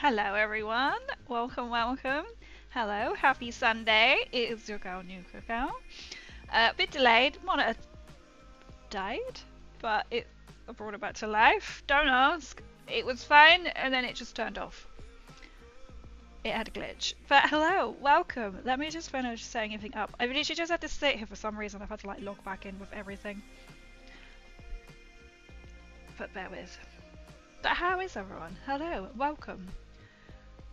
Hello everyone, welcome. Hello, happy Sunday. It is your girl Nuka Girl. A bit delayed, monitor died, but I brought it back to life. Don't ask. It was fine and then it just turned off. It had a glitch. But hello, welcome. Let me just finish setting everything up. I literally just had to sit here for some reason. I've had to like log back in with everything. But bear with. But how is everyone? Hello, welcome.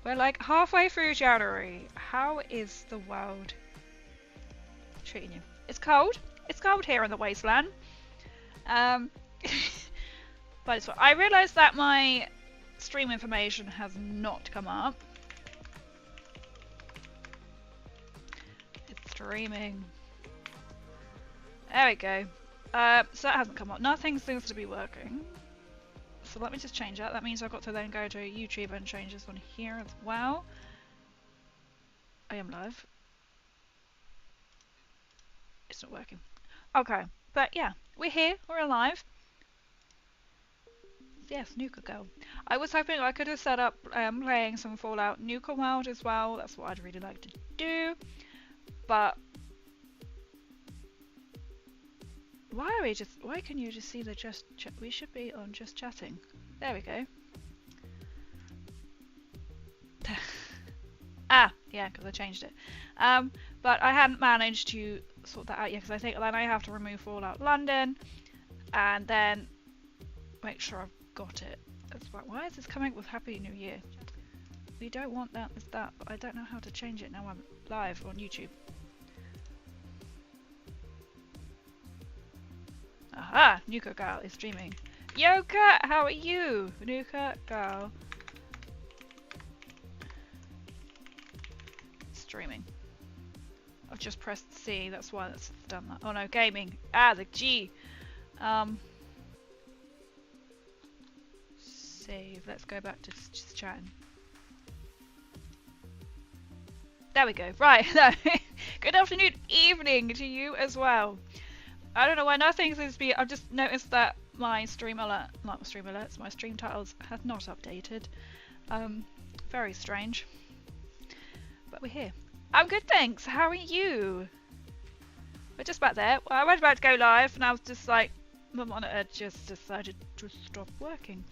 We're like halfway through January. How is the world treating you? It's cold. It's cold here in the wasteland. But I realised that my stream information has not come up. It's streaming. There we go. So that hasn't come up. Nothing seems to be working. So let me just change that. That means I've got to then go to YouTube and change this one here as well. I am live. It's not working. Okay, but yeah, we're here. We're alive. Yes, Nuka Girl. I was hoping I could have set up playing some Fallout Nuka World as well. That's what I'd really like to do. But why can you just see the just chat? We should be on just chatting. There we go. Ah, yeah, because I changed it. But I hadn't managed to sort that out yet because I think then I have to remove Fallout London and then make sure I've got it. Why is this coming with Happy New Year? We don't want that as that, but I don't know how to change it now I'm live on YouTube. Aha! Nuka Girl is streaming. Yoka, how are you? Nuka Girl. Streaming. I've just pressed C, that's why that's done that. Oh no, gaming. Ah, the G. Save. Let's go back to just chatting. There we go. Right. Good afternoon, evening to you as well. I don't know why nothing seems to be. I've just noticed that my stream alert, not my stream alerts, my stream titles have not updated. Very strange. But we're here. I'm good, thanks. How are you? We're just about there. Well, I was about to go live, and I was just like, my monitor just decided to stop working.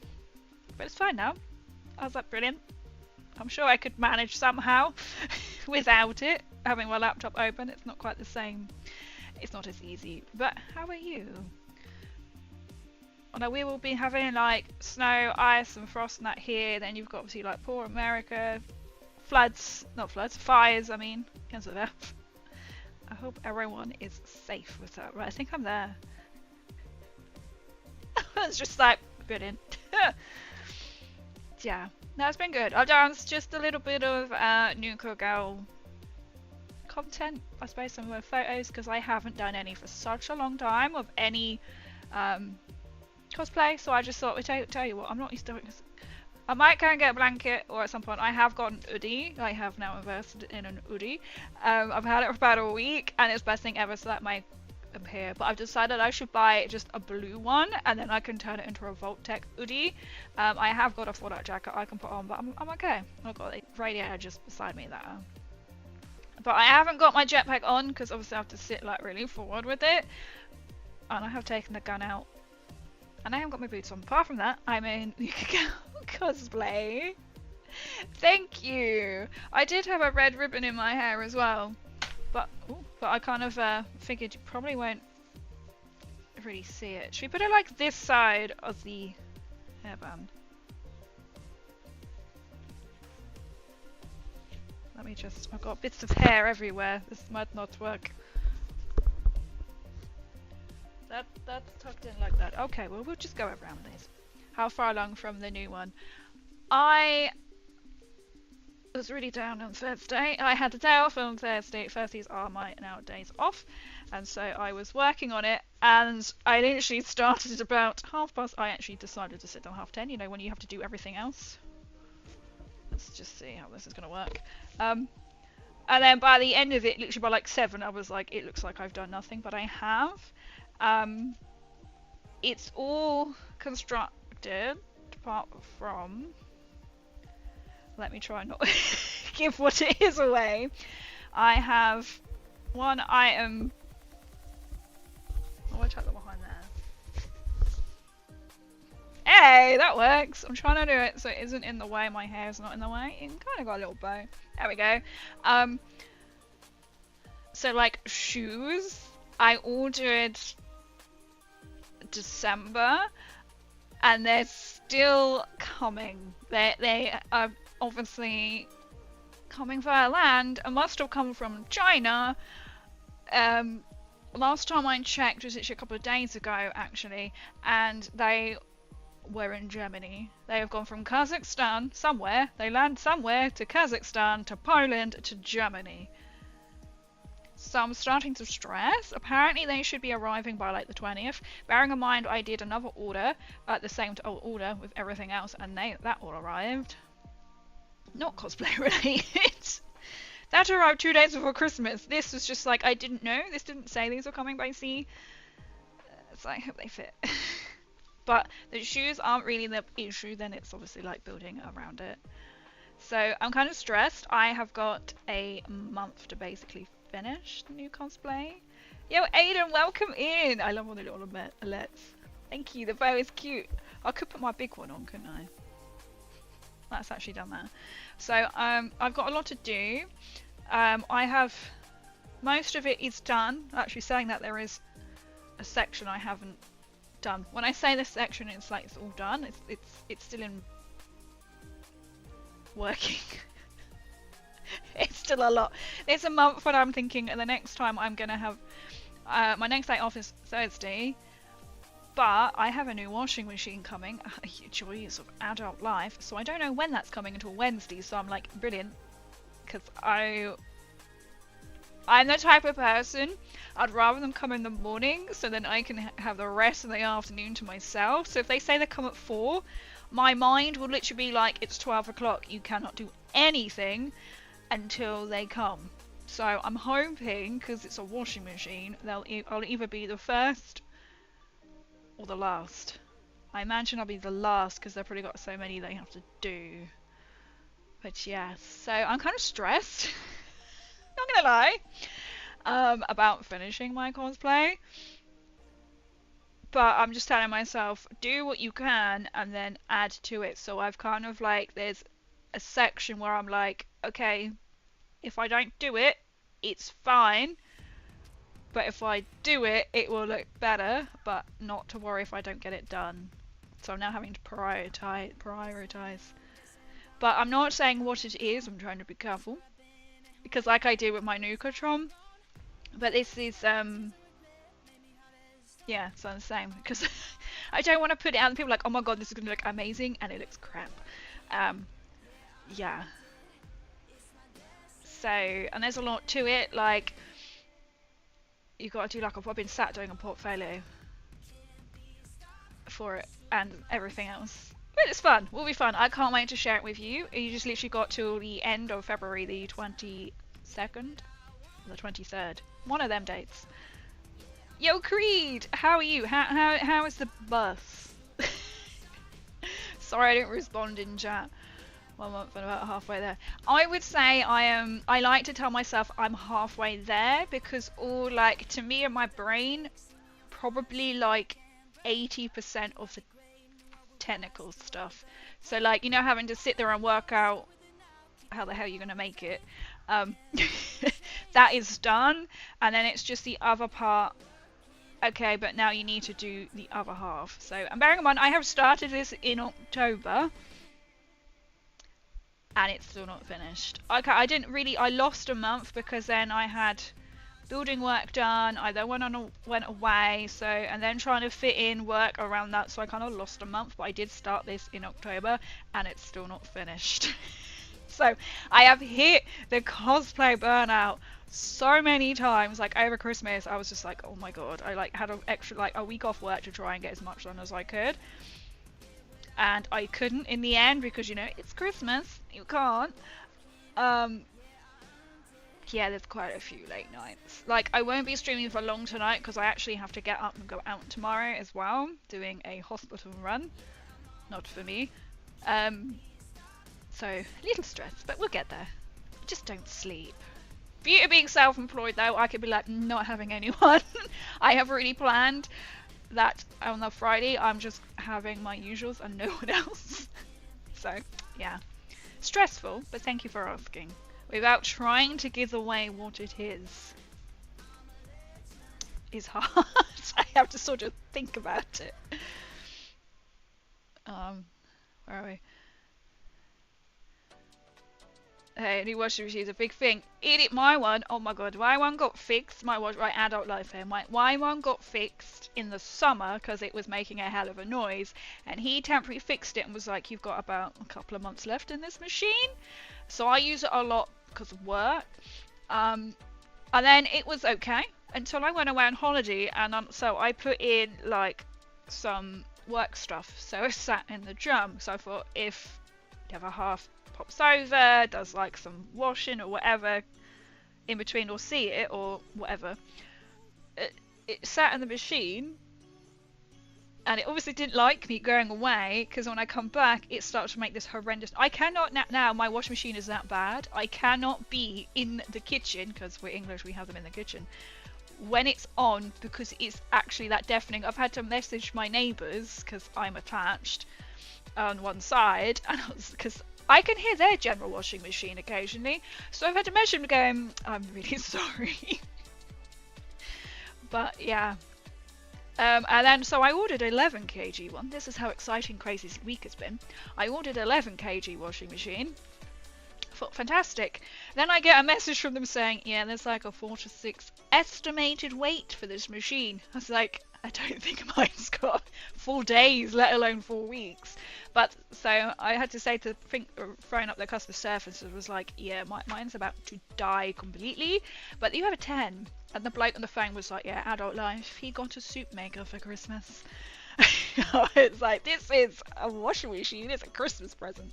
But it's fine now. I was like, brilliant. I'm sure I could manage somehow without it. Having my laptop open, it's not quite the same. It's not as easy. But how are you? Although we will be having like snow, ice, and frost and that here. Then you've got obviously like poor America, fires. I mean, cancel that. I hope everyone is safe with that. Right, I think I'm there. It's just like brilliant. Yeah, no, it's been good. I've done just a little bit of Nuka Girl content, I suppose, some of my photos, because I haven't done any for such a long time of any cosplay. So I just thought, tell you what, I'm not used to it. I might go and get a blanket, or at some point I have got an hoodie. I have now invested in an hoodie. I've had it for about a week, and it's the best thing ever, so that might appear. But I've decided I should buy just a blue one, and then I can turn it into a Vault-Tec hoodie. I have got a Fallout jacket I can put on, but I'm okay. I've got the radiator just beside me there. But I haven't got my jetpack on, because obviously I have to sit like really forward with it. And I have taken the gun out. And I haven't got my boots on. Apart from that, I'm in cosplay. Thank you. I did have a red ribbon in my hair as well, but I kind of figured you probably won't really see it. Should we put it like this side of the hairband? Let me just. I've got bits of hair everywhere. This might not work. That's tucked in like that. Okay, well we'll just go around this. How far along from the new one? I was really down on Thursday. I had a day off on Thursday. Thursdays are my now days off, and so I was working on it, and I literally started at about 10:30. I actually decided to sit down 10:30. You know, when you have to do everything else. Let's just see how this is gonna work. And then by the end of it, literally by like 7, I was like, it looks like I've done nothing, but I have. It's all constructed apart from let me try and not give what it is away. I have one item. Oh, I chuck that behind there. Hey, that works. I'm trying to do it so it isn't in the way. My hair's not in the way. It kind of got a little bow. There we go. So like shoes, I ordered December, and they're still coming. They are obviously coming via land and must have come from China. Last time I checked was actually a couple of days ago actually, and they were in Germany. They have gone from Kazakhstan somewhere, they land somewhere, to Kazakhstan, to Poland, to Germany. So I'm starting to stress. Apparently they should be arriving by like the 20th. Bearing in mind I did another order at the same order with everything else, and that all arrived. Not cosplay related. That arrived 2 days before Christmas. This was just like, I didn't know. This didn't say these were coming by sea. So I hope they fit. But the shoes aren't really the issue, then it's obviously like building around it. So I'm kind of stressed. I have got a month to basically finish the new cosplay. Yo, Aiden, welcome in! I love all the little alerts. Thank you, the bow is cute. I could put my big one on, couldn't I? That's actually done that. So I've got a lot to do. I have most of it is done. Actually, saying that, there is a section I haven't done. When I say this section, it's like it's all done. It's still in working. It's still a lot. There's a month when I'm thinking, and the next time I'm gonna have my next day off is Thursday. But I have a new washing machine coming. Joys of adult life. So I don't know when that's coming until Wednesday. So I'm like, brilliant. Because I'm the type of person, I'd rather them come in the morning so then I can have the rest of the afternoon to myself. So if they say they come at 4, my mind will literally be like, it's 12 o'clock. You cannot do anything until they come. So I'm hoping, because it's a washing machine, I'll either be the first or the last. I imagine I'll be the last because they've probably got so many they have to do. But yeah, so I'm kind of stressed, not gonna lie, about finishing my cosplay. But I'm just telling myself, do what you can and then add to it. So I've kind of like, there's a section where I'm like, okay, if I don't do it, it's fine. But if I do it, it will look better, but not to worry if I don't get it done. So I'm now having to prioritize. But I'm not saying what it is, I'm trying to be careful. Because like I did with my Nuka Girl. But this is, yeah, so the same. Because I don't want to put it out and people are like, oh my god, this is going to look amazing, and it looks crap. Yeah. So, and there's a lot to it, like, you got to do like I've been sat doing a portfolio for it and everything else. But it's fun. Will be fun. I can't wait to share it with you. You just literally got till the end of February, the 22nd, or the 23rd. One of them dates. Yo, Creed, how are you? How is the bus? Sorry, I didn't respond in chat. 1 month and about halfway there. I would say I like to tell myself I'm halfway there because all like to me in my brain, probably like 80% of the technical stuff. So like, you know, having to sit there and work out how the hell you're gonna make it. That is done, and then it's just the other part. Okay, but now you need to do the other half. So, and bearing in mind, I have started this in October. And it's still not finished. Okay, I lost a month because then I had building work done, I then went away, so, and then trying to fit in work around that, so I kind of lost a month, but I did start this in October, and it's still not finished. So, I have hit the cosplay burnout so many times, like over Christmas, I was just like, oh my god, I like had a week off work to try and get as much done as I could. And I couldn't in the end because, you know, it's Christmas. You can't. Yeah, there's quite a few late nights. Like, I won't be streaming for long tonight because I actually have to get up and go out tomorrow as well. Doing a hospital run. Not for me. So a little stressed, but we'll get there. Just don't sleep. Beauty of being self-employed though, I could be like not having anyone. I have already planned that on the Friday I'm just having my usuals and no one else. So yeah, stressful, but thank you for asking. Without trying to give away what it is hard. I have to sort of think about it. Where are we? Hey, new washing machine is a big thing. My one, oh my god, my one got fixed. My wash, right, adult life here. My one got fixed in the summer because it was making a hell of a noise, and he temporarily fixed it and was like, "You've got about a couple of months left in this machine." So I use it a lot because of work. And then it was okay until I went away on holiday, and so I put in like some work stuff. So I sat in the drum. So I thought if you have a half pops over, does like some washing or whatever in between, or see it or whatever, it sat in the machine, and it obviously didn't like me going away, because when I come back it starts to make this horrendous. I cannot now, my washing machine is that bad, I cannot be in the kitchen, because we're English, we have them in the kitchen, when it's on, because it's actually that deafening. I've had to message my neighbours, because I'm attached on one side, and because I can hear their general washing machine occasionally, so I've had to message them going, I'm really sorry. But yeah. And then, so I ordered 11 kg one. This is how exciting crazy this week has been. I ordered 11 kg washing machine. Thought, fantastic. Then I get a message from them saying, yeah, there's like a 4 to 6 estimated weight for this machine. I was like, I don't think mine's got 4 days, let alone 4 weeks. But so I had to say to throwing up their customer service, it was like, yeah, mine's about to die completely, but you have a 10. And the bloke on the phone was like, yeah, adult life, he got a soup maker for Christmas. It's like, this is a washing machine, it's a Christmas present.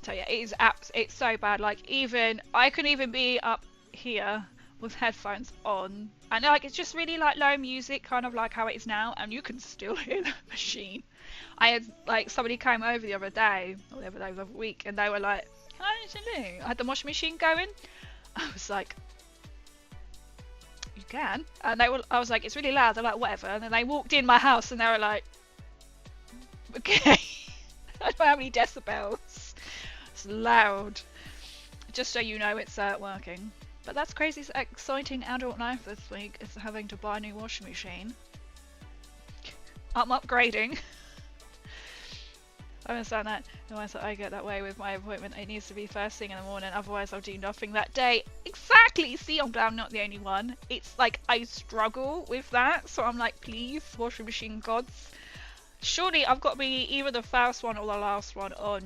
So yeah, it's so bad. Like, even I can even be up here with headphones on, and like it's just really like low music, kind of like how it is now, and you can still hear the machine. I had like somebody came over the other day, or the other week, and they were like, "How did you do?" I had the washing machine going. I was like, "You can," and I was like, "It's really loud." They're like, "Whatever," and then they walked in my house, and they were like, "Okay." I don't know how many decibels. It's loud. Just so you know, it's working. But that's crazy, exciting adult life this week, is having to buy a new washing machine. I'm upgrading. I understand that. Otherwise I get that way with my appointment. It needs to be first thing in the morning, otherwise I'll do nothing that day. Exactly! See, I'm glad I'm not the only one. It's like, I struggle with that, so I'm like, please, washing machine gods. Surely I've got to be either the first one or the last one on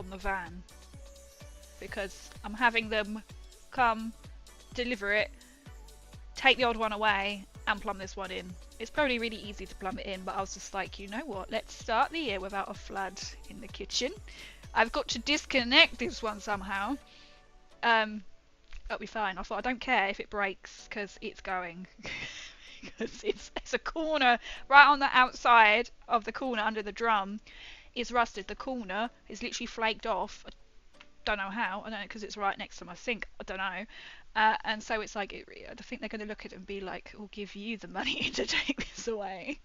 the van. Because I'm having them come, deliver it, take the old one away, and plumb this one in. It's probably really easy to plumb it in, but I was just like, you know what, let's start the year without a flood in the kitchen. I've got to disconnect this one somehow. That'll be fine. I thought, I don't care if it breaks, because it's going. Because it's a corner right on the outside of the corner under the drum. It's rusted. The corner is literally flaked off. Don't know how. I don't know, because it's right next to my sink. I don't know. And so it's like, I think they're going to look at it and be like, we'll give you the money to take this away.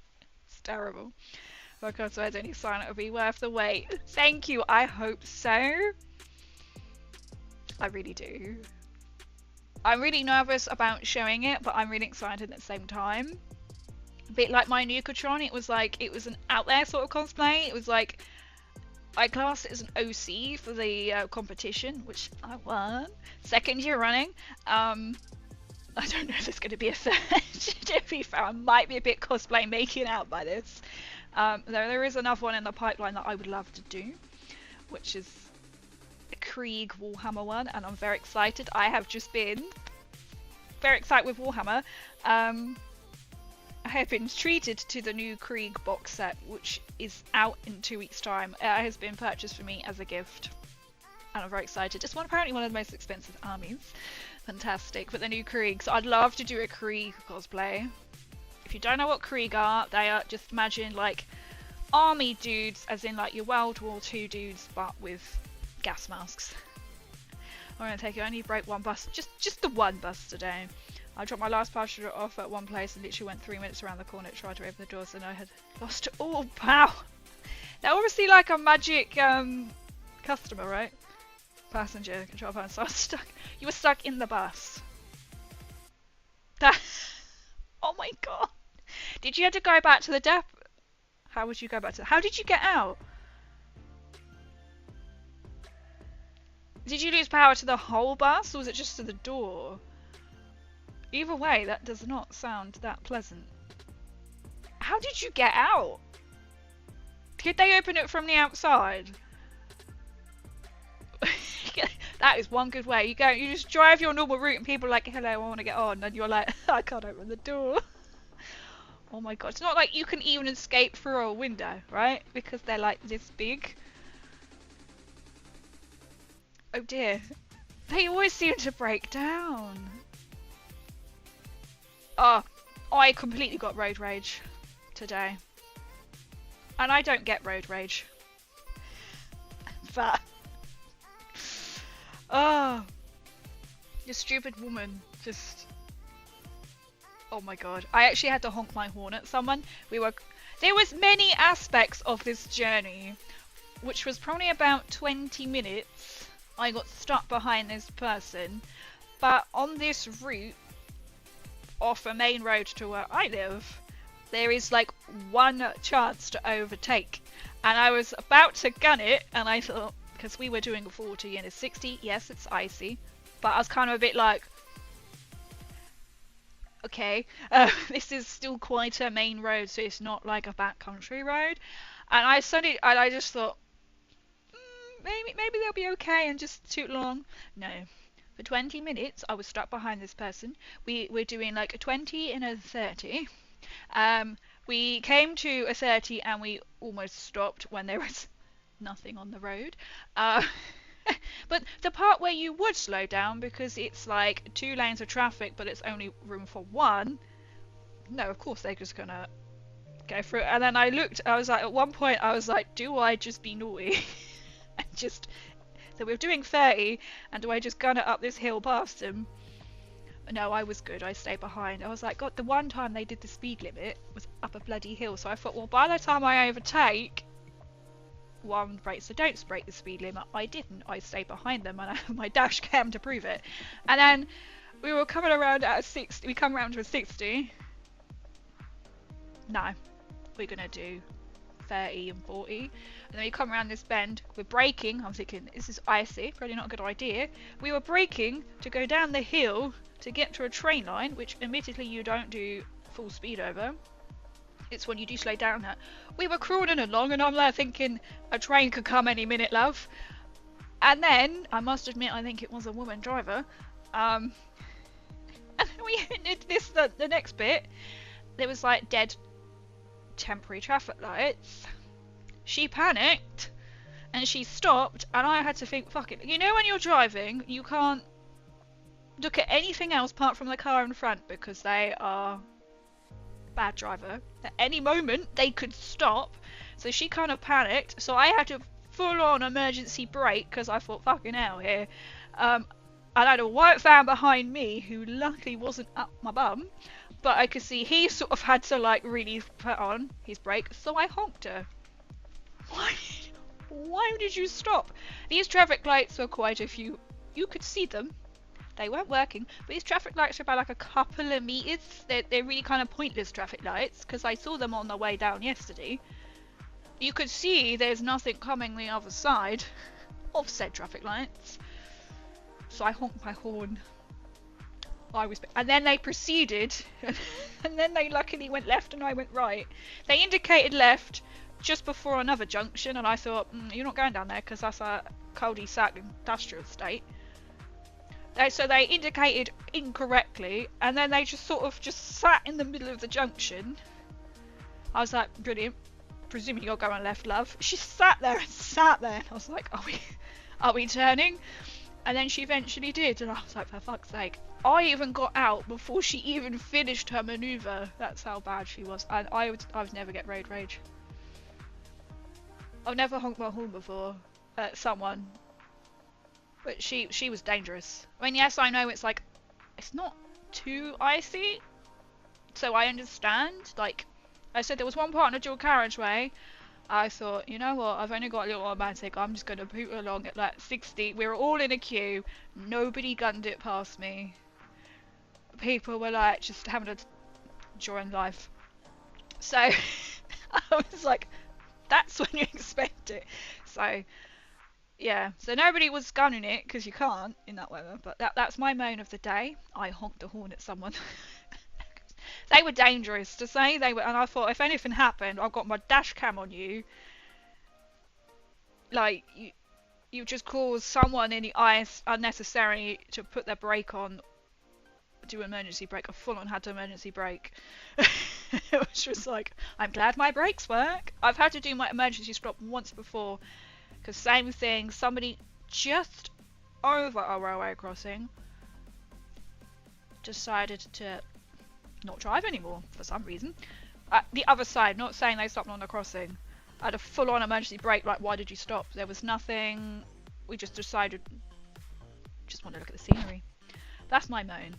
It's terrible. Because I don't any sign it'll be worth the wait. Thank you. I hope so. I really do. I'm really nervous about showing it, but I'm really excited at the same time. A bit like my Nuka Girl, it was like, it was an out there sort of cosplay. It was like, I classed it as an OC for the competition, which I won. 2nd year running. I don't know if there's going to be a third. To be fair, I might be a bit cosplay making out by this. There is another one in the pipeline that I would love to do, which is a Krieg Warhammer one, and I'm very excited. I have just been very excited with Warhammer. I have been treated to the new Krieg box set, which is out in 2 weeks' time. It has been purchased for me as a gift, and I'm very excited. It's apparently one of the most expensive armies. Fantastic. But the new Krieg, so I'd love to do a Krieg cosplay. If you don't know what Krieg are, they are, just imagine like army dudes, as in like your World War II dudes, but with gas masks. I'm gonna take it. I only break one bus, just the one bus today. I dropped my last passenger off at one place and literally went 3 minutes around the corner to try to open the doors, and I had lost all power. They're obviously like a magic customer, right? Passenger control panel. So I was stuck. You were stuck in the bus. That. Oh my god. Did you have to go back to the depot? How would you go back to? How did you get out? Did you lose power to the whole bus, or was it just to the door? Either way, that does not sound that pleasant. How did you get out? Did they open it from the outside? That is one good way. You just drive your normal route and people are like, hello, I want to get on. And you're like, I can't open the door. Oh my god. It's not like you can even escape through a window, right? Because they're like this big. Oh dear. They always seem to break down. Oh, I completely got road rage today. And I don't get road rage. But... oh, you stupid woman. Just... oh my god. I actually had to honk my horn at someone. There was many aspects of this journey, which was probably about 20 minutes. I got stuck behind this person. But on this route, off a main road to where I live, there is like one chance to overtake. And I was about to gun it, and I thought, because we were doing a 40 and a 60, yes, it's icy, but I was kind of a bit like, okay, this is still quite a main road, so it's not like a backcountry road. And I just thought, maybe they'll be okay and just toot along. No. For 20 minutes, I was stuck behind this person. We're doing like a 20 and a 30. We came to a 30 and we almost stopped when there was nothing on the road. But the part where you would slow down because it's like 2 lanes of traffic but it's only room for 1. No, of course they're just gonna go through. And then I was like, at one point I was like, do I just be naughty? And just... so we were doing 30, and do I just gun it up this hill past him? No, I was good. I stayed behind. I was like, God, the one time they did the speed limit was up a bloody hill. So I thought, well, by the time I overtake, one break. So don't break the speed limit. I didn't. I stayed behind them, and I had my dash cam to prove it. And then we were coming around at a 60. We come around to a 60. No, we're gonna do 30 and 40, and then we come around this bend, we're braking. I'm thinking, this is icy, probably not a good idea. We were braking to go down the hill to get to a train line, which admittedly you don't do full speed over. It's when you do slow down that. We were crawling along, and I'm there thinking, a train could come any minute, love. And then, I must admit, I think it was a woman driver. And we hit this, the next bit, there was like dead temporary traffic lights. She panicked and she stopped, and I had to think, fuck it. You know when you're driving, you can't look at anything else apart from the car in front because they are bad driver. At any moment they could stop. So she kind of panicked, so I had to full on emergency brake because I thought, fucking hell here. And I had a white van behind me who luckily wasn't up my bum, but I could see he sort of had to like really put on his brake, so I honked her. Why did you stop? These traffic lights were quite a few. You could see them. They weren't working, but these traffic lights are about like a couple of meters. They're really kind of pointless traffic lights because I saw them on the way down yesterday. You could see there's nothing coming the other side of said traffic lights. So I honked my horn. And then they proceeded, and then they luckily went left and I went right. They indicated left just before another junction, and I thought, you're not going down there because that's a cul-de-sac industrial estate. So they indicated incorrectly, and then they just sort of just sat in the middle of the junction. I was like, brilliant. Presuming you're going left, love. She sat there and sat there, and I was like, are we turning? And then she eventually did, and I was like, for fuck's sake. I even got out before she even finished her manoeuvre. That's how bad she was. And I would never get road rage. I've never honked my horn before at someone But she was dangerous. I mean, yes, I know it's like, it's not too icy, so I understand. Like I said, there was one part in a dual carriageway. I thought, you know what, I've only got a little automatic, I'm just going to boot along at like 60. We were all in a queue, nobody gunned it past me. People were like just having a enjoying life. So I was like, that's when you expect it. So yeah, so nobody was gunning it because you can't in that weather. But that's my moan of the day. I honked a horn at someone. They were dangerous to say they were, and I thought if anything happened, I've got my dash cam on you. Like you just cause someone in the ice unnecessarily to put their brake on, do emergency brake. I full on had to emergency brake. It was just like, I'm glad my brakes work. I've had to do my emergency stop once before, because same thing, somebody just over a railway crossing decided to not drive anymore for some reason. The other side, not saying they stopped on the crossing. I had a full-on emergency brake, like, why did you stop? There was nothing. We just decided, just want to look at the scenery. That's my moan.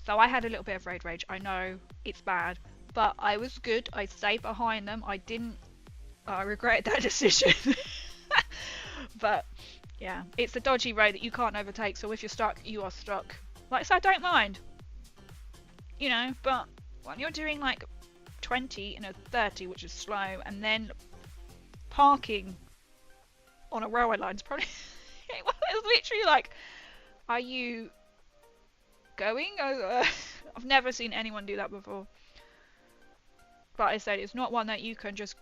So I had a little bit of road rage. I know it's bad, but I was good. I stayed behind them. I didn't. I regretted that decision. But yeah, it's a dodgy road that you can't overtake. So if you're stuck, you are stuck. Like, so I don't mind. You know, but when you're doing like 20 and a 30, which is slow, and then parking on a railway line is probably it was literally like, are you going? I've never seen anyone do that before. But I said it's not one that you can just,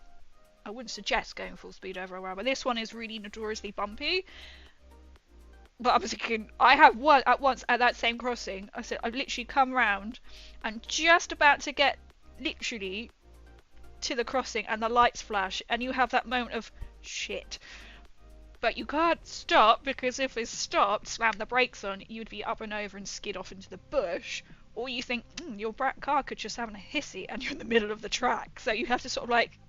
I wouldn't suggest going full speed over a railway. But this one is really notoriously bumpy. But I was thinking, I have one at once at that same crossing. I said, I've literally come round and just about to get literally to the crossing and the lights flash and you have that moment of shit. But you can't stop, because if it stopped, slam the brakes on, you'd be up and over and skid off into the bush. Or you think, your car could just have a hissy and you're in the middle of the track. So you have to sort of like,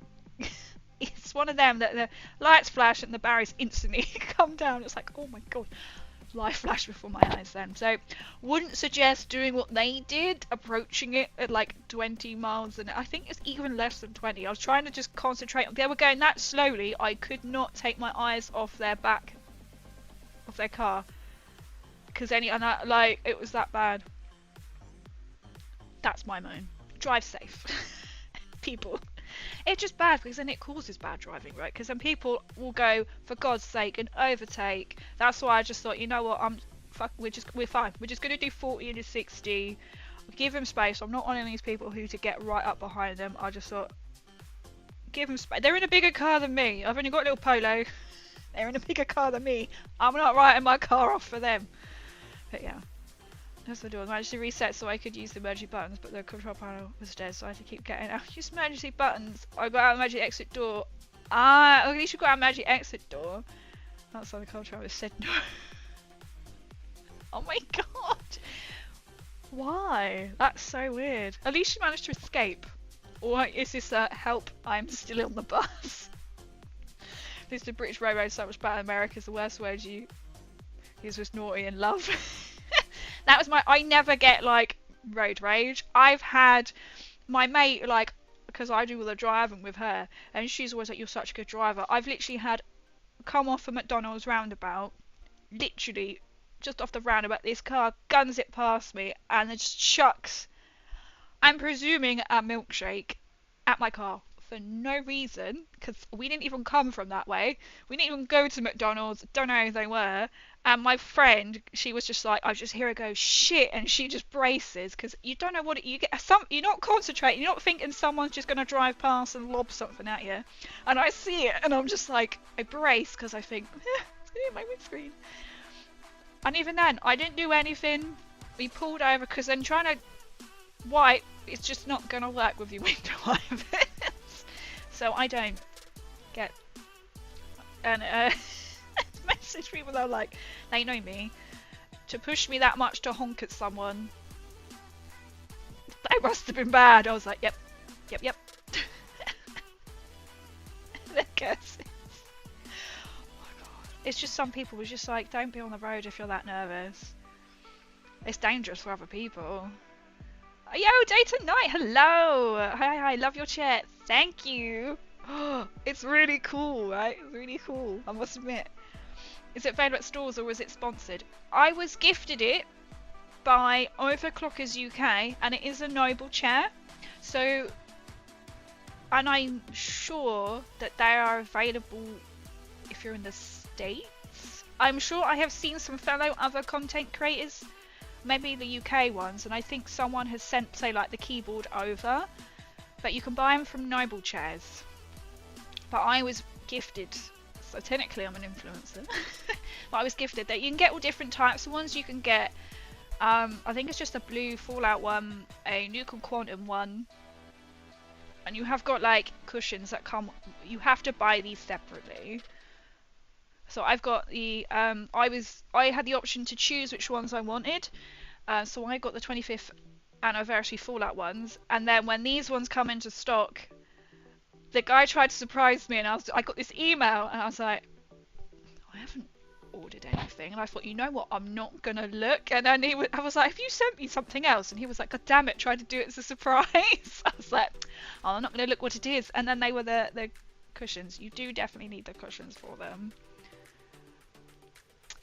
it's one of them that the lights flash and the barriers instantly come down. It's like, oh my god, life flashed before my eyes then. So wouldn't suggest doing what they did, approaching it at like 20 miles an hour. I think it's even less than 20. I was trying to just concentrate. They were going that slowly, I could not take my eyes off their back of their car, because like, it was that bad. That's my moan. Drive safe. People. It's just bad because then it causes bad driving, right? Because then people will go, for God's sake, and overtake. That's why I just thought, you know what, we're fine. We're just gonna do 40 and a 60. Give them space. I'm not one of these people who to get right up behind them. I just thought, give them space. They're in a bigger car than me. I've only got a little Polo. They're in a bigger car than me. I'm not writing my car off for them. But yeah. That's what I do. I managed to reset so I could use the emergency buttons, but the control panel was dead, so I had to keep getting out. Use emergency buttons. I got out the magic exit door. At least you got out magic exit door. That's why the control panel said no. Oh my god. Why? That's so weird. At least you managed to escape. Or is this a help, I'm still on the bus? This is the British Railroad so much better. America's the worst word you use was naughty and love. That was I never get like road rage. I've had my mate, like, because I do all the driving with her, and she's always like, you're such a good driver. I've literally had come off a McDonald's roundabout, literally just off the roundabout, this car guns it past me and it just chucks, I'm presuming, a milkshake at my car for no reason, because we didn't even come from that way. We didn't even go to McDonald's, don't know who they were. And my friend, she was just like, I just hear her go, shit, and she just braces, because you don't know what you get. You're not concentrating, you're not thinking someone's just going to drive past and lob something at you. And I see it, and I'm just like, I brace, because I think, it's going to hit my windscreen. And even then, I didn't do anything. We pulled over, because then trying to wipe, it's just not going to work with your window wipers. So I don't get, and message people that are like, they know me, to push me that much to honk at someone. They must have been bad. I was like, yep. They're curses. Oh my god. it's just some people was just like, don't be on the road if you're that nervous. It's dangerous for other people. Yo, Dayton Knight, hello! Hi, love your chat. Thank you. It's really cool, right? It's really cool, I must admit. Is it available at stores or was it sponsored? I was gifted it by Overclockers UK, and it is a noble chair. So, and I'm sure that they are available if you're in the States. I'm sure I have seen some fellow other content creators, maybe the UK ones, and I think someone has sent, say, like the keyboard over. But you can buy them from Noble Chairs. But I was gifted, so technically I'm an influencer, but I was gifted that you can get all different types of ones. You can get, I think it's just a blue Fallout one, a Nuka Quantum one, and you have got like cushions that come, you have to buy these separately. So I've got the, I had the option to choose which ones I wanted, so I got the 25th anniversary Fallout ones, and then when these ones come into stock, the guy tried to surprise me, and I got this email, and I was like, I haven't ordered anything, and I thought, you know what, I'm not gonna look, and then I was like, have you sent me something else? And he was like, god damn it, tried to do it as a surprise. I was like, oh, I'm not gonna look what it is, and then they were the cushions. You do definitely need the cushions for them.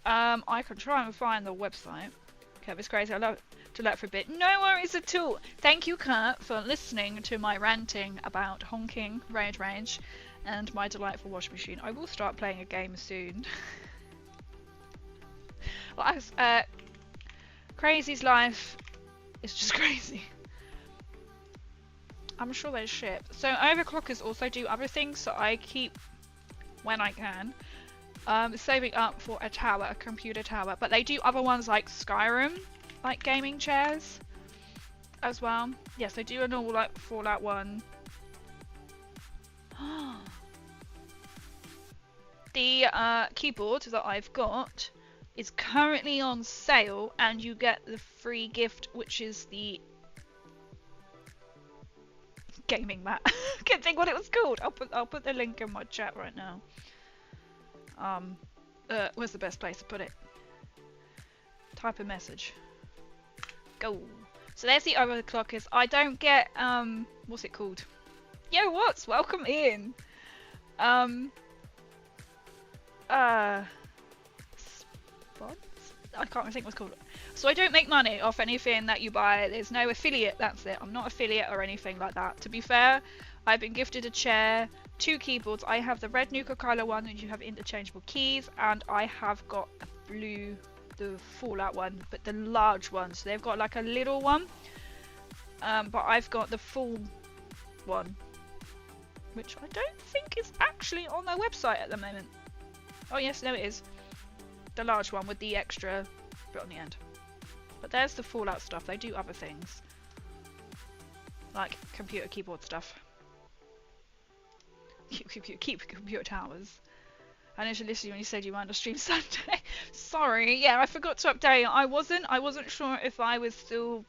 I can try and find the website. Okay, it's crazy, I love to let for a bit. No worries at all. Thank you, Kurt, for listening to my ranting about honking, road rage, and my delightful washing machine. I will start playing a game soon. Well, Crazy's life is just crazy. I'm sure they ship. So overclockers also do other things, so I keep, when I can, saving up for a tower, a computer tower. But they do other ones like Skyrim, like gaming chairs as well. Yes, they do a normal like Fallout one. The keyboard that I've got is currently on sale, and you get the free gift, which is the gaming mat. Can't think what it was called. I'll put the link in my chat right now. Where's the best place to put it? Type a message. Go. So there's the overclockers. I don't get what's it called? Yo, what's? Welcome in. Spots? I can't think what's called. So I don't make money off anything that you buy. There's no affiliate. That's it. I'm not affiliate or anything like that. To be fair, I've been gifted a chair, 2 keyboards. I have the red Nuka Girl one, and you have interchangeable keys, and I have got a blue, the Fallout one, but the large one. So they've got like a little one, but I've got the full one, which I don't think is actually on their website at the moment. Oh yes, no it is. The large one with the extra bit on the end. But there's the Fallout stuff. They do other things, like computer keyboard stuff. Keep computer towers. I initially listened when you said you wanted to stream Sunday. Sorry, yeah, I forgot to update. I wasn't sure if I would still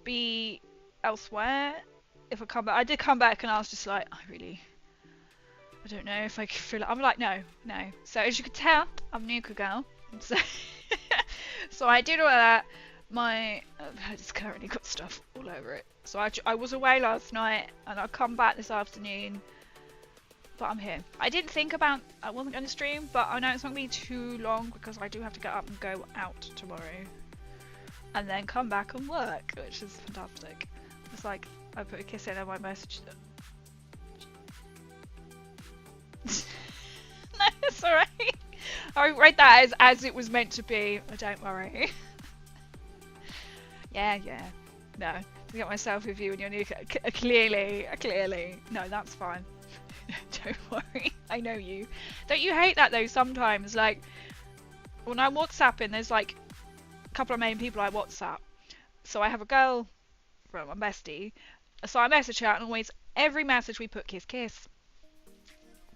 be elsewhere if I come back. I did come back, and I was just like, I don't know if I can feel it. I'm like, no. So as you can tell, I'm Nuka Girl. So, so I did all of that. My it's currently got stuff all over it. So I was away last night, and I'll come back this afternoon. But I'm here. I didn't think about I wasn't going to stream, but I know it's not going to be too long because I do have to get up and go out tomorrow, and then come back and work, which is fantastic. It's like I put a kiss in on my message. No, it's alright. I read that as it was meant to be. Don't worry. Yeah. No, to get myself with you and your new clearly. No, that's fine. Don't worry. I know you. Don't you hate that though? Sometimes, like when I'm WhatsApping, there's like a couple of main people I WhatsApp. So I have a girl from a bestie. So I message her, and always every message we put kiss.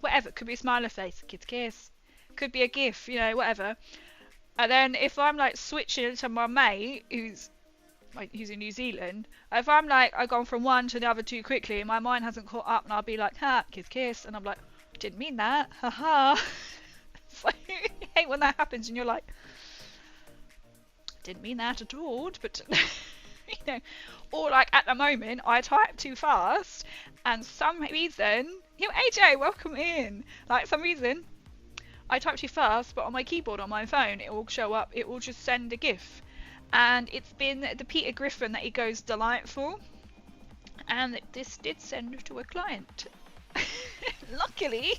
Whatever, could be a smiley face, kiss. Could be a gif, you know, whatever. And then if I'm like switching to my mate who's in New Zealand, if I'm like I've gone from one to the other too quickly and my mind hasn't caught up, and I'll be like, ha, kiss, and I'm like, didn't mean that, haha. So I hate when that happens and you're like, didn't mean that at all, but you know, or like at the moment I type too fast and some reason, AJ, welcome in. Like some reason I type too fast, but on my keyboard on my phone it will show up, it will just send a GIF. And it's been the Peter Griffin that it goes delightful. And this did send to a client. Luckily,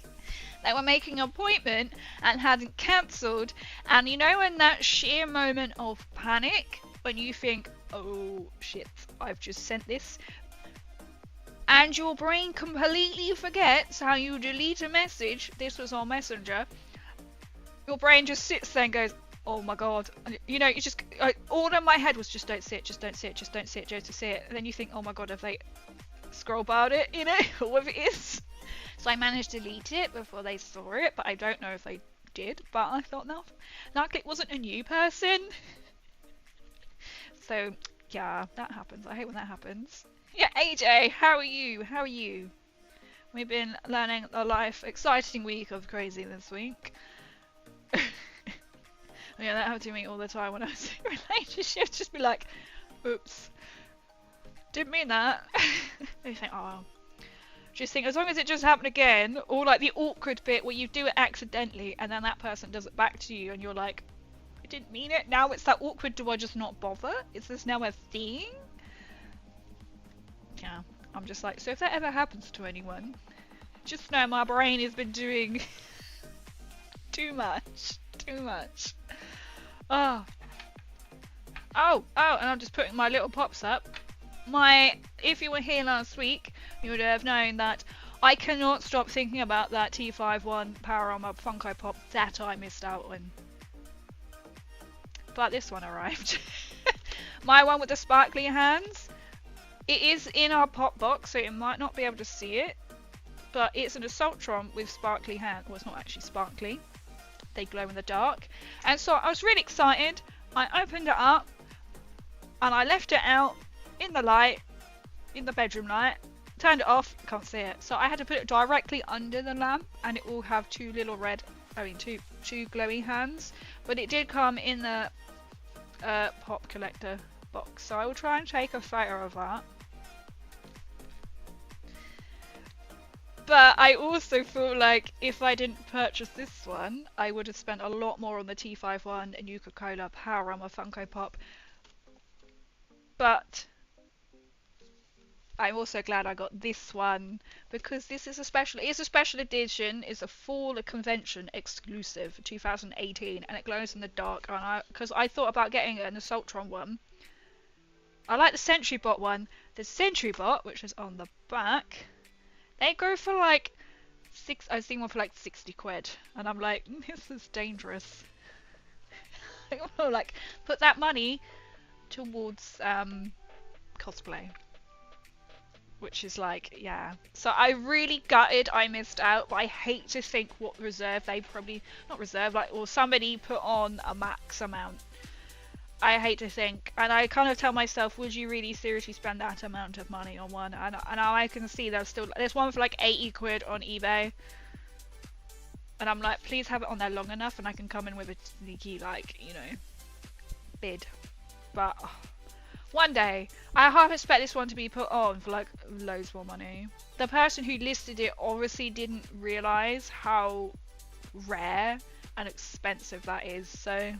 they were making an appointment and hadn't cancelled. And you know, in that sheer moment of panic, when you think, oh shit, I've just sent this, and your brain completely forgets how you delete a message, this was on Messenger, your brain just sits there and goes, oh my god, you know, you just, all in my head was just don't see it, just don't see it, just don't see it, just don't see it. And then you think, oh my god, have they scroll barred it, you know, or whatever it is. So I managed to delete it before they saw it, but I don't know if they did. But I thought, no, luckily it wasn't a new person. So yeah, that happens. I hate when that happens. Yeah, AJ, how are you? How are you? We've been learning a life exciting week of crazy this week. Yeah, that happened to me all the time when I was in relationships. Just be like, oops, didn't mean that. And you think, oh well. Just think, as long as it just happened again, or like the awkward bit where you do it accidentally and then that person does it back to you and you're like, I didn't mean it. Now it's that awkward, do I just not bother? Is this now a thing? Yeah, I'm just like, so if that ever happens to anyone, just know my brain has been doing too much. Oh, and I'm just putting my little pops up. If you were here last week, you would have known that I cannot stop thinking about that T51 Power Armor Funko Pop that I missed out on. But this one arrived. My one with the sparkly hands. It is in our pop box, so you might not be able to see it. But it's an Assaultron with sparkly hands. Well, it's not actually sparkly. They glow in the dark. And so I was really excited. I opened it up and I left it out in the light, in the bedroom light, turned it off, can't see it. So I had to put it directly under the lamp and it will have two glowy hands. But it did come in the pop collector box. So I will try and take a photo of that. But I also feel like if I didn't purchase this one, I would have spent a lot more on the T51 and Nuka Girl Power Armor Funko Pop. But I'm also glad I got this one because this is it's a special edition. It's a fall convention exclusive for 2018 and it glows in the dark. And because I thought about getting an Assaultron one. I like the Sentry Bot one. The Sentry Bot, which is on the back, they go for like I've seen one for like 60 quid, and I'm like, this is dangerous. I want to like put that money towards cosplay, which is like, yeah. So I really gutted I missed out, but I hate to think what reserve they not reserve, like, or somebody put on a max amount. I hate to think, and I kind of tell myself, would you really seriously spend that amount of money on one? And I can see there's one for like 80 quid on eBay, and I'm like, please have it on there long enough and I can come in with a sneaky, like, you know, bid. But one day, I half expect this one to be put on for like loads more money. The person who listed it obviously didn't realise how rare and expensive that is, so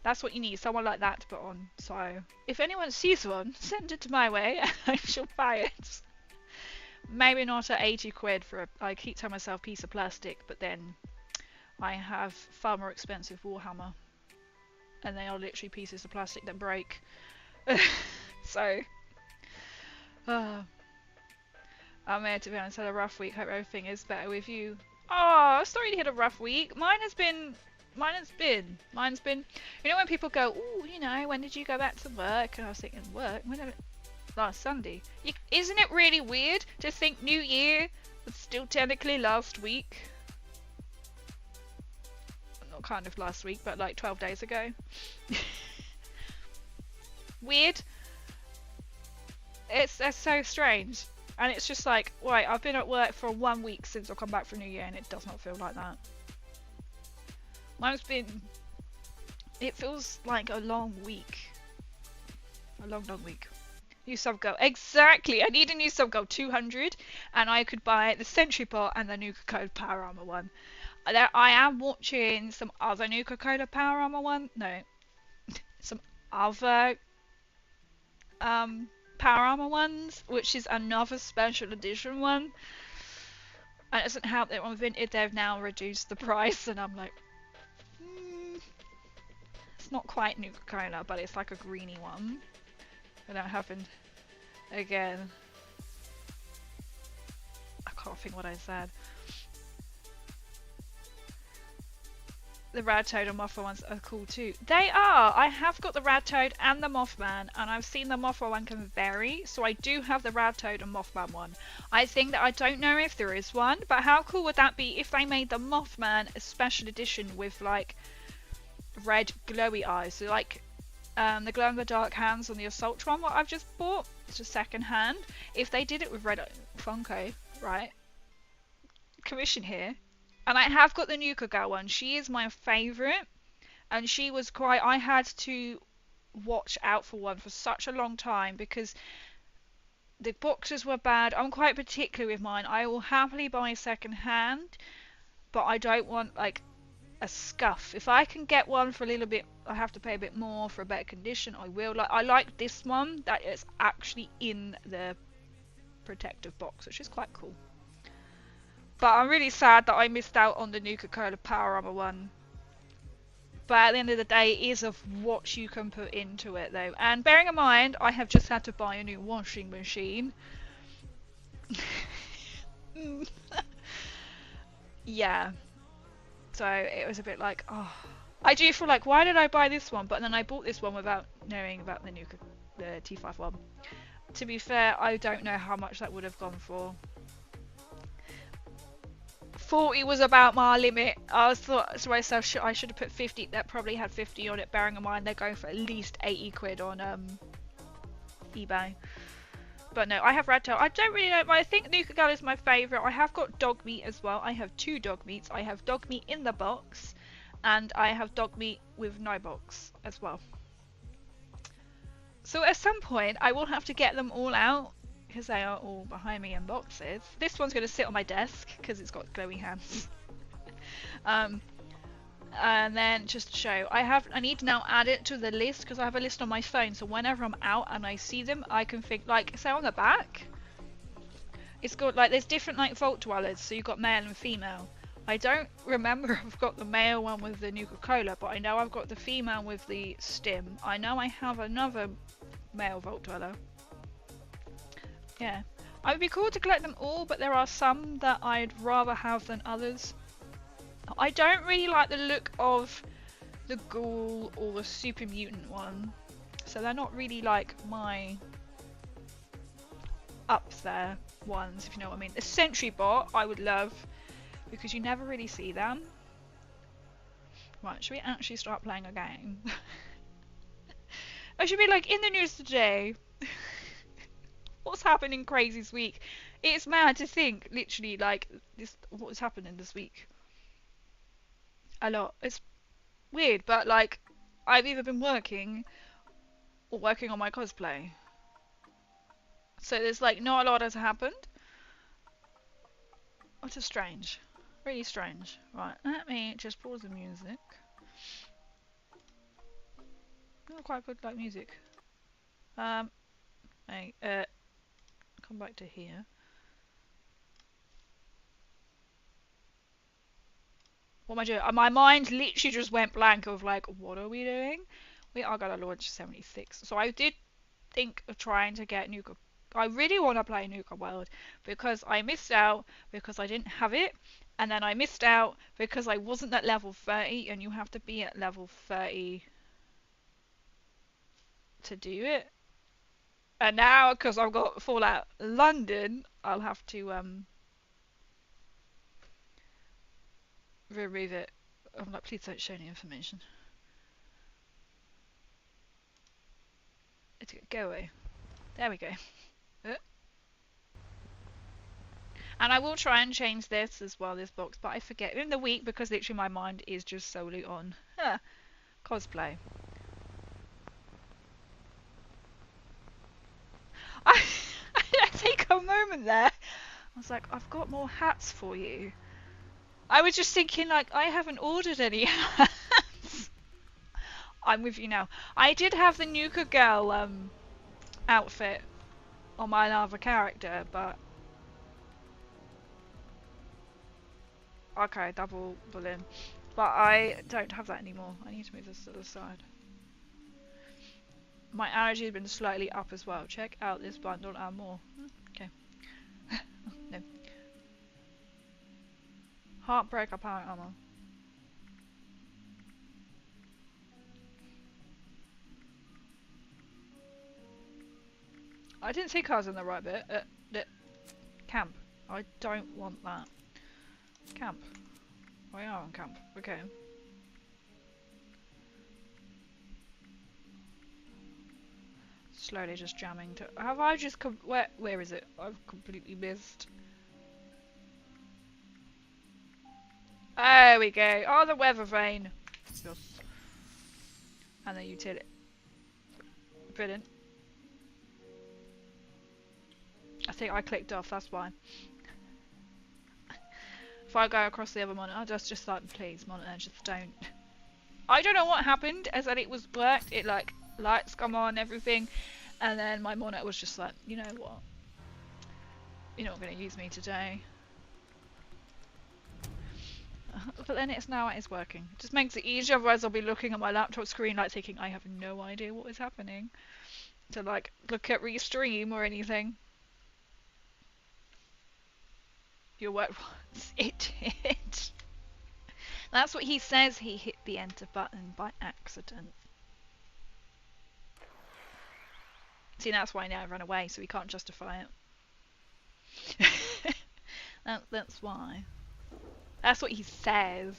that's what you need, someone like that to put on. So if anyone sees one, send it to my way and I shall buy it. Maybe not at 80 quid for I keep telling myself piece of plastic, but then I have far more expensive Warhammer. And they are literally pieces of plastic that break. So I'm here to be honest, had a rough week. Hope everything is better with you. Oh, sorry to hit a rough week. Mine's been, you know, when people go, oh, you know, when did you go back to work? And I was thinking, work? Last Sunday. Isn't it really weird to think New Year was still technically last week? Not kind of last week, but like 12 days ago. Weird. It's so strange. And it's just like, right, I've been at work for 1 week since I've come back from New Year and it does not feel like that. Mine's been. It feels like a long week. A long, long week. New sub goal. Exactly! I need a new sub goal 200, and I could buy the Sentry Bot and the Nuka Code Power Armor one. I am watching some other Nuka Cola Power Armor one. No. Some other Power Armor ones, which is another special edition one. And it doesn't help that on Vinted they've now reduced the price, and I'm like, it's not quite Nuka Cola, but it's like a greeny one. And that happened again. I can't think what I said. The Rad Toad and Mothra ones are cool too. They are! I have got the Rad Toad and the Mothman, and I've seen the Mothra one can vary, so I do have the Rad Toad and Mothman one. I think that I don't know if there is one, but how cool would that be if they made the Mothman a special edition with like red glowy eyes, so like the glow in the dark hands on the Assault one what I've just bought, it's just second hand. If they did it with red Funko, right? Commission here. And I have got the Nuka Girl one. She is my favourite. And she was quite... I had to watch out for one for such a long time because the boxes were bad. I'm quite particular with mine. I will happily buy second hand, but I don't want like a scuff. If I can get one for a little bit, I have to pay a bit more for a better condition, I will. Like I like this one that is actually in the protective box, which is quite cool. But I'm really sad that I missed out on the Nuka Cola Power Armor one. But at the end of the day, it is of what you can put into it though. And bearing in mind, I have just had to buy a new washing machine. Yeah. So it was a bit like, oh. I do feel like, why did I buy this one? But then I bought this one without knowing about the T5 one. To be fair, I don't know how much that would have gone for. 40 was about my limit. I thought to myself, I should have put 50. That probably had 50 on it, bearing in mind they're going for at least 80 quid on eBay. But no, I have Red Tail. I don't really know, but I think Nuka Girl is my favourite. I have got dog meat as well. I have 2 dog meats. I have dog meat in the box, and I have dog meat with no box as well. So at some point, I will have to get them all out, because they are all behind me in boxes. This one's going to sit on my desk because it's got glowy hands. And then just to show, I need to now add it to the list because I have a list on my phone. So whenever I'm out and I see them, I can think like, say on the back, it's got like there's different like vault dwellers. So you've got male and female. I don't remember if I've got the male one with the Nuka Cola, but I know I've got the female with the stim. I know I have another male vault dweller. Yeah, I would be cool to collect them all, but there are some that I'd rather have than others. I don't really like the look of the ghoul or the super mutant one, so they're not really like my up there ones, if you know what I mean. The Sentry Bot I would love, because you never really see them. Right, should we actually start playing a game? I should be like, in the news today. What's happening crazy this week? It's mad to think, literally, like, this. What's happening this week? A lot. It's weird, but like, I've either been working or working on my cosplay. So there's like not a lot has happened. Which is strange. Really strange. Right, let me just pause the music. Not quite good like music. Hey, come back to here. What am I doing? My mind literally just went blank of like, what are we doing? We are gonna launch 76. So I did think of trying to get Nuka. I really want to play Nuka World because I missed out because I didn't have it, and then I missed out because I wasn't at level 30, and you have to be at level 30 to do it. And now, because I've got Fallout London, I'll have to remove it. I'm like, please don't show any information. Go away. There we go. And I will try and change this as well, this box, but I forget in the week because literally my mind is just solely on cosplay. I take a moment there. I was like, I've got more hats for you. I was just thinking, like, I haven't ordered any hats. I'm with you now. I did have the Nuka Girl outfit on my other character, but okay, double balloon. But I don't have that anymore. I need to move this to the side. My allergy has been slightly up as well. Check out this bundle and more. Okay. No. Heartbreaker power armor. I didn't think I was in the right bit. Camp. I don't want that. Camp. We are on camp. Okay. Slowly just jamming to. Have I just where is it? I've completely missed. There we go. Oh, the weather vane. Yes. And the utility. Brilliant. I think I clicked off, that's why. If I go across the other monitor, just like, please, monitor, just don't. I don't know what happened, as that it was worked, it like, lights come on, everything, and then my monitor was just like, you know what? You're not going to use me today. But then it's working. It just makes it easier, otherwise I'll be looking at my laptop screen like thinking I have no idea what is happening. To like, look at restream or anything. Your work once. It did. That's what he says, he hit the enter button by accident. See, that's why now I run away, so he can't justify it. That's why. That's what he says.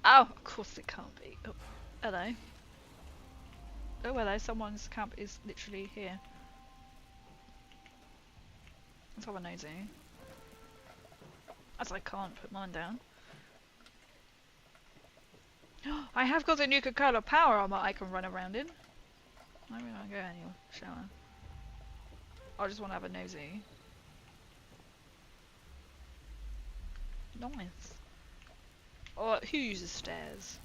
Oh, of course it can't be. Oh, hello. Oh, hello, someone's camp is literally here. Let's have a nosy. As I can't put mine down. I have got the Nuka Girl power armor I can run around in. I don't want to go anywhere. Shower. I just want to have a nosy. Nice. Oh, who uses stairs?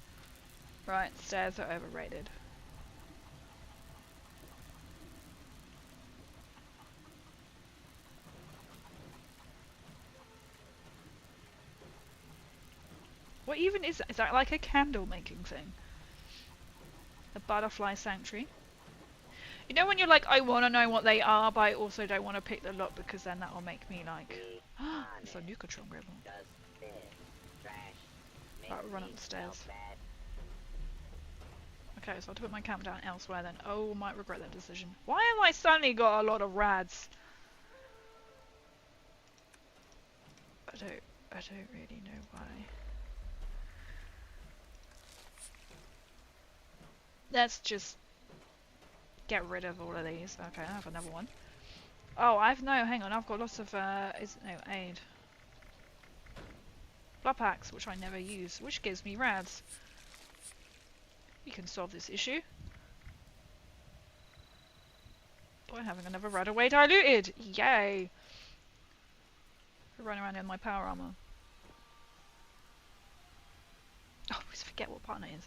Right, stairs are overrated. What even is that? Is that like a candle making thing? A butterfly sanctuary? You know when you're like, I want to know what they are, but I also don't want to pick the lock because then that will make me like, it's a Nuka Girl. Right, we'll run up the stairs. Okay, so I have to put my camp down elsewhere then. Oh, might regret that decision. Why have I suddenly got a lot of rads? I don't really know why. Let's just get rid of all of these. Okay, I have another one. Oh, hang on, I've got lots of, aid. Blood packs, which I never use, which gives me rads. We can solve this issue by having another rad away diluted. Yay! Run around in my power armor. Oh, I always forget what partner is.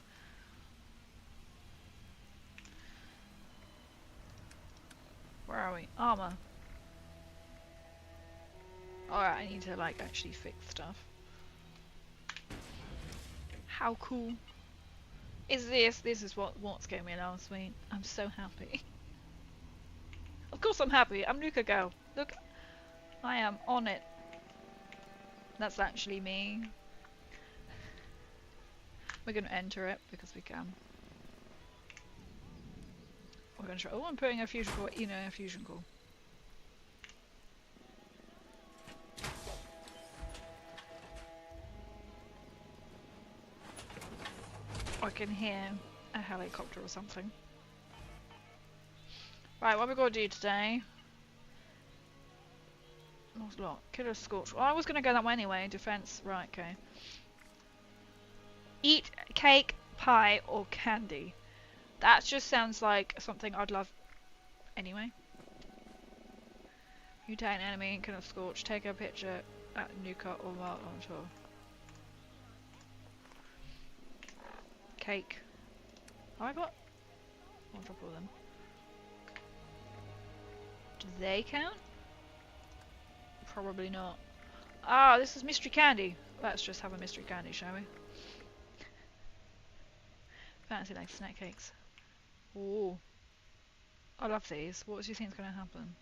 Where are we? Armor. Alright, I need to like actually fix stuff. How cool is this? This is what's getting me last week. I'm so happy. Of course I'm happy. I'm Nuka Girl. Look, I am on it. That's actually me. We're gonna enter it because we can. We're gonna try. Oh, I'm putting a fusion core in a fusion core. I can hear a helicopter or something. Right, what we're gonna do today What's lot? Killer Scorch. Well, I was gonna go that way anyway. Defense. Right, okay. Eat cake, pie, or candy. That just sounds like something I'd love anyway. You take an enemy and Killer Scorch. Take a picture at Nuka or Vault on tour. Cake. Have I got? I'll drop all of them. Do they count? Probably not. Ah, this is mystery candy. Let's just have a mystery candy, shall we? Fancy like snack cakes. Ooh. I love these. What do you think is going to happen?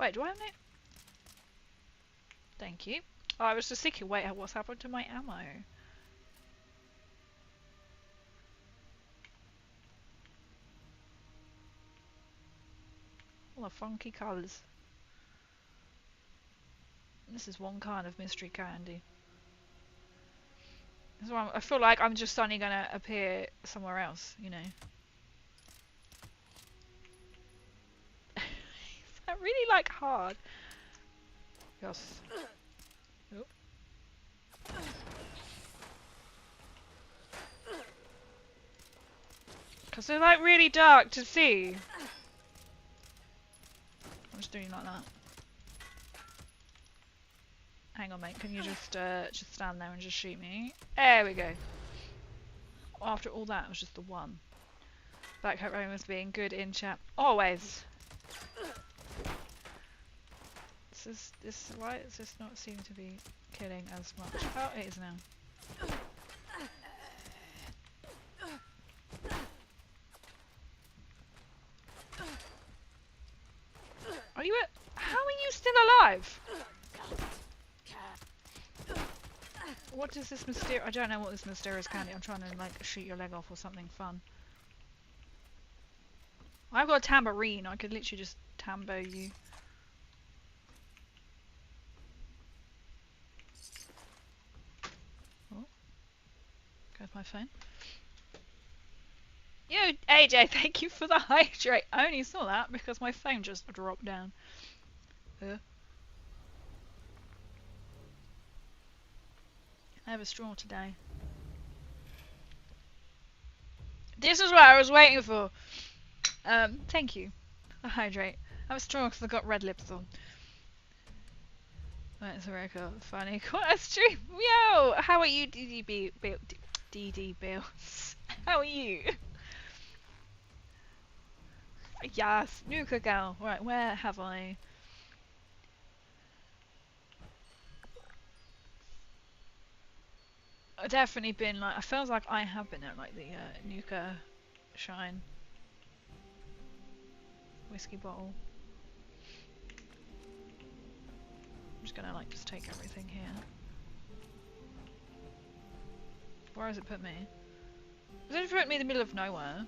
Wait, do I have no? Thank you. Oh, I was just thinking, wait, what's happened to my ammo? All the funky colours. This is one kind of mystery candy. That's why I feel like I'm just suddenly gonna appear somewhere else, you know. Is that really like hard? Yes. Oh. Because they're like really dark to see. I'm just doing like that. Hang on, mate. Can you just stand there and just shoot me? There we go. After all that, it was just the one. Blackcoat Rome was being good in chat. Always. Why does this not seem to be killing as much? Oh, it is now. Are you how are you still alive? What is this mysterious? I don't know what this mysterious candy. I'm trying to like shoot your leg off or something fun. I've got a tambourine. I could literally just tambo you. Oh, goes my phone. Yo, AJ, thank you for the hydrate. I only saw that because my phone just dropped down. I have a straw today. This is what I was waiting for. Thank you. A hydrate. I have a straw because I got red lips on. That's very cool. Funny. What a stream. Yo! How are you, DD Bills? How are you? Yes, Nuka Girl. Right, where have I? I've definitely been like, I feels like I have been at like the Nuka Shine whiskey bottle. I'm just gonna like just take everything here. Where has it put me? Has it put me in the middle of nowhere?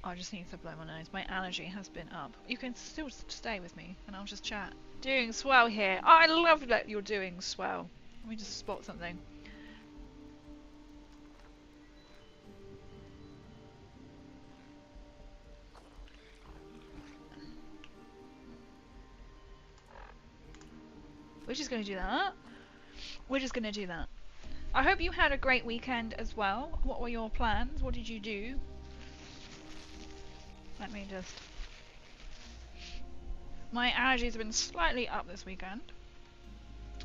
I just need to blow my nose. My allergy has been up. You can still stay with me and I'll just chat. Doing swell here. I love that you're doing swell. Let me just spot something. We're just going to do that. We're just going to do that. I hope you had a great weekend as well. What were your plans? What did you do? Let me just... My allergies have been slightly up this weekend.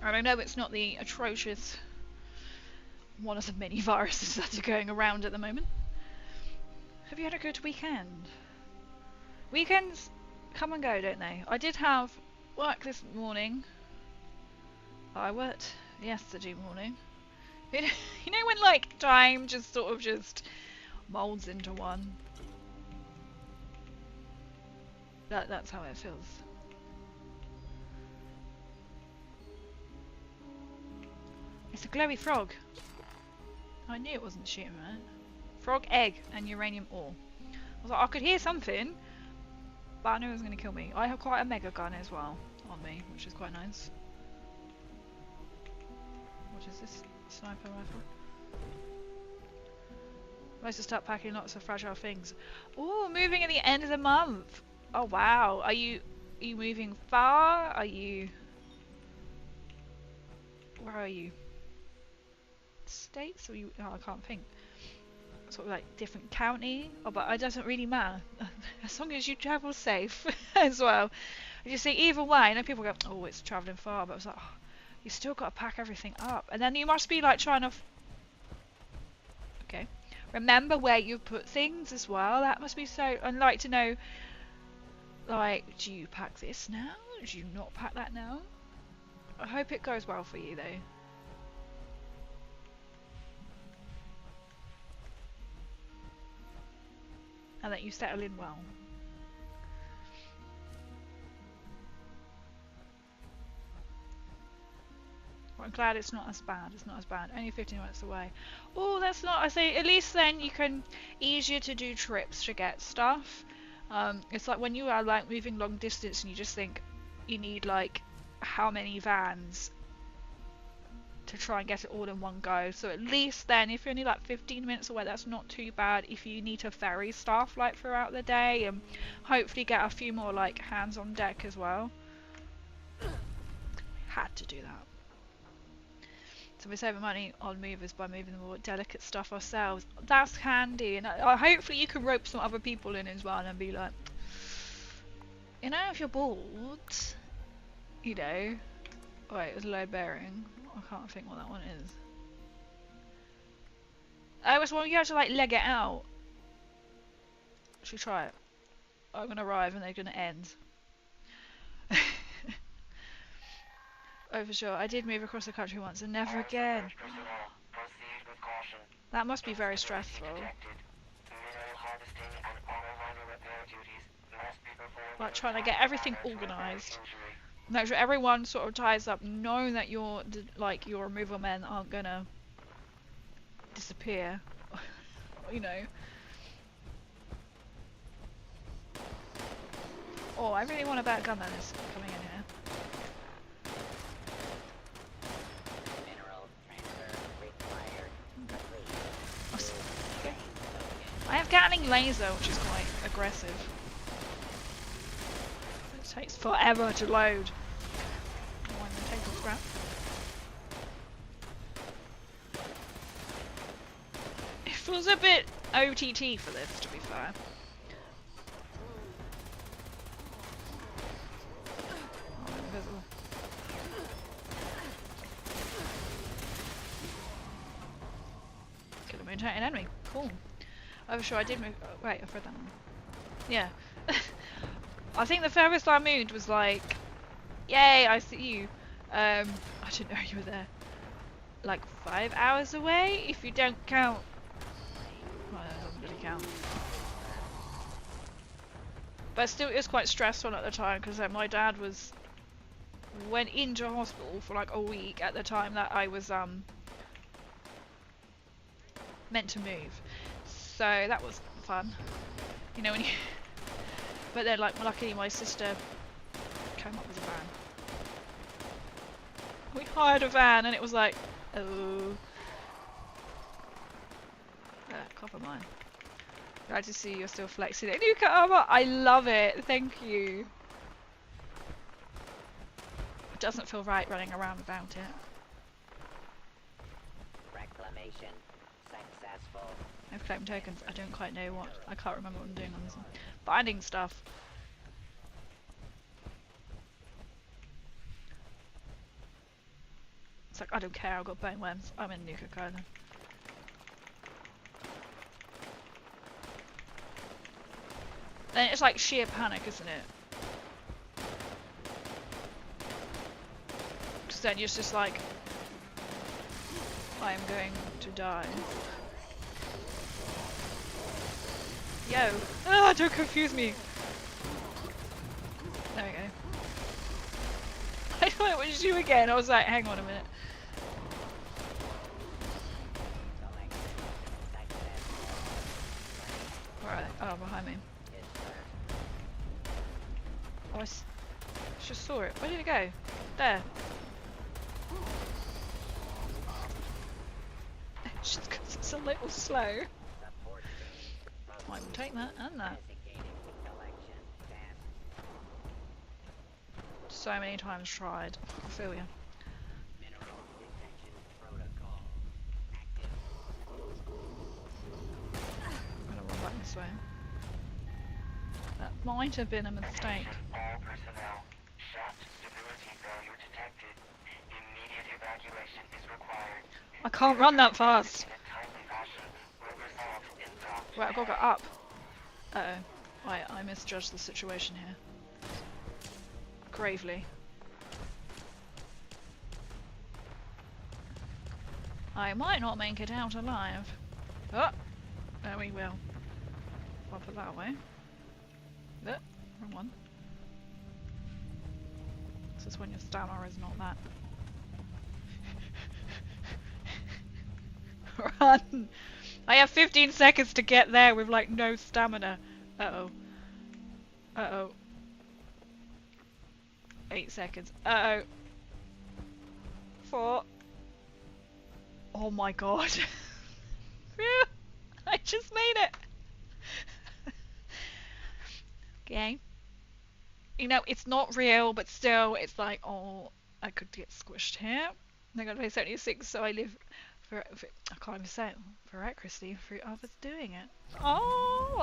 And I know it's not the atrocious one of the many viruses that are going around at the moment. Have you had a good weekend? Weekends come and go, don't they? I did have work this morning. I worked yesterday morning. You know when like time just sort of just molds into one? That's how it feels. It's a glowy frog. I knew it wasn't shooting, right? Frog, egg, and uranium ore. I was like, I could hear something, but I knew it was going to kill me. I have quite a mega gun as well on me, which is quite nice. What is this? Sniper rifle. I to start packing lots of fragile things. Oh, moving at the end of the month. Oh wow. Are you moving far? Are you? Where are you? States? Or you? Oh, I can't think. Sort of like different county. Oh, but it doesn't really matter as long as you travel safe as well. You see, either way, I know people go, oh, it's travelling far, but I was like, oh, you still got to pack everything up, and then you must be like trying to. Okay. Remember where you put things as well. That must be so. I'd like to know. Like, do you pack this now? Do you not pack that now? I hope it goes well for you though. And that you settle in well. Well, I'm glad it's not as bad. It's not as bad. Only 15 minutes away. Oh, that's not. I say at least then you can easier to do trips to get stuff. It's like when you are like moving long distance and you just think you need like how many vans to try and get it all in one go. So at least then if you're only like 15 minutes away, that's not too bad. If you need to ferry stuff like throughout the day and hopefully get a few more like hands on deck as well. Had to do that. So we're saving money on movers by moving the more delicate stuff ourselves. That's handy, and hopefully you can rope some other people in as well and be like, you know, if you're bored, you know. Oh wait, it was low bearing. I can't think what that one is. Oh, it was one you have to like leg it out. Should we try it? I'm gonna arrive and they're gonna end. Oh, for sure. I did move across the country once and never again. That must be very stressful. Like trying to get everything organised. Make sure everyone sort of ties up, knowing that your removal men aren't gonna disappear. You know. Oh, I really want a better gun that is coming in here. I have Gatling laser, which is quite aggressive. It takes forever to load. Oh, I'm gonna take some scrap. It feels a bit OTT for this, to be fair. Oh, I'm invisible. Kill a mutated enemy. Cool. Oh, sure, I did move. Oh, wait, I've read that one. Yeah. I think the furthest I moved was like, yay, I see you. I didn't know you were there. Like 5 hours away, if you don't count. Well, that doesn't really count. But still, it was quite stressful at the time because my dad went into hospital for like a week at the time that I was meant to move. So that was fun, you know, when you. But then, like, luckily my sister came up with a van. We hired a van, and it was like, oh, copper mine. Glad to see you're still flexing it. Nuka armor, I love it. Thank you. It doesn't feel right running around without it. Reclamation successful. I've claimed tokens. I don't quite know what. I can't remember what I'm doing on this one. Binding stuff. It's like, I don't care, I've got bone worms. I'm in Nuka Girl. Then it's like sheer panic, isn't it? Because then you're just like, I'm going to die. Yo! Ah, don't confuse me! There we go. I thought it was you again, I was like, hang on a minute. Where are they? Oh, behind me. Oh, I just saw it. Where did it go? There. It's just because it's a little slow. I can take that and that. Designated collection task. So many times tried. I feel ya. Mineral detection protocol active. I'm gonna run back this way. That might have been a mistake. All personnel. Shaft stability failure detected. Immediate evacuation is required. I can't run that fast. In a timely fashion will result in soft Right, I've got to go up. Uh-oh. I misjudged the situation here. Gravely. I might not make it out alive. Oh! There we will. I'll put that away. Wrong one. This is when your stamina is not that. Run! I have 15 seconds to get there with like no stamina. Uh-oh. Uh-oh. 8 seconds. Uh-oh. 4. Oh my god. Phew! I just made it! Okay. You know, it's not real, but still, it's like, oh, I could get squished here. I'm gonna play 76, so I live for I can't even say it, for accuracy, for others doing it. Oh,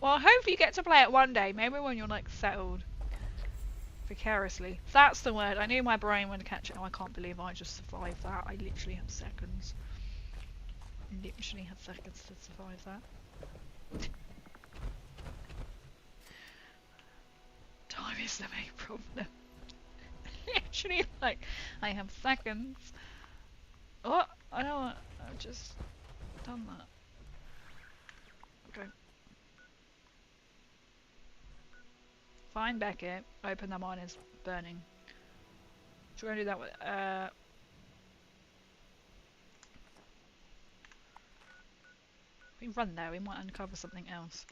well, I hope you get to play it one day, maybe when you're like settled. Vicariously. That's the word. I knew my brain would catch it. Oh, I can't believe I just survived that. I literally had seconds. Literally had seconds to survive that. Time is the main problem. Literally, like, I have seconds. Oh, I don't want. I've just done that. Okay. Find Beckett. Open the mine is burning. So we're gonna do that with. If we run there, we might uncover something else.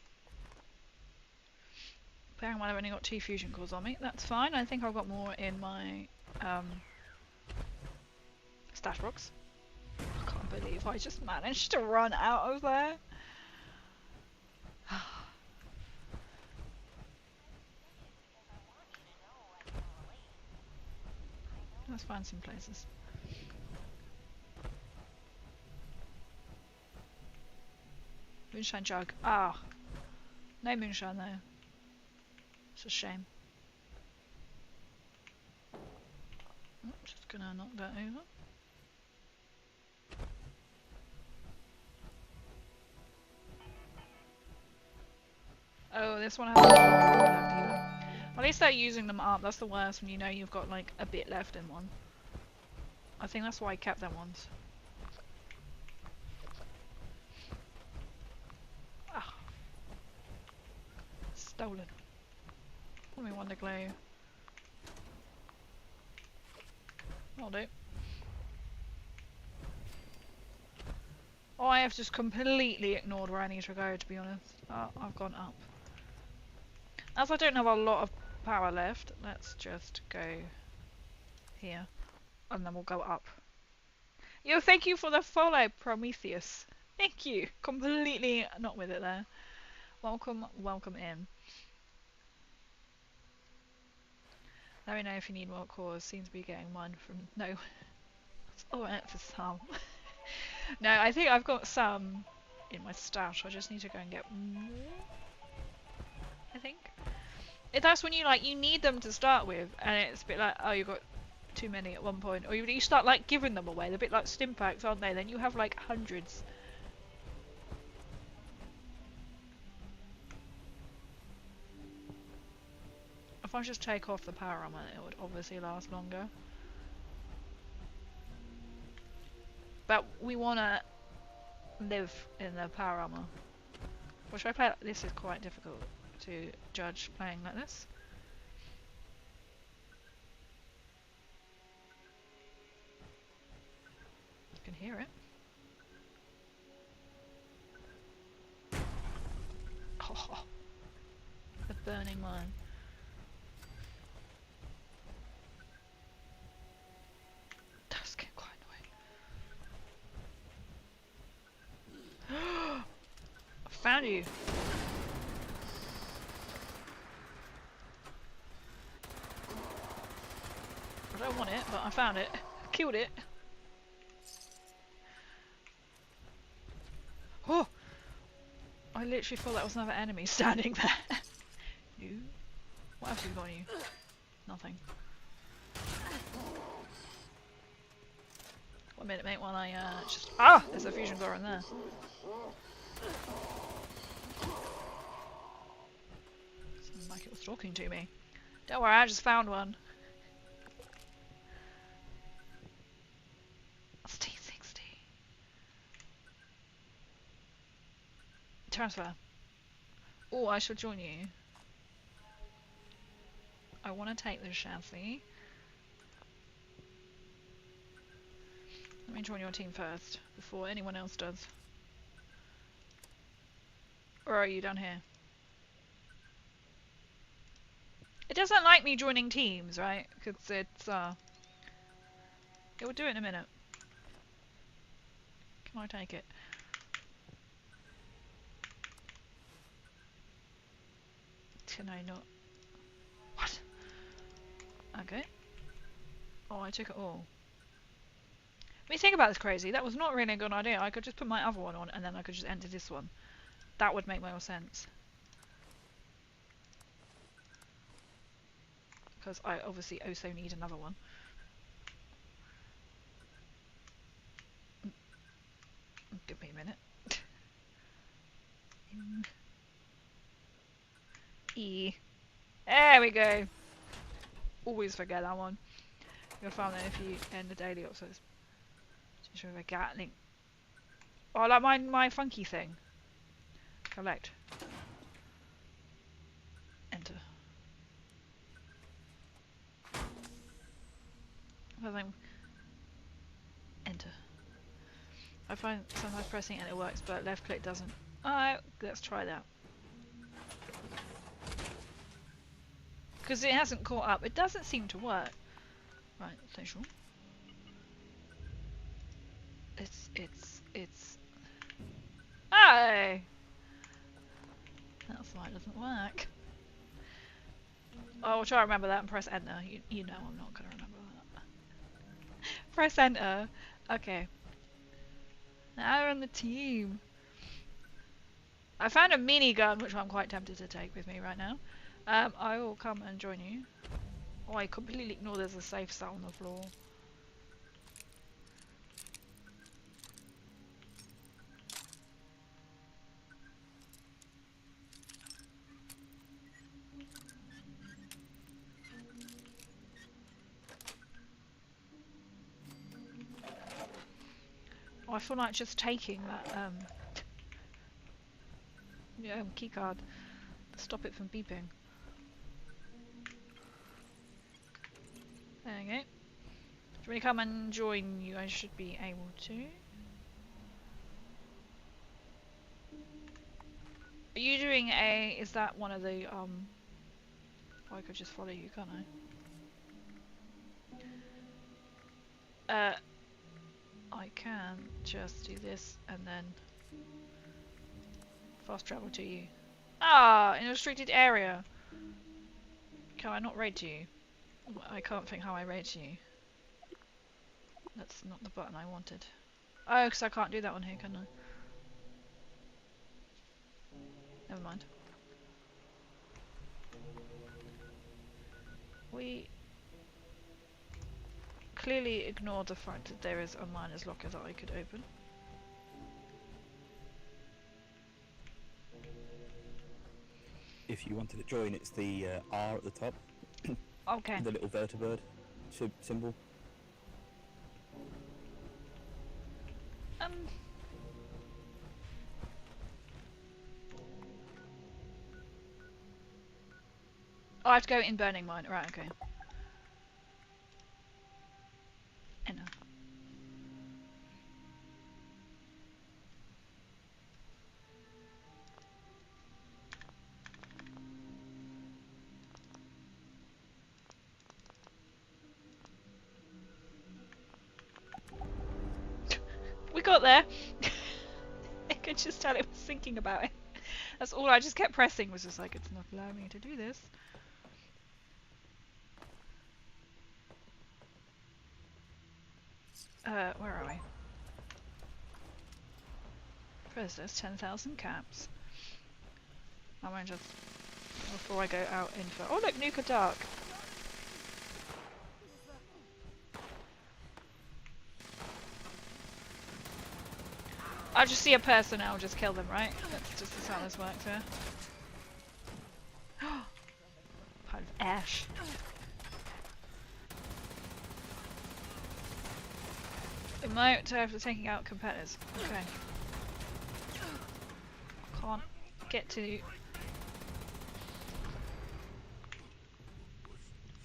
Bearing in mind I've only got 2 fusion cores on me. That's fine. I think I've got more in my stash box. I can't believe I just managed to run out of there. Let's find some places. Moonshine jug. Ah. No moonshine though. It's a shame. Oh, just gonna knock that over. Oh, this one has at least they're using them up. That's the worst when you know you've got like a bit left in one. I think that's why I kept them ones. Ah. Stolen. Let me wonder glue. I'll do. Oh, I have just completely ignored where I need to go, to be honest. I've gone up. As I don't have a lot of power left, let's just go here. And then we'll go up. Yo, thank you for the follow, Prometheus. Thank you. Completely not with it there. Welcome, welcome in. Let me know if you need more cores. Seems to be getting mine from... No. It's alright for some. No, I think I've got some in my stash. I just need to go and get more. I think. That's when you like, you need them to start with. And it's a bit like, oh, you got too many at one point. Or you start like giving them away. They're a bit like stim packs, aren't they? Then you have like hundreds. If I just take off the power armor, it would obviously last longer. But we want to live in the power armor. Which I play. This is quite difficult to judge playing like this. You can hear it. Oh, the burning mine. Does get quite annoying. found you. I don't want it, but I found it. Killed it. Oh! I literally thought that was another enemy standing there. No. What else have you got on you? Nothing. 1 minute, mate, while I just. Ah! There's a fusion core in there. Sounded like it was talking to me. Don't worry, I just found one. That's T60. Transfer. Oh, I shall join you. I want to take the chassis. Let me join your team first, before anyone else does. Or are you down here? It doesn't like me joining teams, right? Because it's, it will do it in a minute. Can I take it? Can I not? What? Okay. Oh, I took it all. Let me think about this crazy. That was not really a good idea. I could just put my other one on and then I could just enter this one. That would make more sense. Because I obviously also need another one. Give me a minute. E. There we go. Always forget that one. You'll find that if you end the daily uploads. Just with a Gatling. Oh, I like my funky thing. Collect. Enter. I think enter. I find sometimes pressing enter works, but left click doesn't. Alright, let's try that. Because it hasn't caught up. It doesn't seem to work. Right, social. It's. Hey! That's why it doesn't work. I'll try to remember that and press enter. You know I'm not going to remember that. Press enter. Okay. Now we're on the team. I found a minigun, which I'm quite tempted to take with me right now. I will come and join you. Oh, I completely ignore there's a safe cell on the floor. Oh, I feel like just taking that keycard to stop it from beeping. There we go. Do you want me to come and join you? I should be able to. Are you doing a... Is that one of the, Oh, I could just follow you, can't I? I can just do this and then fast travel to you. Ah, in a restricted area. Can I not raid to you? I can't think how I raid to you. That's not the button I wanted. Oh, because I can't do that one here, can I? Never mind. We clearly ignored the fact that there is a miner's locker that I could open. If you wanted to join, it's the R at the top. Okay. The little vertibird symbol. Oh, I have to go in burning mine. Right, okay. Enter. We got there. I could just tell it was thinking about it. That's all I just kept pressing, was just like, it's not allowing me to do this. Where are we? What is this? 10,000 caps. I might just, before I go out into... Oh look, Nuka Dark! I just see a person and I'll just kill them, right? That's just how this works here. Part of ash. Emote after taking out competitors. Okay. Can't get to...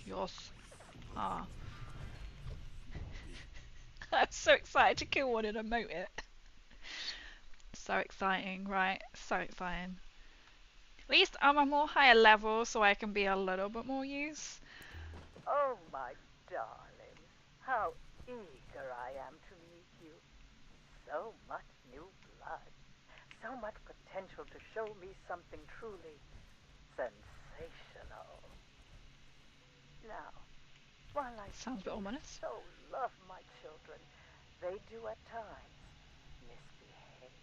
Yoss. Ah. I'm so excited to kill one and emote it. So exciting, right? So exciting. At least I'm a more higher level so I can be a little bit more use. Oh, my darling. How eager I am to meet you. So much new blood. So much potential to show me something truly sensational. Now, while I Sounds a bit ominous. so love my children, they do at times misbehave.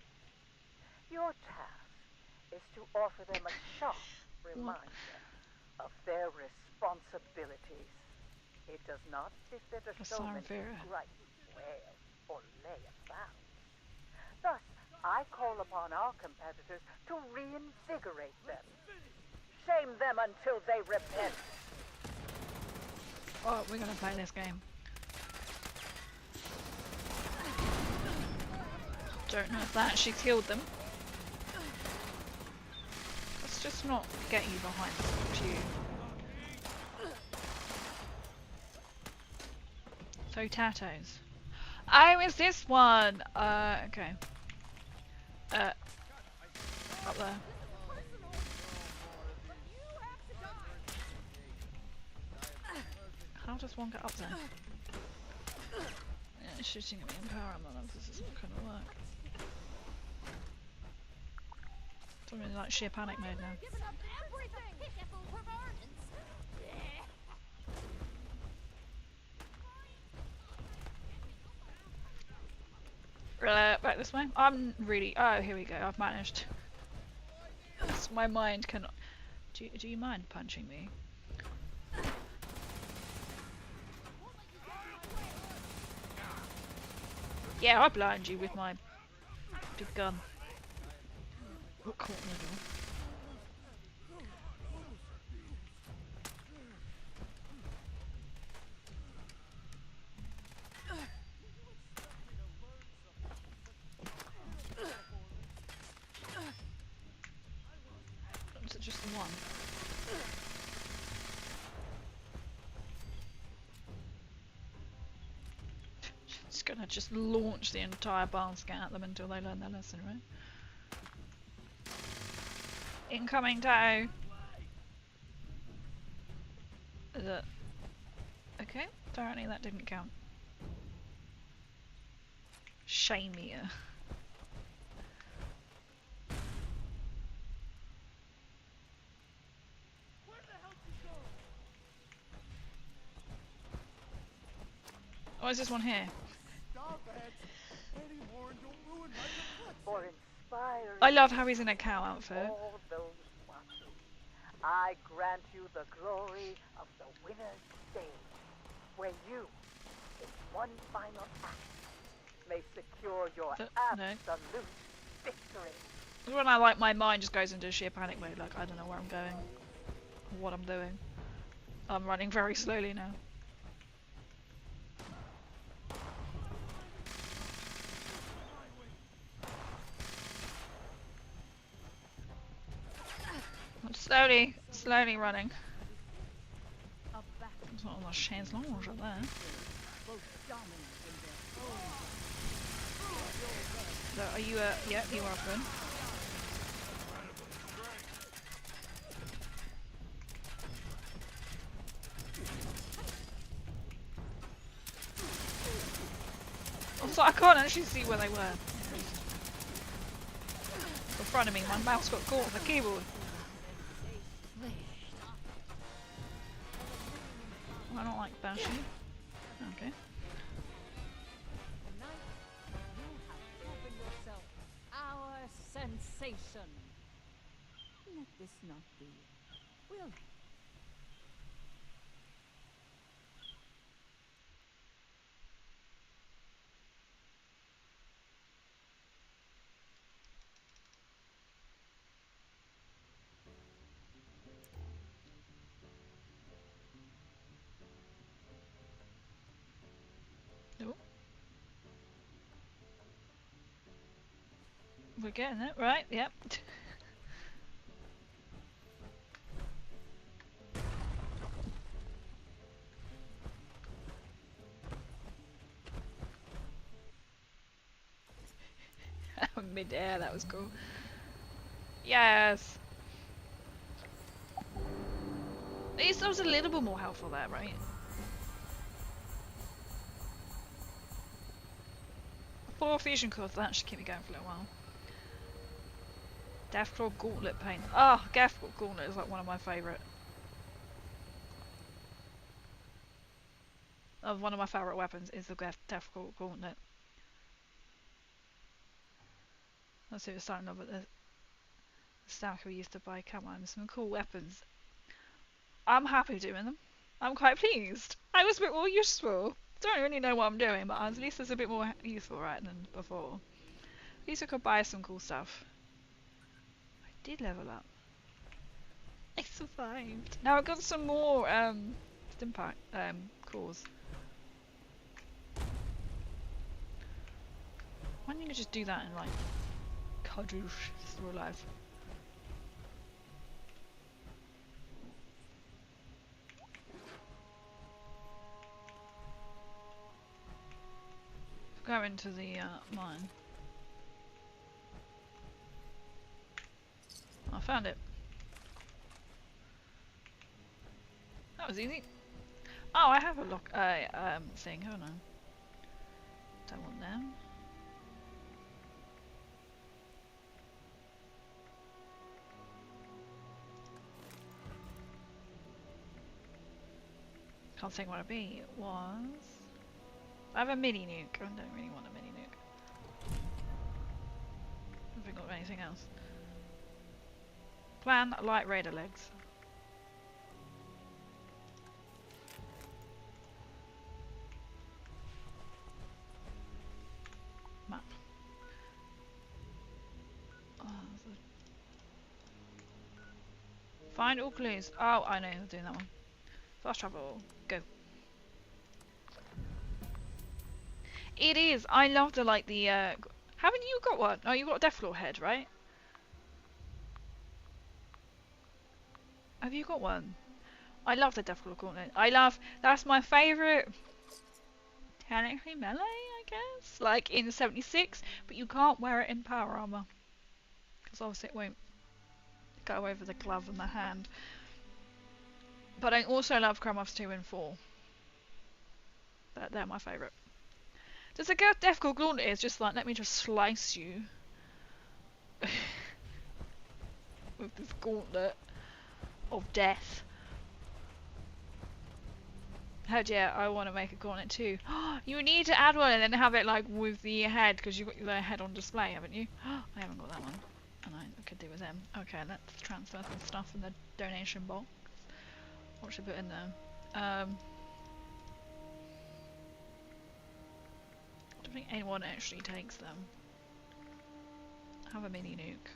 Your task is to offer them a sharp reminder of their responsibilities. It does not befit a showman to Vera. gripe, wail, or lay about. Thus, I call upon our competitors to reinvigorate them. Shame them until they repent. Oh, we're gonna play this game. Don't know if that actually killed them. Let's just not get you behind you. So tattoos. Oh, is this one? Okay. Up there. How does one get up there? Yeah, it's shooting at me in power. I'm not know if this is not gonna work. I'm in like sheer panic mode now. Back this way. I'm really. Oh, here we go. I've managed. My mind cannot. Do you mind punching me? Yeah, I blind you with my big gun. What caught me door? Was it just the one? It's gonna just launch the entire basket at them until they learn their lesson, right? Incoming tow! Is it? Okay, apparently that didn't count. Shamia. Oh, is this one here? For inspiring I love how he's in a cow outfit. all those watching, I grant you the glory of the winner's stage, where you, in one final act, may secure your No. absolute victory. This is when I like my mind just goes into sheer panic mode, like I don't know where I'm going, or what I'm doing. I'm running very slowly now. I'm slowly running. There's not much chance long up there. So are you yeah, you are good. Also, I can't actually see where they were. in front of me. My mouse got caught on the keyboard. I don't like bashing. Okay. Tonight, you have proven yourself our sensation. Let this not be. We'll Oh. We're getting it, right? Yep. Mid-air, that was cool. Yes! At least I was a little bit more helpful there, right? 4 fusion cores, that should keep me going for a little while. Deathclaw Gauntlet Paint. Oh, Deathclaw Gauntlet is like one of my favourite. One of my favourite weapons is the Deathclaw Gauntlet. That's who was starting off at the stack we used to buy. Come on, some cool weapons. I'm happy doing them. I'm quite pleased. I was a bit more useful. Don't really know what I'm doing, but at least it's a bit more useful right than before. At least I could buy some cool stuff. I did level up. I survived. Now I've got some more Stimpack cores. Why don't you just do that and like kadoosh, just real life. Go into the mine. I found it. That was easy. Oh, I have a lock thing, haven't I? Don't want them. Can't think what it'd be. It was. I have a mini nuke. I don't really want a mini nuke. I haven't got anything else. Plan light raider legs. Map. Oh, find all clues. Oh, I know. I'm doing that one. Fast travel. Go. It is. I love the like the. Haven't you got one? Oh, you got a Deathclaw head, right? Have you got one? I love the Deathclaw gauntlet. I love. That's my favourite. Technically melee, I guess. Like in 76, but you can't wear it in power armor because obviously it won't go over the glove and the hand. But I also love Kramov's 2 and 4. They're my favourite. Does a Deathclaw gauntlet is just like, let me just slice you with this gauntlet of death. Heck yeah, I want to make a gauntlet too. You need to add one and then have it like with the head, because you've got the head on display, haven't you? I haven't got that one. And I could do with them. Okay, let's transfer some stuff in the donation box. What should I put in there? I don't think anyone actually takes them. Have a mini nuke.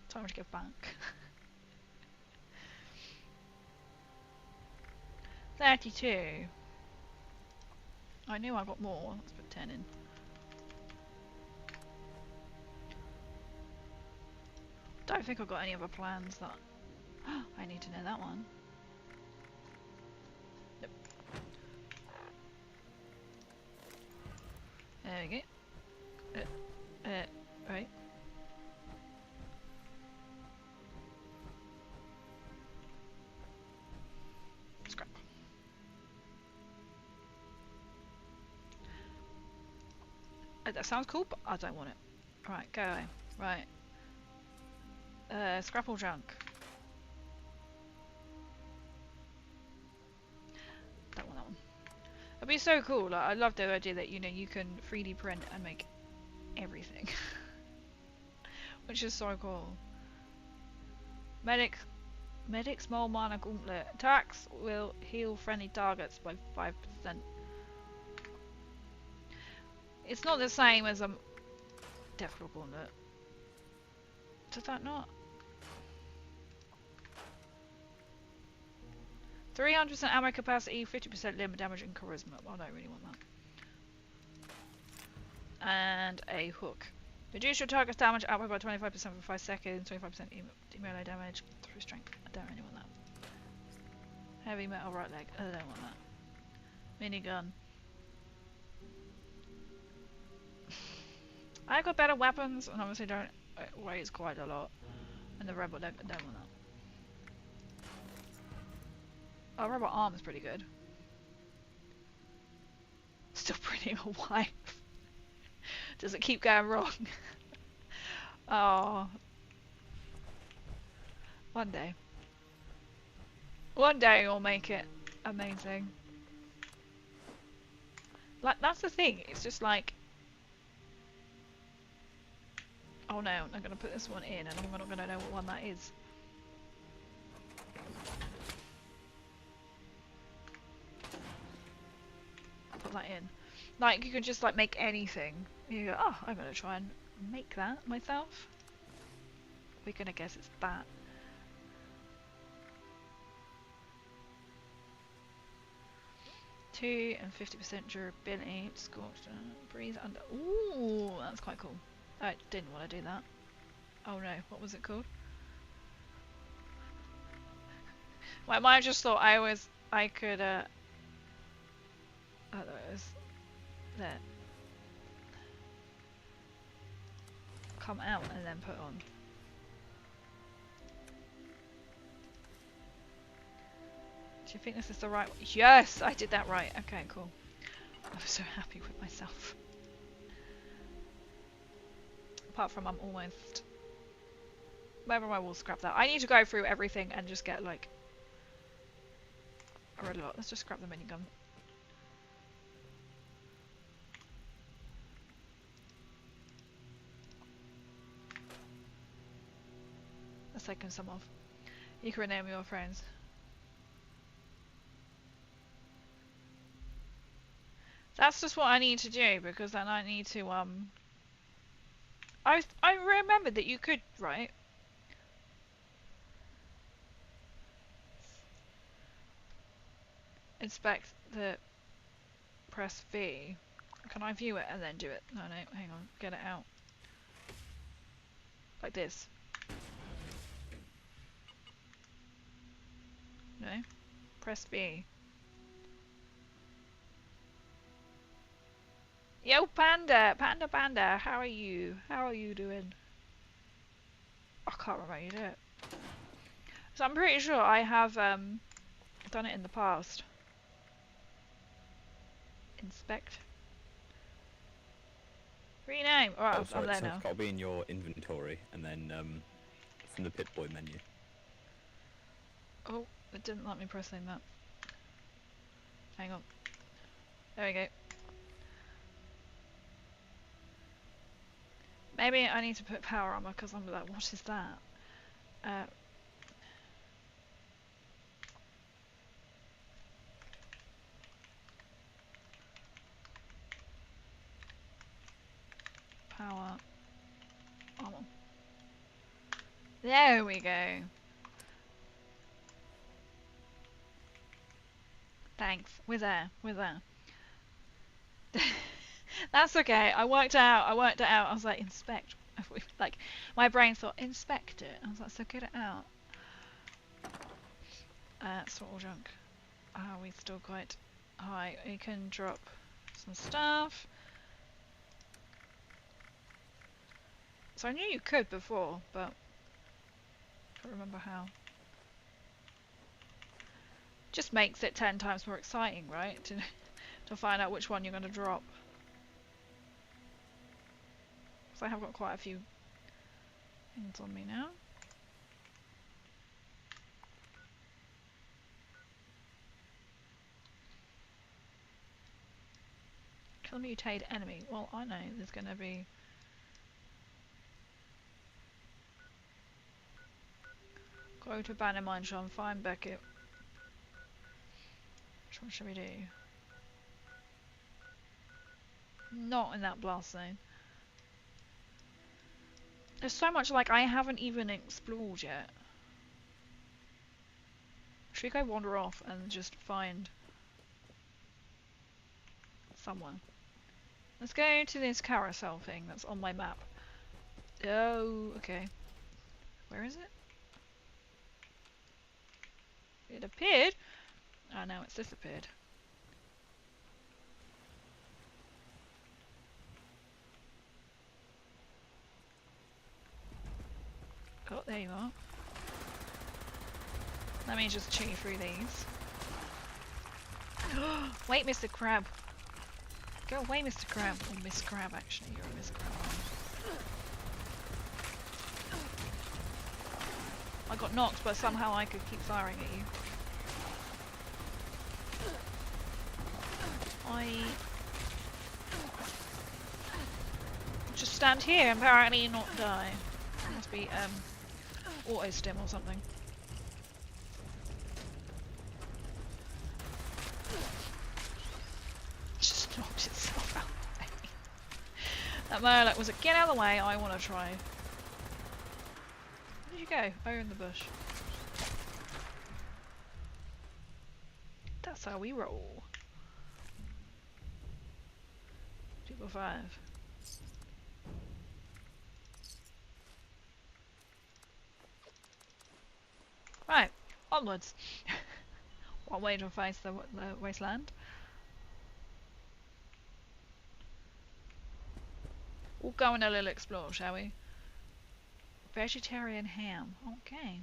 Time to give back. 32. I knew I got more. Let's put 10 in. Don't think I've got any other plans that I need to know that one. Nope. There we go. Right. Scrap. That sounds cool, but I don't want it. Right, go away. Right. Scrap all junk. Don't want that one. It'd be so cool. Like, I love the idea that, you know, you can 3D print and make everything. Which is so cool. Medic small mana gauntlet. Attacks will heal friendly targets by 5%. It's not the same as a Death Claw gauntlet. Does that not? 300% ammo capacity, 50% limit damage and charisma. Well, I don't really want that. And a hook. Reduce your target's damage output by 25% for 5 seconds, 25% melee damage through strength. I don't really want that. Heavy metal right leg. I don't want that. Minigun. I got better weapons and obviously don't weighs quite a lot. And the rebel leg, I don't want that. Oh, rubber arm is pretty good. Still printing a wife. Does it keep going wrong? Oh. One day. One day you'll make it amazing. Like, that's the thing. It's just like... Oh no, I'm gonna put this one in and I'm not gonna know what one that is. Put that in. Like, you can just like make anything. You go, oh, I'm gonna try and make that myself. We're gonna guess it's that. Two and 50% durability. Scorched. Breathe under. Ooh, that's quite cool. I didn't want to do that. Oh no, what was it called? My mind just thought I could oh, there it is. There. Come out and then put on. Do you think this is the right one? Yes! I did that right. Okay, cool. I'm so happy with myself. Apart from I'm almost... Maybe I will scrap that. I need to go through everything and just get like... a red lot. Let's just scrap the minigun. Let's take some off. You can rename your friends. That's just what I need to do, because then I need to, I remembered that you could, right? Inspect the... Press V. Can I view it and then do it? No, no, hang on. Get it out. Like this. No? Press V. Yo, Panda! Panda, Panda! How are you? How are you doing? I can't remember how you do it. So I'm pretty sure I have done it in the past. Inspect. Rename! Alright, Oh, sorry, I'm there so now. it's got to be in your inventory, and then from the Pip-Boy menu. Oh, it didn't let me press in that. Hang on. There we go. Maybe I need to put power armor because I'm like, what is that? Power armor. There we go. Thanks. We're there. We're there. That's okay. I worked it out. I was like, inspect. Like, my brain thought, inspect it. I was like, so get it out. Sort of junk. Are we still quite high? We can drop some stuff. So I knew you could before, but I can't remember how. Just makes it 10 times more exciting, right? To find out which one you're going to drop. Because I have got quite a few things on me now. Kill mutate enemy. Well, I know there's going to be... Go to Banner Mine Shaft, find Beckett. Which one should we do? Not in that blast zone. There's so much like I haven't even explored yet. Should we go wander off and just find someone? Let's go to this carousel thing that's on my map. Oh, okay. Where is it? It appeared. Oh, now it's disappeared. Oh, there you are. Let me just chew through these. Wait, Mr. Crab. Go away, Mr. Crab. Or Miss Crab, actually. You're a Miss Crab. I got knocked, but somehow I could keep firing at you. I just stand here and apparently not die. It must be auto stim or something. Just knocked itself out. That Murloc was like, get out of the way, I want to try. Where did you go? Oh, you're in the bush. That's how we roll. 2.5. Right, onwards. One way to face the wasteland. We'll go on a little explore, shall we? Vegetarian ham. Okay.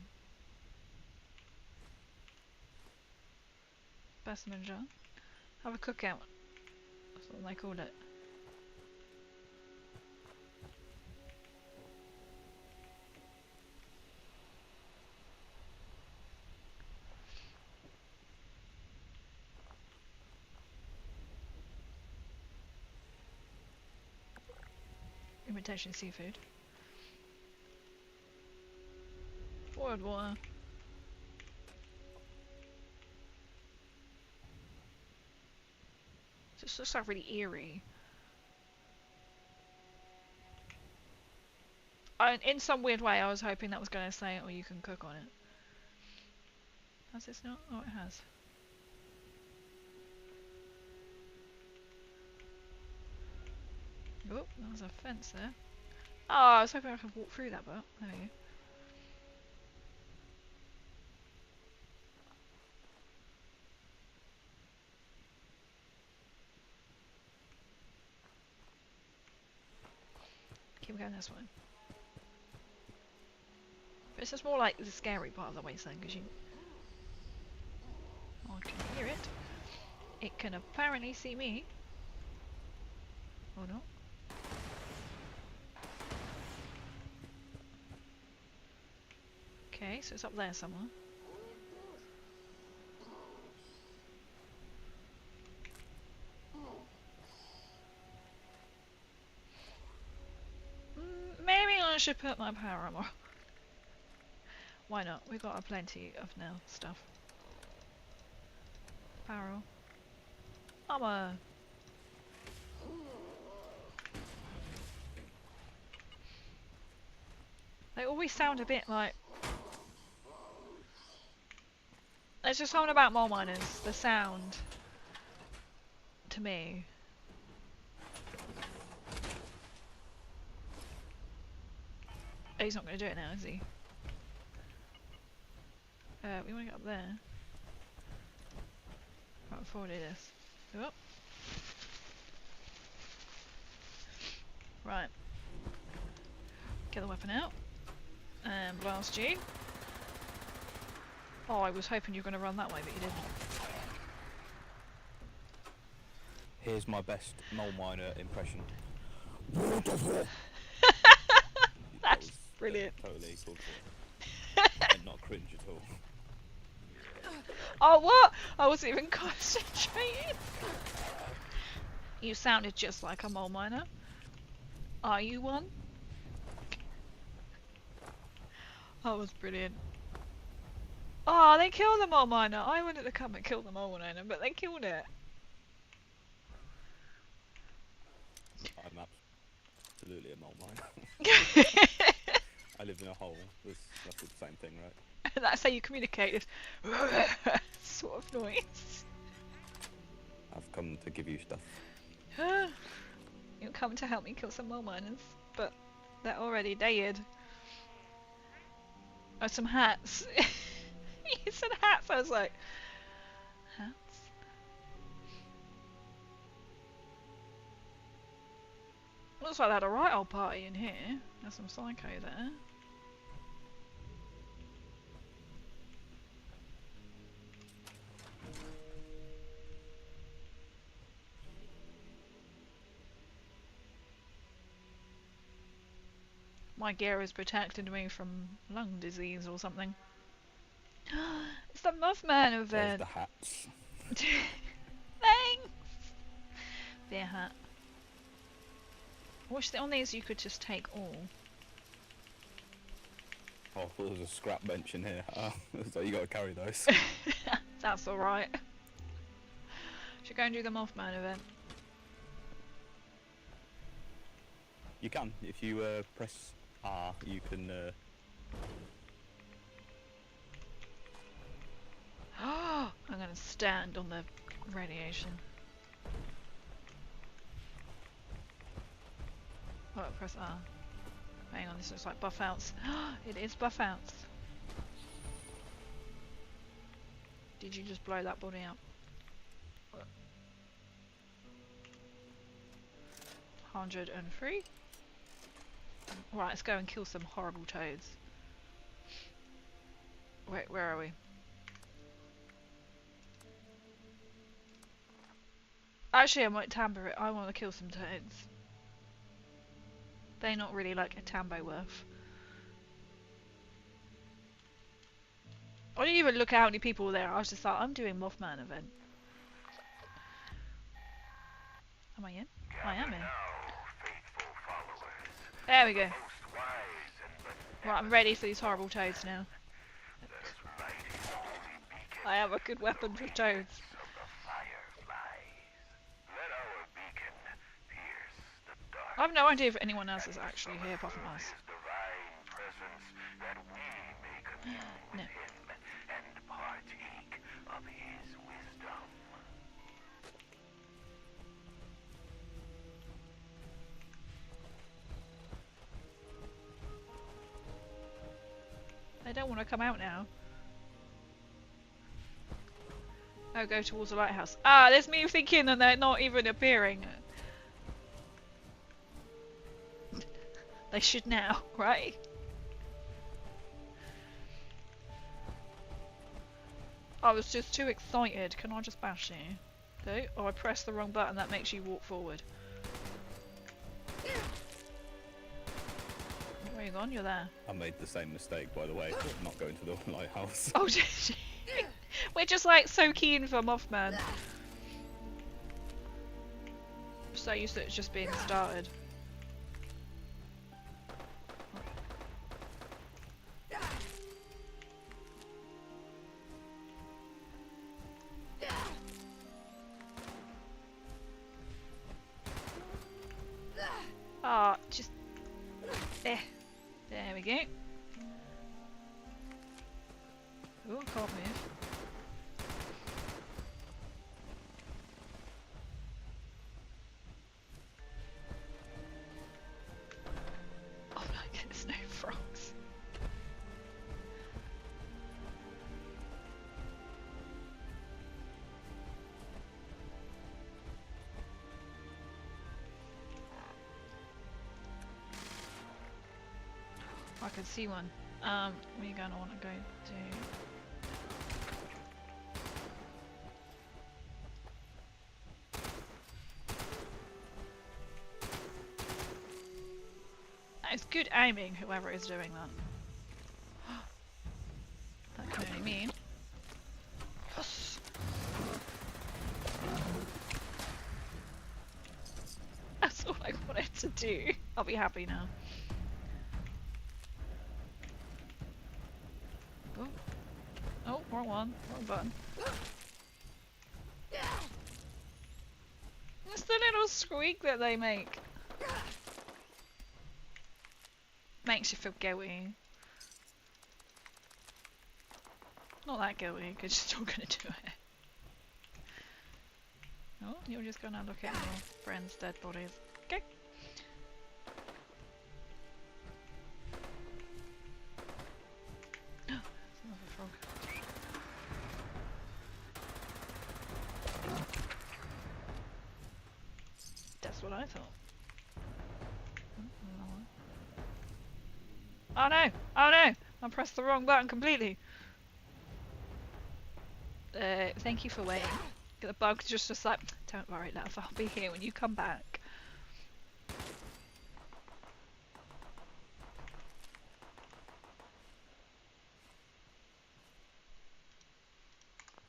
Specimen jar. Have a cookout. That's what they called it. Imitation seafood. Boiled water. This looks like really eerie. In some weird way, I was hoping that was going to say, or you can cook on it. Has this not? Oh, it has. Oh, there's a fence there. Oh, I was hoping I could walk through that, but there we go. Keep going this way. This is more like the scary part of the wasteland because you... Oh, I can hear it. It can apparently see me. Or not. Okay, so it's up there somewhere. Maybe I should put my power armor. Why not? We've got plenty of now stuff. Power armor. They always sound a bit like... There's just something about mole miners, the sound, to me. Oh, he's not going to do it now, is he? We want to get up there. Right, before we do this. Oh. Right. Get the weapon out. And blast you. Oh, I was hoping you were going to run that way, but you didn't. Here's my best mole miner impression. Brilliant. Totally called for it. And not cringe at all. Oh, what? I wasn't even concentrating. You sounded just like a mole miner. Are you one? That was brilliant. Oh, they killed the mole miner. I wanted to come and kill the mole miner, but they killed it. I'm absolutely a mole miner. I live in a hole. That's the same thing, right? That's how you communicate. Sort of noise. I've come to give you stuff. You come to help me kill some mole miners, but they're already dead. Oh, some hats. You said hats. I was like, hats. Looks like they had a right old party in here. There's some psycho there. My gear has protected me from lung disease or something. It's the Mothman There's event. the hats. Thanks. Beer hat. I wish that on these you could just take all. Oh, I thought there was a scrap bench in here. So you got to carry those. That's alright. Should go and do the Mothman event. You can. If you press R, you can... I'm gonna stand on the radiation. Oh, press R. Hang on, this looks like buff outs. It is buff outs. Did you just blow that body up? 103. Right, let's go and kill some horrible toads. Wait, where are we? Actually, I might tamper it. I want to kill some toads. They're not really like a tambo worth. I didn't even look at how many people were there. I was just like, I'm doing Mothman event. Am I in? I am in. There we go. Right, I'm ready for these horrible toads now. I have a good weapon for toads. I have no idea if anyone else is actually here apart from us. No. They don't want to come out now. Oh, go towards the lighthouse. Ah, there's me thinking that they're not even appearing. They should now, right? I was just too excited. Can I just bash you? No? Oh, I pressed the wrong button. That makes you walk forward. Where are you gone? You're there. I made the same mistake, by the way, of not going to the lighthouse. Oh, did you? We're just like so keen for Mothman. So used to it just being started. Ah, just there. There we go. Oh, can't move. Oh my goodness, no frogs. I can see one. We're gonna want to go to. That is good aiming, whoever is doing that. That can only mean... Yes. That's all I wanted to do. I'll be happy now. Oh, oh, wrong one. Wrong button. It's the little squeak that they make. Makes you feel guilty. Not that guilty, because you're still gonna do it. Oh, you're just gonna look at your friends' dead bodies. Okay. There's another frog. That's what I thought. Oh no! Oh no! I pressed the wrong button completely. Thank you for waiting. The bug's just like, don't worry love, I'll be here when you come back.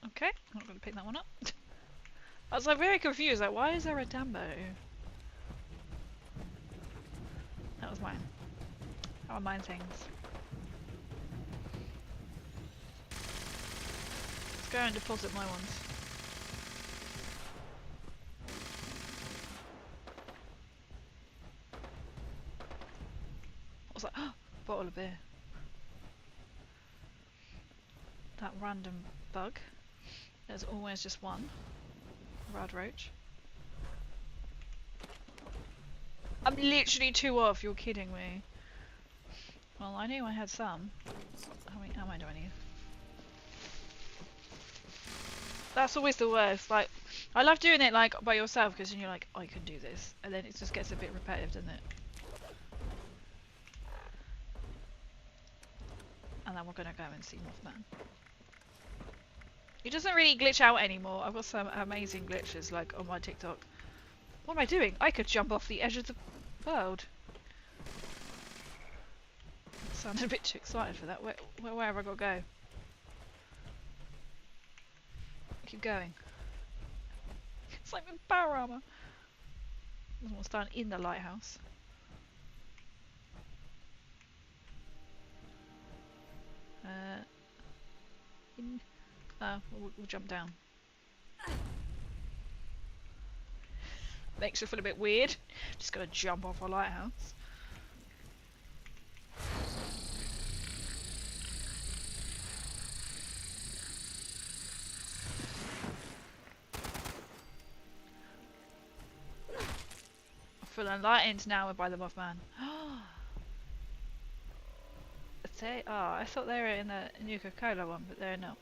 Okay, I'm not going to pick that one up. I was like very confused, like why is there a Dambo? That was mine. How are mine things? Let's go and deposit my ones. I was like, oh, bottle of beer. That random bug. There's always just one. Rad roach. I'm literally 2 off, you're kidding me. Well, I knew I had some. How many do I need? That's always the worst. Like, I love doing it like by yourself because then you're like, I can do this, and then it just gets a bit repetitive, doesn't it? And then we're gonna go and see Mothman. It doesn't really glitch out anymore. I've got some amazing glitches like on my TikTok. What am I doing? I could jump off the edge of the world. Sounded a bit too excited for that. Where have I got to go? Keep going. It's like with power armor. Doesn't want to stand in the lighthouse. We'll jump down. Makes you feel a bit weird. Just gotta jump off a lighthouse. I feel enlightened now by the Mothman. I thought they were in the Nuka Girl one, but they're not.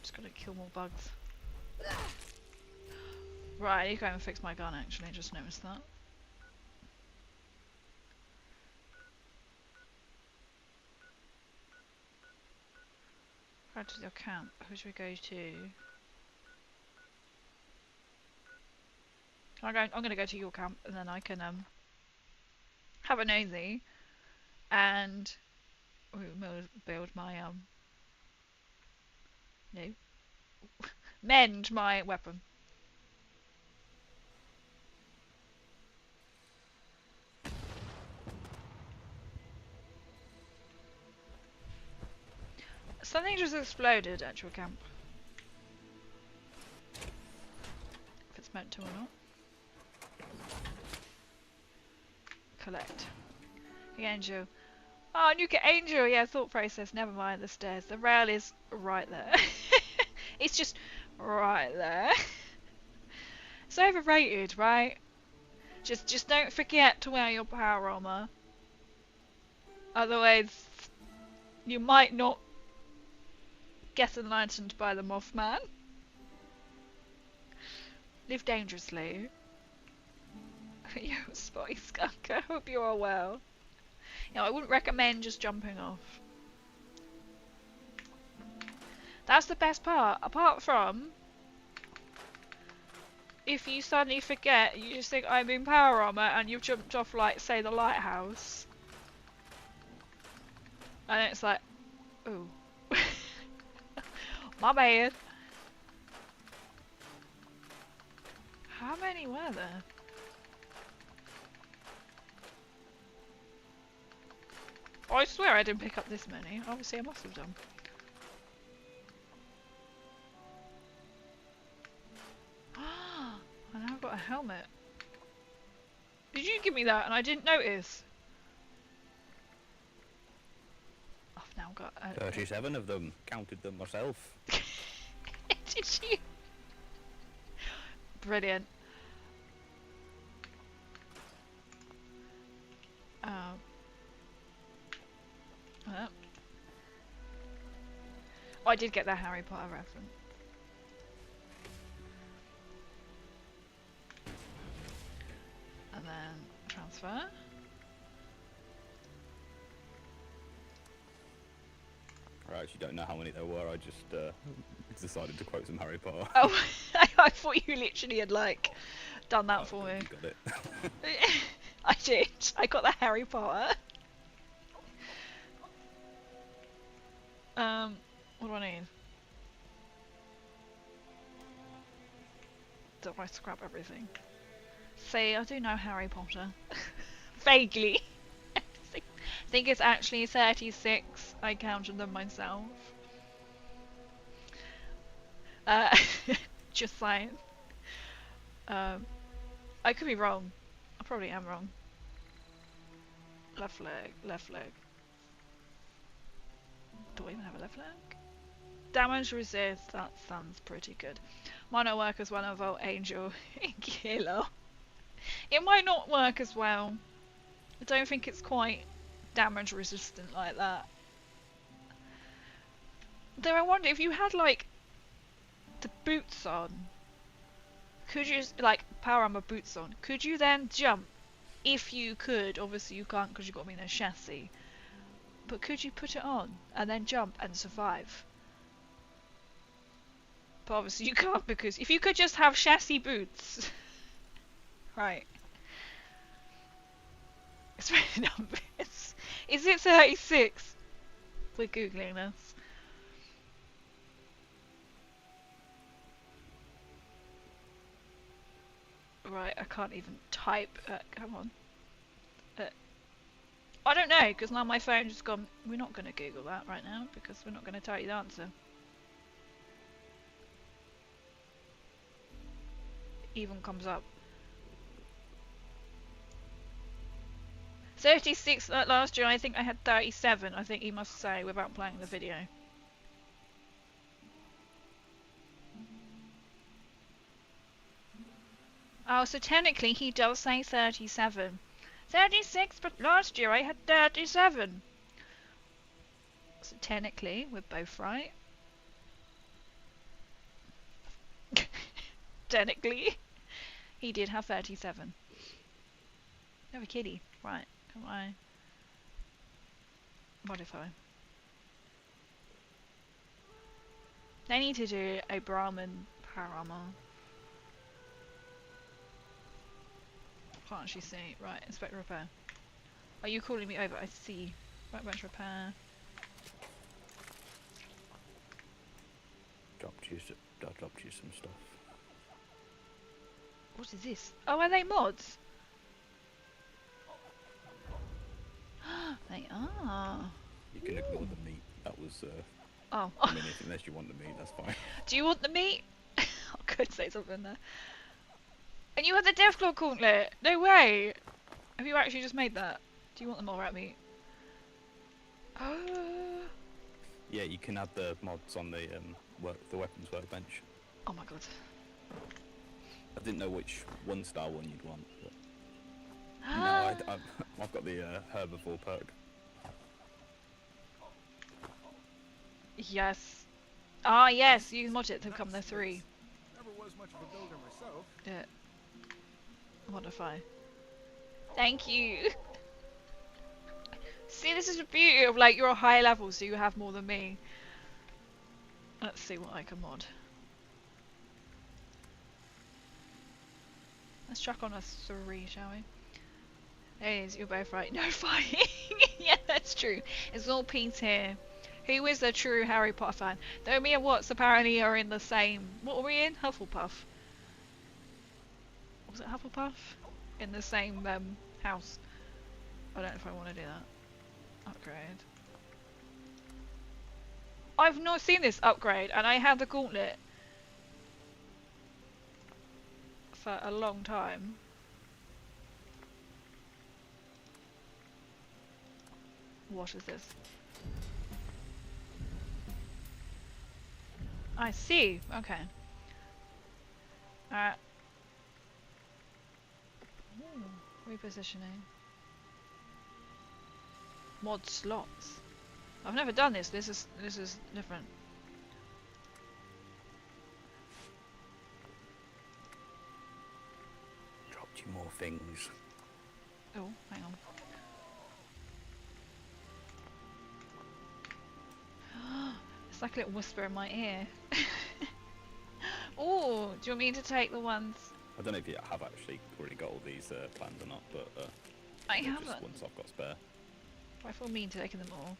Just gotta kill more bugs. Right, I need to go and fix my gun actually, I just noticed that. Right to your camp, who should we go to? I'm gonna go to your camp and then I can have a nosy and build my no. Mend my weapon. Something just exploded at your camp. If it's meant to or not. Collect. The angel. Oh, Nuka Angel! Yeah, thought process. Never mind the stairs. The rail is right there. It's just right there. It's overrated, right? Just don't forget to wear your power armor. Otherwise, you might not get enlightened by the Mothman. Live dangerously. Yo, Spotty Skunk, I hope you are well. You know, I wouldn't recommend just jumping off. That's the best part. Apart from, if you suddenly forget, you just think I'm in power armor and you've jumped off, like, say, the lighthouse. And it's like, ooh. My bad. How many were there? Oh, I swear I didn't pick up this many. Obviously I must have done. I now got a helmet. Did you give me that and I didn't notice? I've now got a... 37 of them. Counted them myself. Did you? Brilliant. I did get that Harry Potter reference. And then transfer. I actually don't know how many there were. I just decided to quote some Harry Potter. Oh, I thought you literally had like done that for me. You got it. I did. I got the Harry Potter. What do I need? Do I scrap everything? See, I do know Harry Potter. Vaguely. I think it's actually 36. I counted them myself. Just saying. I could be wrong. I probably am wrong. Left leg, left leg. Do I even have a left leg? Damage resist, that sounds pretty good. Might not work as well on Volt Angel in Killer. It might not work as well. I don't think it's quite damage resistant like that. Though I wonder if you had like the boots on, could you, like power armor boots on, could you then jump? If you could, obviously you can't because you've got to be in a chassis. But could you put it on and then jump and survive? But obviously you can't, because if you could just have chassis boots. Right. It's very numbers. Is it 36? We're googling this. Right, I can't even type. Come on. I don't know, because now my phone's just gone. We're not going to Google that right now, because we're not going to tell you the answer. Even comes up. 36 last year, I think I had 37, I think he must say, without playing the video. Oh, so technically he does say 37. 36, but last year I had 37. So technically, we're both right. Technically, he did have 37. No, a kitty. Right, come on. Modify. They need to do a Brahmin power armor. Can't actually see. Right, inspect repair. Are you calling me over? I see. Right, bunch repair. I dropped you some stuff. What is this? Oh, are they mods? They are. You can ignore the meat. That was, Oh. I mean, unless you want the meat, that's fine. Do you want the meat? I could say something there. And you had the Deathclaw Gauntlet! No way! Have you actually just made that? Do you want the more rat meat? Oh. Yeah, you can add the mods on the weapons workbench. Oh my god. I didn't know which 1-star one you'd want, but no, I've got the herbivore perk. Yes. Ah, yes, you mod it to become the 3. Never was much of a builder myself. Yeah. Modify. Thank you. See, this is the beauty of like you're a high level, so you have more than me. Let's see what I can mod. Let's chuck on a 3, shall we? It is, you're both right. No fighting. Yeah, that's true. It's all Pete here. Who is a true Harry Potter fan? Though me and Watts apparently are in the same... What were we in? Hufflepuff. Was it Hufflepuff? In the same house. I don't know if I want to do that. Upgrade. I've not seen this upgrade, and I had the gauntlet for a long time. What is this? I see. Okay. Repositioning. Mod slots. I've never done this. This is different. Dropped you more things. Oh, hang on. It's like a little whisper in my ear. Oh, do you want me to take the ones? I don't know if you have actually already got all these planned or not, but I they're haven't. just ones I've got spare. I feel mean taking them all.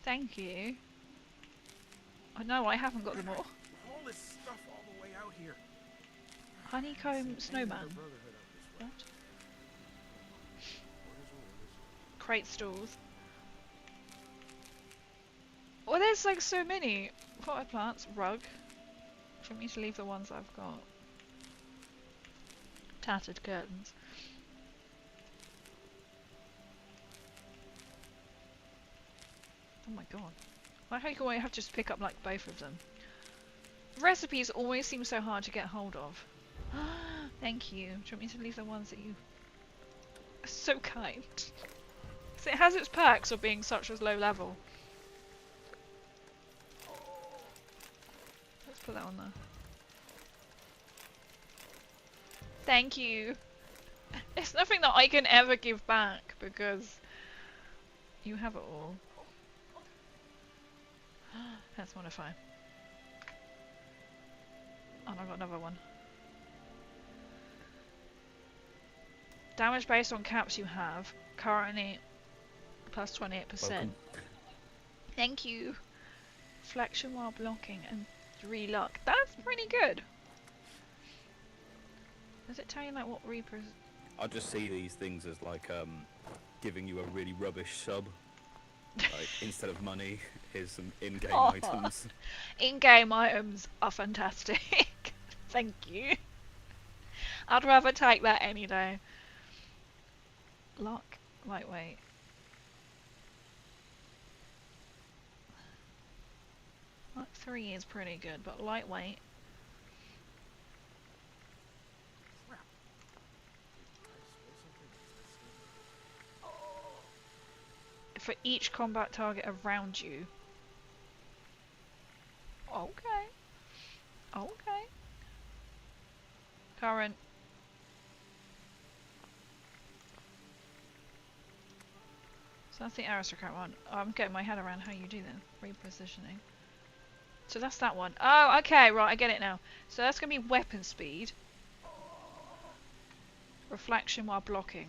Thank you. I know I haven't got them all. All this stuff all the way out here. Honeycomb snowman. What? Crate stalls. Well, there's like so many. Potted plants, rug. For me to leave the ones I've got. Tattered curtains. Oh my god. Why can't I have to just pick up like both of them? Recipes always seem so hard to get hold of. Thank you. Do you want me to leave the ones that you... are so kind. So it has its perks of being such as low level. Let's put that on there. Thank you. It's nothing that I can ever give back because you have it all. That's modify. Oh, and I've got another one. Damage based on caps you have. Currently plus 28%. Welcome. Thank you. Flexion while blocking and 3 luck. That's pretty good. Does it tell you like what Reapers... I just see these things as like giving you a really rubbish sub. Like instead of money, here's some in-game items. In-game items are fantastic. Thank you. I'd rather take that any day. Lock, lightweight. Lock 3 is pretty good, but lightweight. For each combat target around you. Okay. Okay. Current. So that's the aristocrat one. Oh, I'm getting my head around how you do that. Repositioning. So that's that one. Oh, okay, right, I get it now. So that's going to be weapon speed. Reflection while blocking.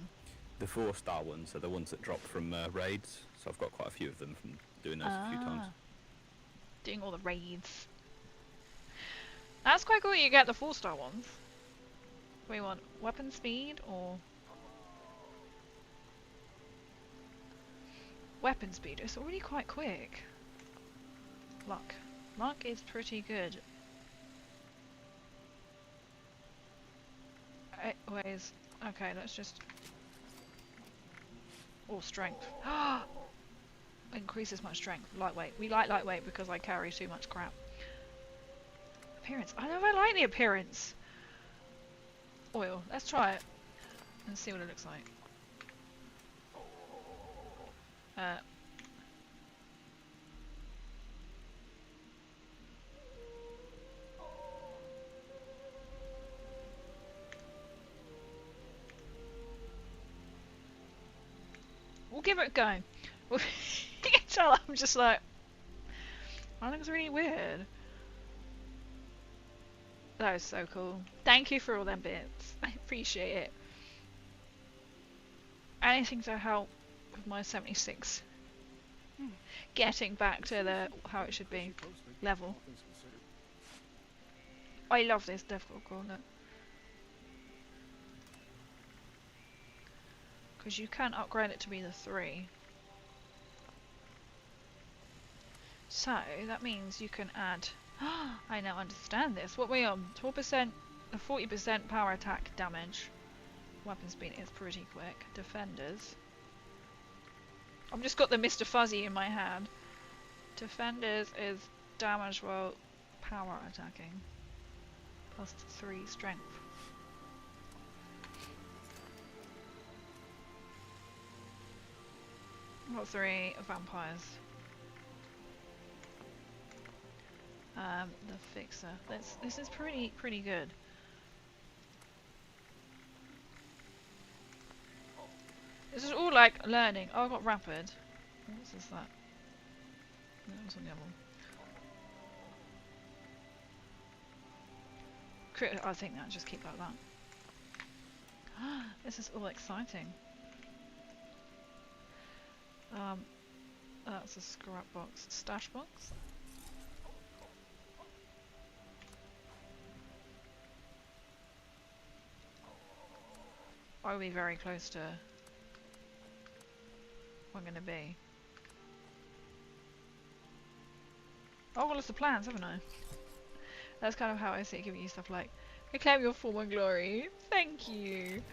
The 4-star ones are the ones that drop from raids, so I've got quite a few of them from doing those a few times. Doing all the raids. That's quite cool you get the 4-star ones. What do you want? Weapon speed or... Weapon speed. It's already quite quick. Luck. Luck is pretty good. Anyways, okay, let's just... Or strength. Increases my strength. Lightweight. We like lightweight because I carry too much crap. Appearance. I never like the appearance. Oil. Let's try it. And see what it looks like. We'll give it a go. You can tell I'm just like... That looks really weird. That was so cool. Thank you for all them bits. I appreciate it. Anything to help with my 76. Getting back to the how it should be level. I love this difficult corner. Because you can upgrade it to be the 3. So that means you can add. I now understand this. What we on? 12%, 40% power attack damage. Weapon speed is pretty quick. Defenders. I've just got the Mr. Fuzzy in my hand. Defenders is damage while power attacking. Plus 3 strength. Got 3 vampires. The fixer. This is pretty good. This is all like learning. Oh, I got rapid. What's this that? No, what's on the other one? I think that just keep like that. This is all exciting. That's a scrap box. Stash box? I'll be very close to what I'm going to be. Oh, well, it's the plans, haven't I? That's kind of how I see it, giving you stuff like, reclaim your former glory. Thank you.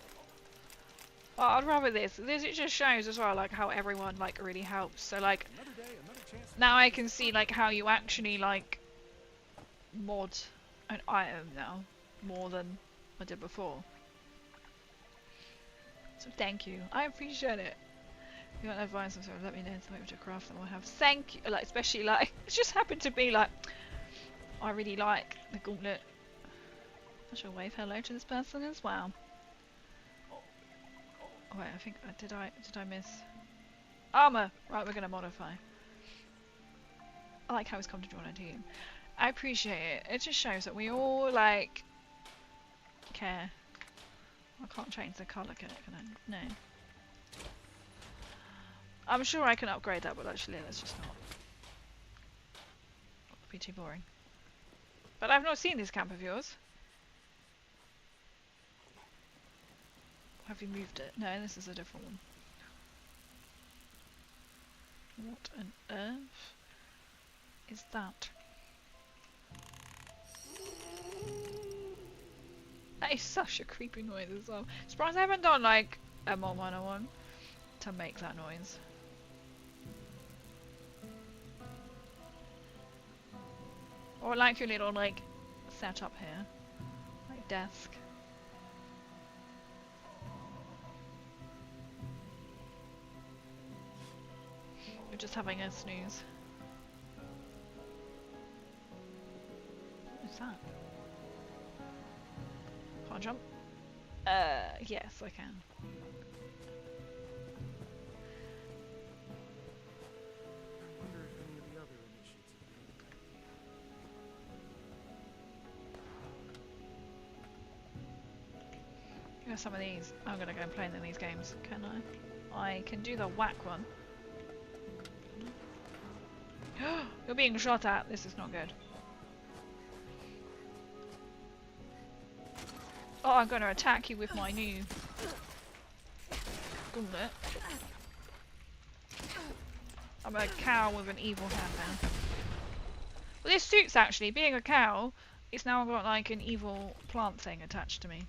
Oh, I'd rather this. It just shows as well, like, how everyone, like, really helps. So, like, now I can see, like, how you actually, like, mod an item now. More than I did before. So thank you. I appreciate it. If you want advice, I'm sorry, let me know something to craft that will have. Thank you. Like, especially, like, it just happened to be, like, I really like the gauntlet. I shall wave hello to this person as well. Oh, wait, I think, did I miss? Armour! Right, we're going to modify. I like how it's come to join our team. I appreciate it. It just shows that we all, like, care. I can't change the colour, can I? No. I'm sure I can upgrade that, but actually let's just not. It would be too boring. But I've not seen this camp of yours. Have you moved it? No, this is a different one. What on earth is that? That is such a creepy noise as well. Surprised I haven't done like a mod 101 to make that noise. Or like your little like setup here. Like desk. We're just having a snooze. What's that? Can't jump? Yes I can. Some of these. I'm gonna go and play in these games, can I? I can do the whack one. You're being shot at. This is not good. Oh, I'm gonna attack you with my new gauntlet. I'm a cow with an evil hand now. Well, this suits actually. Being a cow, it's now got like an evil plant thing attached to me.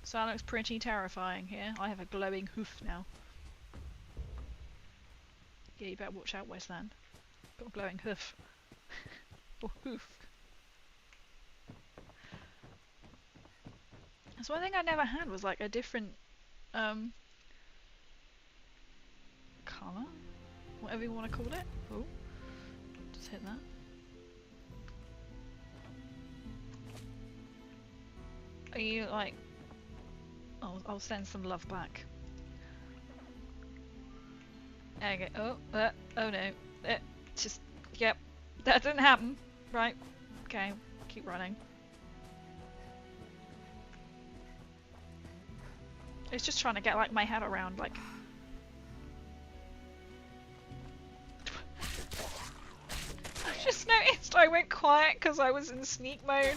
So that looks pretty terrifying here. I have a glowing hoof now. Yeah, you better watch out, Wasteland. Got a glowing hoof. Or hoof. So one thing I never had was like a different colour? Whatever you want to call it. Oh. Just hit that. Are you like... I'll send some love back. Okay. Oh no. Just, yep. That didn't happen. Right. Okay. keep running. It's just trying to get like my head around like. I just noticed I went quiet because I was in sneak mode.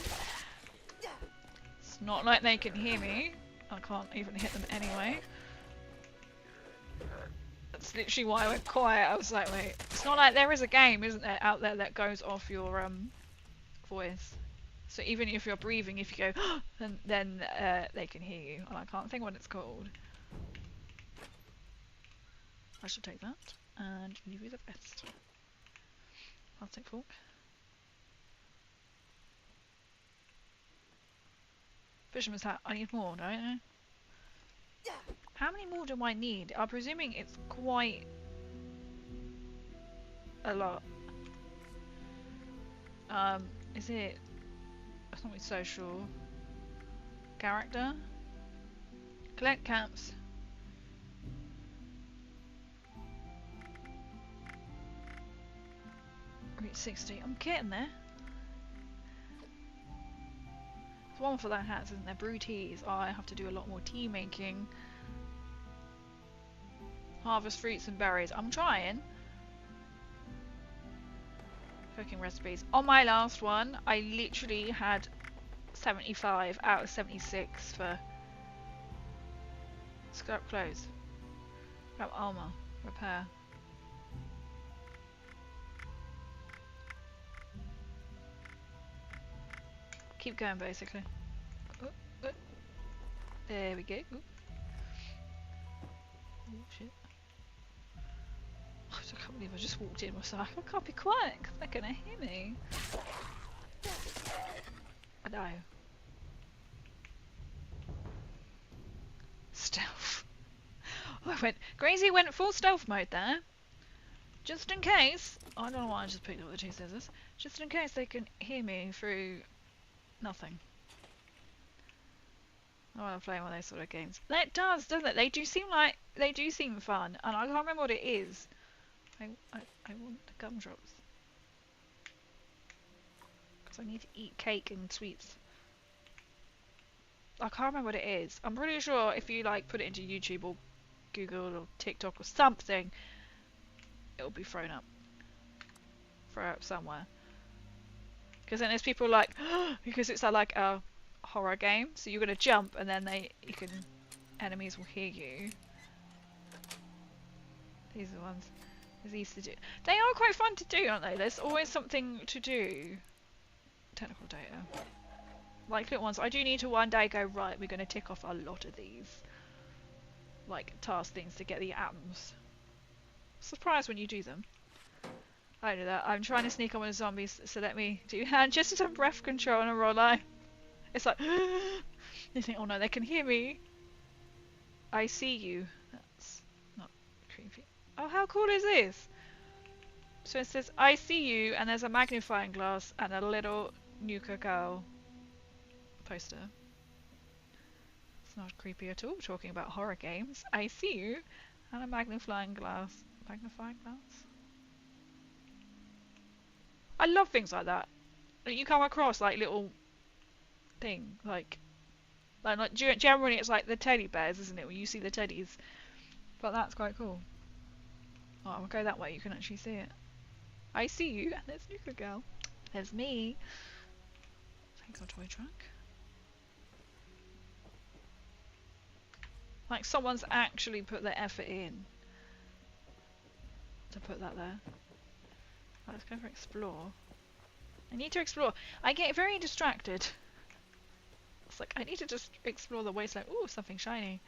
It's not like they can hear me. I can't even hit them anyway. That's literally why I went quiet. I was like, wait, it's not like there is a game, isn't there, out there that goes off your voice. So even if you're breathing, if you go, then they can hear you. And I can't think what it's called. I should take that and leave you the rest. Plastic fork. Fisherman's hat. I need more, don't I? How many more do I need? I'm presuming it's quite a lot. Is it? It's not social. Character. Collect caps. Reach 60. I'm getting there. There's one for that hat, isn't there? Brew teas. Oh, I have to do a lot more tea making. Harvest fruits and berries. I'm trying. Cooking recipes. On my last one, I literally had 75 out of 76 for scrap clothes. Scrap armor. Repair. Keep going, basically. Oh, oh. There we go. Oh, oh shit. I can't believe I just walked in myself. I can't be quiet because they're gonna hear me. I know. Stealth. Oh, Gracie went full stealth mode there. Just in case. I don't know why I just picked up the two scissors. Just in case they can hear me through nothing. I want to play one of those sort of games. That does, doesn't it? They do seem fun, and I can't remember what it is. I want the gumdrops. Because I need to eat cake and sweets. I can't remember what it is. I'm pretty sure if you like put it into YouTube or Google or TikTok or something, it'll be thrown up. Throw up somewhere. Because then there's people like, because it's like a horror game, so you're gonna jump and then enemies will hear you. These are the ones. These to do. They are quite fun to do, aren't they? There's always something to do. Technical data. Like little ones. I do need to one day go, right, we're going to tick off a lot of these. Like task things to get the atoms. Surprised when you do them. I do that. I'm trying to sneak on with zombies, so let me do hand just some breath control and a roll eye. It's like, they think, oh no, they can hear me. I see you. That's not creepy. Oh, how cool is this? So it says, I see you, and there's a magnifying glass and a little Nuka Girl poster. It's not creepy at all, talking about horror games. I see you, and a magnifying glass. Magnifying glass? I love things like that. You come across like little thing, like generally it's like the teddy bears, isn't it? When you see the teddies. But that's quite cool. Oh, I'll go that way, you can actually see it. I see you, and there's Nuka Girl. There's me. Take our toy truck. Like someone's actually put their effort in to put that there. Right, let's go for explore. I need to explore. I get very distracted. It's like I need to just explore the wasteland. Ooh, something shiny.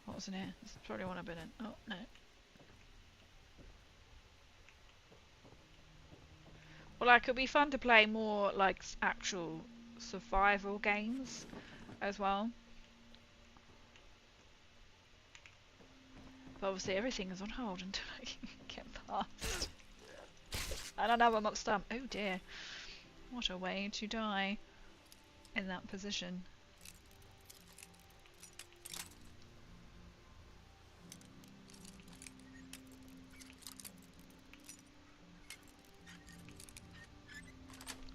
What was in here? This is probably one I've been in. Oh, no. Well, like, it'd be fun to play more, like, actual survival games as well. But obviously everything is on hold until I can get past. I don't know, I'm not stumped. Oh dear. What a way to die in that position.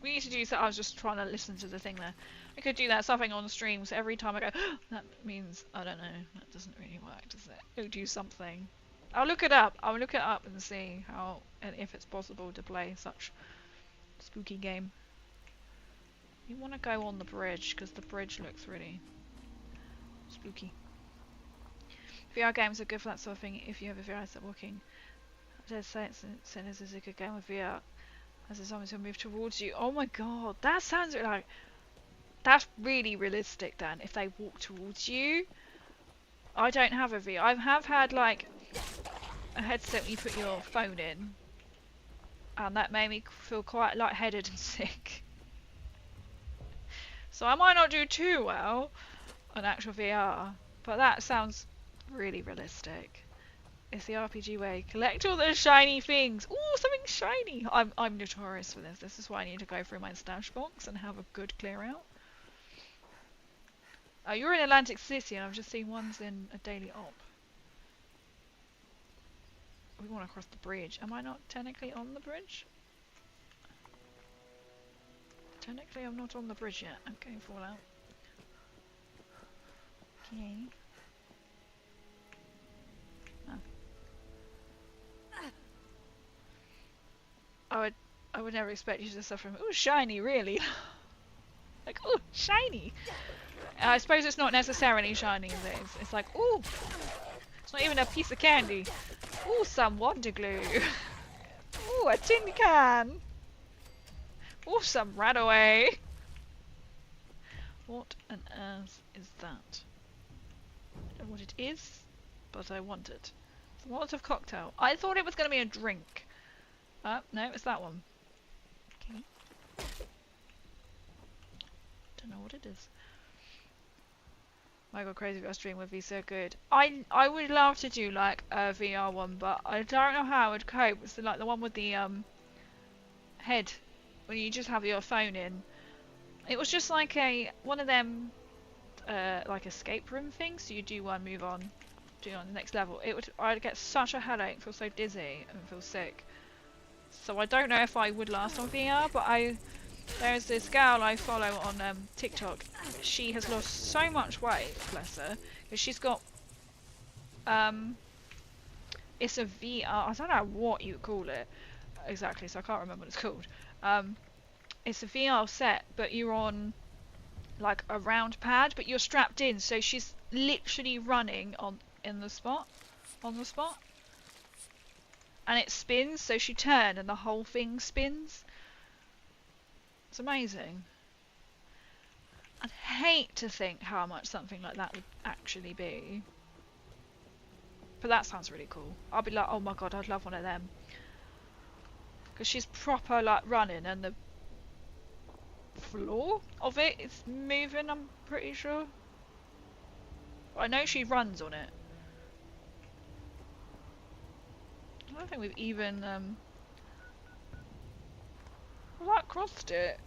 We need to do so. I was just trying to listen to the thing there. I could do that something on the stream, so every time I go, that means, I don't know, that doesn't really work, does it? It'll do something. I'll look it up. I'll look it up and see how, and if it's possible to play such spooky game. You want to go on the bridge, because the bridge looks really spooky. VR games are good for that sort of thing if you have a VR headset walking. I dare say this is a good game with VR, as the zombies will move towards you. Oh my god, that sounds like... That's really realistic then, if they walk towards you. I don't have a VR. I have had like a headset where you put your phone in, and that made me feel quite lightheaded and sick. So I might not do too well on actual VR, but that sounds really realistic. It's the RPG way. Collect all the shiny things. Ooh, something shiny! I'm notorious for this. This is why I need to go through my stash box and have a good clear out. Oh, you're in Atlantic City, and I've just seen ones in a daily op. We want to cross the bridge. Am I not technically on the bridge? Technically, I'm not on the bridge yet. Okay, Fallout. Okay. Oh. I would never expect you to suffer from, ooh, shiny, really? Like, ooh, shiny! I suppose it's not necessarily shiny, is it? It's like, ooh! It's not even a piece of candy. Ooh, some Wonder Glue. Ooh, a tin can. Ooh, some Radaway. What on earth is that? I don't know what it is, but I want it. It's a Molotov cocktail. I thought it was going to be a drink. Oh, no, it's that one. Okay. Don't know what it is. My god, crazy VR stream would be so good. I would love to do like a VR one, but I don't know how I would cope. It's like the one with the head when you just have your phone in. It was just like one of them like escape room things. So you do one, move on, do on the next level. I'd get such a headache, feel so dizzy, and feel sick. So I don't know if I would last on VR, but there's this girl I follow on TikTok. She has lost so much weight, bless her, because she's got it's a VR. I don't know what you call it exactly, so I can't remember what it's called. It's a VR set, but you're on like a round pad, but you're strapped in, so she's literally running on the spot, and it spins. So she turned, and the whole thing spins. It's amazing. I'd hate to think how much something like that would actually be. But that sounds really cool. I'll be like, oh my god, I'd love one of them. Because she's proper like running, and the floor of it is moving, I'm pretty sure. But I know she runs on it. I don't think we've even like crossed it.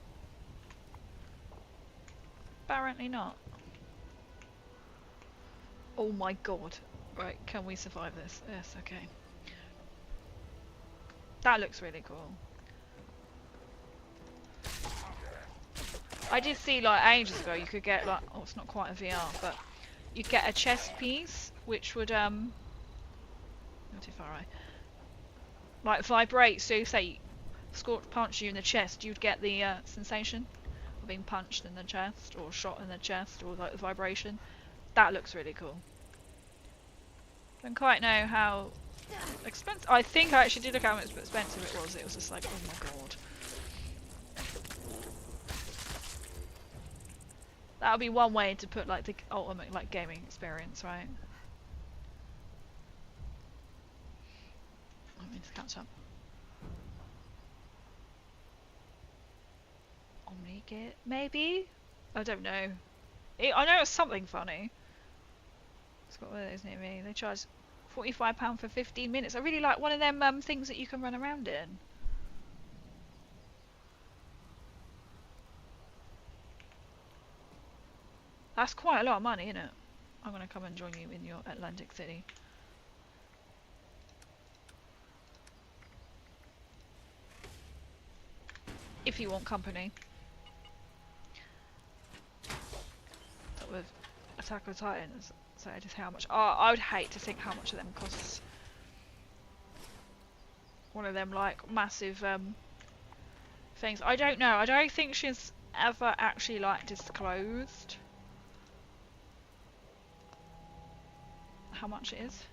Apparently not. Oh my god. Right, can we survive this? Yes, okay. That looks really cool. I did see like ages ago you could get like, oh, it's not quite a VR, but you get a chest piece which would not too far away, like vibrate. So say Scorch punch you in the chest, you'd get the sensation of being punched in the chest or shot in the chest, or like the vibration. That looks really cool. Don't quite know how expensive. I think I actually did look how much expensive it was. It was just like, oh my god. That would be one way to put like the ultimate like gaming experience, right? I need to catch up. Omnigate, maybe? I don't know. I know it's something funny. It's got one of those near me. They charge £45 for 15 minutes. I really like one of them things that you can run around in. That's quite a lot of money, isn't it? I'm going to come and join you in your Atlantic City. if you want company. But with Attack of the Titans, so just how much. Oh, I would hate to think how much of them costs. One of them like massive things. I don't know. I don't think she's ever actually like disclosed how much it is.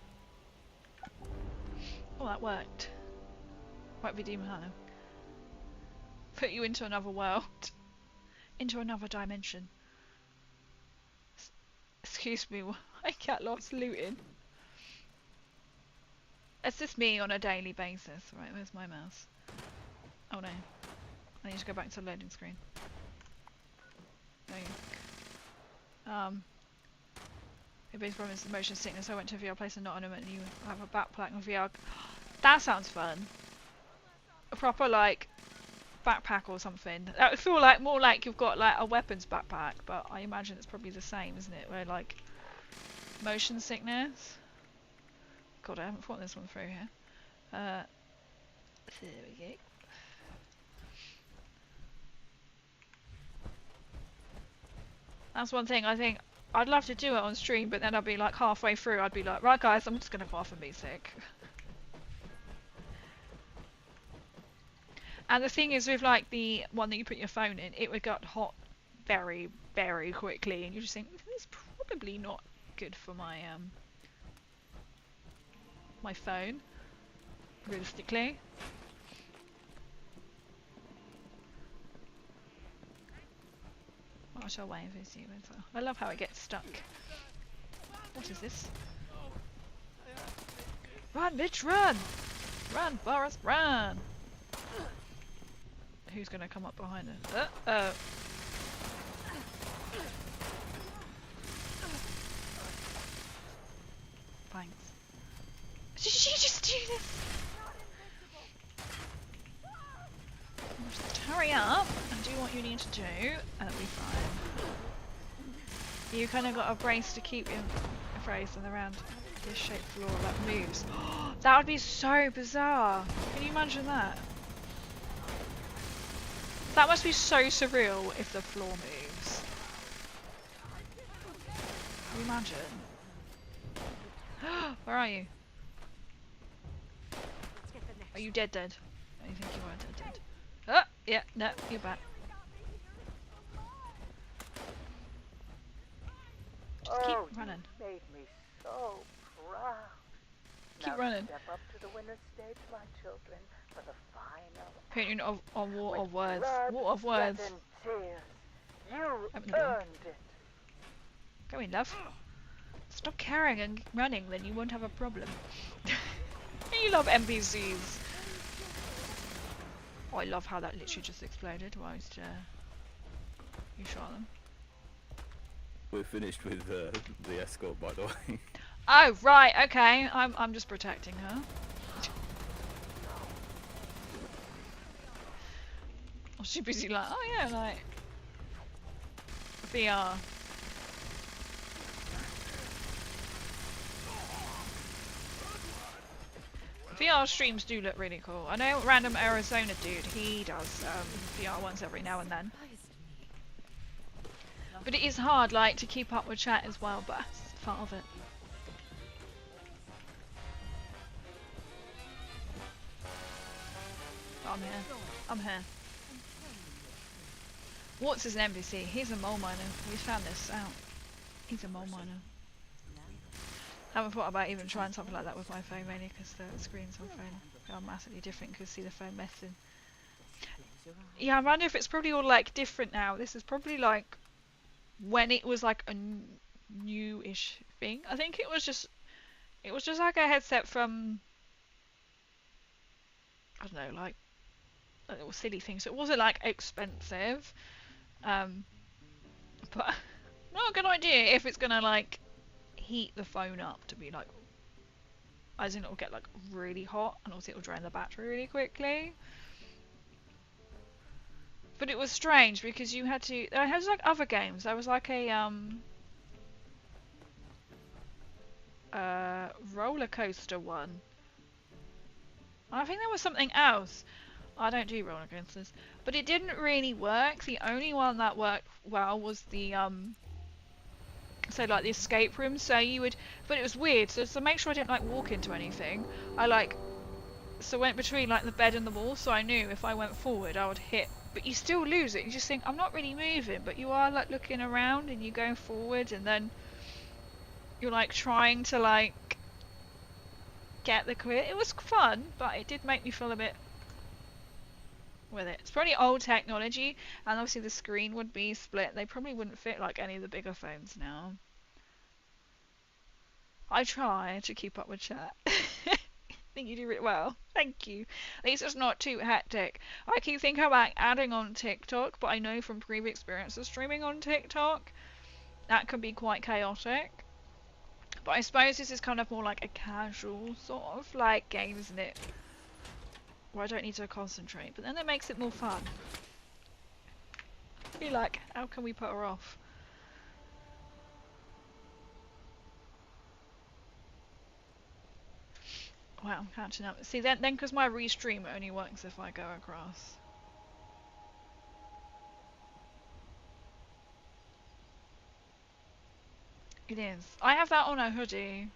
Oh, that worked. Might be Demon Hunter. Put you into another world. Into another dimension. Excuse me, I get lost looting. It's just me on a daily basis. Right, where's my mouse? Oh no. I need to go back to the loading screen. There you go. Your biggest problem is the motion sickness. I went to a VR place and not on them and you have a backpack and VR. That sounds fun. A proper like backpack or something. That would feel like more like you've got like a weapons backpack, but I imagine it's probably the same, isn't it? Where like motion sickness. God, I haven't thought this one through here. There we go. That's one thing I think I'd love to do it on stream, but then I'd be like halfway through, I'd be like, right guys, I'm just gonna go off and be sick. And the thing is with like the one that you put your phone in, it would get hot very, very quickly, and you just think, this is probably not good for my my phone, realistically. I shall wait and see as well. I love how it gets stuck. What is this? Run, bitch, run! Run, Boris, run! Who's gonna come up behind us? Thanks. Did she just do this? Just hurry up and do what you need to do, and it'll be fine. You kind of got a brace to keep your face and around this shaped floor that moves. That would be so bizarre. Can you imagine that? That must be so surreal if the floor moves. Can you imagine? Where are you? Are you dead? Oh, you think you are dead? Oh, yeah, no, you're back. Just keep running. You made me so proud. Keep Now running. Step up to the winner's stage, my children, for the final. Painting on War of Words. Blood, War of Words. sweat, and tears. You Open the door. earned it. Go in, love. Stop carrying and running, then you won't have a problem. You love NPCs. Oh, I love how that literally just exploded whilst you shot them. We're finished with the escort, by the way. Oh, right, okay. I'm just protecting her. Oh, she's busy like, oh yeah, like VR. VR streams do look really cool. I know Random Arizona dude, he does VR ones every now and then. But it is hard, like, to keep up with chat as well, but that's part of it. Oh, I'm here. I'm here. What's his NPC? He's a mole miner. We found this out. He's a mole miner. I haven't thought about even trying something like that with my phone, mainly because the screens on phone are massively different. You can see the phone messing. Yeah, I wonder if it's probably all like different now. This is probably like when it was like a new-ish thing. I think it was just like a headset from, I don't know, like a little silly thing. So it wasn't like expensive, but not a good idea if it's gonna like heat the phone up to be like, as in it'll get like really hot, and also it'll drain the battery really quickly. But it was strange because you had to. There was like other games. There was like a roller coaster one. I think there was something else. I don't do roller coasters. But it didn't really work. The only one that worked well was the so like the escape room. So you would, but it was weird. So to make sure I didn't like walk into anything, I like went between like the bed and the wall. So I knew if I went forward, I would hit. But you still lose it. You just think I'm not really moving, but you are like looking around and you go forward, and then you're like trying to like get the clear. It was fun, but it did make me feel a bit with it. It's probably old technology, and obviously the screen would be split. They probably wouldn't fit like any of the bigger phones now. I try to keep up with chat. I think you do it well. Thank you. At least it's not too hectic. I keep thinking about adding on TikTok, but I know from previous experiences streaming on TikTok, that can be quite chaotic. But I suppose this is kind of more like a casual sort of like game, isn't it? Where I don't need to concentrate, but then it makes it more fun. Be like, how can we put her off? Wow, I'm catching up. See, then because my restream only works if I go across. It is. I have that on a hoodie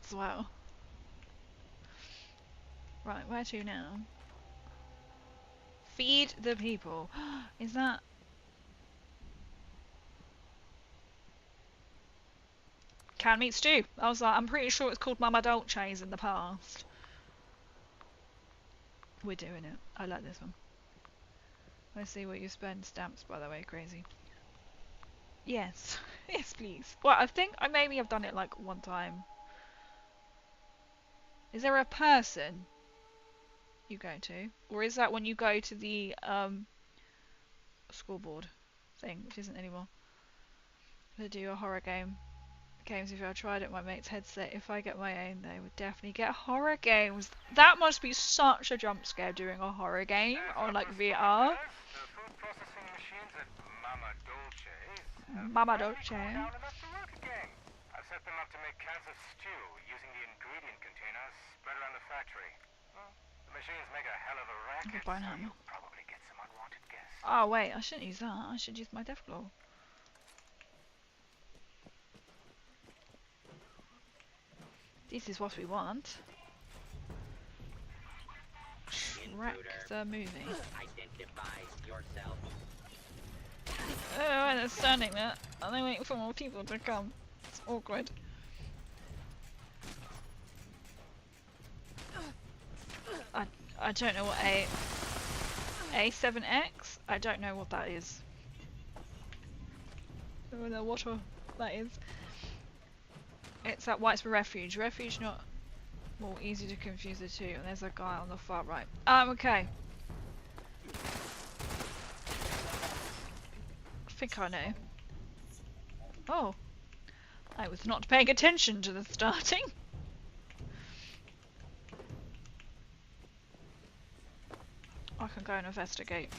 as well. Right, where to now? Feed the people. Is that... Canned meat stew. I was like, I'm pretty sure it's called Mama Dolce's in the past. We're doing it. I like this one. Let's see what you spend. Stamps, by the way, crazy. Yes. Yes, please. Well, I think I maybe have done it like one time. Is there a person you go to? Or is that when you go to the scoreboard thing, which isn't anymore? To do a horror games. If I tried it, my mate's headset. If I get my own, they would definitely get horror games. That must be such a jump scare doing a horror game on like VR. Mama Dolce. I've set them up to make cans of stew using the ingredient containers spread around the factory. The machines make a hell of a racket, so you'll probably get some unwanted guests. Oh wait, I shouldn't use that. I should use my death claw. This is what we want. Shrek the movie. Identify yourself. Oh, and they're standing there, and they're waiting for more people to come. It's awkward. I don't know what A7X? I don't know what that is. I don't know what that is. It's at Whitesbury Refuge. Refuge, not more easy to confuse the two. And there's a guy on the far right. Okay. I think I know. Oh. I was not paying attention to the starting. I can go and investigate.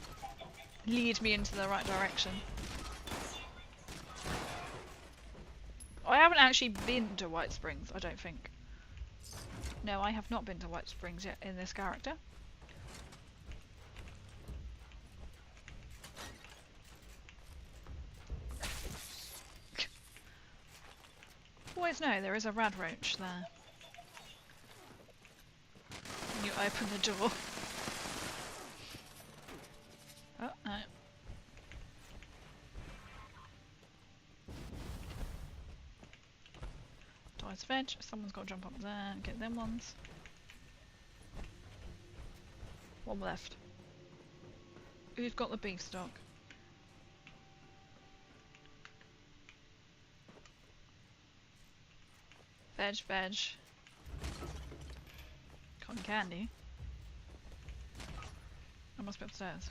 Lead me into the right direction. I haven't actually been to White Springs, I don't think. No, I have not been to White Springs yet in this character. Always know there is a rad roach there. When you open the door. Oh, no. Dice veg. Someone's got to jump up there and get them ones. One left. Who's got the beef stock? Veg. Cotton candy. I must be upstairs.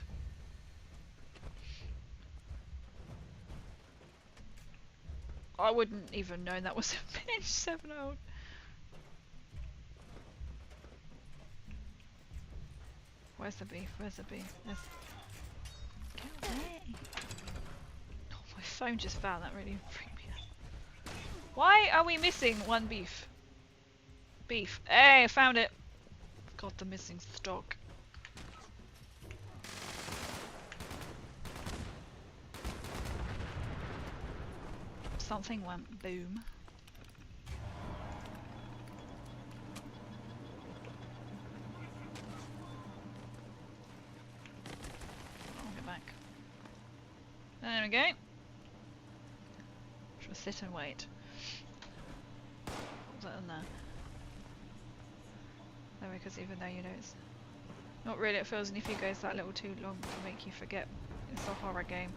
I wouldn't even know that was a bench 7-0. Where's the beef? Where's the beef? There's... Get away! Oh, my phone just fell. That really freaked me out. Why are we missing one beef? Beef. Hey, I found it. God, the missing stock. Something went boom. I'll get back. There we go. Just sit and wait. What's that in there? No, because even though you know it's not really, it feels, and if you goes that little too long to make you forget it's a horror game.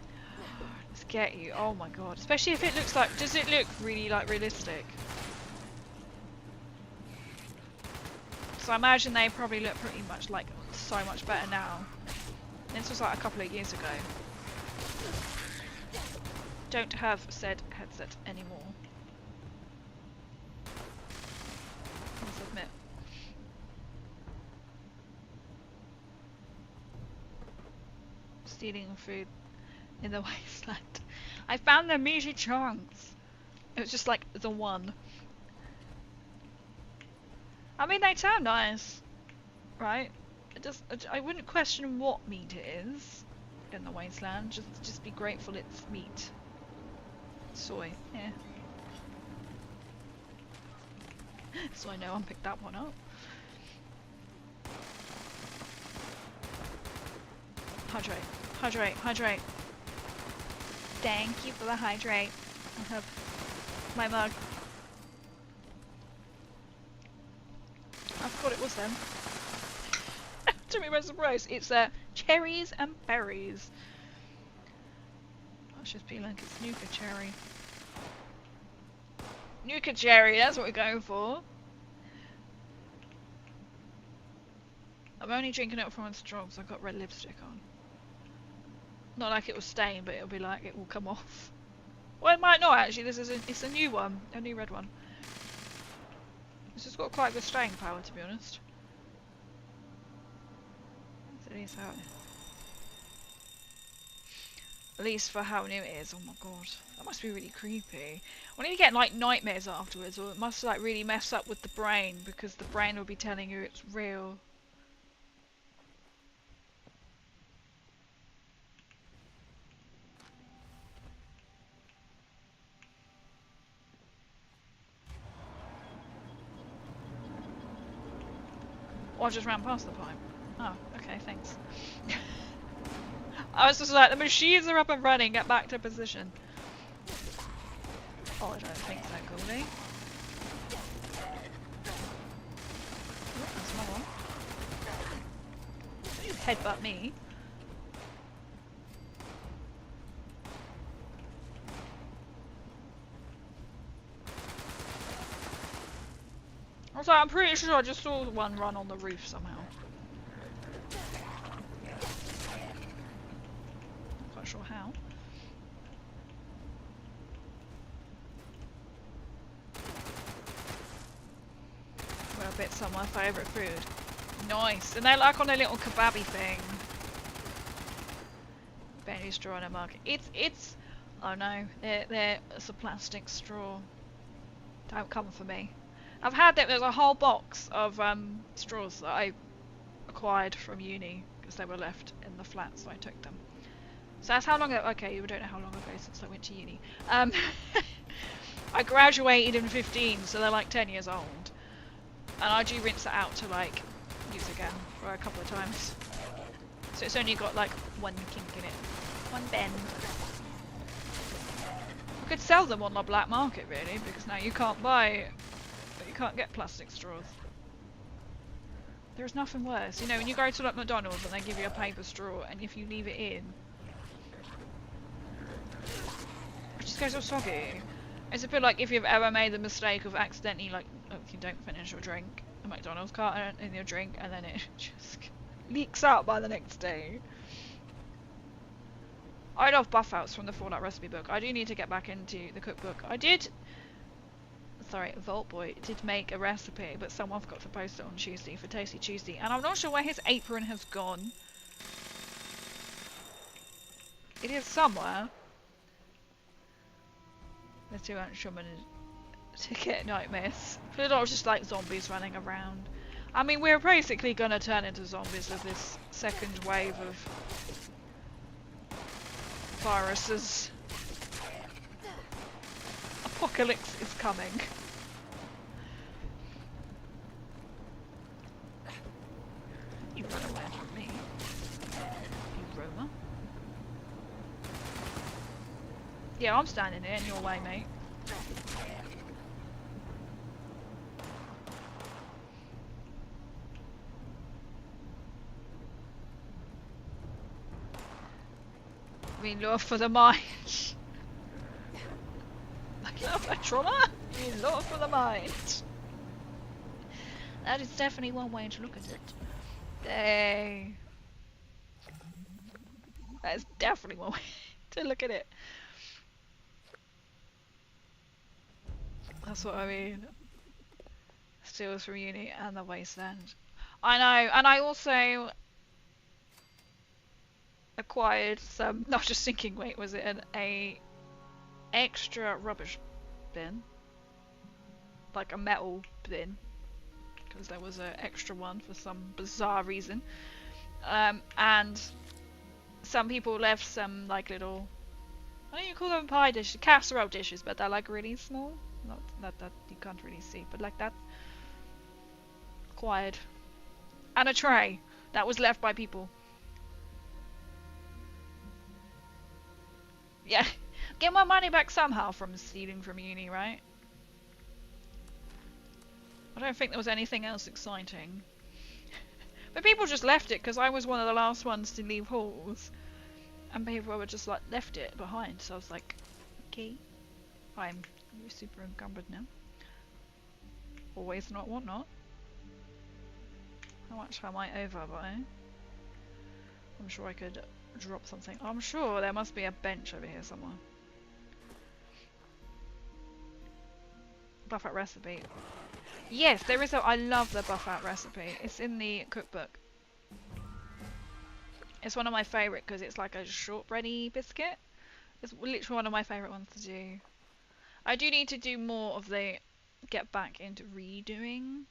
Let's get you. Oh my god. Especially if it looks like, does it look really like realistic? So I imagine they probably look pretty much like so much better now. This was like a couple of years ago. Don't have said headset anymore. Let's admit. Stealing food in the wasteland. I found the meaty chunks. It was just like the one. I mean, they sound nice, right? I wouldn't question what meat it is in the wasteland. Just be grateful it's meat. Soy, yeah. So I know I picked that one up. Hydrate, hydrate, hydrate. Thank you for the hydrate. I have my mug. I thought it was them. Took me by surprise. It's cherries and berries. I should be like it's Nuka cherry. Nuka cherry, that's what we're going for. I'm only drinking it from a straw because I've got red lipstick on. Not like it will stain, but it'll be like it will come off. Well, it might not actually. It's a new one, a new red one. This has got quite good staying power, to be honest. At least for how new it is. Oh my god, that must be really creepy. When you get like nightmares afterwards, or it must like really mess up with the brain because the brain will be telling you it's real. Oh, I just ran past the pipe. Oh, okay, thanks. I was just like, the machines are up and running, get back to position. Oh, I don't think so, Goldie. Oh, that's another one. Don't you headbutt me. I was like, I'm pretty sure I just saw one run on the roof somehow. Not quite sure how. Well, a bit some of my favourite food. Nice! And they're like on a little kebabby thing. Benny straw in a mug. It's oh no, it's a plastic straw. Don't come for me. I've had that. There's a whole box of straws that I acquired from uni because they were left in the flat, so I took them. So that's how long ago. Okay, you don't know how long ago since I went to uni. I graduated in 15, so they're like 10 years old, and I do rinse it out to like use again for a couple of times. So it's only got like one kink in it, one bend. I could sell them on the black market really, because now you can't buy. Can't get plastic straws. There's nothing worse. You know, when you go to like McDonald's and they give you a paper straw, and if you leave it in, it just goes all soggy. It's a bit like if you've ever made the mistake of accidentally, like, if you don't finish your drink, a McDonald's carton in your drink, and then it just leaks out by the next day. I love buff outs from the Fallout recipe book. I do need to get back into the cookbook. Sorry, Vault Boy did make a recipe, but someone forgot to post it on Tuesday for Tasty Tuesday, and I'm not sure where his apron has gone. It is somewhere. The too much woman ticket nightmares. But it was just like zombies running around. I mean, we're basically gonna turn into zombies with this second wave of viruses. Apocalypse is coming. You run away from me, you roamer. Yeah, I'm standing here in your way, mate. We love for the mind. Like love a trauma? We love for the mind. That is definitely one way to look at it. Hey. That is definitely one way to look at it. That's what I mean. Steals from uni and the wasteland. I know, and I also acquired some. Not just thinking. Wait, was it a extra rubbish bin? Like a metal bin, because there was an extra one for some bizarre reason. And some people left some like little. I don't you call them pie dishes, casserole dishes, but they're like really small. Not that you can't really see, but like that. Acquired. And a tray that was left by people. Yeah, get my money back somehow from stealing from uni, right? I don't think there was anything else exciting. But people just left it because I was one of the last ones to leave halls. And people were just like left it behind, so I was like, okay, I'm super encumbered now. Always not whatnot. How much am I over by? I'm sure I could drop something. I'm sure there must be a bench over here somewhere. Buff out recipe. Yes, there is a. I love the buff out recipe. It's in the cookbook. It's one of my favourite because it's like a shortbready biscuit. It's literally one of my favourite ones to do. I do need to do more of the get back into redoing.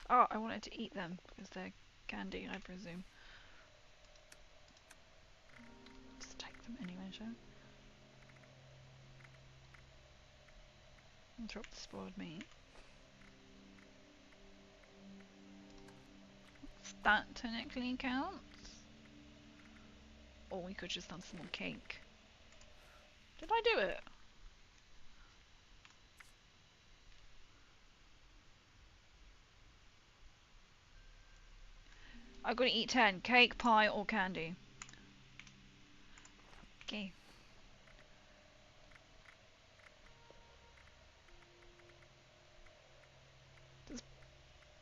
Oh, I wanted to eat them because they're candy, I presume. Just take them anyway, shall I? And drop the spoiled meat. That technically counts. Or we could just have some more cake. Did I do it? I've got to eat 10. Cake, pie, or candy. Okay. Does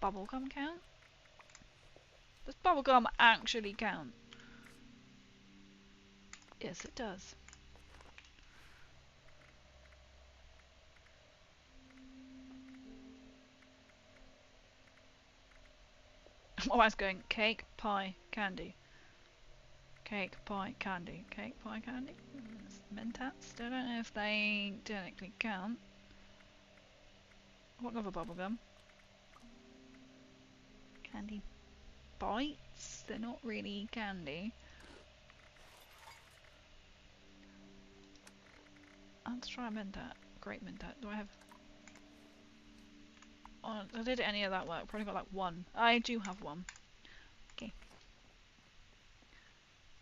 bubblegum count? Does bubblegum actually count? Yes, it does. My mind's going cake, pie, candy. Cake, pie, candy. Cake, pie, candy. Mentats. I don't know if they technically count. What other bubblegum? Candy bites? They're not really candy. Let's try a mentat. Great mentat. Do I have... Oh, did any of that work? Probably got like one. I do have one. Okay.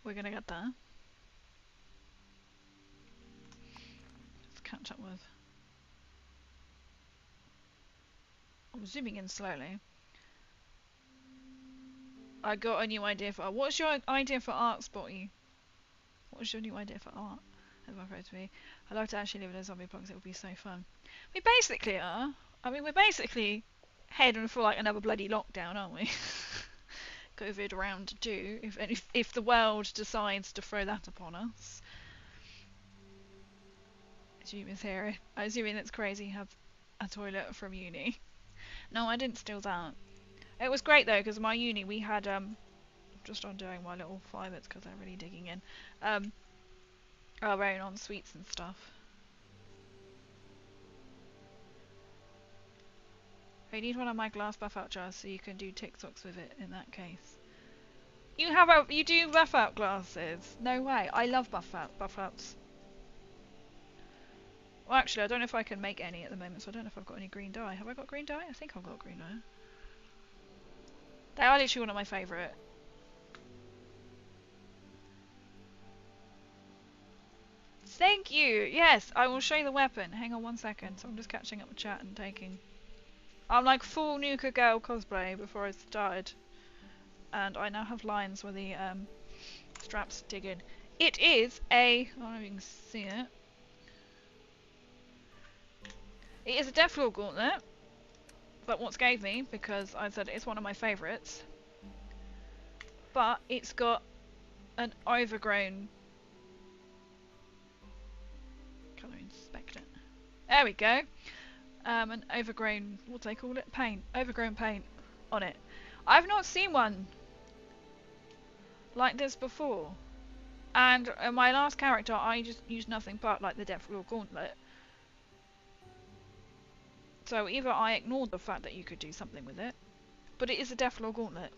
We're gonna get there. Let's catch up with... I'm zooming in slowly. I got a new idea for... What's your idea for art, Spotty? What's your new idea for art? That's my photo to me. I'd love to actually live in a zombie box. It would be so fun. We basically are. I mean, we're basically heading for like another bloody lockdown, aren't we? COVID round 2. If the world decides to throw that upon us. Assuming's here. Assuming it's crazy. Have a toilet from uni. No, I didn't steal that. It was great though, because my uni we had just undoing my little 5 bits because they're really digging in. Our own en suites and stuff. I need one of my glass buff out jars so you can do TikToks with it in that case. You do buff out glasses? No way. I love buff outs. Well, actually, I don't know if I can make any at the moment, so I don't know if I've got any green dye. Have I got green dye? I think I've got green dye. They are literally one of my favourite. Thank you! Yes, I will show you the weapon. Hang on one second. So I'm just catching up with chat and taking... I'm like full Nuka Girl cosplay before I started. And I now have lines where the straps dig in. It is a... I don't know if you can see it. It is a Deathclaw gauntlet. That what's gave me, because I said it's one of my favourites. But it's got an overgrown... Can I inspect it? There we go. An overgrown... what do they call it? Paint. Overgrown paint on it. I've not seen one like this before. And my last character, I just used nothing but like the Deathclaw gauntlet. So either I ignored the fact that you could do something with it, but it is a Deathclaw gauntlet.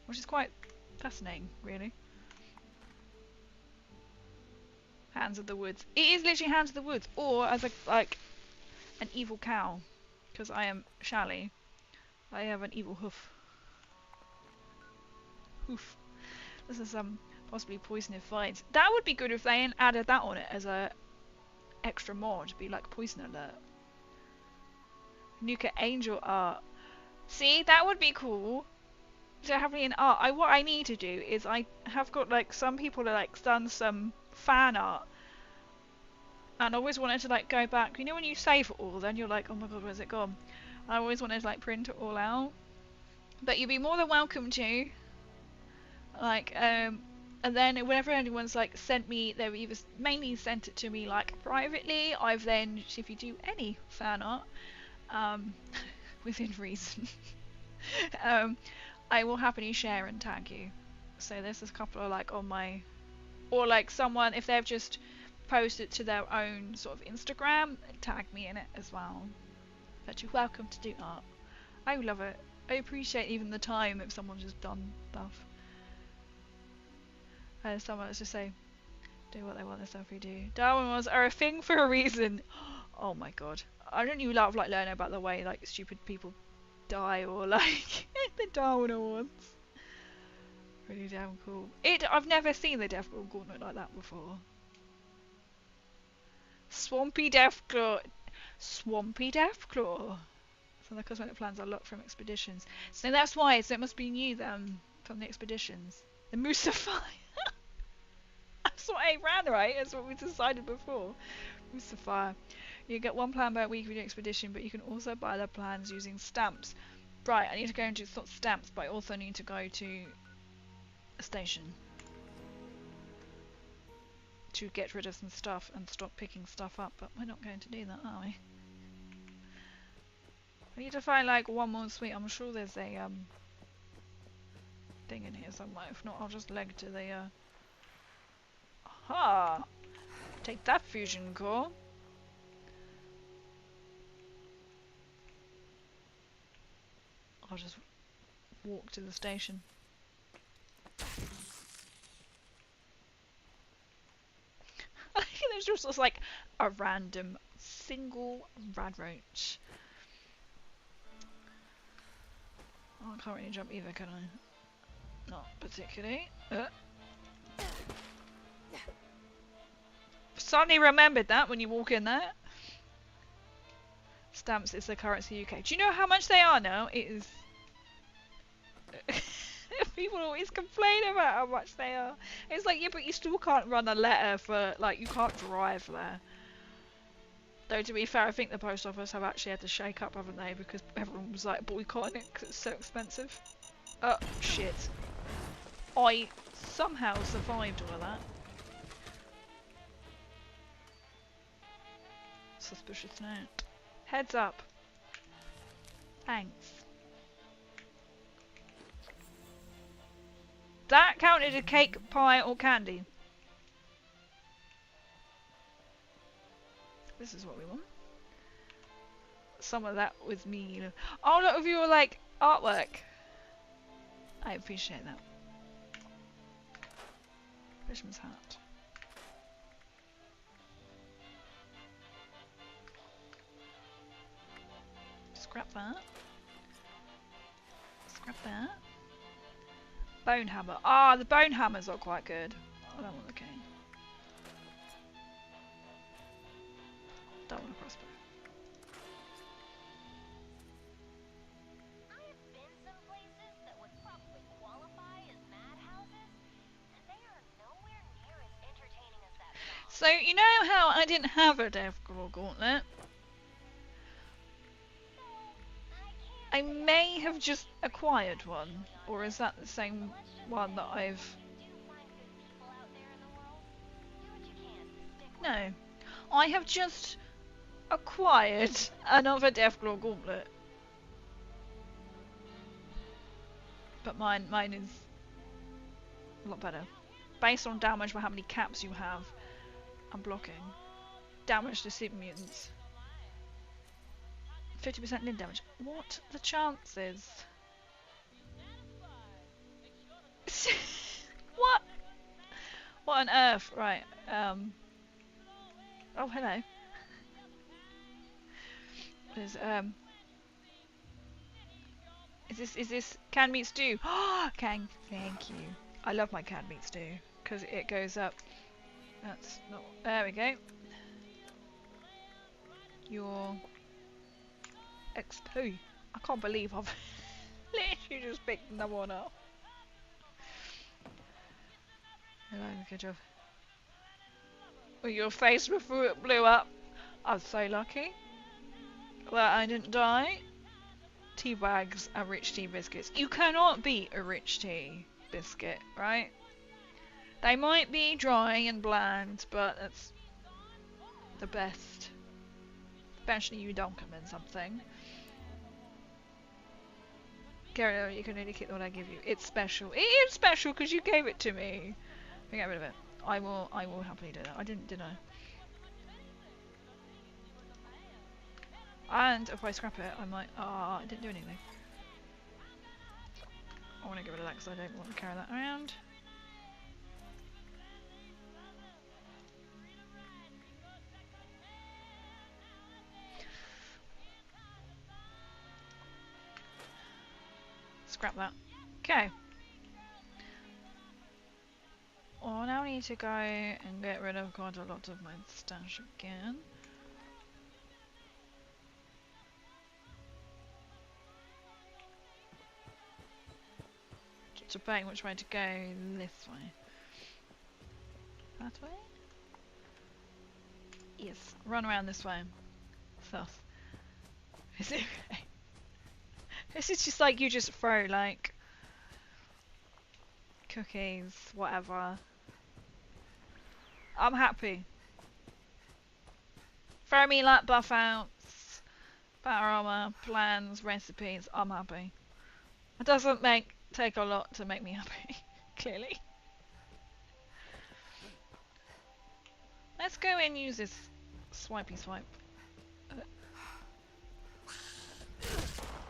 Which is quite fascinating, really. Hands of the Woods. It is literally Hands of the Woods, or as a, like, an evil cow. Because I am Shally. I have an evil hoof. Hoof. This is possibly poisonous vines. That would be good if they added that on it as a extra mod. Be like poison alert. Nuka Angel art. See, that would be cool. To have me in art. What I need to do is I have got like some people have like done some fan art. And I always wanted to like go back. You know when you save it all, then you're like, oh my god, where's it gone? I always wanted to like print it all out. But you'd be more than welcome to. Like, and then whenever anyone's like sent me, they've either mainly sent it to me like privately. I've then, if you do any fan art, within reason, I will happily share and tag you. So there's a couple of like on my, or like someone if they've just posted to their own sort of Instagram, tag me in it as well. But you're welcome to do art. I love it. I appreciate even the time if someone's just done stuff. Someone let's just say, do what they want, the stuff we do. Darwin ones are a thing for a reason. Oh my god. I don't even love like learning about the way like stupid people die or like the Darwin Awards. Really damn cool. I've never seen the Deathclaw gauntlet like that before. Swampy Deathclaw. Swampy Deathclaw. So the cosmetic plans are locked from expeditions. So that's why. So it must be new then from the expeditions. The Musafire. That's what I ran, right? That's what we decided before. Musafire. You get one plan per week for the expedition, but you can also buy the plans using stamps. Right, I need to go and do stamps, but I also need to go to a station to get rid of some stuff and stop picking stuff up, but we're not going to do that, are we? I need to find like one more suite. I'm sure there's a thing in here somewhere. If not, I'll just leg to the aha! Take that fusion core. I'll just walk to the station. I think there's just like a random single radroach. Oh, I can't really jump either, can I? Not particularly. Suddenly remembered that when you walk in there. Stamps is the currency UK. Do you know how much they are now? It is... People always complain about how much they are. It's like, yeah, but you still can't run a letter for, like, you can't drive there. Though, to be fair, I think the post office have actually had to shake up, haven't they? Because everyone was, like, boycotting it because it's so expensive. Oh, shit. I somehow survived all of that. Suspicious note. Heads up. Thanks. That counted as cake, pie, or candy. This is what we want. some of that with me. Oh, look of your like artwork. I appreciate that. Fisherman's hat. Scrap that. Scrap that. Bone hammer. Ah, the bone hammers are quite good. I don't want the cane. Don't want a crossbow. I have been some places that would probably qualify as madhouses, and they are nowhere near as entertaining as that song. So, you know how I didn't have a Death Claw Gauntlet? I may have just acquired one, or is that the same one that I've... No. I have just acquired another Death Claw Gauntlet. But mine is a lot better. Based on damage by how many caps you have and blocking. Damage to super mutants. 50% limb damage. What the chances? What? What on earth? Right. Oh, hello. There's Is this canned meat stew? Oh, thank you. I love my canned meat stew because it goes up. That's not. There we go. Your XP. I can't believe I've literally just picked another one up. Hello, good job. Well, your face before it blew up. I was so lucky that I didn't die. Tea bags and rich tea biscuits. You cannot beat a rich tea biscuit, right? They might be dry and bland, but it's the best. Especially you dunk them in something. Gary, you can only keep the one I give you. It's special. It is special because you gave it to me. Get rid of it. I will happily do that. I didn't I? And if I scrap it, I might... Ah, I didn't do anything. I want to get rid of that because I don't want to carry that around. Scrap that. Okay. Well, I now need to go and get rid of quite a lot of my stash again. Debating which way to go. This way. That way? Yes. Run around this way. South. Is it okay? This is just like you just throw like cookies, whatever. I'm happy. Throw me like buff outs, power armor, plans, recipes. I'm happy. It doesn't take a lot to make me happy. Clearly. Let's go and use this swipey swipe.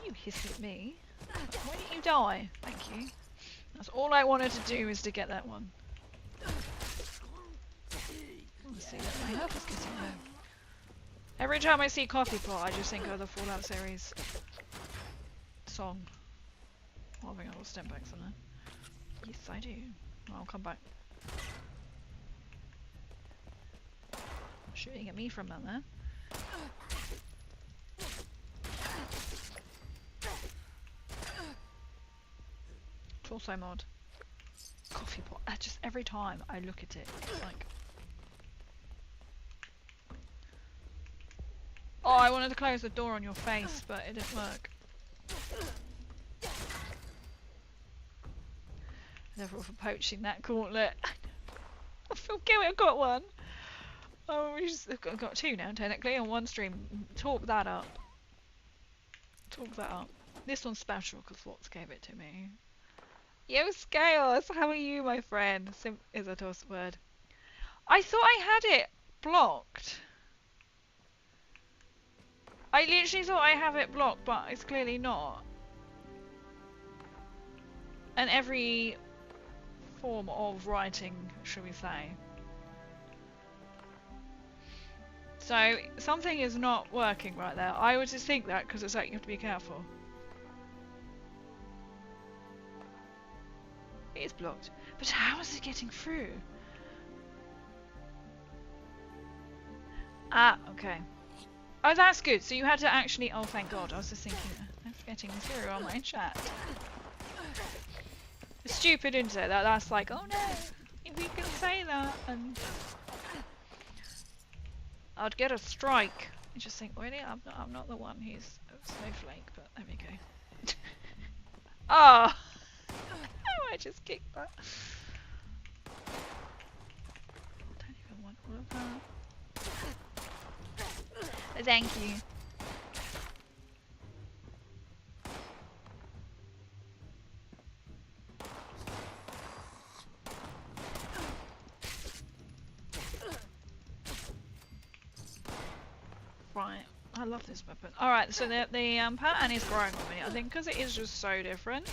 You hiss at me. Why didn't you die? Thank you. That's all I wanted to do is to get that one. Let's see what my health is getting low. Every time I see Coffee Pot, I just think of the Fallout series song. Oh, I think I will step back from there. Yes, I do. I'll come back. Shooting at me from that there. Torso mod. Coffee pot. Just every time I look at it, it's like... Oh, I wanted to close the door on your face, but it didn't work. Therefore, for poaching that gauntlet. I feel guilty, I've got one. Oh, I've got two now, technically, on one stream. Talk that up. Talk that up. This one's special because Watts gave it to me. Yo, Scales, how are you, my friend? Sim is a toss word. I thought I had it blocked. I literally thought I have it blocked, but it's clearly not. And every form of writing, shall we say. So, something is not working right there. I would just think that because it's like you have to be careful. It is blocked. But how is it getting through? Ah, okay. Oh, that's good. So you had to actually... Oh, thank God. I was just thinking... I'm getting through on my chat. It's stupid, isn't it? That's like, oh no, if you can say that, and... I'd get a strike. You just think, really? I'm not the one who's a snowflake, but there we go. Ah! Oh, I just kicked that. Don't even want all of that. Thank you. Right, I love this weapon. Alright, so the pattern is growing on me, I think, because it is just so different.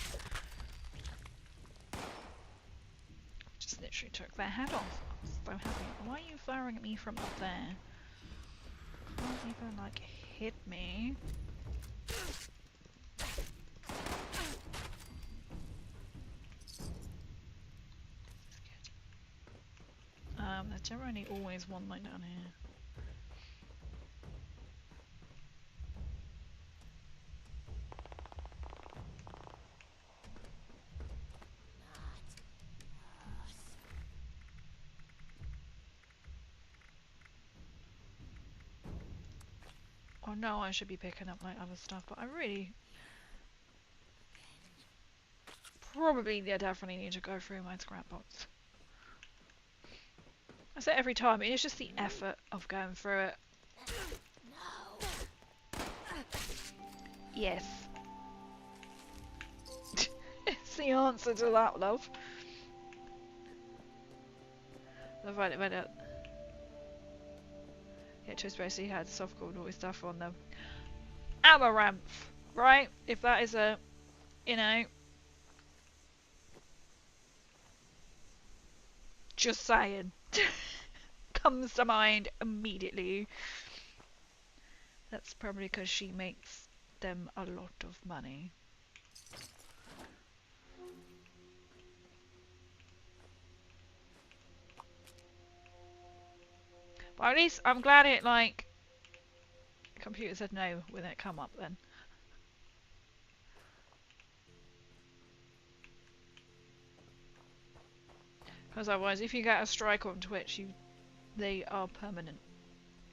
Just literally took their head off. I'm so happy. Why are you firing at me from up there? Can't even, like, hit me. There's generally always one like down here. Oh no, I should be picking up like other stuff, but I really probably, yeah, definitely need to go through my scrap box. I say every time, it's just the effort of going through it. Yes. It's the answer to that, love. I've read it. Yeah, just basically had soft core and all this stuff on them. Amaranth, right? If that is a, you know, just saying. Comes to mind immediately. That's probably because she makes them a lot of money. But at least I'm glad it, like, computer said no when it come up then. Because otherwise, if you get a strike on Twitch, they are permanent.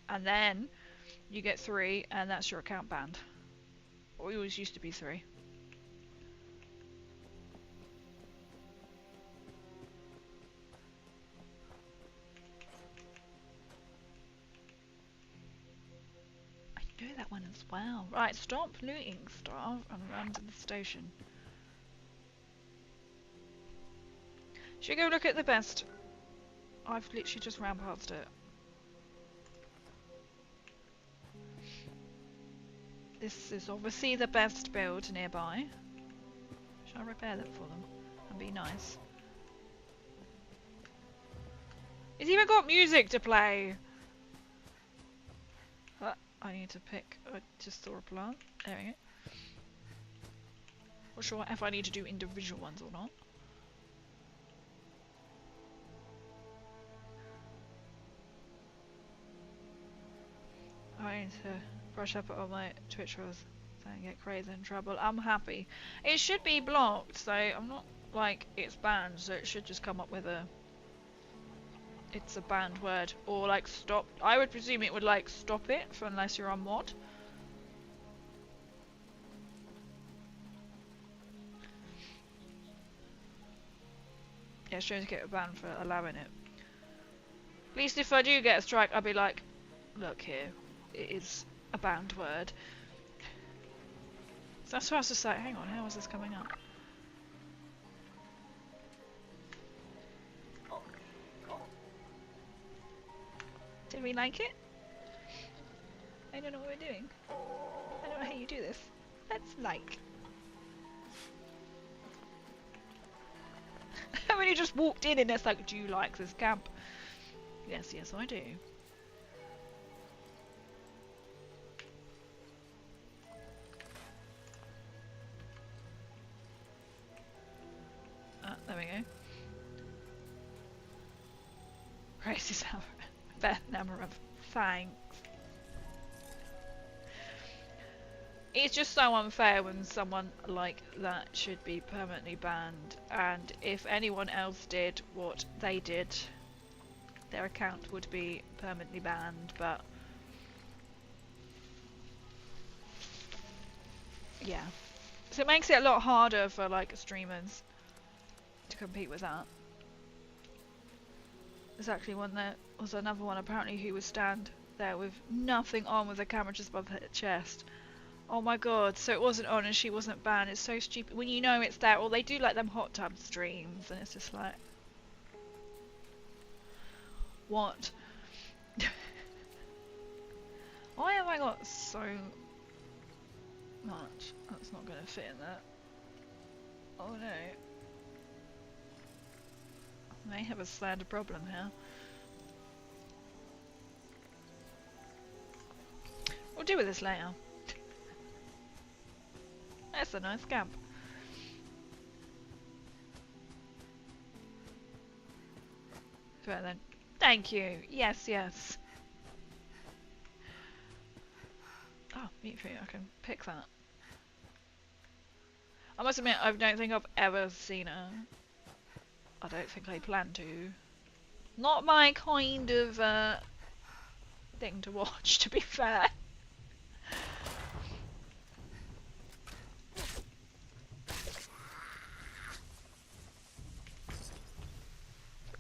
And then you get 3, and that's your account banned. Or it always used to be 3. I know that one as well. Right, stop looting stuff and run to the station. Should we go look at the best? I've literally just ran past it. This is obviously the best build nearby. Shall I repair that for them? And be nice. It's even got music to play! I need to pick, I just saw a plant. There we go. Not sure if I need to do individual ones or not. I need to brush up on my Twitch rules so I don't get crazy in trouble. I'm happy. It should be blocked, so I'm not like it's banned, so it should just come up with a... It's a banned word. Or like stop. I would presume it would like stop it for unless you're on mod. Yeah, it's trying to get a ban for allowing it. At least if I do get a strike, I'll be like, look here, it is a banned word. So that's what I was just like, hang on, how is this coming up? Did we like it? I don't know what we're doing. I don't know how you do this. Let's like. I mean, you just walked in and it's like, do you like this camp? Yes, yes, I do. There we go. Racist Beth Amaranth. Thanks. It's just so unfair when someone like that should be permanently banned, and if anyone else did what they did, their account would be permanently banned, but yeah. So it makes it a lot harder for like streamers to compete with that. There's actually one there was another one apparently who would stand there with nothing on, with the camera just above her chest. Oh my god, so it wasn't on and she wasn't banned. It's so stupid when you know it's there. Or they do like them hot tub streams and it's just like, what? Why have I got so much? That's not going to fit in there. Oh no. I may have a slander problem here. We'll deal with this later. That's a nice camp. Right then. Thank you. Yes, yes. Oh, meat fruit. I can pick that. I must admit, I don't think I've ever seen her. I don't think I plan to. Not my kind of thing to watch, to be fair.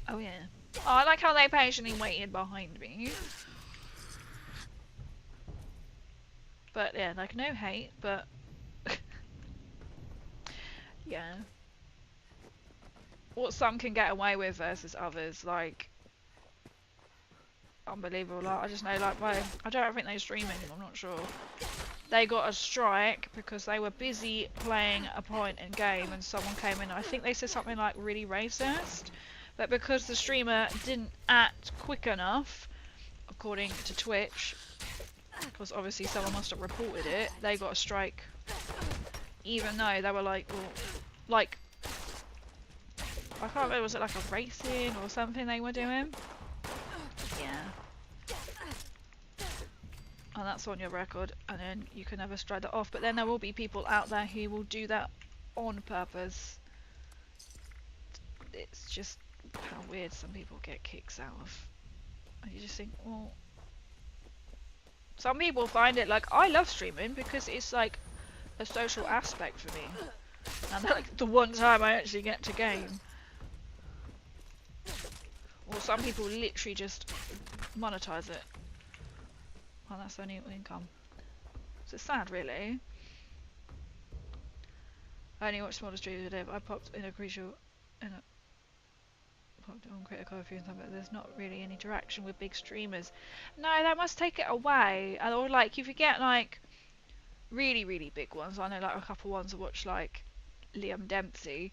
Oh yeah. Oh, I like how they patiently waited behind me. But yeah, like no hate, but yeah. What some can get away with versus others, like unbelievable. Like I just know, like I don't think they stream anymore. I'm not sure. They got a strike because they were busy playing a point in game, and someone came in. I think they said something like really racist, but because the streamer didn't act quick enough, according to Twitch, because obviously someone must have reported it, they got a strike. Even though they were like, well, like I can't remember, was it like a racing or something they were doing? Yeah. And that's on your record, and then you can never strike that off. But then there will be people out there who will do that on purpose. It's just how weird some people get kicks out of. And you just think, well, some people find it like, I love streaming because it's like a social aspect for me. And like the one time I actually get to game. Or some people literally just monetize it. Well, that's their new income. So it's sad, really. I only watch smaller streams today, but I popped in a crucial, popped on critical review and stuff, but there's not really any interaction with big streamers. No, that must take it away. Or like, if you get like really, really big ones, I know like a couple ones I watch, like Liam Dempsey.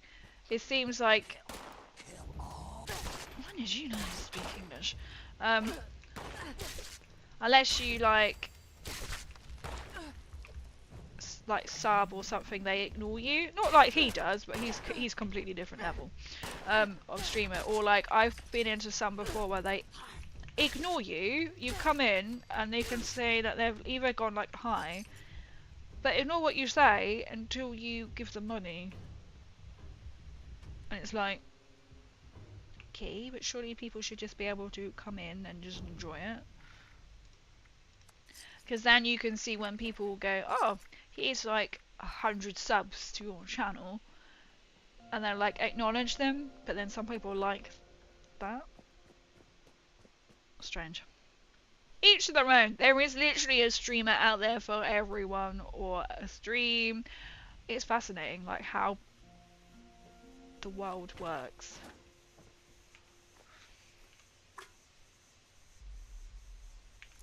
It seems like. When did you know to speak English? Unless you like sub or something, they ignore you. Not like he does, but he's completely different level of streamer. Or like I've been into some before where they ignore you. You come in and they can say that they've either gone like hi, but ignore what you say until you give them money. And it's like, okay, but surely people should just be able to come in and just enjoy it. Because then you can see when people go, oh, here's like 100 subs to your channel, and then like acknowledge them, but then some people like that. Strange. Each to their own. There is literally a streamer out there for everyone, or a stream. It's fascinating, like how the world works.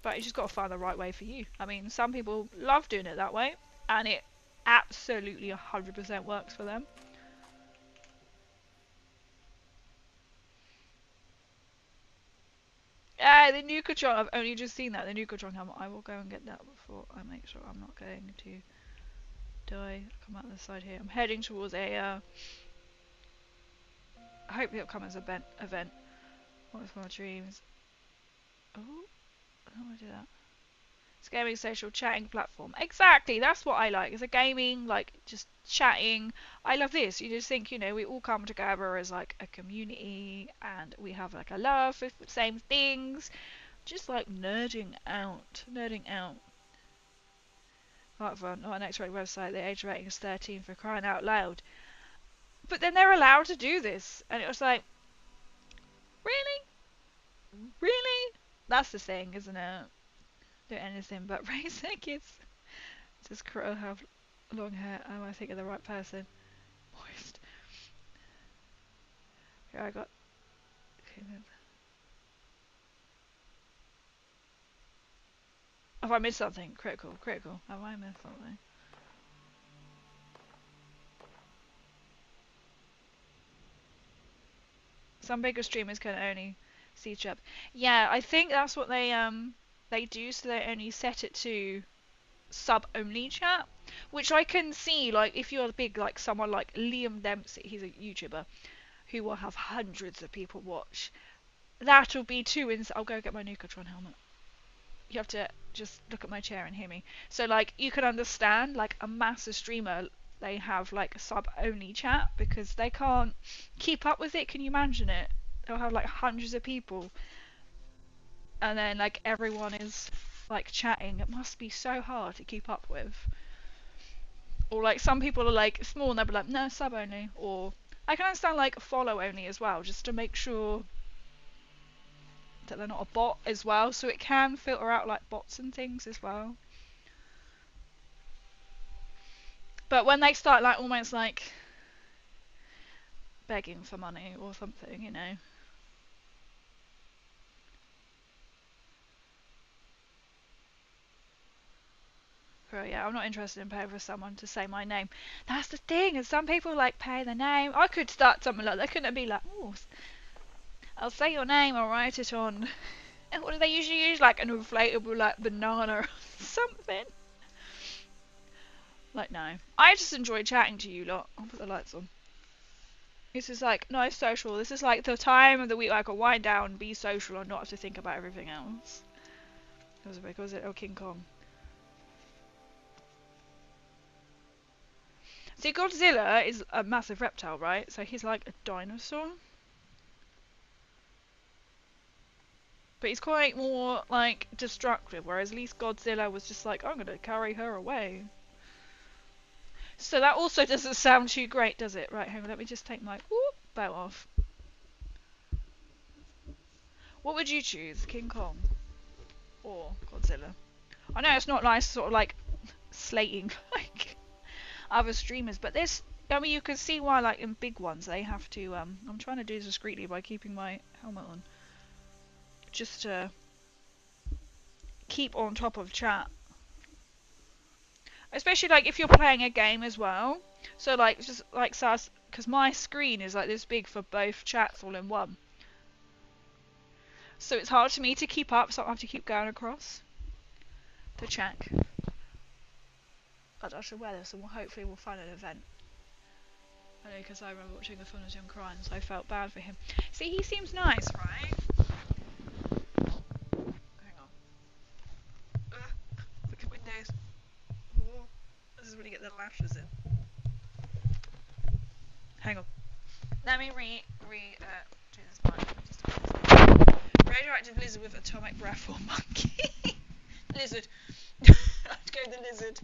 But you just got to find the right way for you. I mean, some people love doing it that way, and it absolutely 100% works for them. The Nuka Girl, I've only just seen that, the Nuka Girl helmet. I will go and get that before I make sure I'm not going to die. Come out the side here. I'm heading towards a, I hope it'll come as an event. What was my dreams? Oh, how do I do that? It's a gaming social chatting platform. Exactly, that's what I like. It's a gaming, like, just chatting. I love this. You just think, you know, we all come together as, like, a community, and we have, like, a love for the same things. Just, like, nerding out. Nerding out. Right, fun. On an X-ray website, the age rating is 13 for crying out loud. But then they're allowed to do this. And it was like, really? Really? That's the thing, isn't it? Do anything but raise their kids. Does Crow have long hair? Am I thinking of the right person? Moist. Here I got. Have I missed something? Critical, critical. Have I missed something? Some bigger streamers can only see chat. Yeah, I think that's what they do, so they only set it to sub only chat, which I can see. Like, if you're big, like someone like Liam Dempsey, he's a YouTuber who will have hundreds of people watch. That'll be too I'll go get my Nukatron helmet. You have to just look at my chair and hear me. So, like, you can understand, like, a massive streamer, they have, like, a sub-only chat because they can't keep up with it. Can you imagine it? They'll have, like, hundreds of people. And then, like, everyone is, like, chatting. It must be so hard to keep up with. Or, like, some people are, like, small and they'll be like, no, sub-only. Or, I can understand, like, follow-only as well, just to make sure that they're not a bot as well, so it can filter out like bots and things as well. But when they start like almost like begging for money or something, you know. So yeah, I'm not interested in paying for someone to say my name. That's the thing, and some people like pay the name. I could start something like that. Couldn't it be like, oh, I'll say your name, I'll write it on. And what do they usually use? Like an inflatable like banana or something. Like, no. I just enjoy chatting to you lot. I'll put the lights on. This is like nice social. This is like the time of the week I can wind down, be social, and not have to think about everything else. Was it? Oh, King Kong. See, Godzilla is a massive reptile, right? So he's like a dinosaur. But he's quite more, like, destructive, whereas at least Godzilla was just like, I'm gonna carry her away. So that also doesn't sound too great, does it? Right, hang on, let me just take my bow off. What would you choose, King Kong or Godzilla? I know it's not nice, sort of like slating like other streamers, but this, I mean, you can see why, like in big ones, they have to. I'm trying to do this discreetly by keeping my helmet on, just to keep on top of chat. Especially like if you're playing a game as well. So like just like SAS, because my screen is like this big for both chats all in one. So it's hard for me to keep up, so I have to keep going across to check. But I should wear this and hopefully we'll find an event. I know, because I remember watching the fun of him crying, so I felt bad for him. See, he seems nice, right? Hang on. Look at my nose. Oh, this is when you get the lashes in. Hang on. Let me do this mic. Radioactive lizard with atomic breath or monkey. Lizard. I'd go the lizard.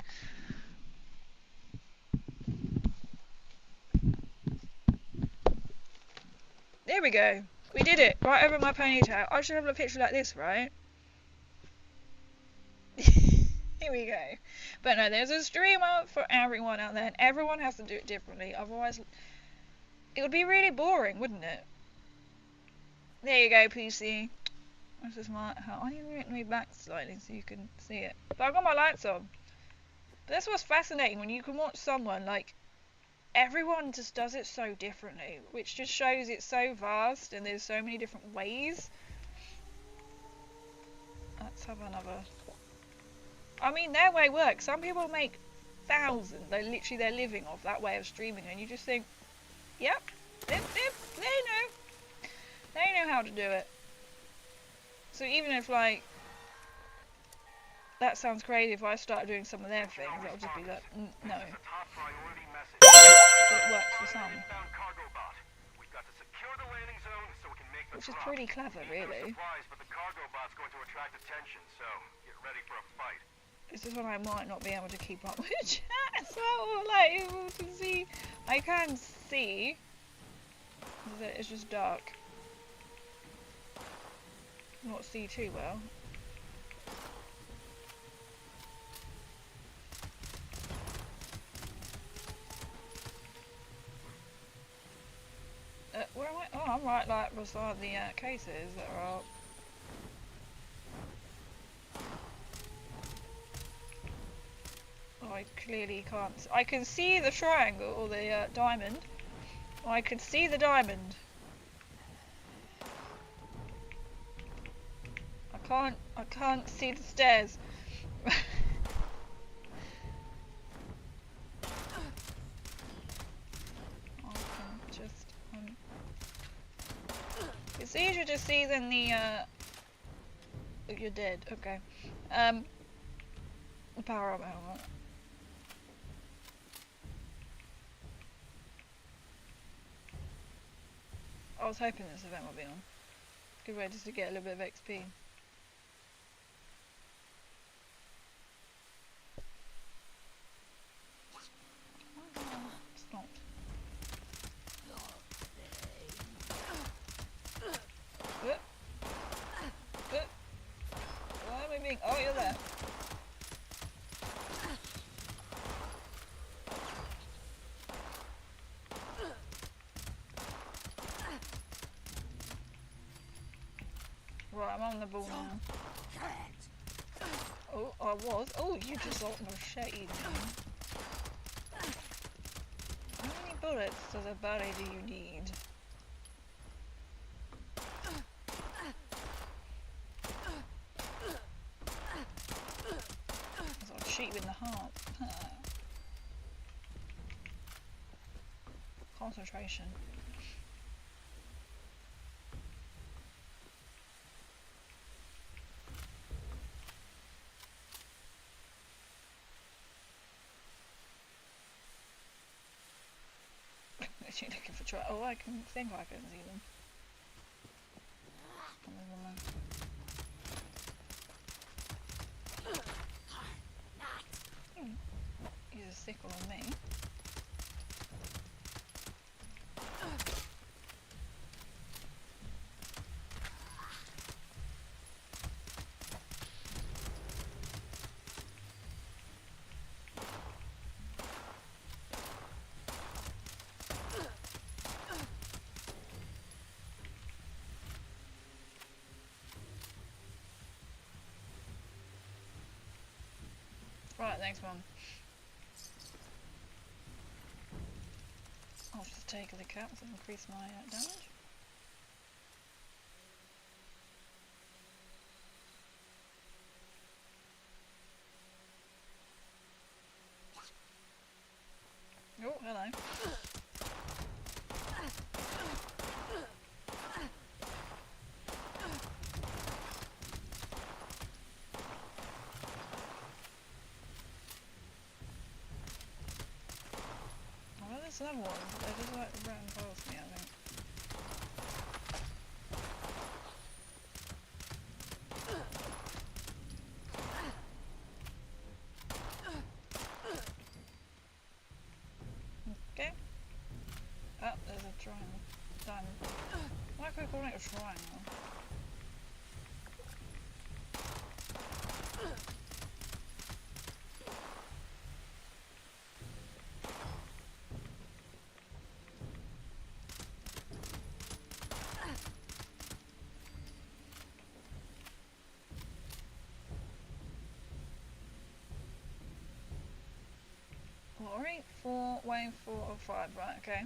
There we go. We did it. Right over my ponytail. I should have a picture like this, right? Here we go. But no, there's a streamer for everyone out there, and everyone has to do it differently. Otherwise, it would be really boring, wouldn't it? There you go, PC. This is my how I need to make me back slightly so you can see it. But I've got my lights on. But this was fascinating when you can watch someone like everyone just does it so differently, which just shows it's so vast and there's so many different ways. Let's have another. I mean, their way works. Some people make thousands. They're literally they're living off that way of streaming, and you just think, yep, they know how to do it. So even if like that sounds crazy, if I start doing some of their things, that'll just be like, no. This is a top priority message. But it works for some, Inbound cargo bot. We've got to secure the landing zone so we can make the which is drop. pretty clever, Need no really. supplies, but the cargo bot's going to attract attention, so get ready for a fight. This is when I might not be able to keep up with chat, so I'm like able to see. I can see that it's just dark. Not see too well. Where am I? Oh, I'm right like beside the cases that are up. I clearly can't. I can see the triangle or the diamond. I can see the diamond. I can't see the stairs. It's easier to see than the you're dead, okay. The power up helmet. I was hoping this event would be on. Good way just to get a little bit of XP. It's not. Why am I being... Oh, you're there. Right, I'm on the ball now. Oh, I was. Oh, you just got macheted me. How many bullets does a body do you need? I'll shoot you in the heart. Concentration. Literally looking for try. Oh, I can think I can see them. And there's one there. Use a sickle on me. Right, next one. I'll just take the caps and increase my damage. Oh, hello. Oh, there's another one. They're just like ran past me, I think. Okay. Oh, there's a triangle. Diamond. Why are we calling it a triangle? 3, 4, wave 4 or 5, right, okay.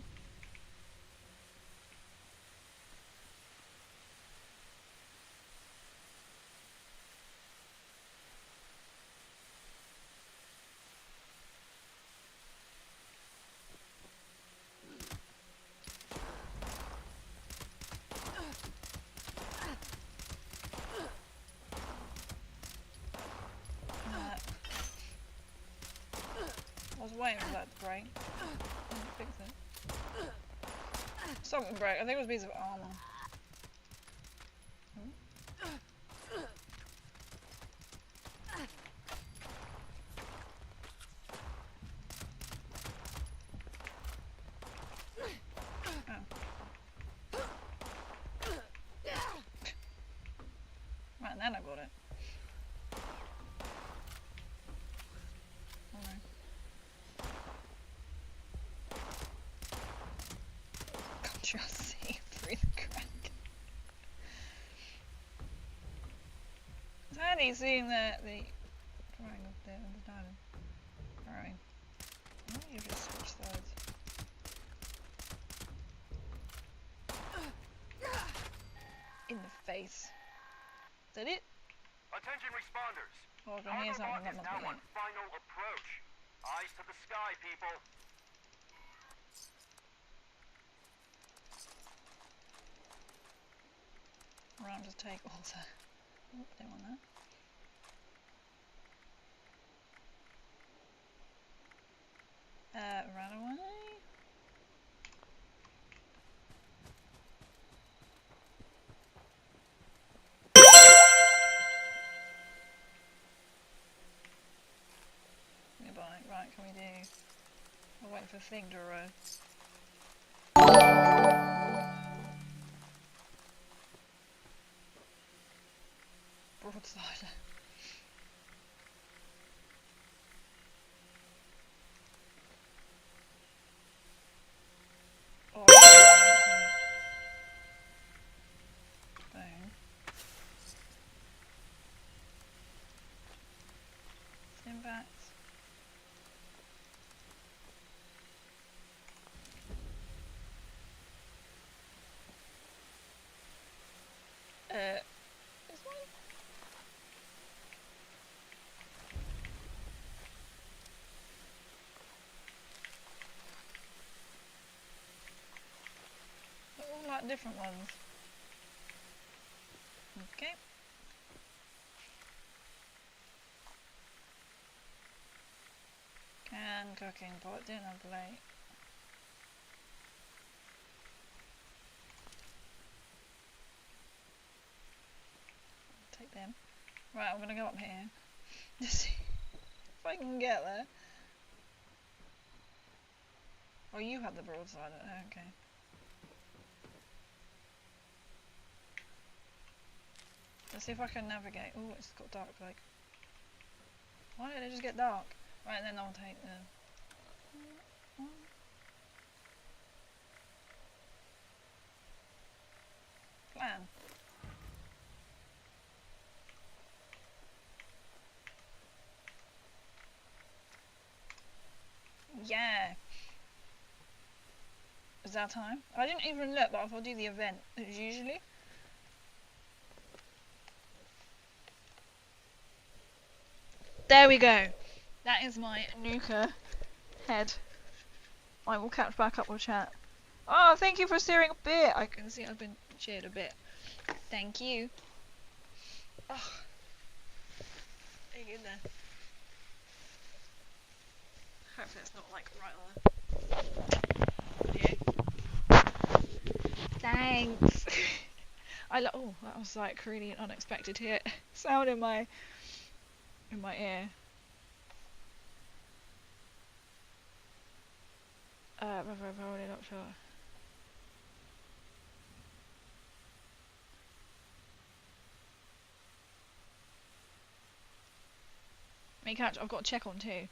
I was waiting for that to break. Didn't fix it. Something broke. I think it was a piece of armor. Right, and then I got it. Oh no. Control C through the crack. It's handy seeing the drawing of the diamond. Alright. Why don't you just switch sides? In the face. Is that it? Attention responders. Oh, I can hear something. That Is must now be on it. final approach. Eyes to the sky, people. Right, just take all the... Oh, don't want that. Run away. Goodbye. Right, can we do... I'll wait for the thing to arrive. Broadside. Oh, bang. Impact. This one? They're all like different ones. Okay. Can, cooking pot, dinner plate. Take them. Right, I'm gonna go up here. Just see if I can get there. Oh, you have the broadside. Okay. Let's see if I can navigate. Oh, it's got dark like. Why did it just get dark? Right, then I'll take the... Plan. Yeah. Is that time? I didn't even look, but I'll do the event as usually. There we go. That is my Nuka head. I will catch back up with chat. Oh, thank you for steering a bit. I can see I've been cheered a bit. Thank you. Oh. Hang in there. Hopefully it's not like right on the... Yeah. Thanks. Oh, that was like really an unexpected hit. Sound in my ear. Probably not sure. Me catch. I've got to check on too.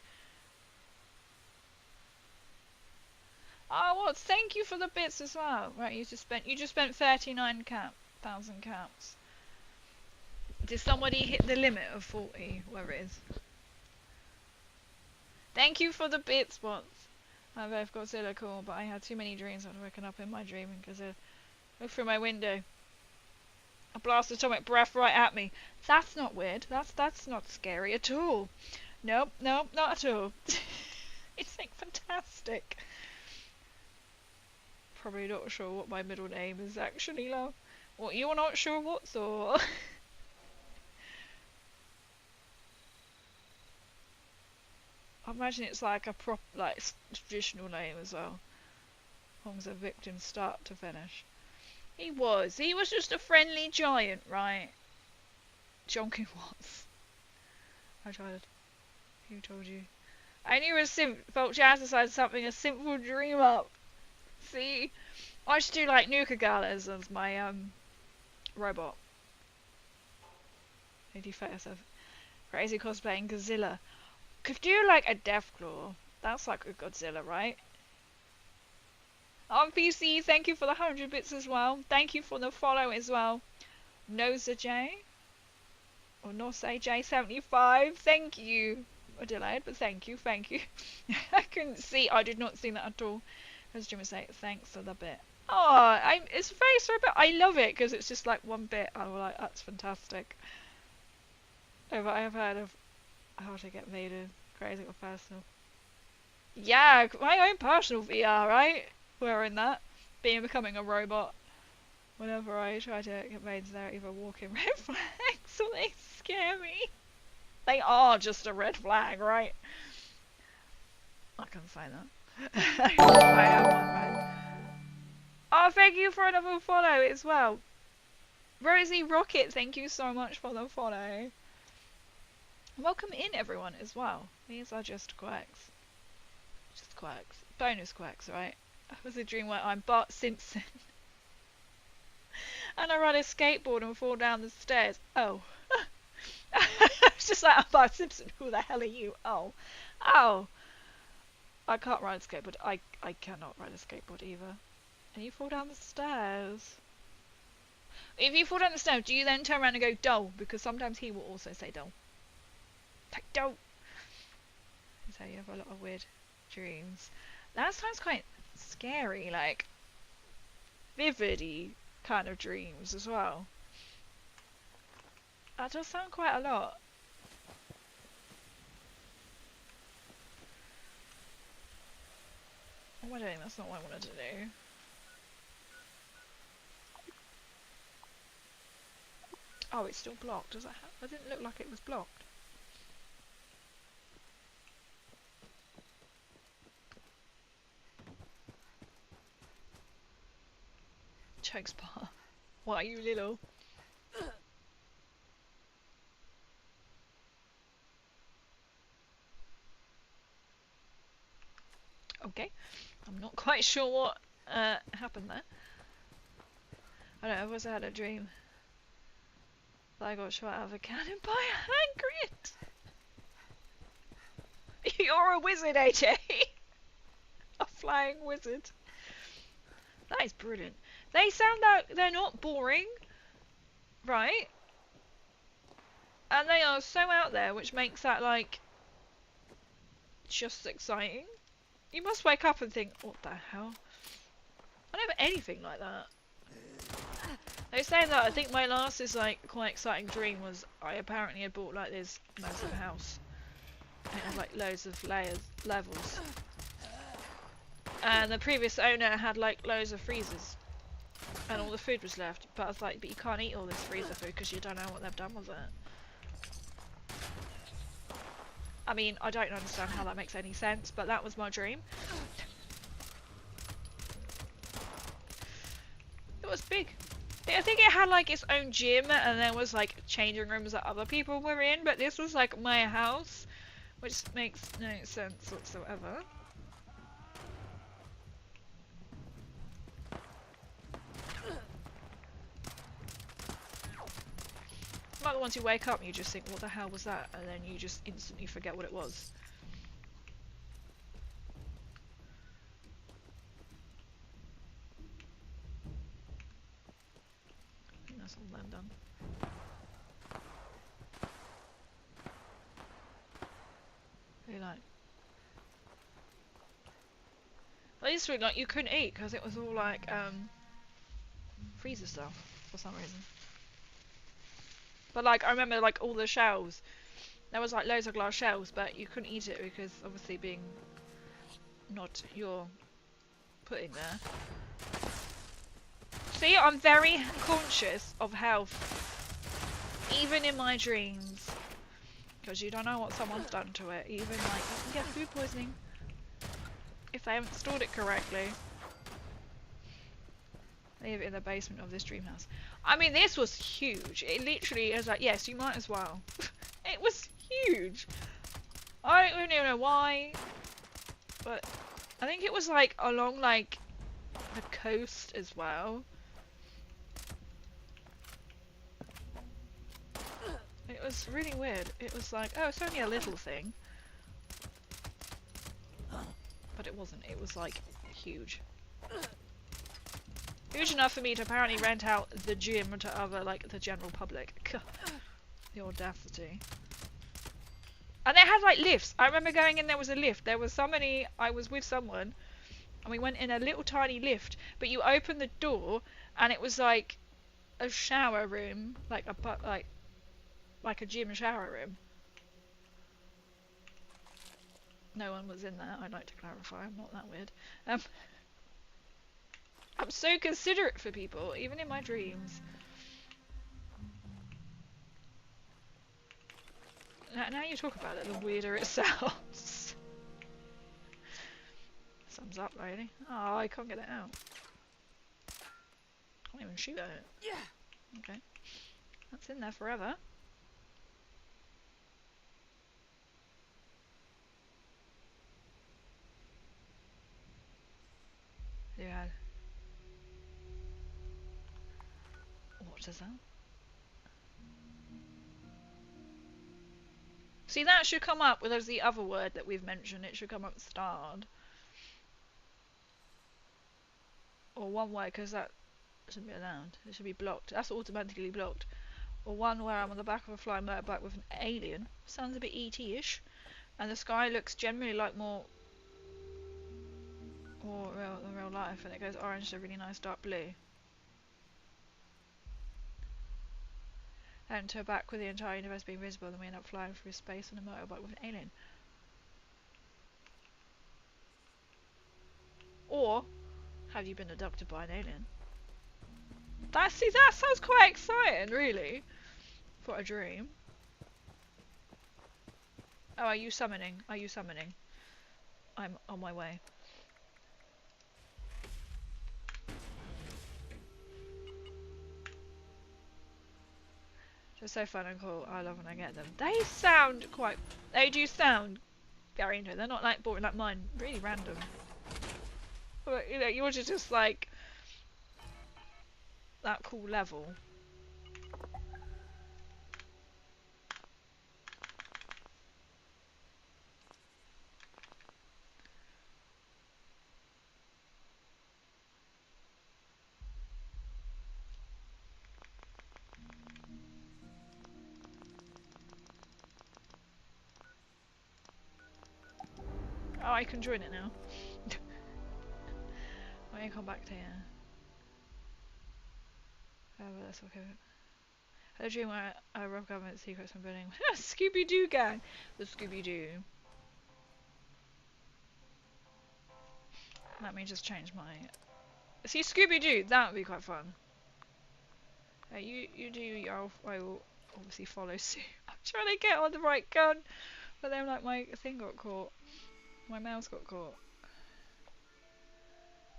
Oh, what? Thank you for the bits as well. Right, you just spent 39,000 caps. Did somebody hit the limit of 40? Where it is? Thank you for the bits, what? I both Godzilla cool, but I had too many dreams. I'd woken up in my dream and Godzilla looked through my window. A blast of atomic breath right at me. That's not weird. That's not scary at all. Nope, nope, not at all. It's like fantastic. Probably not sure what my middle name is actually, love. What, you're not sure what, so? I imagine it's like a traditional name as well. As long as the victim start to finish. He was just a friendly giant, right? Jonking was. I tried. Who told you? I knew a felt jazz decided something a simple dream up. See? I should do like Nuka Girl as my robot. Crazy cosplaying Godzilla. Could do like a Deathclaw. That's like a Godzilla, right? PC, thank you for the 100 bits as well. Thank you for the follow as well. Noza J. Or Nosay J75. Thank you. I delayed, but thank you, thank you. I couldn't see. I did not see that at all. As Jim would say, thanks for the bit. Oh, it's very sorry, but I love it because it's just like one bit. I'm like, that's fantastic. Oh, but I have heard of how to get made a crazy or personal. Yeah, my own personal VR, right? Wearing that, becoming a robot. Whenever I try to get made, they're either walking red flags or they scare me. They are just a red flag, right? I can find that. I have one, right? Oh, thank you for another follow as well. Rosie Rocket, thank you so much for the follow. Welcome in, everyone, as well. These are just quirks. Just quirks. Bonus quirks, right? That was a dream where I'm Bart Simpson. And I ride a skateboard and fall down the stairs. Oh. It's just like, I'm Bart Simpson. Who the hell are you? Oh. Oh. I can't ride a skateboard. I cannot ride a skateboard either. And you fall down the stairs. If you fall down the stairs, do you then turn around and go, "Doll"? Because sometimes he will also say "doll." Like, "Doll." So you have a lot of weird dreams. That sounds quite scary, like vivid-y kind of dreams as well. That does sound quite a lot. What am I doing? That's not what I wanted to do. Oh, it's still blocked. Does that it didn't look like it was blocked. Chokes bar. Why are you little? Okay. I'm not quite sure what happened there. I don't know, I've also had a dream that I got shot out of a cannon by a hand grenade. You're a wizard, AJ! A flying wizard. That is brilliant. They sound like they're not boring, right? And they are so out there, which makes that, like, just exciting. You must wake up and think, what the hell? I don't have anything like that. They say that I think my last quite exciting dream was I apparently had bought like this massive house. And it had like loads of levels. And the previous owner had like loads of freezers. And all the food was left. But I was like, but you can't eat all this freezer food because you don't know what they've done with it. I mean, I don't understand how that makes any sense, but that was my dream. It was big. I think it had like its own gym and there was like changing rooms that other people were in, but this was like my house, which makes no sense whatsoever. Like the ones who wake up and you just think, what the hell was that? And then you just instantly forget what it was. I think that's all them done. Really like. At least like you couldn't eat because it was all like freezer stuff for some reason. But like I remember like all the shells. There was like loads of glass shells, but you couldn't eat it because obviously being not your putting there. See, I'm very conscious of health, even in my dreams, because you don't know what someone's done to it. Even like you can get food poisoning if they haven't stored it correctly. Leave it in the basement of this dream house. I mean, this was huge. It literally is like, yes, you might as well. It was huge. I don't even know why, but I think it was like along like the coast as well. It was really weird. It was like, oh, it's only a little thing. But it wasn't. It was like huge. Huge enough for me to apparently rent out the gym to other, like, the general public. The audacity. And they had like lifts. I remember going in, there was a lift. There was somebody, I was with someone, and we went in a little tiny lift, but you opened the door and it was like a shower room, like a gym shower room. No one was in there, I'd like to clarify, I'm not that weird. I'm so considerate for people, even in my dreams. Now you talk about it, the weirder it sounds. Thumbs up, lady. Oh, I can't get it out. Can't even shoot at it. Yeah. Okay. That's in there forever. Yeah. What is that? See, that should come up with the other word that we've mentioned. It should come up starred. Or one word, because that shouldn't be allowed. It should be blocked. That's automatically blocked. Or one where I'm on the back of a flying motorbike with an alien. Sounds a bit ET-ish. And the sky looks generally like more real life, and it goes orange to a really nice dark blue. And to back with the entire universe being visible, then we end up flying through space on a motorbike with an alien. Or, have you been abducted by an alien? That sounds quite exciting, really, for a dream. Oh, are you summoning? Are you summoning? I'm on my way. They're so fun and cool. I love when I get them. They do sound very interesting. They're not like boring like mine. Really random. But, you know, yours is just like that cool level. Oh, I can join it now. I can come back to here. Oh, well, that's okay. I had a dream where I robbed government secrets from building. Scooby-Doo gang! The Scooby-Doo. Let me just change my... See, Scooby-Doo! That would be quite fun. You do, I will obviously follow suit. I'm trying to get on the right gun, but then like my thing got caught. My mouse got caught.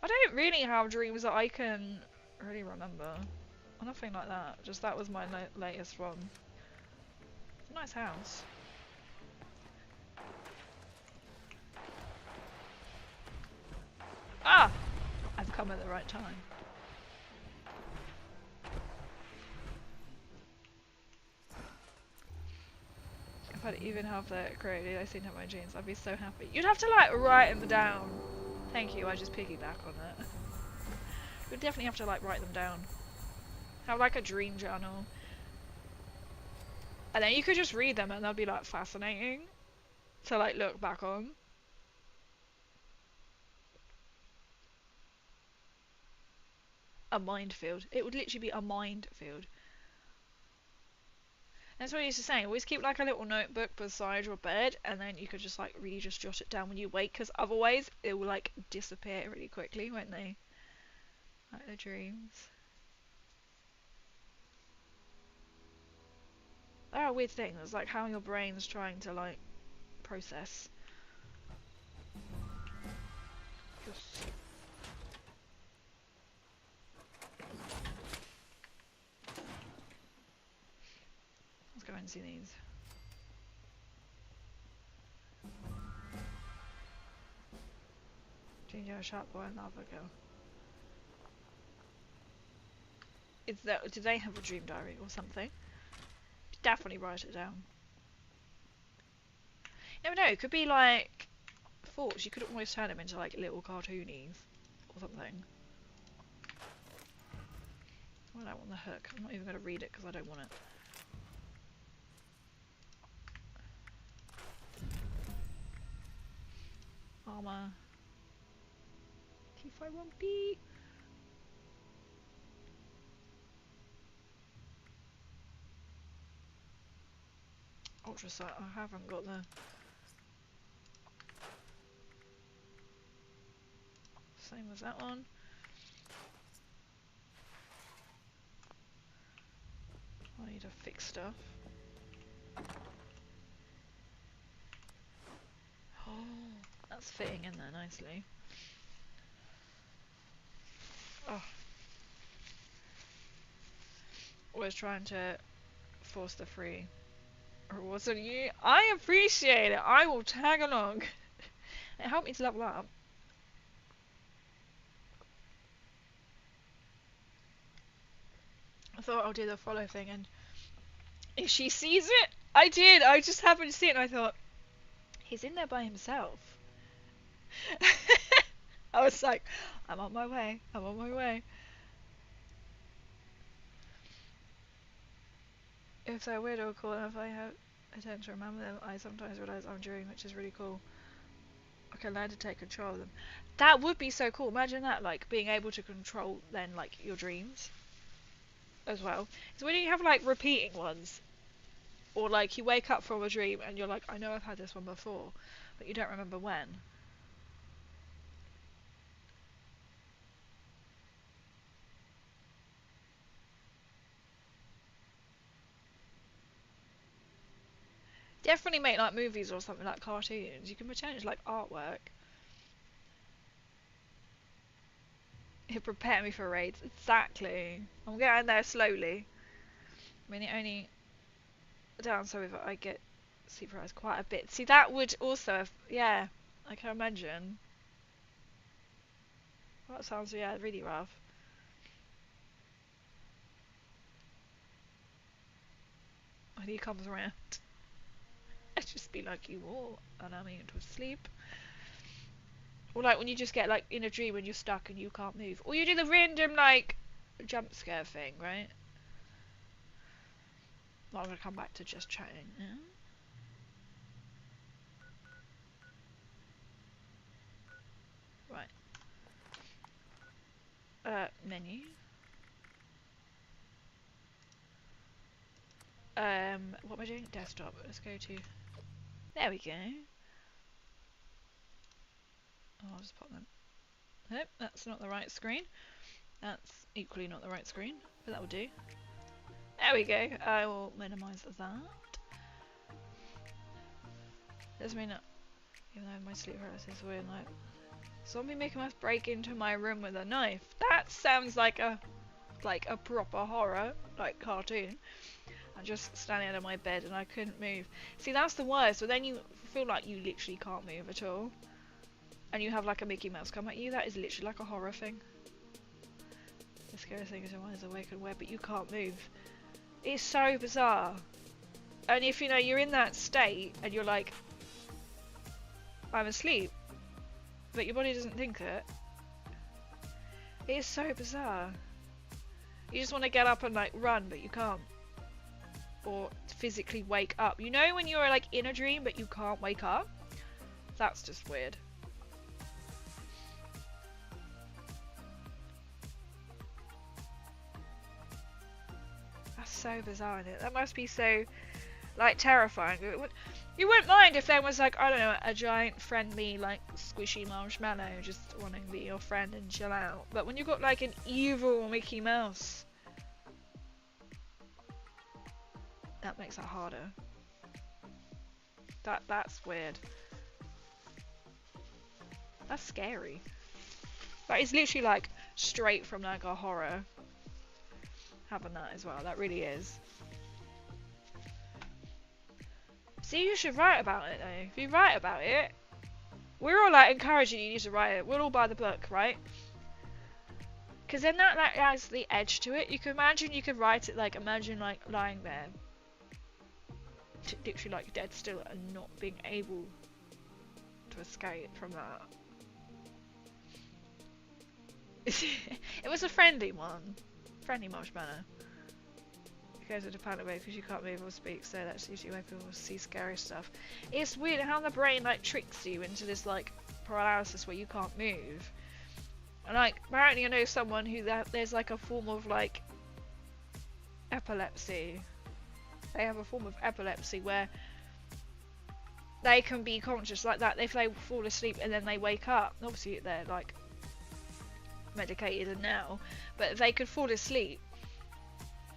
I don't really have dreams that I can really remember. Nothing like that. Just that was my latest one. It's a nice house. Ah! I've come at the right time. If I'd even have the created, I seen have my jeans, I'd be so happy. You'd have to like write them down. Thank you, I just piggyback on it. You'd definitely have to like write them down. Have like a dream journal. And then you could just read them and they'll be like fascinating to like look back on. a minefield. It would literally be a minefield. That's what I used to say. Always keep like a little notebook beside your bed, and then you could just like really just jot it down when you wake, because otherwise it will like disappear really quickly, won't they? Like the dreams. They're a weird thing. It's like how your brain's trying to like process. Just... Let's go and see these. Ginger, sharp boy, and lava girl. Is that? Do they have a dream diary or something? Definitely write it down. You never know. It could be like thoughts. You could almost turn them into like little cartoonies or something. I don't want the hook. I'm not even going to read it because I don't want it. Armor. T51P. Ultra sight. I haven't got the same as that one. I need to fix stuff. Oh, that's fitting in there nicely. Oh. Always trying to force the free rewards on you. I appreciate it. I will tag along. It helped me to level up. I thought I'll do the follow thing, and if she sees it, I did. I just happened to see it, and I thought, he's in there by himself. I was like, I'm on my way. I'm on my way. If they're weird or cool enough, I tend to remember them. I sometimes realise I'm dreaming, which is really cool. I can learn to take control of them. That would be so cool. Imagine that, like being able to control then like your dreams as well. So when you have like repeating ones, or like you wake up from a dream and you're like, I know I've had this one before, but you don't remember when. Definitely make like movies or something, like cartoons. You can pretend it's like artwork. It prepare me for raids. Exactly. I'm getting there slowly. I mean, the only downside with it, I get supervised quite a bit. See, that would also have, yeah, I can imagine. Well, that sounds, yeah, really rough. When he comes around, I'd just be like, you all, and I'm into sleep. Or like when you just get like in a dream and you're stuck and you can't move. Or you do the random like jump scare thing, right? Well, I'm gonna come back to just chatting now. Right. Menu. What am I doing? Desktop. Let's go to... There we go. Oh, I'll just pop them. Nope, that's not the right screen. That's equally not the right screen, but that will do. There we go. I will minimise that. Doesn't mean that, even though my sleep paralysis is weird, like, zombie making us break into my room with a knife. That sounds like a proper horror, like cartoon. I'm just standing under my bed and I couldn't move. See, that's the worst. So then you feel like you literally can't move at all, and you have like a Mickey Mouse come at you. That is literally like a horror thing. The scary thing is your mind is awake and aware, but you can't move. It's so bizarre. And if you know you're in that state and you're like, I'm asleep, but your body doesn't think it. It's so bizarre. You just want to get up and like run, but you can't. Or physically wake up. You know when you're like in a dream but you can't wake up? That's just weird. so bizarre in it. That must be so, like, terrifying. You wouldn't mind if there was, like, I don't know, a giant friendly, like, squishy marshmallow just wanting to be your friend and chill out. But when you've got, like, an evil Mickey Mouse, that makes it harder. That's weird. That's scary. That is literally, like, straight from, like, a horror. Having that as well, that really is. See, you should write about it though. If you write about it, we're all like encouraging you to write it. We'll all buy the book, right? Because then that like adds the edge to it. You can imagine you could write it like, imagine like lying there, literally like dead still and not being able to escape from that. It was a friendly one. Friendly marshmallow. It goes into panic mode because you can't move or speak, so that's usually why people see scary stuff. It's weird how the brain like tricks you into this like paralysis where you can't move. And like apparently I know someone who there's like a form of like epilepsy. They have a form of epilepsy where they can be conscious like that if they fall asleep and then they wake up. Obviously they're like medicated and now, but they could fall asleep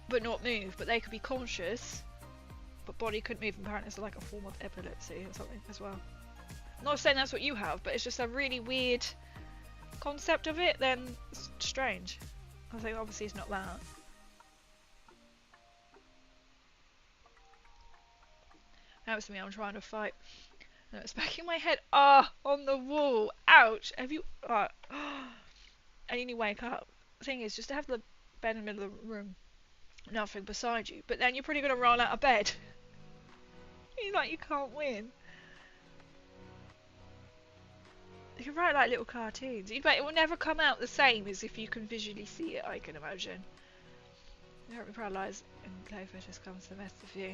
but not move, but they could be conscious but body couldn't move. Apparently it's like a form of epilepsy or something as well. I'm not saying that's what you have, but it's just a really weird concept of it. Then it's strange. I think obviously it's not that. Now it's me, I'm trying to fight. No, it's back in my head. Ah, on the wall. Ouch. Have you and you wake up. The thing is, just to have the bed in the middle of the room, nothing beside you, but then you're probably gonna roll out of bed. You're like, you can't win. You can write like little cartoons, but it will never come out the same as if you can visually see it, I can imagine. You don't be paralysed and Clayfish has come to the best of you.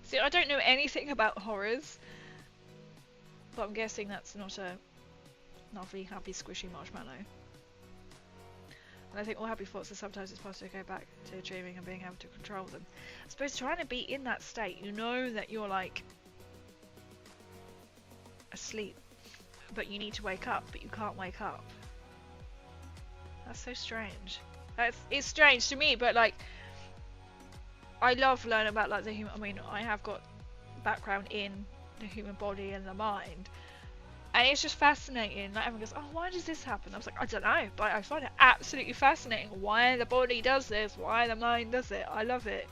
See, I don't know anything about horrors, but I'm guessing that's not a lovely, happy, squishy marshmallow. And I think all happy thoughts are sometimes it's possible to go back to dreaming and being able to control them. I suppose trying to be in that state, you know that you're like asleep, but you need to wake up, but you can't wake up. That's so strange. It's strange to me, but like I love learning about like the human. I mean, I have got background in the human body and the mind. And it's just fascinating. Like everyone goes, "Oh, why does this happen?" I was like, "I don't know," but I find it absolutely fascinating why the body does this, why the mind does it. I love it.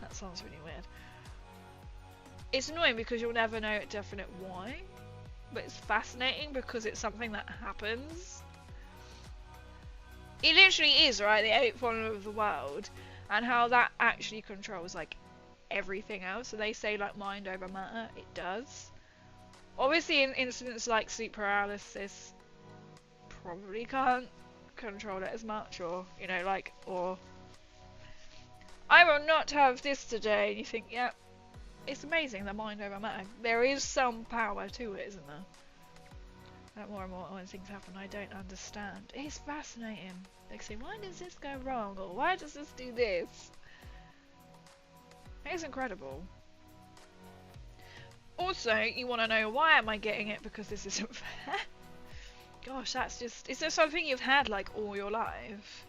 That sounds really weird. It's annoying because you'll never know a definite why, but it's fascinating because it's something that happens. It literally is, right? The eighth wonder of the world, and how that actually controls like everything else. So they say like mind over matter. It does. Obviously in incidents like sleep paralysis, probably can't control it as much, or, you know, like, or I will not have this today, and you think, yeah, it's amazing, the mind over matter. There is some power to it, isn't there? That more and more when things happen I don't understand. It's fascinating. They say, why does this go wrong, or why does this do this? It's incredible. Also, you want to know, why am I getting it? Because this isn't fair. Gosh, that's just... Is there something you've had, like, all your life?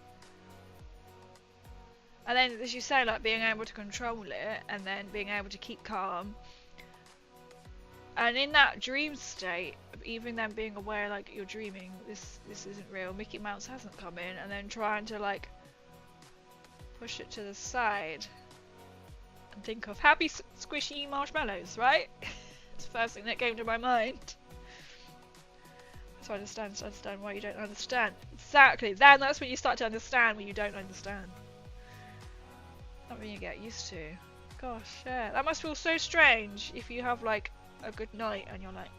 And then, as you say, like, being able to control it, and then being able to keep calm. And in that dream state, even then being aware, like, you're dreaming, this isn't real, Mickey Mouse hasn't come in, and then trying to, like, push it to the side. And think of happy squishy marshmallows, right? It's the first thing that came to my mind. So I understand why you don't understand. Exactly, then that's when you start to understand when you don't understand. Something you get used to. Gosh, yeah. That must feel so strange if you have like a good night and you're like,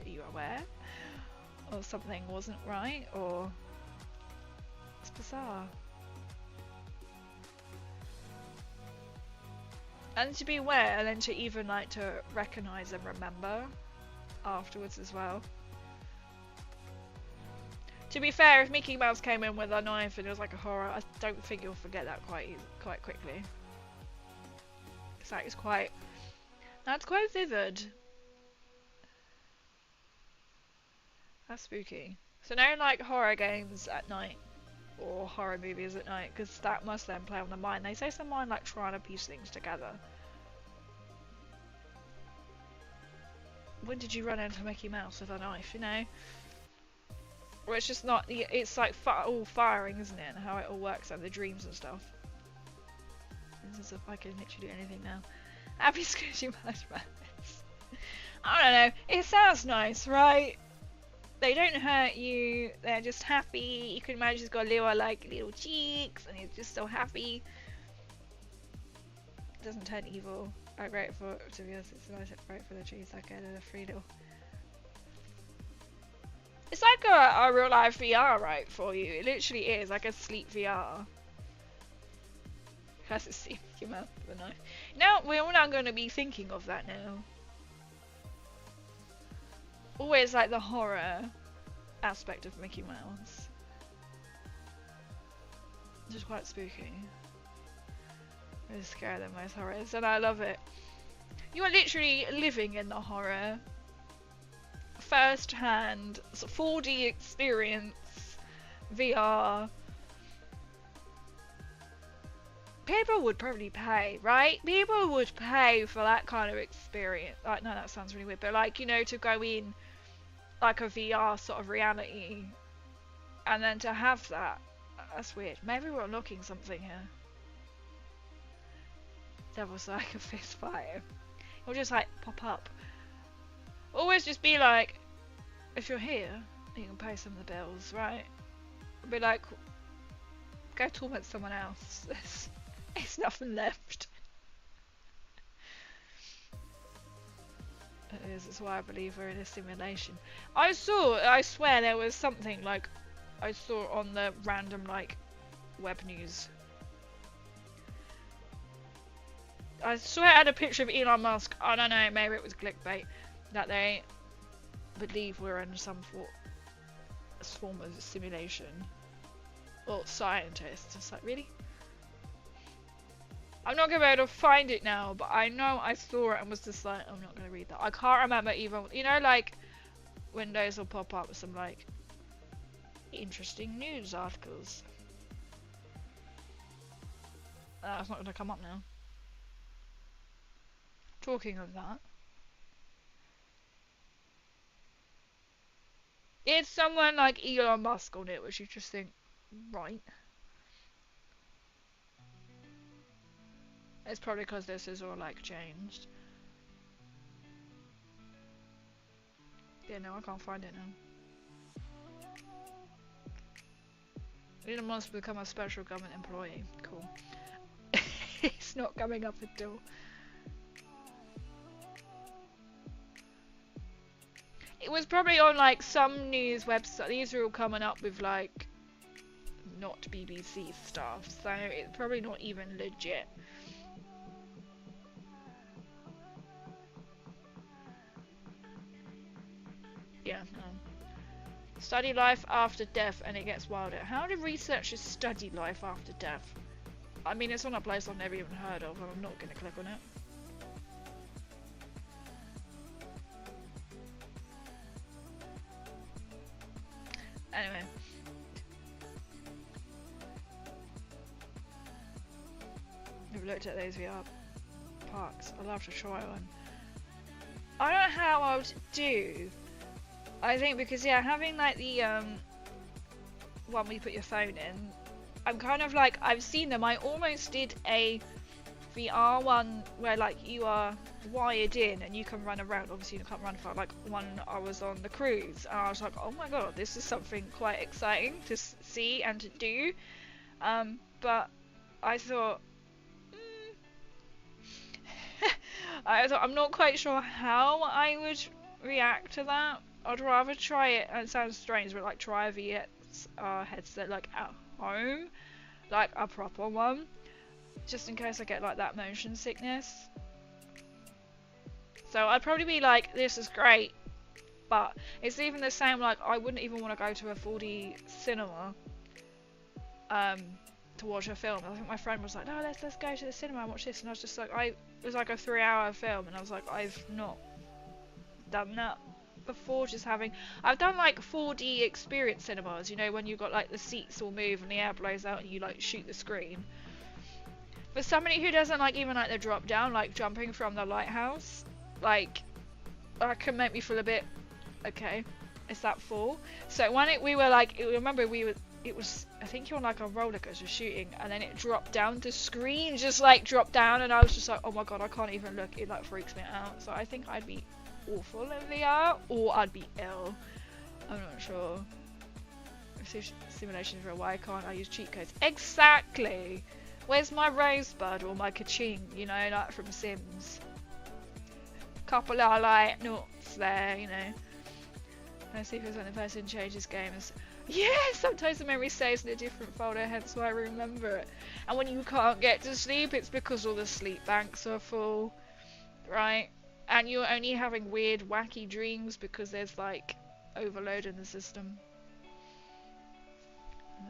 are you aware? Or something wasn't right, or it's bizarre. And to be aware, and then to even like to recognise and remember afterwards as well. To be fair, if Mickey Mouse came in with a knife and it was like a horror, I don't think you'll forget that quite quickly. It's like that's quite vivid. That's spooky. So no like horror games at night or horror movies at night, because that must then play on the mind. They say some mind like trying to piece things together. When did you run into Mickey Mouse with a knife, you know? Or it's just not, it's like all firing, isn't it? And how it all works, like the dreams and stuff. As if I can literally do anything now. Happy Squishy Marshmallows. I don't know, it sounds nice, right? They don't hurt you, they're just happy. You can imagine he's got little cheeks and he's just so happy. Doesn't turn evil. I'm grateful, to be honest, it's nice, right for the trees, like a free little... It's like a real life VR, right, for you. It literally is, like a sleep VR. Has it seen Mickey Mouse with a knife? Now, we're all not going to be thinking of that now. Always like the horror aspect of Mickey Mouse. It's just quite spooky. It's scary than most horrors, and I love it. You are literally living in the horror. First hand, 4D experience, VR. People would probably pay, right? People would pay for that kind of experience. Like, no, that sounds really weird, but like, you know, to go in like a VR sort of reality and then to have that. That's weird. Maybe we're unlocking something here. Devil's like a fist fight. It'll just like pop up. Always just be like, if you're here, you can pay some of the bills, right? Be like, go torment someone else. There's nothing left. It is, that's why I believe we're in a simulation. I swear there was something like, I saw on the random like web news. I swear I had a picture of Elon Musk, I don't know, maybe it was clickbait, that they believe we're in some form of simulation. Well, scientists, it's like, really? I'm not going to be able to find it now, but I know I saw it and was just like, I'm not going to read that. I can't remember even, you know, like, Windows will pop up with some, like, interesting news articles. It's not going to come up now. Talking of that. It's someone like Elon Musk on it, which you just think, right. It's probably because this is all like changed. Yeah, no, I can't find it now. Elon Musk become a special government employee. Cool. It's not coming up at all. It was probably on like some news website. These are all coming up with like not BBC stuff, so it's probably not even legit. Yeah, no. Study life after death and it gets wilder. How do researchers study life after death? I mean, it's on a place I've never even heard of, and I'm not going to click on it. Anyway. I've looked at those VR parks. I'd love to try one. I don't know how I would do. I think because, yeah, having like the one where you put your phone in, I'm kind of like, I've seen them. I almost did a VR one where like you are wired in and you can run around. Obviously you can't run far. Like one I was on the cruise and I was like, oh my god, this is something quite exciting to see and to do. But I thought, I'm not quite sure how I would react to that. I'd rather try it, and it sounds strange, but like try a VR headset like at home, like a proper one, just in case I get like that motion sickness. So I'd probably be like, this is great, But it's even the same, like, I wouldn't even want to go to a 4D cinema to watch a film. I think my friend was like, no, let's go to the cinema and watch this, and I was just like, it was like a 3-hour film, and I was like, I've not done that before. I've done like 4D experience cinemas, you know, when you've got like the seats all move and the air blows out and you like shoot the screen. For somebody who doesn't like even like the drop down, like jumping from the lighthouse, like, that can make me feel a bit, okay, is that full? So when it was, I think you're on like a roller coaster shooting, and then it dropped down, the screen just like dropped down, and I was just like, oh my god, I can't even look, it like freaks me out. So I think I'd be awful in VR, or I'd be ill. I'm not sure. Simulation for a why can't I use cheat codes? Exactly! Where's my rosebud or my ka-ching, you know, like from Sims? Couple of like notes there, you know. Let's see if it's when the person changes games. Yeah, sometimes the memory stays in a different folder, hence why I remember it. And when you can't get to sleep, it's because all the sleep banks are full, right? And you're only having weird, wacky dreams because there's like overload in the system.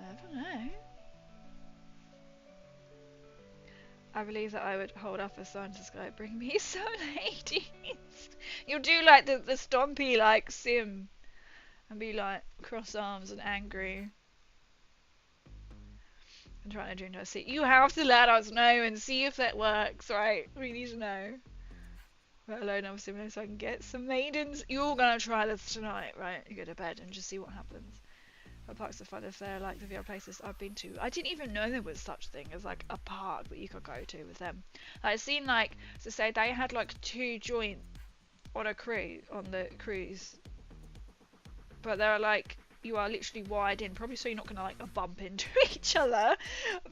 Never know. I believe that I would hold up a sign to Sky, bring me some ladies. You'll do like the stompy like sim and be like cross arms and angry. I'm trying to drink to a seat. You have to let us know and see if that works, right? We need to know. Let alone have a simulator so I can get some maidens. You're gonna try this tonight, right? You go to bed and just see what happens. What parks are fun if they're like the VR places I've been to. I didn't even know there was such thing as like a park that you could go to with them. I've seen like, so say they had like 2 joint on a cruise, on the cruise. But they're like, you are literally wide in, probably so you're not gonna like bump into each other.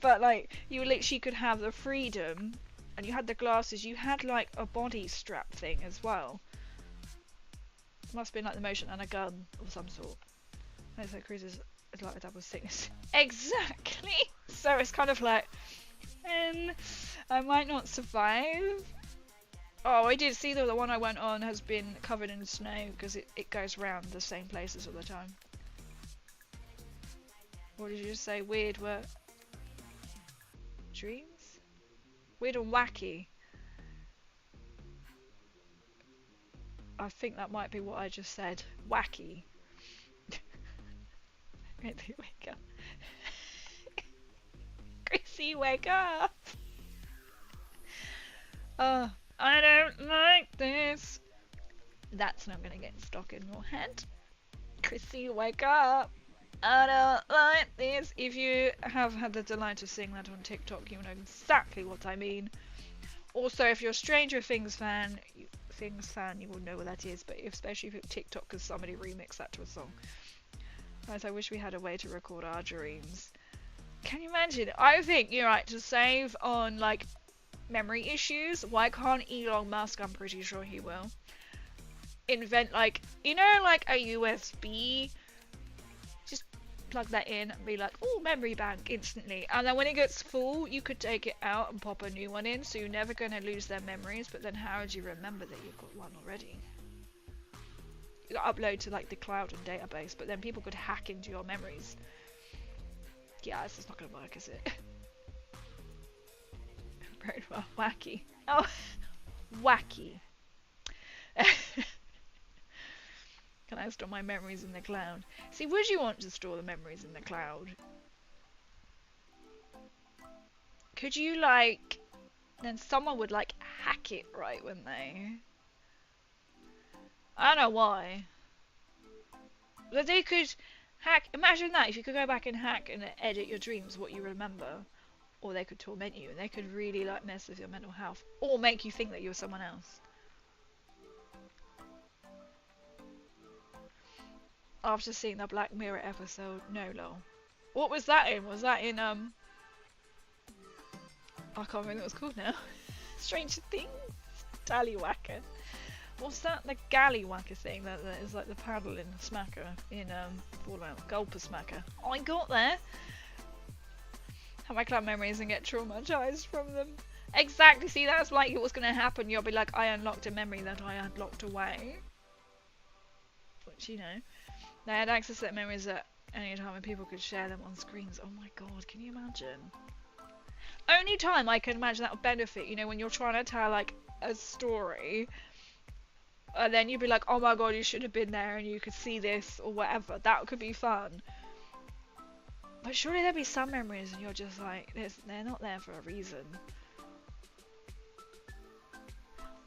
But like, you literally could have the freedom, and you had the glasses, you had like a body strap thing as well. Must have been like the motion and a gun of some sort. No, so cruises is like a double sickness. Exactly! So it's kind of like, I might not survive. Oh, I did see though, the one I went on has been covered in snow because it goes around the same places all the time. What did you just say? Weird what? Dreams? Weird and wacky. I think that might be what I just said. Wacky. Wake up. Chrissy, wake up! Oh, I don't like this. That's not gonna get stuck in your head. Chrissy, wake up! I don't like this. If you have had the delight of seeing that on TikTok, you know exactly what I mean. Also, if you're a Stranger Things fan, you will know what that is. But especially if you're TikTok, because somebody remixed that to a song. Guys, I wish we had a way to record our dreams. Can you imagine? I think you're right to save on like memory issues. Why can't Elon Musk? I'm pretty sure he will invent like, you know, like a USB. Just plug that in and be like, oh, memory bank instantly. And then when it gets full, you could take it out and pop a new one in. So you're never going to lose their memories. But then how would you remember that you've got one already? You upload to like the cloud and database, but then people could hack into your memories. Yeah, this is not gonna work, is it? Very well, wacky. Oh, wacky. Can I store my memories in the cloud? See, would you want to store the memories in the cloud? Could you like? Then someone would like hack it, right? Wouldn't they? I don't know why. But they could hack. Imagine that, if you could go back and hack and edit your dreams, what you remember. Or they could torment you and they could really like mess with your mental health. Or make you think that you're someone else. After seeing the Black Mirror episode, no lol. What was that in? Was that in I can't remember what it was called now. Stranger Things? Tallywhacker. What's that? The Gallywhacker thing that is like the paddle in Smacker in Fallout. Gulper Smacker. I got there. Have my cloud memories and get traumatized from them. Exactly. See, that's like what's gonna happen. You'll be like, I unlocked a memory that I had locked away. much, you know. They had access to their memories at any time and people could share them on screens. Oh my god, can you imagine? Only time I can imagine that would benefit, you know, when you're trying to tell like a story, and then you'd be like, oh my god, you should have been there and you could see this or whatever. That could be fun. But surely there'd be some memories and you're just like, they're not there for a reason.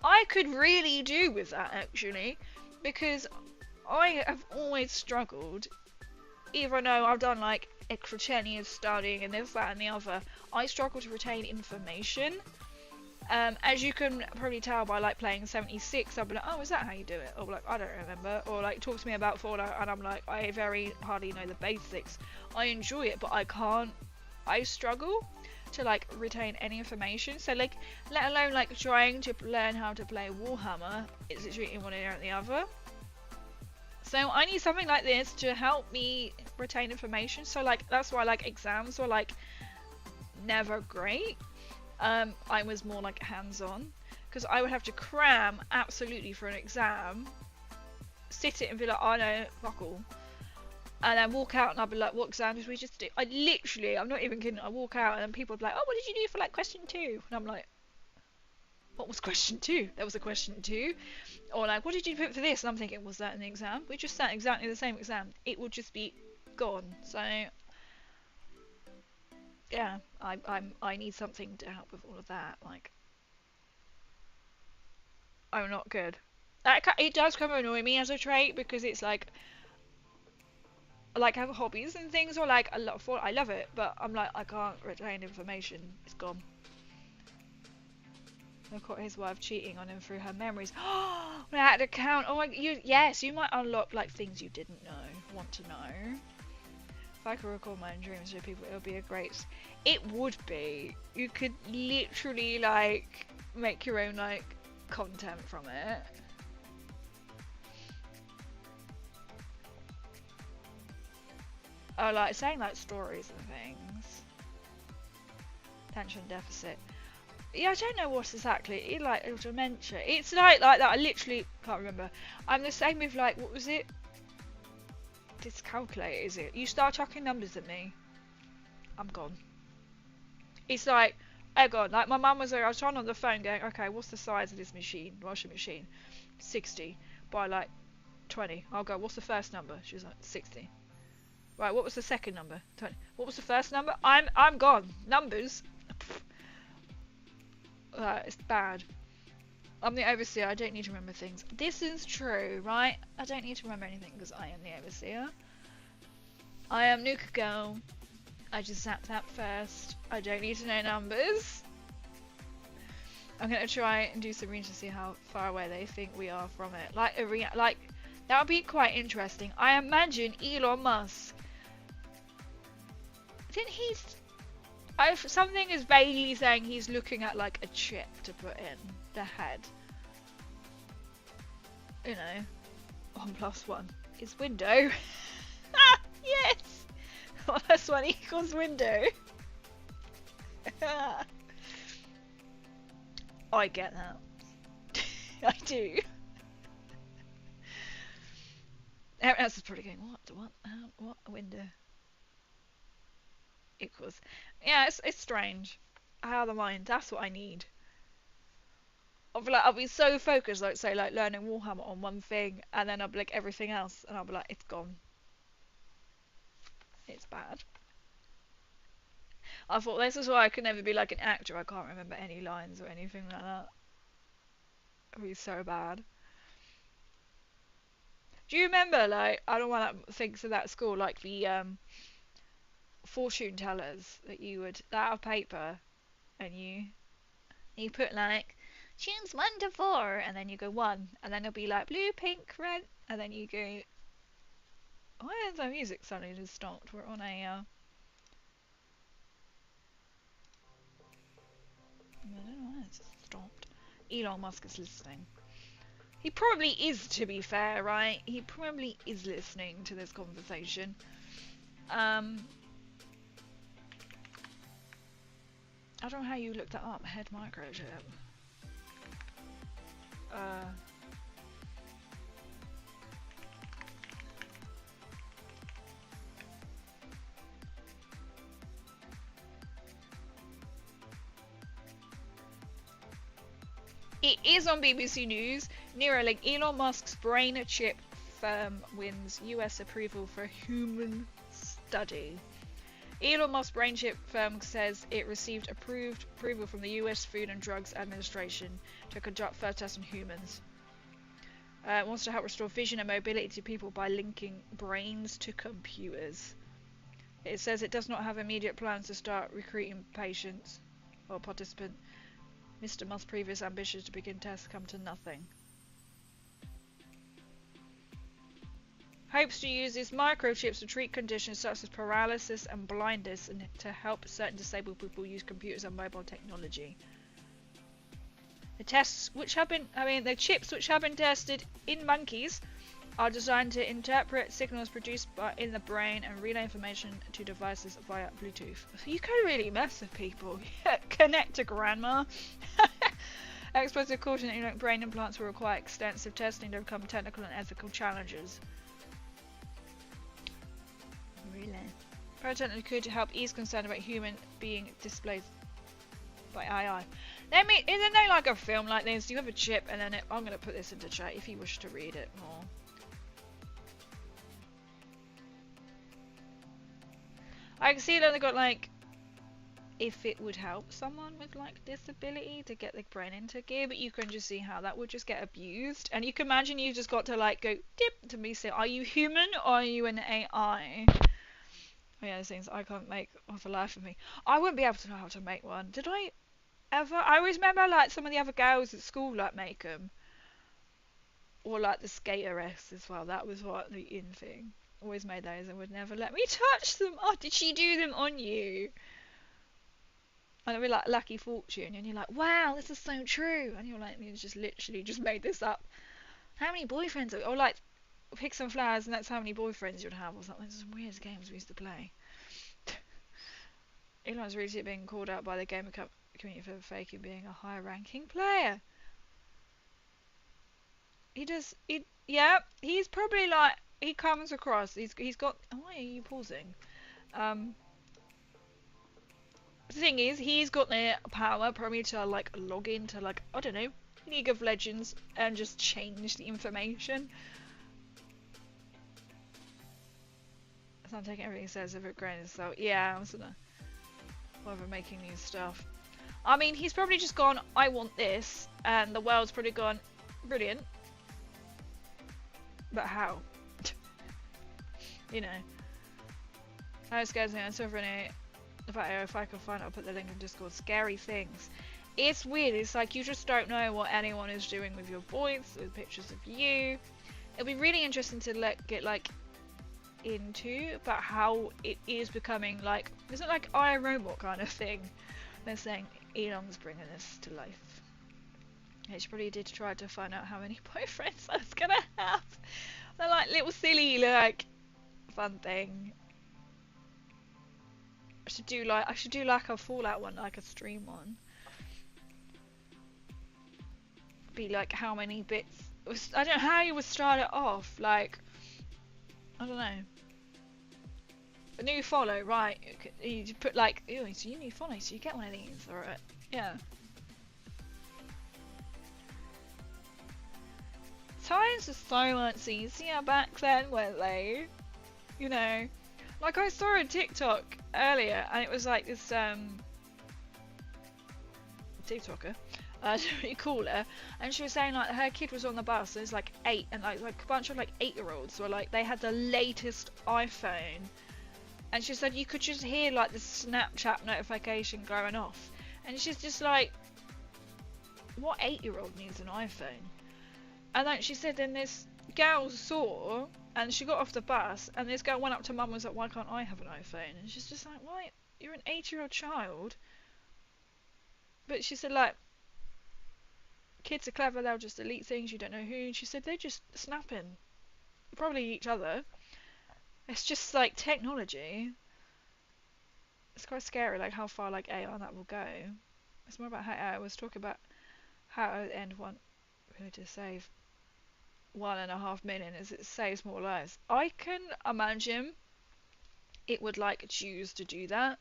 I could really do with that actually, because I have always struggled, even though I've done like extra 10 years studying and this, that and the other, I struggle to retain information. As you can probably tell by like playing 76, I'll be like, oh, is that how you do it? Or like, I don't remember. Or like, talk to me about Fallout, and I'm like, I very hardly know the basics. I enjoy it, but I struggle to like retain any information. So like, let alone like trying to learn how to play Warhammer, it's literally in one ear and the other. So I need something like this to help me retain information. So like, that's why like exams were like never great. I was more like hands-on, because I would have to cram absolutely for an exam, sit it and be like, oh no, fuck all, and then walk out and I'd be like, what exam did we just do? I'm not even kidding, I walk out and then people would be like, oh, what did you do for like question 2? And I'm like, what was question 2? There was a question 2. Or like, what did you put for this? And I'm thinking, was that in the exam? We just sat exactly the same exam. It would just be gone. So yeah, I need something to help with all of that. Like, I'm not good. It does kind of annoy me as a trait, because it's like have hobbies and things, or like a lot of I love it, but I'm like, I can't retain information. It's gone. I caught his wife cheating on him through her memories. Oh, I had to count. Oh my, yes, you might unlock like things you didn't want to know. If I could record my own dreams to people, it would be a great. It would be. You could literally like make your own like content from it. Oh, like saying like stories and things. Attention deficit. Yeah, I don't know what exactly. Like dementia. It's like that. I literally can't remember. I'm the same with like, what was it? Dyscalculate, is it? You start chucking numbers at me, I'm gone. It's like, oh god, like my mum was like, I was trying on the phone going, okay, what's the size of this washing machine? 60 by like 20. I'll go, what's the first number? She's like, 60. Right, what was the second number? 20. What was the first number? I'm gone. Numbers. It's bad. I'm the overseer, I don't need to remember things. This is true, right? I don't need to remember anything because I am the overseer. I am Nuka Girl. I just zapped that first. I don't need to know numbers. I'm gonna try and do some research to see how far away they think we are from it. Like that would be quite interesting. I imagine Elon Musk. Didn't he? Something is vaguely saying he's looking at like a chip to put in the head. You know, 1 + 1 is window. Yes! 1 + 1 = window. I get that. I do. Everyone else is probably going, what window? Equals. Yeah, it's strange. How the mind, that's what I need. I'll be so focused, like say like learning Warhammer on one thing, and then I'll be like everything else, and I'll be like, it's gone. It's bad. I thought this is why I could never be like an actor. I can't remember any lines or anything like that. It would be so bad. Do you remember, like, I don't want to think of that school, like the fortune tellers that you would out of paper, and you put like choose 1 to 4, and then you go 1, and then it'll be like blue, pink, red, and then you go. Why has our music suddenly just stopped? We're on a I don't know why it's just stopped. Elon Musk is listening. He probably is, to be fair, right? He probably is listening to this conversation. I don't know how you looked that up. Head microchip. It is on BBC News. Neuralink, Elon Musk's brain chip firm wins US approval for human study. Elon Musk's brain chip firm says it received approval from the US Food and Drugs Administration to conduct first tests on humans. It wants to help restore vision and mobility to people by linking brains to computers. It says it does not have immediate plans to start recruiting patients or participants. Mr. Musk's previous ambitions to begin tests come to nothing. Hopes to use these microchips to treat conditions such as paralysis and blindness and to help certain disabled people use computers and mobile technology. The tests which have been, the chips which have been tested in monkeys are designed to interpret signals produced in the brain and relay information to devices via Bluetooth. You can really mess with people. Connect to grandma. Experts have cautioned that brain implants will require extensive testing to overcome technical and ethical challenges. Really? Prototype could help ease concern about human being displaced by AI. Isn't there like a film like this? You have a chip, and then I'm going to put this into chat if you wish to read it more. I can see that they got like, if it would help someone with like disability to get the brain into gear, but you can just see how that would just get abused. And you can imagine you just got to like go dip to me say, are you human or are you an AI? Oh yeah, those things I can't make for the life of me. I wouldn't be able to know how to make one. Did I ever? I always remember like some of the other girls at school like make them. Or like the skateress as well. That was what the in thing. Always made those and would never let me touch them. Oh, did she do them on you? And it'd be like Lucky Fortune, and you're like, wow, this is so true. And you're like, you just literally just made this up. How many boyfriends? Or like, pick some flowers, and that's how many boyfriends you'd have, or something. Some weird games we used to play. Elon's really being called out by the gamer community for faking being a high-ranking player. He does. Yeah, he's probably like. He comes across. He's got. Why are you pausing? The thing is, he's got the power probably to like log into like, I don't know, League of Legends and just change the information. So I'm taking everything he says over a grain of salt. Yeah, I'm sort of whatever making new stuff. I mean, he's probably just gone, I want this, and the world's probably gone, brilliant. But how? You know. I was scared I'm so funny. If I can find it, I'll put the link in Discord. Scary things. It's weird. It's like you just don't know what anyone is doing with your voice, with pictures of you. It'll be really interesting to get like into about how it is becoming like, is it like iRobot kind of thing? They're saying Elon's bringing this to life. Yeah, she probably did try to find out how many boyfriends I was gonna have. They're like little silly like fun thing. I should do like a Fallout one, like a stream one. Be like how many bits. I don't know how you would start it off. Like, I don't know. A new follow, right? You put like, ew, so you need follow, so you get one of these, or yeah. Times were so much easier back then, weren't they? You know. Like I saw a TikTok earlier, and it was like this TikToker, we call her, and she was saying like her kid was on the bus, and it's like 8, and like a bunch of like 8-year-olds were like, they had the latest iPhone, and she said you could just hear like the Snapchat notification going off, and she's just like, what 8-year-old needs an iPhone? And then she said then this girl saw. And she got off the bus, and this girl went up to mum and was like, why can't I have an iPhone? And she's just like, why? You're an 8-year-old child. But she said, like, kids are clever, they'll just delete things, you don't know who. And she said, they're just snapping. Probably each other. It's just, like, technology. It's quite scary, like, how far, like, AI that will go. It's more about how I was talking about how at the end one really to save 1.5 million as it saves more lives. I can imagine it would like choose to do that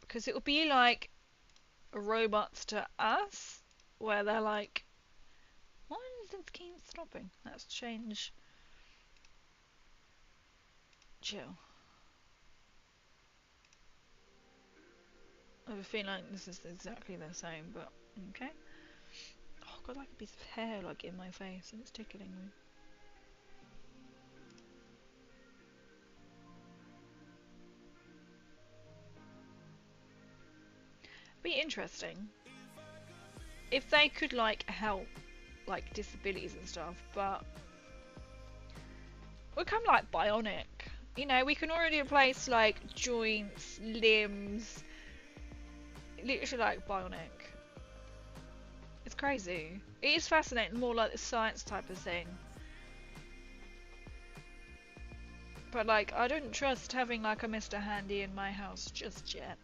because it would be like robots to us, where they're like, why does this keep stopping? Let's change. Chill. I have a feeling like this is exactly the same, but okay. Oh, I've got like a piece of hair like in my face and it's tickling me. Be interesting if they could like help like disabilities and stuff, but we're kind of like bionic. You know, we can already replace like joints, limbs, literally like bionic. It's crazy. It is fascinating, more like the science type of thing. But like, I don't trust having like a Mr. Handy in my house just yet.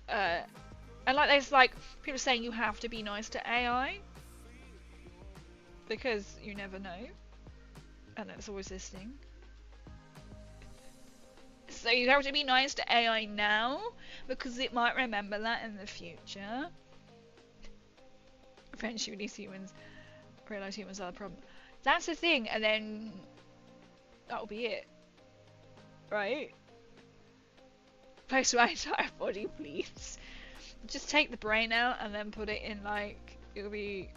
And like, there's like people saying you have to be nice to AI because you never know, and it's always this thing. So you have to be nice to AI now because it might remember that in the future. Eventually, these humans realize humans are the problem. That's the thing, and then that'll be it, right? Place my entire body, please. Just take the brain out and then put it in like it'll be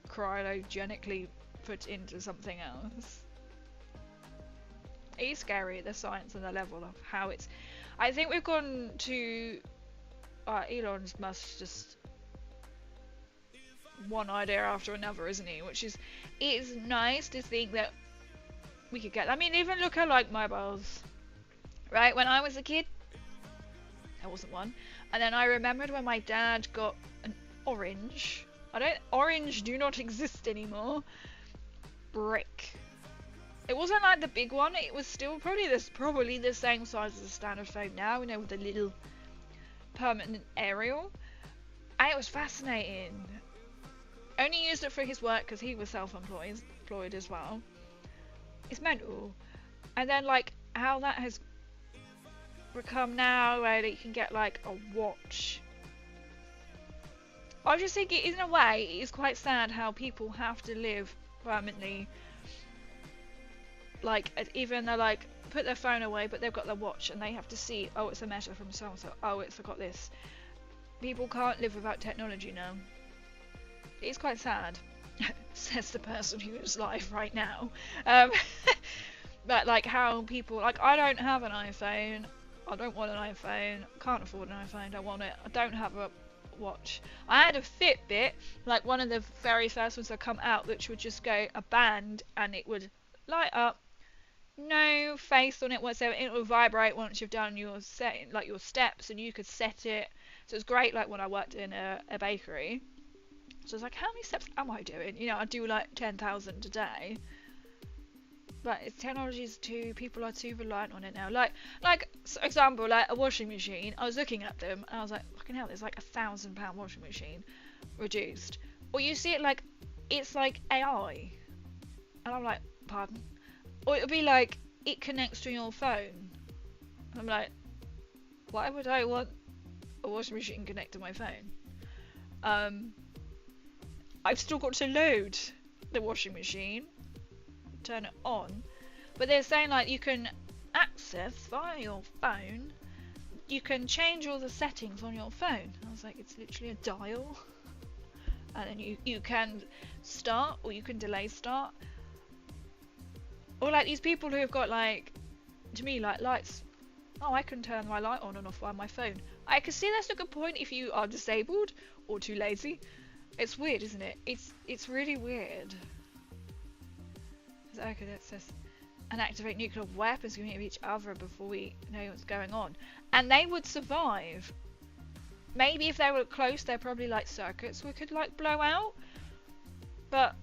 cryogenically put into something else. It is scary, the science and the level of how it's. I think we've gone to Elon's must just one idea after another, isn't he? Which is, it's nice to think that we could get. I mean, even look at like mobiles, right? When I was a kid, there wasn't one, and then I remembered when my dad got an orange. Orange do not exist anymore. Brick. It wasn't like the big one. It was still probably the same size as a standard phone now. You know, with the little permanent aerial. And it was fascinating. Only used it for his work because he was self-employed as well. It's mental. And then like how that has become now, where you can get like a watch. I just think in a way it is quite sad how people have to live permanently. Like, even they're like put their phone away, but they've got their watch and they have to see, oh, it's a message from so and so. Oh, it's got this. People can't live without technology now. It's quite sad, says the person who is live right now. But like how people, like, I don't have an iPhone. I don't want an iPhone. Can't afford an iPhone. Don't want it. I don't have a watch. I had a Fitbit, like one of the very first ones that come out, which would just go a band and it would light up. No face on it whatsoever. It will vibrate once you've done your like your steps, and you could set it. So it's great. Like when I worked in a bakery, so it's like, how many steps am I doing? You know, I do like 10,000 a day. But it's technology's too. People are too reliant on it now. Like for example, like a washing machine. I was looking at them and I was like, fucking hell, there's like £1,000 washing machine reduced. Or you see it like it's like AI, and I'm like, pardon. Or it'll be like, it connects to your phone. I'm like, why would I want a washing machine connect to my phone? I've still got to load the washing machine, turn it on, but they're saying like you can access via your phone, you can change all the settings on your phone. I was like, it's literally a dial, and then you can start or you can delay start. Or like these people who have got like, to me, like lights. Oh, I can turn my light on and off on my phone. I can see that's a good point if you are disabled or too lazy. It's weird, isn't it? It's really weird. Okay, that says, and activate nuclear weapons coming at each other before we know what's going on. And they would survive. Maybe if they were close, they're probably like circuits we could like blow out. But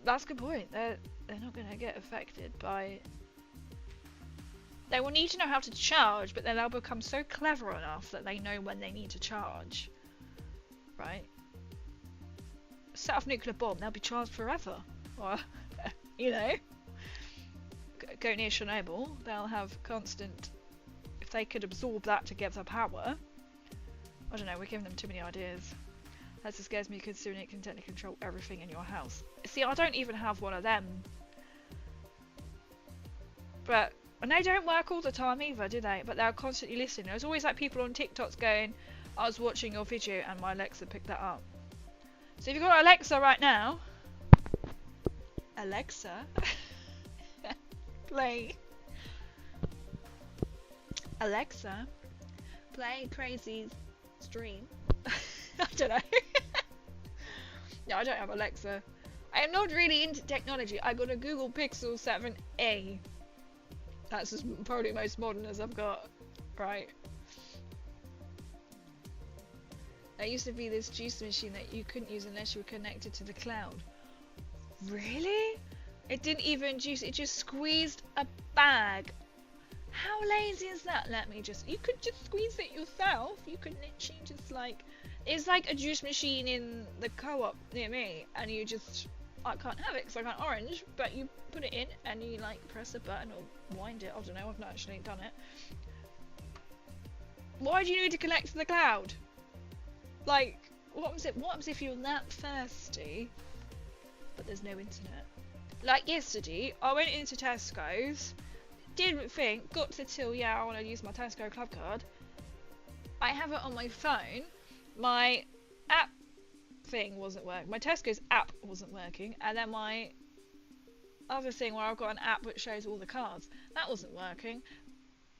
that's a good point. They're not going to get affected by. They will need to know how to charge, but then they'll become so clever enough that they know when they need to charge. Right? Set off nuclear bomb, they'll be charged forever. Or, you know, go near Chernobyl, they'll have constant. If they could absorb that to get their power. I don't know, we're giving them too many ideas. That just scares me considering it can technically control everything in your house. See, I don't even have one of them. But, and they don't work all the time either, do they? But they're constantly listening. There's always like people on TikToks going, I was watching your video and my Alexa picked that up. So if you've got Alexa right now, Alexa, play. Alexa, play Crazy's stream. I don't know. No, I don't have Alexa. I am not really into technology. I got a Google Pixel 7a. That's as probably most modern as I've got. Right. There used to be this juice machine that you couldn't use unless you were connected to the cloud. Really? It didn't even juice, it just squeezed a bag. How lazy is that? You could just squeeze it yourself. You could literally just like, it's like a juice machine in the co-op near me, and you just, I can't have it because I can't orange, but you put it in and you like press a button or wind it. I don't know, I've not actually done it. Why do you need to connect to the cloud? Like, what happens if you're that thirsty, but there's no internet? Like yesterday, I went into Tesco's, didn't think, got to till, yeah, I want to use my Tesco club card. I have it on my phone, my app thing wasn't working, my Tesco's app wasn't working, and then my other thing where I've got an app which shows all the cards, that wasn't working.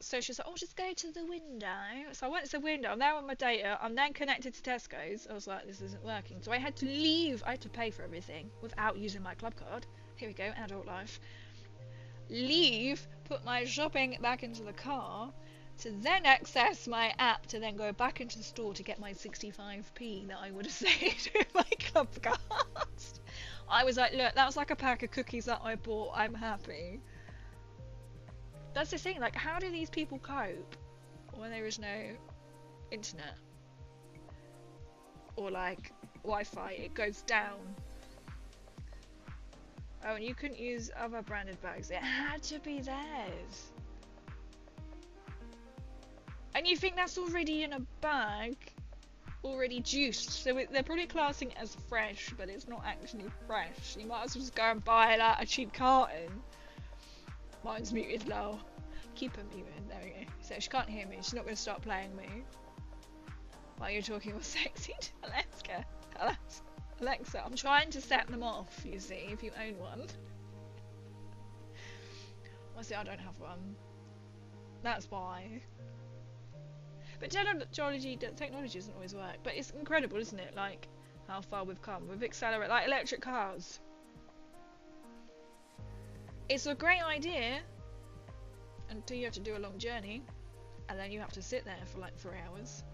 So she's like, oh, just go to the window. So I went to the window, I'm there on my data, I'm then connected to Tesco's. I was like, this isn't working. So I had to leave, I had to pay for everything without using my club card. Here we go, adult life. Leave, put my shopping back into the car, to then access my app, to then go back into the store to get my 65p that I would have saved with my club card. I was like, look, that was like a pack of cookies that I bought, I'm happy. That's the thing, like, how do these people cope when there is no internet? Or, like, Wi-Fi, it goes down. Oh, and you couldn't use other branded bags. It had to be theirs. And you think that's already in a bag, already juiced. So they're probably classing it as fresh, but it's not actually fresh. You might as well just go and buy, like, a cheap carton. Mine's muted low. Keep her muted. There we go. So she can't hear me. She's not going to start playing me. While you're talking all sexy to Alexa. Alexa, I'm trying to set them off, you see, if you own one. Well, see, I don't have one. That's why. But technology doesn't always work. But it's incredible, isn't it? Like, how far we've come. We've accelerated, like electric cars. It's a great idea until you have to do a long journey, and then you have to sit there for like 3 hours,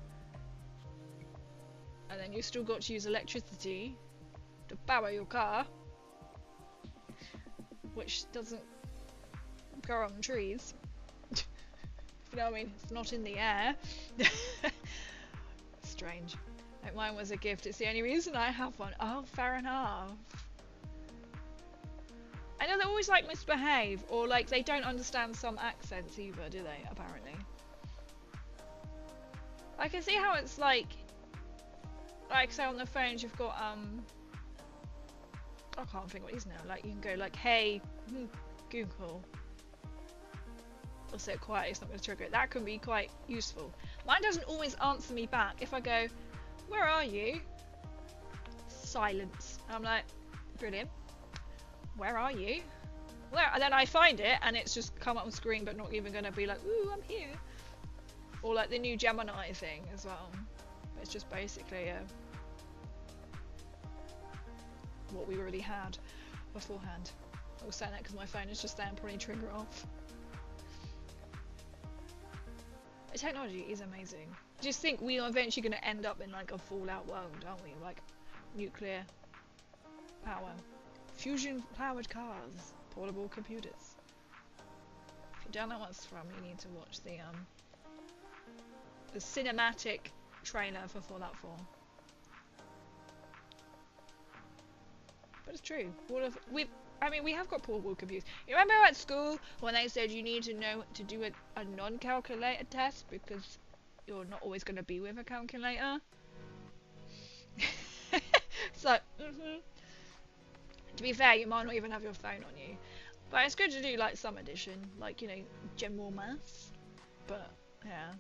and then you still got to use electricity to power your car, which doesn't grow on trees. You know what I mean? It's not in the air. Strange. Like, mine was a gift. It's the only reason I have one. Oh, fair enough. I know they always like misbehave, or like they don't understand some accents either, do they? Apparently. I can see how it's like say on the phones you've got I can't think what it is now. Like you can go like, hey, Google. Or say it quiet, it's not going to trigger it. That can be quite useful. Mine doesn't always answer me back. If I go, where are you? Silence. And I'm like, brilliant. Where are you? Where? And then I find it, and it's just come up on screen, but not even going to be like, ooh, I'm here. Or like the new Gemini thing as well. It's just basically what we already had beforehand. I was saying that because my phone is just there and probably trigger off. The technology is amazing. Just think we are eventually going to end up in like a Fallout world, aren't we? Like nuclear power. Fusion powered cars, portable computers. If you don't know what it's from, you need to watch the cinematic trailer for Fallout 4. But it's true. We have got portable computers. You remember at school when they said you need to know to do a non-calculator test because you're not always going to be with a calculator? It's like, To be fair, you might not even have your phone on you. But it's good to do like some edition, like, you know, general maths. But, yeah.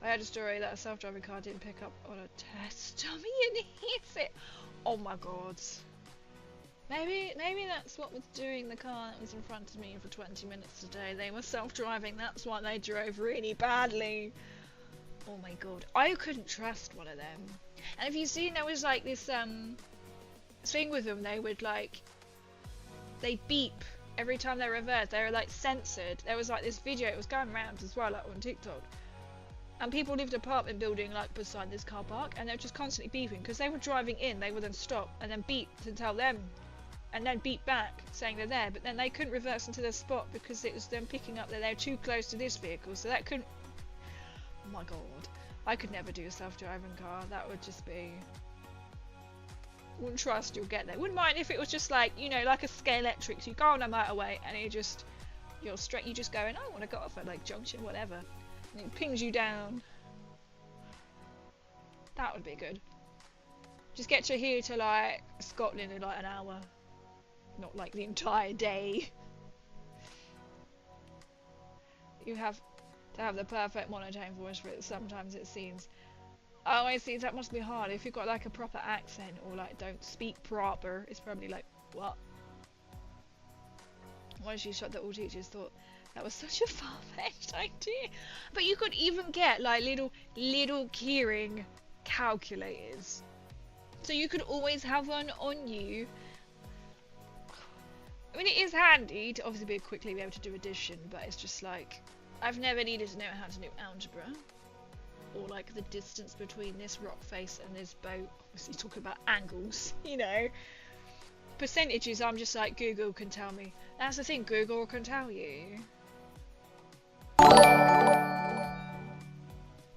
I had a story that a self-driving car didn't pick up on a test dummy and hit it. Oh my god. Maybe that's what was doing the car that was in front of me for 20 minutes today. They were self-driving, that's why they drove really badly. Oh my god. I couldn't trust one of them. And if you've seen, there was like this thing with them, they would like, they beep every time they reverse. They were like censored. There was like this video, it was going around as well, like on TikTok. And people lived in an apartment building like beside this car park, and they were just constantly beeping because they were driving in. They would then stop and then beep to tell them, and then beep back saying they're there. But then they couldn't reverse into their spot because it was them picking up that they're too close to this vehicle, so that couldn't. Oh my god, I could never do a self-driving car. That would just be. Wouldn't trust you'll get there. Wouldn't mind if it was just like, you know, like a Scale Electric. So you go on a motorway and you're straight. You just go and I want to go off at like junction, whatever. And it pings you down. That would be good. Just get you here to like Scotland in like an hour, not like the entire day. You have to have the perfect monotone voice for it. Sometimes it seems. Oh, I see. That must be hard. If you've got like a proper accent or like don't speak proper, it's probably like what. Once you shot that all teachers thought that was such a far-fetched idea. But you could even get like little keyring calculators. So you could always have one on you. I mean, it is handy to obviously quickly be able to do addition, but it's just like, I've never needed to know how to do algebra. Or like the distance between this rock face and this boat. Obviously talking about angles, you know. Percentages, I'm just like, Google can tell me. That's the thing, Google can tell you.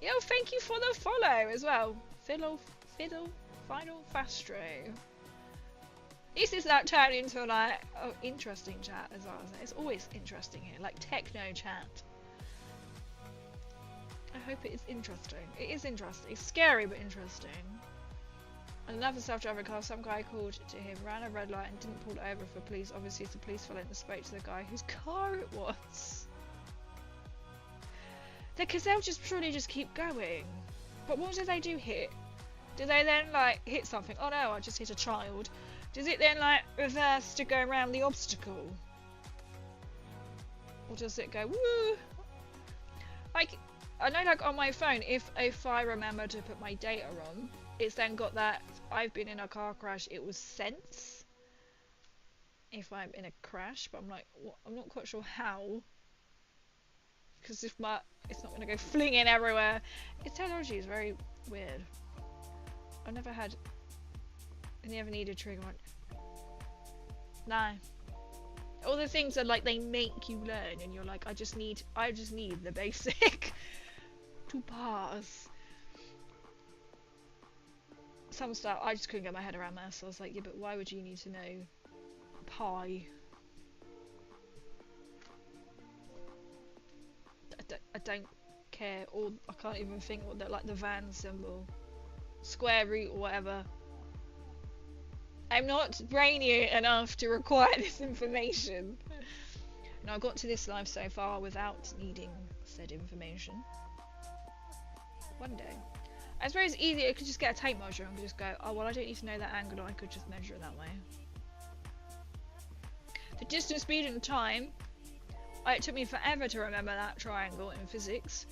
Yo, thank you for the follow as well. Final Fastro. This is like turning into like, oh, interesting chat as well. It's always interesting here, like techno chat. I hope it is interesting. It is interesting. It's scary but interesting. Another self-driving car, some guy called to him, ran a red light and didn't pull over for police. Obviously the police fell in and spoke to the guy whose car it was. Because they'll just surely just keep going. But what do they do hit? Do they then like hit something? Oh no, I just hit a child. Does it then like reverse to go around the obstacle? Or does it go woo? Like, I know like on my phone, if I remember to put my data on, it's then got that I've been in a car crash, it was sense if I'm in a crash, but I'm like, what? I'm not quite sure how, because if it's not going to go flinging everywhere. Its technology is very weird. I never needed trigger one. No. All the things are like, they make you learn and you're like, I just need the basic to pass. Some stuff I just couldn't get my head around that, so I was like, yeah, but why would you need to know pi? I don't care, or I can't even think what like the van symbol, square root or whatever. I'm not brainy enough to require this information. And I got to this life so far without needing said information. One day. I suppose it's easier, I could just get a tape measure and just go, oh well, I don't need to know that angle, I could just measure it that way. The distance, speed and time. It took me forever to remember that triangle in physics.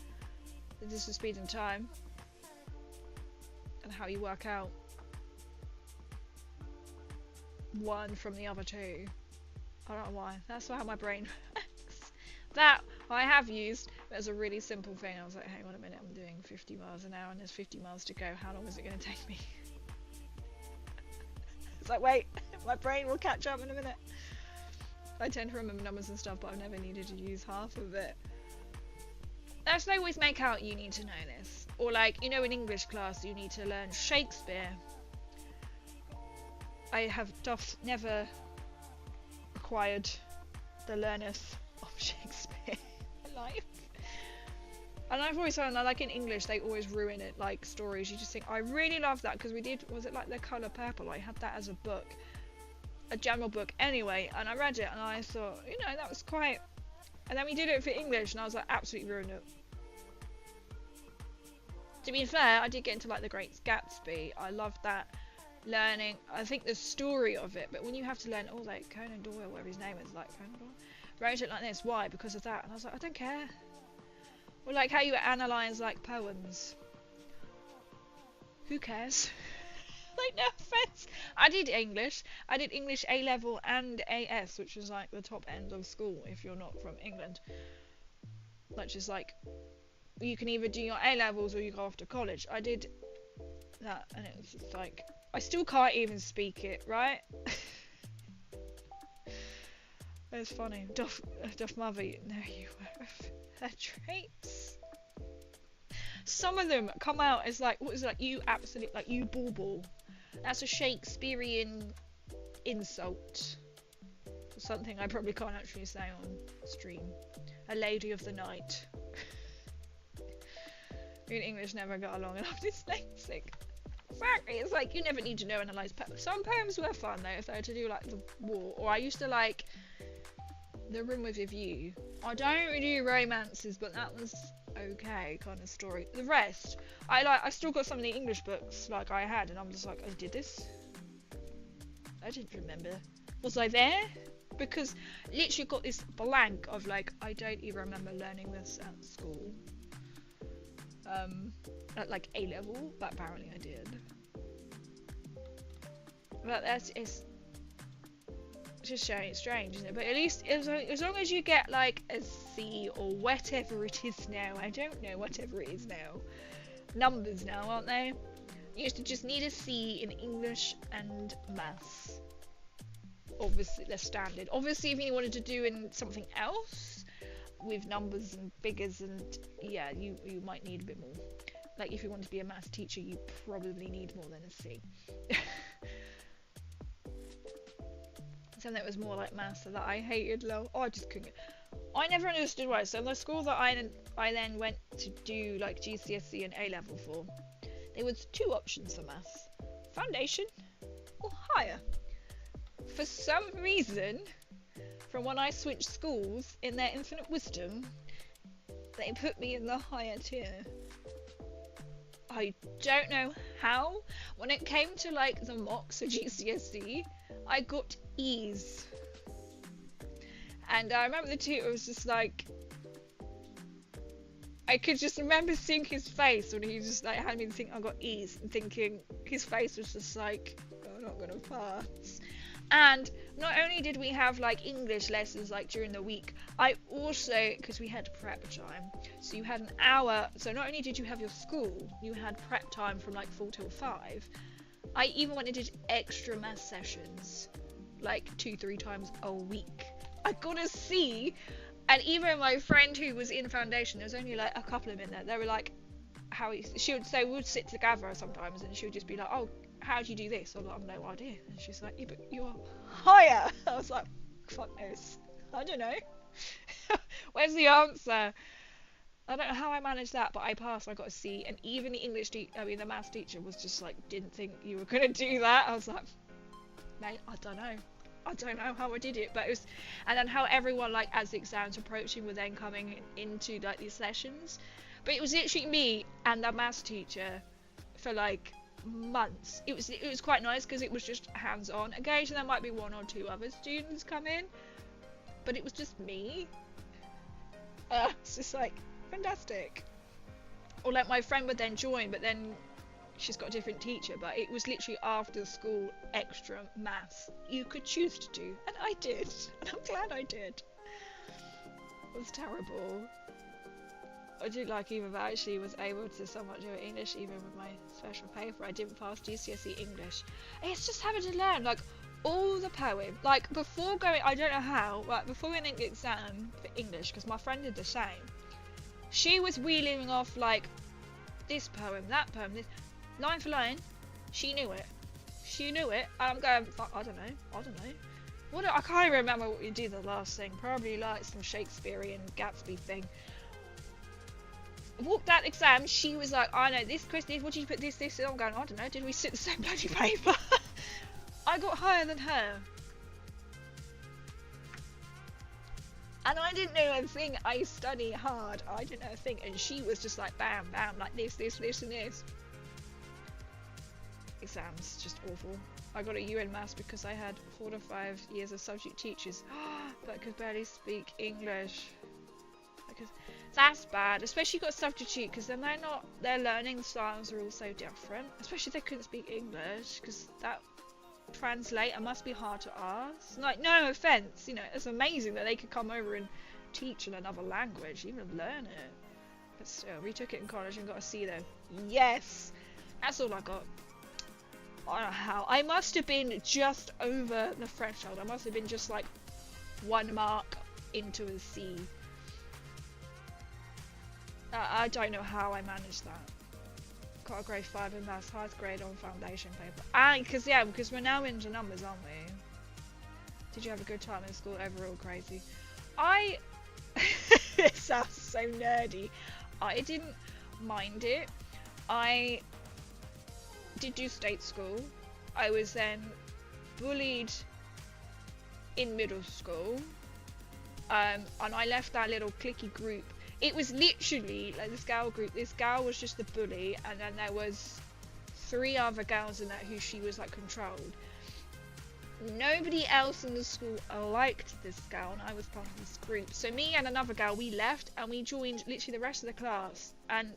The distance, speed and time. And how you work out one from the other two. I don't know why. That's how my brain works. That I have used as a really simple thing. I was like, hang on a minute, I'm doing 50 miles an hour and there's 50 miles to go. How long is it going to take me? It's like, wait, my brain will catch up in a minute. I tend to remember numbers and stuff, but I've never needed to use half of it. That's no always make out you need to know this. Or like, you know, in English class you need to learn Shakespeare. I have never acquired the learneth of Shakespeare in life. And I've always found that, like in English, they always ruin it, like stories. You just think, I really love that, because we did, was it like The Colour Purple? I had that as a book, a general book anyway, and I read it, and I thought, you know, that was quite, and then we did it for English, and I was like, absolutely ruined it. To be fair, I did get into like The Great Gatsby. I loved that, learning, I think the story of it, but when you have to learn, oh, like Conan Doyle, whatever his name is, like Conan Doyle, wrote it like this, why? Because of that, and I was like, I don't care. Or like how you analyse like poems. Who cares? Like, no offence. I did English. I did English A level and AS, which is like the top end of school if you're not from England. Which is like, you can either do your A levels or you go off to college. I did that, and it was just like, I still can't even speak it, right? It's funny. Duff Mother, no, you were. Her traits. Some of them come out as like, what is it, like, you absolute, like, you bauble. That's a Shakespearean insult. Something I probably can't actually say on stream. A lady of the night. Me and English never got along, and I'm dyslexic. Exactly, it's like, you never need to know analyse poems. Some poems were fun though, if they were to do like the war, or I used to like The Room with a View. I don't really do romances, but that was okay kind of story. The rest, I still got some of the English books like I had, and I'm just like, I did this? I didn't remember. Was I there? Because literally got this blank of like, I don't even remember learning this at school. At like A level, but apparently I did. But it's just showing it's strange, isn't it? But at least as long as you get like a C or whatever it is now, I don't know whatever it is now. Numbers now, aren't they? You used to just need a C in English and maths. Obviously, they're standard. Obviously, if you wanted to do in something else with numbers and figures, and yeah, you might need a bit more. Like if you want to be a maths teacher, you probably need more than a C. Something that was more like maths that I hated. Oh, I just couldn't. I never understood why. So the school that I then went to do like GCSE and A level for, there was two options for maths: foundation or higher. For some reason, from when I switched schools, in their infinite wisdom, they put me in the higher tier. I don't know how. When it came to like the mocks for GCSE, I got E's. And I remember the tutor was just like, I could just remember seeing his face when he just like had me think I got E's, and thinking his face was just like, oh, I'm not gonna pass. And not only did we have like English lessons like during the week, I also, because we had prep time, so you had an hour, so not only did you have your school, you had prep time from like 4 till 5. I even went and did extra math sessions like 2-3 times a week. I got a C, and even my friend who was in foundation, there was only like a couple of them in there, they were like, she would say, we would sit together sometimes, and she would just be like, oh, how do you do this? I'm like, I've no idea. And she's like, yeah, but you're higher. I was like, fuck knows. I don't know. Where's the answer? I don't know how I managed that, but I passed. I got a C, and even the the maths teacher was just like, didn't think you were gonna do that. I was like, mate, I don't know how I did it, but it was, and then how everyone like as the exams approaching were then coming into like these sessions, but it was literally me and the maths teacher for like months. It was quite nice because it was just hands-on. Occasionally there might be 1 or 2 other students come in, but it was just me. It's just like fantastic. Or like my friend would then join, but then she's got a different teacher, but it was literally after school extra maths you could choose to do, and I did, and I'm glad I did. It was terrible. I did like even that I actually was able to somewhat do English even with my special paper. I didn't pass GCSE English. It's just having to learn like all the poem. Like before going, I don't know how, but before going into the exam for English, because my friend did the same, she was wheeling off like this poem, that poem, this line for line. She knew it. And I'm going, I don't know. I can't remember what we did the last thing. Probably like some Shakespearean Gatsby thing. walked that exam, she was like, I know this question, what did you put this, and I'm going, I don't know, did we sit the same bloody paper? I got higher than her. And I didn't know a thing, I study hard, I didn't know a thing, and she was just like, bam, bam, like this, and this. Exams, just awful. I got a U in maths because I had 4 to 5 years of subject teachers, but I could barely speak English. Because that's bad, especially you got subject teachers, because then their learning styles are all so different. Especially if they couldn't speak English, because that translator must be hard to ask. Like, no offense, you know, it's amazing that they could come over and teach in another language, even learn it. But still, we took it in college and got a C though. Yes, that's all I got. I don't know how. I must have been just over the threshold. I must have been just like 1 mark into a C. I don't know how I managed that. Got a grade 5 in maths, highest grade on foundation paper. And because we're now into numbers, aren't we? Did you have a good time in school? Overall crazy. It sounds so nerdy. I didn't mind it. I did do state school. I was then bullied in middle school. And I left that little cliquey group. It was literally like this girl group. This girl was just the bully, and then there was 3 other girls in that who she was like controlled. Nobody else in the school liked this girl, and I was part of this group. So me and another girl, we left and we joined literally the rest of the class and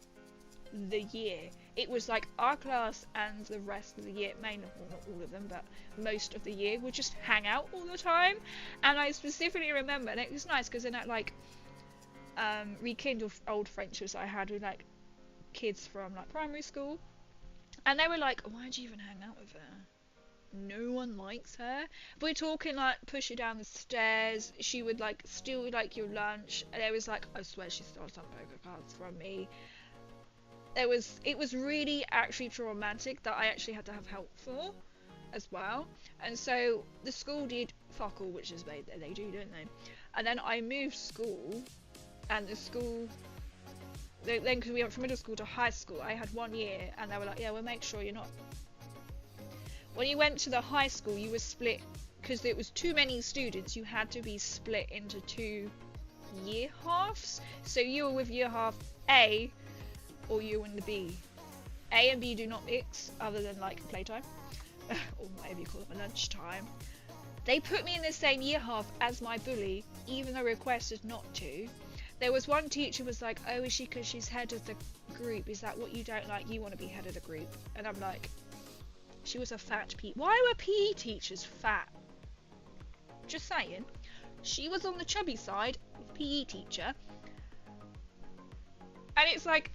the year. It was like our class and the rest of the year, mainly, well, not all of them, but most of the year, would just hang out all the time. And I specifically remember, and it was nice because then I like rekindle old friendships I had with like kids from like primary school, and they were like, why'd you even hang out with her? No one likes her. But we're talking like push you down the stairs, she would like steal like your lunch, and there was like, I swear she stole some poker cards from me. It was really actually traumatic that I actually had to have help for as well. And so the school did fuck all, which is they do, don't they? And then I moved school, and the school, then because we went from middle school to high school, I had 1 year, and they were like, yeah, we'll make sure you're not. When you went to the high school, you were split, because there was too many students, you had to be split into 2 year halves. So you were with year half A, or you were in the B. A and B do not mix, other than like playtime, or whatever you call it, lunchtime. They put me in the same year half as my bully, even though requested not to. There was one teacher who was like, oh, is she because she's head of the group? Is that what you don't like? You want to be head of the group? And I'm like, she was a fat PE. Why were PE teachers fat? Just saying. She was on the chubby side, PE teacher. And it's like,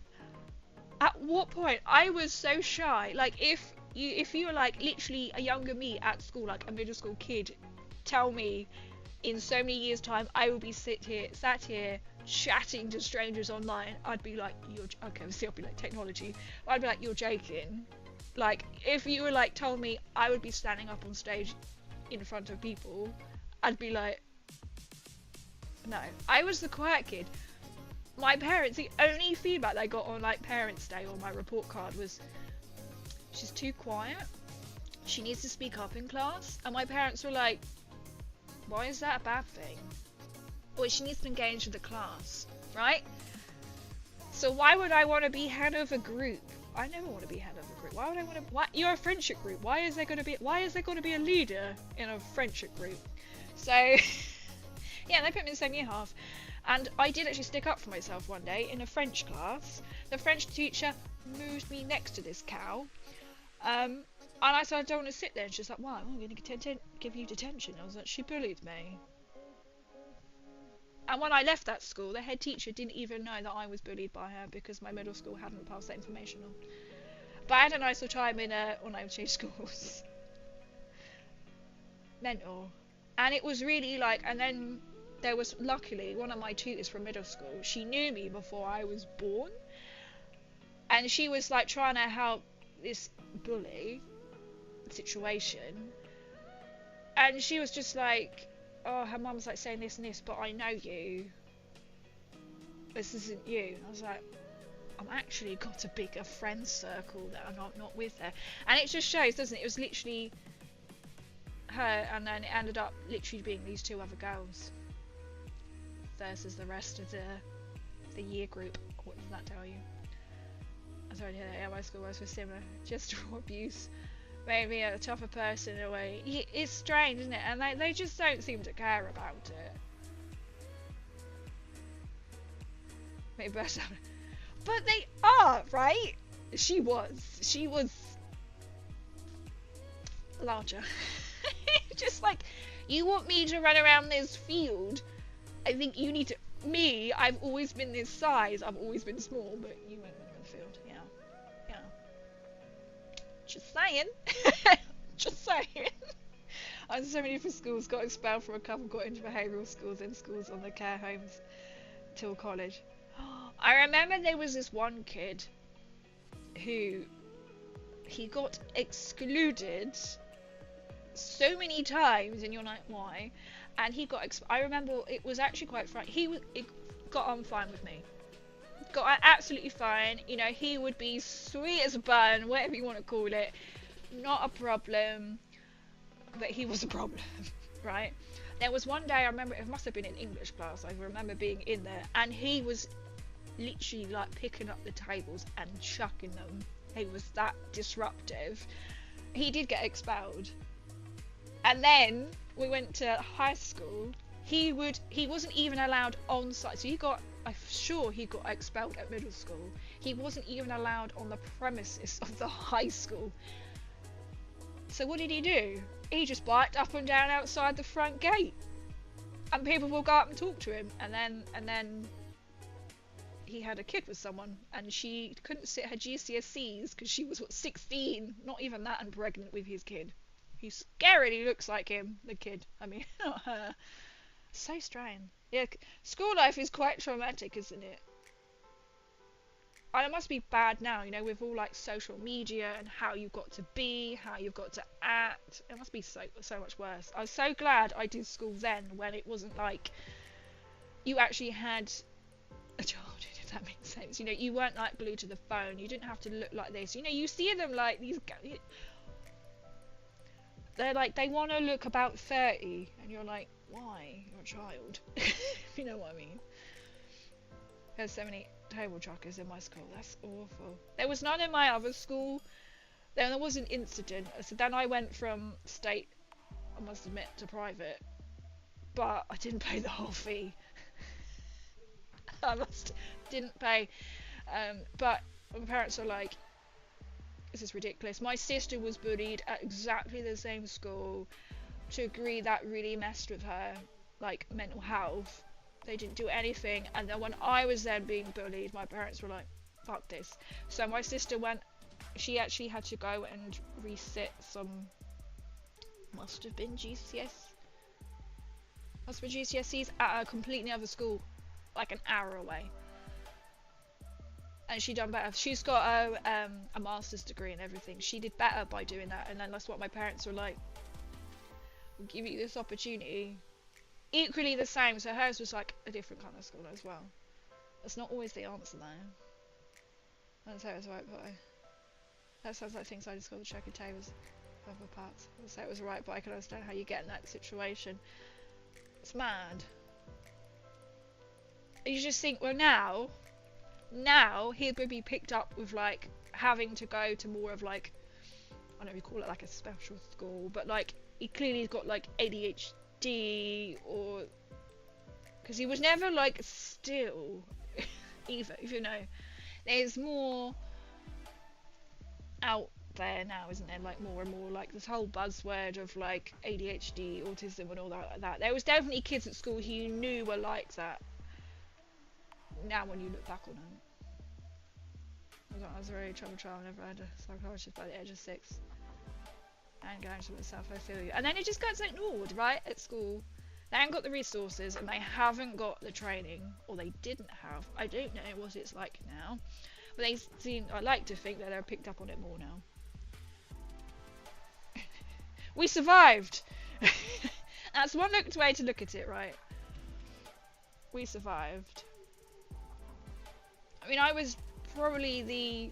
at what point? I was so shy. Like, if you were like literally a younger me at school, like a middle school kid, tell me in so many years time I will be sat here chatting to strangers online, I'd be like, okay, I'll be like technology, I'd be like, you're joking. Like, if you were like told me I would be standing up on stage in front of people, I'd be like, no. I was the quiet kid. My parents, the only feedback they got on like Parents' Day on my report card was, she's too quiet, she needs to speak up in class. And my parents were like, why is that a bad thing? Well, she needs to engage with the class, right? So why would I want to be head of a group? I never want to be head of a group. Why would I want to? Why, you're a friendship group. Why is there going to be a leader in a friendship group? So yeah, they put me in the same year half, and I did actually stick up for myself one day in a French class. The French teacher moved me next to this cow, and I said I don't want to sit there. And she's like, "Why? I'm going to give you detention." I was like, she bullied me. And when I left that school, the head teacher didn't even know that I was bullied by her because my middle school hadn't passed that information on. But I had a nice little time when I changed schools. Mental. And it was really like, and then there was luckily one of my tutors from middle school. She knew me before I was born. And she was like trying to help this bully situation. And she was just like, oh, her mum's like saying this and this, but I know you. This isn't you. I was like, I'm actually got a bigger friend circle that I'm not with there. And it just shows, doesn't it? It was literally her, and then it ended up literally being these two other girls versus the rest of the year group. What does that tell you? I'm sorry to hear that. Yeah, my school was similar. Just raw abuse. Made me a tougher person in a way. It's strange, isn't it? And they just don't seem to care about it. Maybe best. But they are, right? She was larger. Just like, you want me to run around this field? I think you need to. Me, I've always been this size. I've always been small, but you won't run around the field. Yeah. Just saying. Just saying. I was so many different schools, got expelled from a couple, got into behavioural schools, then schools on the care homes till college. I remember there was this one kid who he got excluded so many times, and you're like, why? And he got I remember it was actually quite fun. It got on fine with me. Got on absolutely fine. You know, he would be sweet as a bun, whatever you want to call it. Not a problem. But he was a problem, right? There was one day, I remember, it must have been in English class, I remember being in there, and he was literally like picking up the tables and chucking them. He was that disruptive. He did get expelled. And then we went to high school. He wasn't even allowed on site. So I'm sure he got expelled at middle school. He wasn't even allowed on the premises of the high school. So what did he do? He just biked up and down outside the front gate, and people will go up and talk to him. And then he had a kid with someone, and she couldn't sit her GCSEs because she was 16, not even that, and pregnant with his kid. He scarily looks like him, the kid. I mean, not her. So strange. Yeah, school life is quite traumatic, isn't it? And it must be bad now, you know, with all like social media and how you've got to be, how you've got to act. It must be so much worse. I was so glad I did school then, when it wasn't like you actually had a childhood, if that makes sense. You know, you weren't like glued to the phone. You didn't have to look like this. You know, you see them like these. They're like, they want to look about 30, and you're like, why? You're a child. You know what I mean? There's so many table chuckers in my school. That's awful. There was none in my other school. Then there was an incident. So then I went from state, I must admit, to private. But I didn't pay the whole fee. Didn't pay. But my parents are like, this is ridiculous. My sister was bullied at exactly the same school. To agree, that really messed with her, like, mental health. They didn't do anything, and then when I was then being bullied, my parents were like, fuck this. So my sister she actually had to go and resit some, must have been GCSEs at a completely other school, like an hour away. And she done better. She's got a master's degree and everything. She did better by doing that, and then that's what my parents were like, we'll give you this opportunity. Equally the same, so hers was like a different kind of school as well. That's not always the answer though. I'd say it was right by. That sounds like things I discovered checking tables other parts. I'd say it was right, but I can understand how you get in that situation. It's mad. You just think, well now he would be picked up with like having to go to more of like, I don't know if you call it like a special school, but like he clearly has got like ADHD, or because he was never like still either, if you know. There's more out there now, isn't there, like more and more, like this whole buzzword of like ADHD, autism and all that like that. There was definitely kids at school who you knew were like that. Now when you look back on it, I was a very troubled child. I never had a psychologist by the age of 6. And going to myself, I feel you. And then it just gets ignored, right, at school. They haven't got the resources, and they haven't got the training, or they didn't have. I don't know what it's like now, but they seem, I like to think that they're picked up on it more now. We survived. That's one way to look at it, right? We survived. I mean, I was probably the...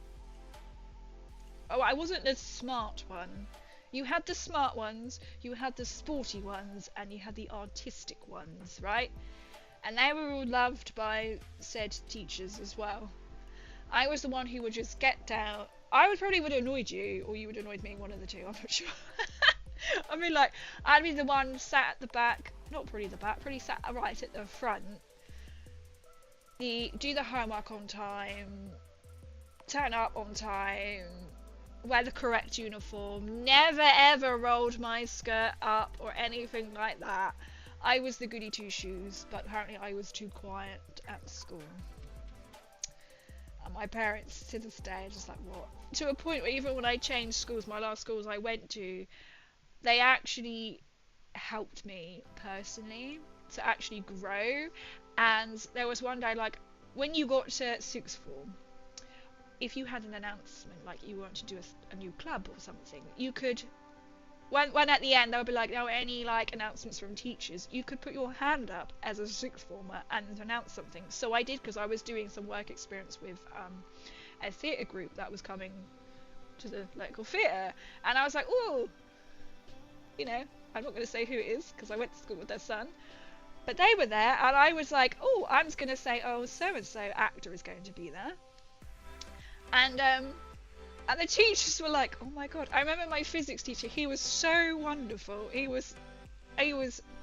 Oh, I wasn't the smart one. You had the smart ones, you had the sporty ones, and you had the artistic ones, right? And they were all loved by said teachers as well. I was the one who would just get down. I would probably would have annoyed you, or you would have annoyed me, one of the two, I'm not sure. I mean, like, I'd be the one sat at the back, not probably the back, probably sat right at the front. Do the homework on time, turn up on time, wear the correct uniform, never ever rolled my skirt up or anything like that. I was the goody two shoes, but apparently I was too quiet at school. And my parents to this day are just like, what? To a point where even when I changed schools, my last schools I went to, they actually helped me personally to actually grow. And there was one day, like, when you got to sixth form, if you had an announcement, like you wanted to do a new club or something, you could, when at the end they would be like, no, any like announcements from teachers, you could put your hand up as a sixth former and announce something. So I did, because I was doing some work experience with a theatre group that was coming to the local theatre, and I was like, oh, you know, I'm not going to say who it is because I went to school with their son, but they were there, and I was like, oh, I'm just going to say, oh, so and so actor is going to be there. And the teachers were like, oh my god. I remember my physics teacher, he was so wonderful. He was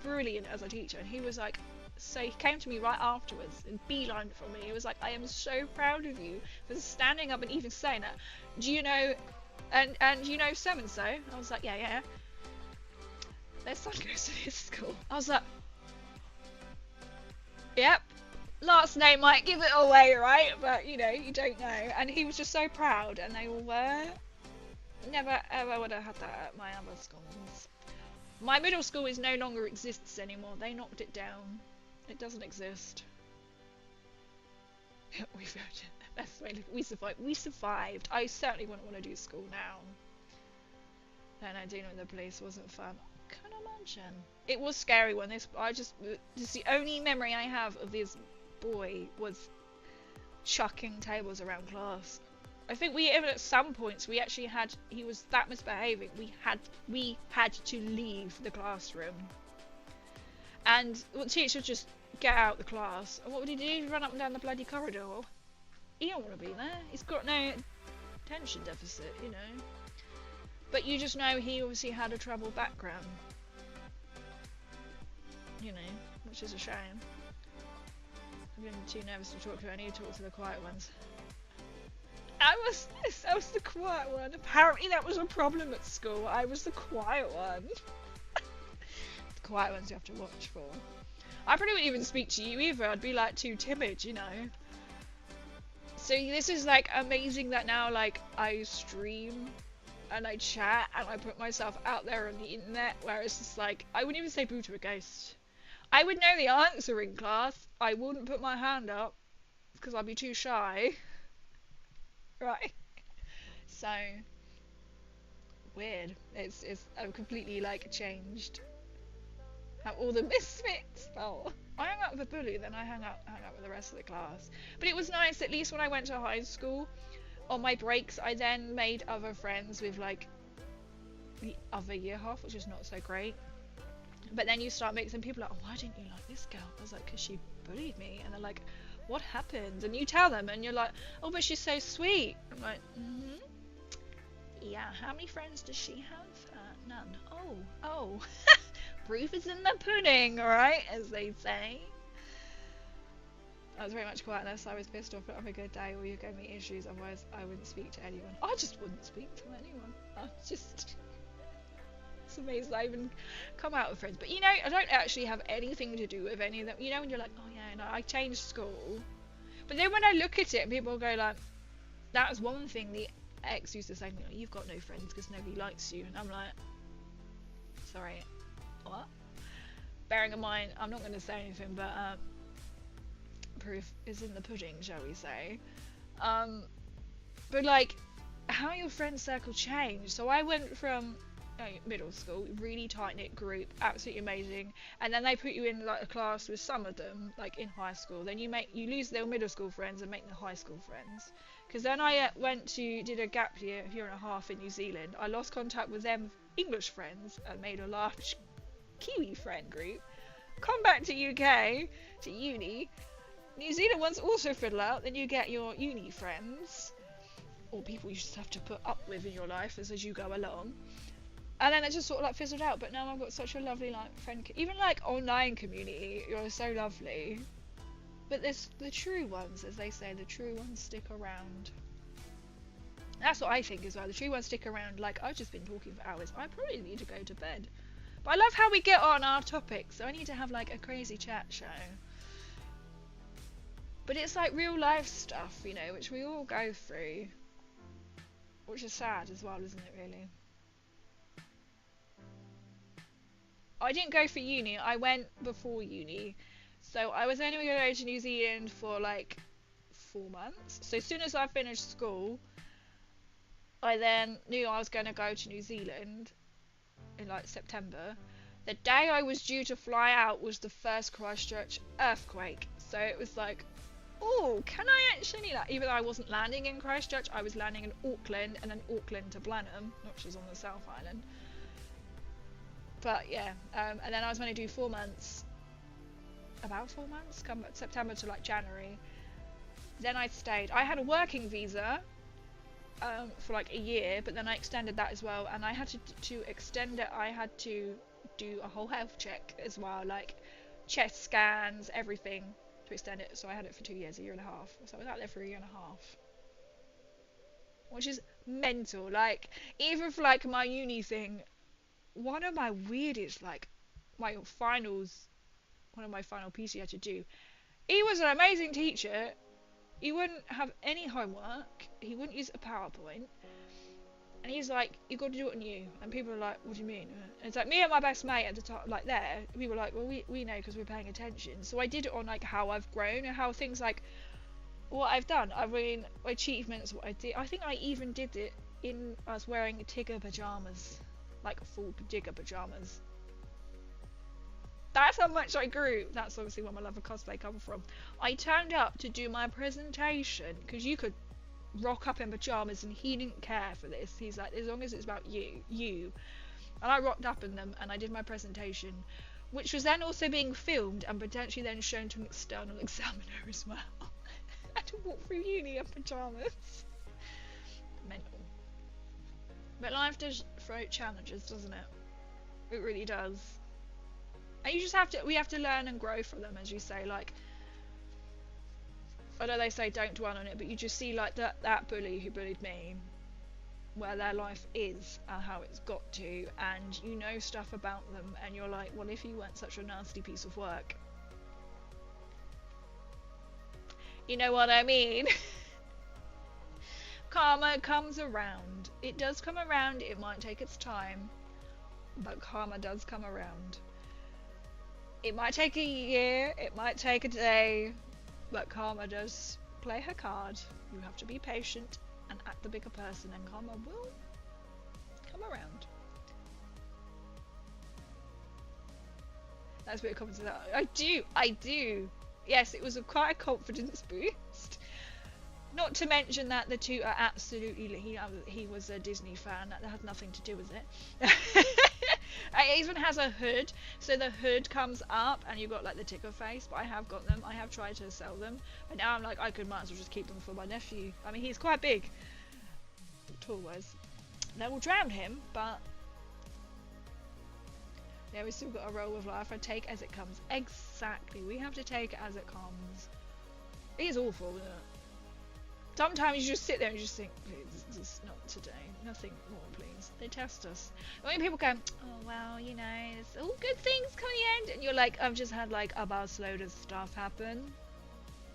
brilliant as a teacher, and he was like, so he came to me right afterwards and beelined for me. He was like, I am so proud of you for standing up and even saying that. Do you know, and you know so and so? I was like, yeah. Their son goes to this school. I was like, yep. Last name might give it away, right? But you know, you don't know. And he was just so proud, and they all were. Never ever would have had that at my other schools. My middle school no longer exists anymore. They knocked it down. It doesn't exist. We survived. We survived. I certainly wouldn't want to do school now. And I dealing with the police wasn't fun. I can't imagine. It was scary when this is the only memory I have of this boy was chucking tables around class. I think we even at some points we actually had, he was that misbehaving, we had to leave the classroom, and the teacher would just get out the class, and what would he do? He'd run up and down the bloody corridor. He don't want to be there. He's got no attention deficit, you know. But you just know he obviously had a troubled background, you know, which is a shame. I've been too nervous to talk to her. I need to talk to the quiet ones. I was the quiet one. Apparently that was a problem at school. I was the quiet one. The quiet ones you have to watch for. I probably wouldn't even speak to you either. I'd be like too timid, you know. So this is like amazing that now like I stream and I chat and I put myself out there on the internet, whereas it's like I wouldn't even say boo to a ghost. I would know the answer in class. I wouldn't put my hand up because I'd be too shy. Right. So weird. It's I've completely like changed how all the misfits felt. I hung out with a bully, then I hung out with the rest of the class. But it was nice, at least when I went to high school, on my breaks I then made other friends with like the other year half, which is not so great. But then you start mixing people like, oh, why didn't you like this girl? I was like, because she bullied me. And they're like, what happened? And you tell them and you're like, oh, but she's so sweet. I'm like, yeah, how many friends does she have? None. Oh. Proof is in the pudding, alright, as they say. I was very much quiet unless I was pissed off, but have a good day, or you gave me issues, otherwise I wouldn't speak to anyone. I just wouldn't speak to anyone. It's amazing I even come out with friends. But you know, I don't actually have anything to do with any of them. You know, when you're like, oh yeah, no, I changed school. But then when I look at it, people go like, that was one thing the ex used to say to me, you've got no friends because nobody likes you. And I'm like, sorry, what? Bearing in mind, I'm not going to say anything, but proof is in the pudding, shall we say. But like, how your friend circle changed. So I went from middle school, really tight-knit group, absolutely amazing, and then they put you in like a class with some of them like in high school, then you lose their middle school friends and make the high school friends, Because then I did a gap year, a year and a half in New Zealand. I lost contact with them English friends and made a large Kiwi friend group. Come back to UK, to uni. New Zealand ones also fiddle out, then you get your uni friends, or people you just have to put up with in your life as you go along. And then it just sort of like fizzled out, but now I've got such a lovely like friend, even like online community, you're so lovely. But there's the true ones, as they say, the true ones stick around. That's what I think as well, the true ones stick around. Like, I've just been talking for hours, I probably need to go to bed. But I love how we get on our topics, so I need to have like a crazy chat show. But it's like real life stuff, you know, which we all go through. Which is sad as well, isn't it, really? I didn't go for uni, I went before uni. So I was only going to go to New Zealand for like 4 months. So as soon as I finished school, I then knew I was going to go to New Zealand in like September. The day I was due to fly out was the first Christchurch earthquake. So it was like, oh, can I actually, like, even though I wasn't landing in Christchurch, I was landing in Auckland and then Auckland to Blenheim, which is on the South Island. But yeah, and then I was going to do 4 months, about 4 months, come September to like January. Then I stayed. I had a working visa for like a year, but then I extended that as well, and I had to extend it, I had to do a whole health check as well, like chest scans, everything, to extend it. So I had it for 2 years, a year and a half. So I was out there for a year and a half, which is mental. Like, even for like my uni thing, one of my weirdest, like my finals, one of my final pieces I had to do, he was an amazing teacher. He wouldn't have any homework, he wouldn't use a PowerPoint, and he's like, you got to do it on you. And people are like, what do you mean? And it's like, me and my best mate at the time, like there, people were like, well, we know because we're paying attention. So I did it on like how I've grown and how things, like what I've done, I mean, my achievements, what I did. I think I even did it in, I was wearing Tigger pajamas, like full Tigger pajamas. That's how much I grew. That's obviously where my love of cosplay comes from. I turned up to do my presentation, because you could rock up in pajamas and he didn't care for this. He's like, as long as it's about you. And I rocked up in them and I did my presentation, which was then also being filmed and potentially then shown to an external examiner as well. I had to walk through uni in pajamas. Mental. But life does throw challenges, doesn't it? It really does. And you just have to, we have to learn and grow from them, as you say. Like, I know they say don't dwell on it, but you just see like that bully who bullied me, where their life is and how it's got to, and you know stuff about them, and you're like, well, if you weren't such a nasty piece of work, you know what I mean. Karma comes around. It does come around. It might take its time, but karma does come around. It might take a year, it might take a day, but karma does play her card. You have to be patient and act the bigger person, and karma will come around. That's a bit of confidence. I do. Yes, it was quite a confidence boost. Not to mention that the two are absolutely, he was a Disney fan, that has nothing to do with it. It even has a hood, so the hood comes up and you've got like the ticker face, but I have got them, I have tried to sell them, but now I'm like, I might as well just keep them for my nephew. I mean, he's quite big, tall was. They will drown him, but yeah, we still got to roll with life and take as it comes. Exactly, we have to take it as it comes. It is awful, isn't it? Sometimes you just sit there and you just think, please, just not today, nothing more, please. They test us. When people go, oh well, you know, there's all good things coming in, and you're like, I've just had like a busload of stuff happen.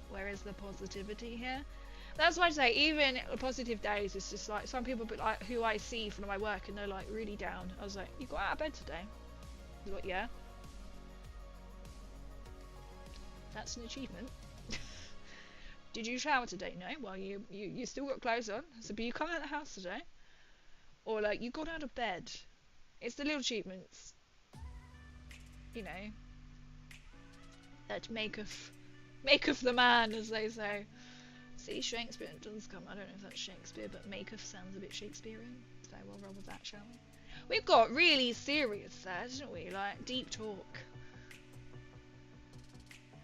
Where is the positivity here? That's why I say, even positive days, it's just like some people, but like who I see from my work, and they're like really down. I was like, you got out of bed today? I was like, yeah. That's an achievement. Did you shower today? No. Well, you still got clothes on. So, but you come out of the house today, or like you got out of bed. It's the little achievements, you know, that make of the man, as they say. See, Shakespeare does come. I don't know if that's Shakespeare, but Maketh sounds a bit Shakespearean. So we'll roll with that, shall we? We've got really serious there, didn't we? Like, deep talk.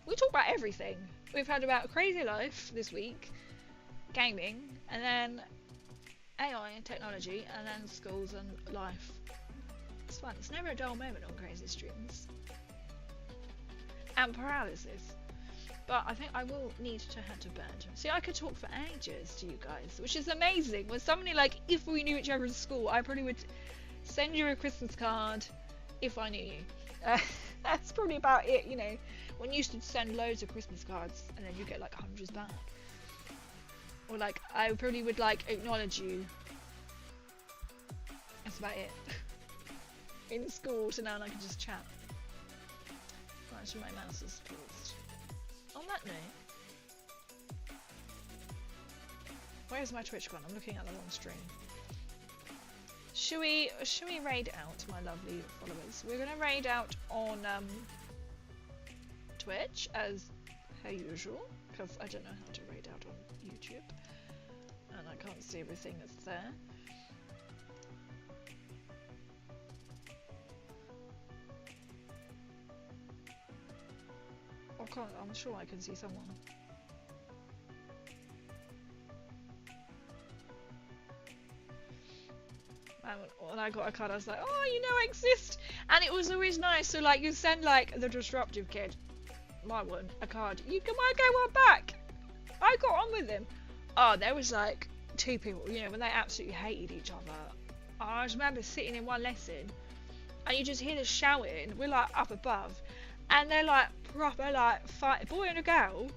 We talk about everything. We've had about crazy life this week, gaming, and then AI and technology, and then schools and life. It's fun. It's never a dull moment on Crazy Streams. And paralysis. But I think I will need to head to bed. See, I could talk for ages to you guys, which is amazing. When somebody like, if we knew each other in school, I probably would send you a Christmas card if I knew you. That's probably about it, you know. When you used to send loads of Christmas cards and then you get like hundreds back. Or like, I probably would like acknowledge you. That's about it. In school, so now I can just chat. Right, so my mouse is paused. On that note, where's my Twitch gone? I'm looking at the wrong stream. Should we raid out, my lovely followers? We're gonna raid out on Twitch as per usual, because I don't know how to raid out on YouTube, and I can't see everything that's there. I'm sure I can see someone. And when I got a card, I was like, oh, you know I exist! And it was always nice, so like, you send like the disruptive kid, my one, a card, you can get one back! I got on with him. Oh, there was like 2 people, you know, when they absolutely hated each other. I just remember sitting in one lesson, and you just hear the shouting, we're like up above, and they're like proper like fight, boy and a girl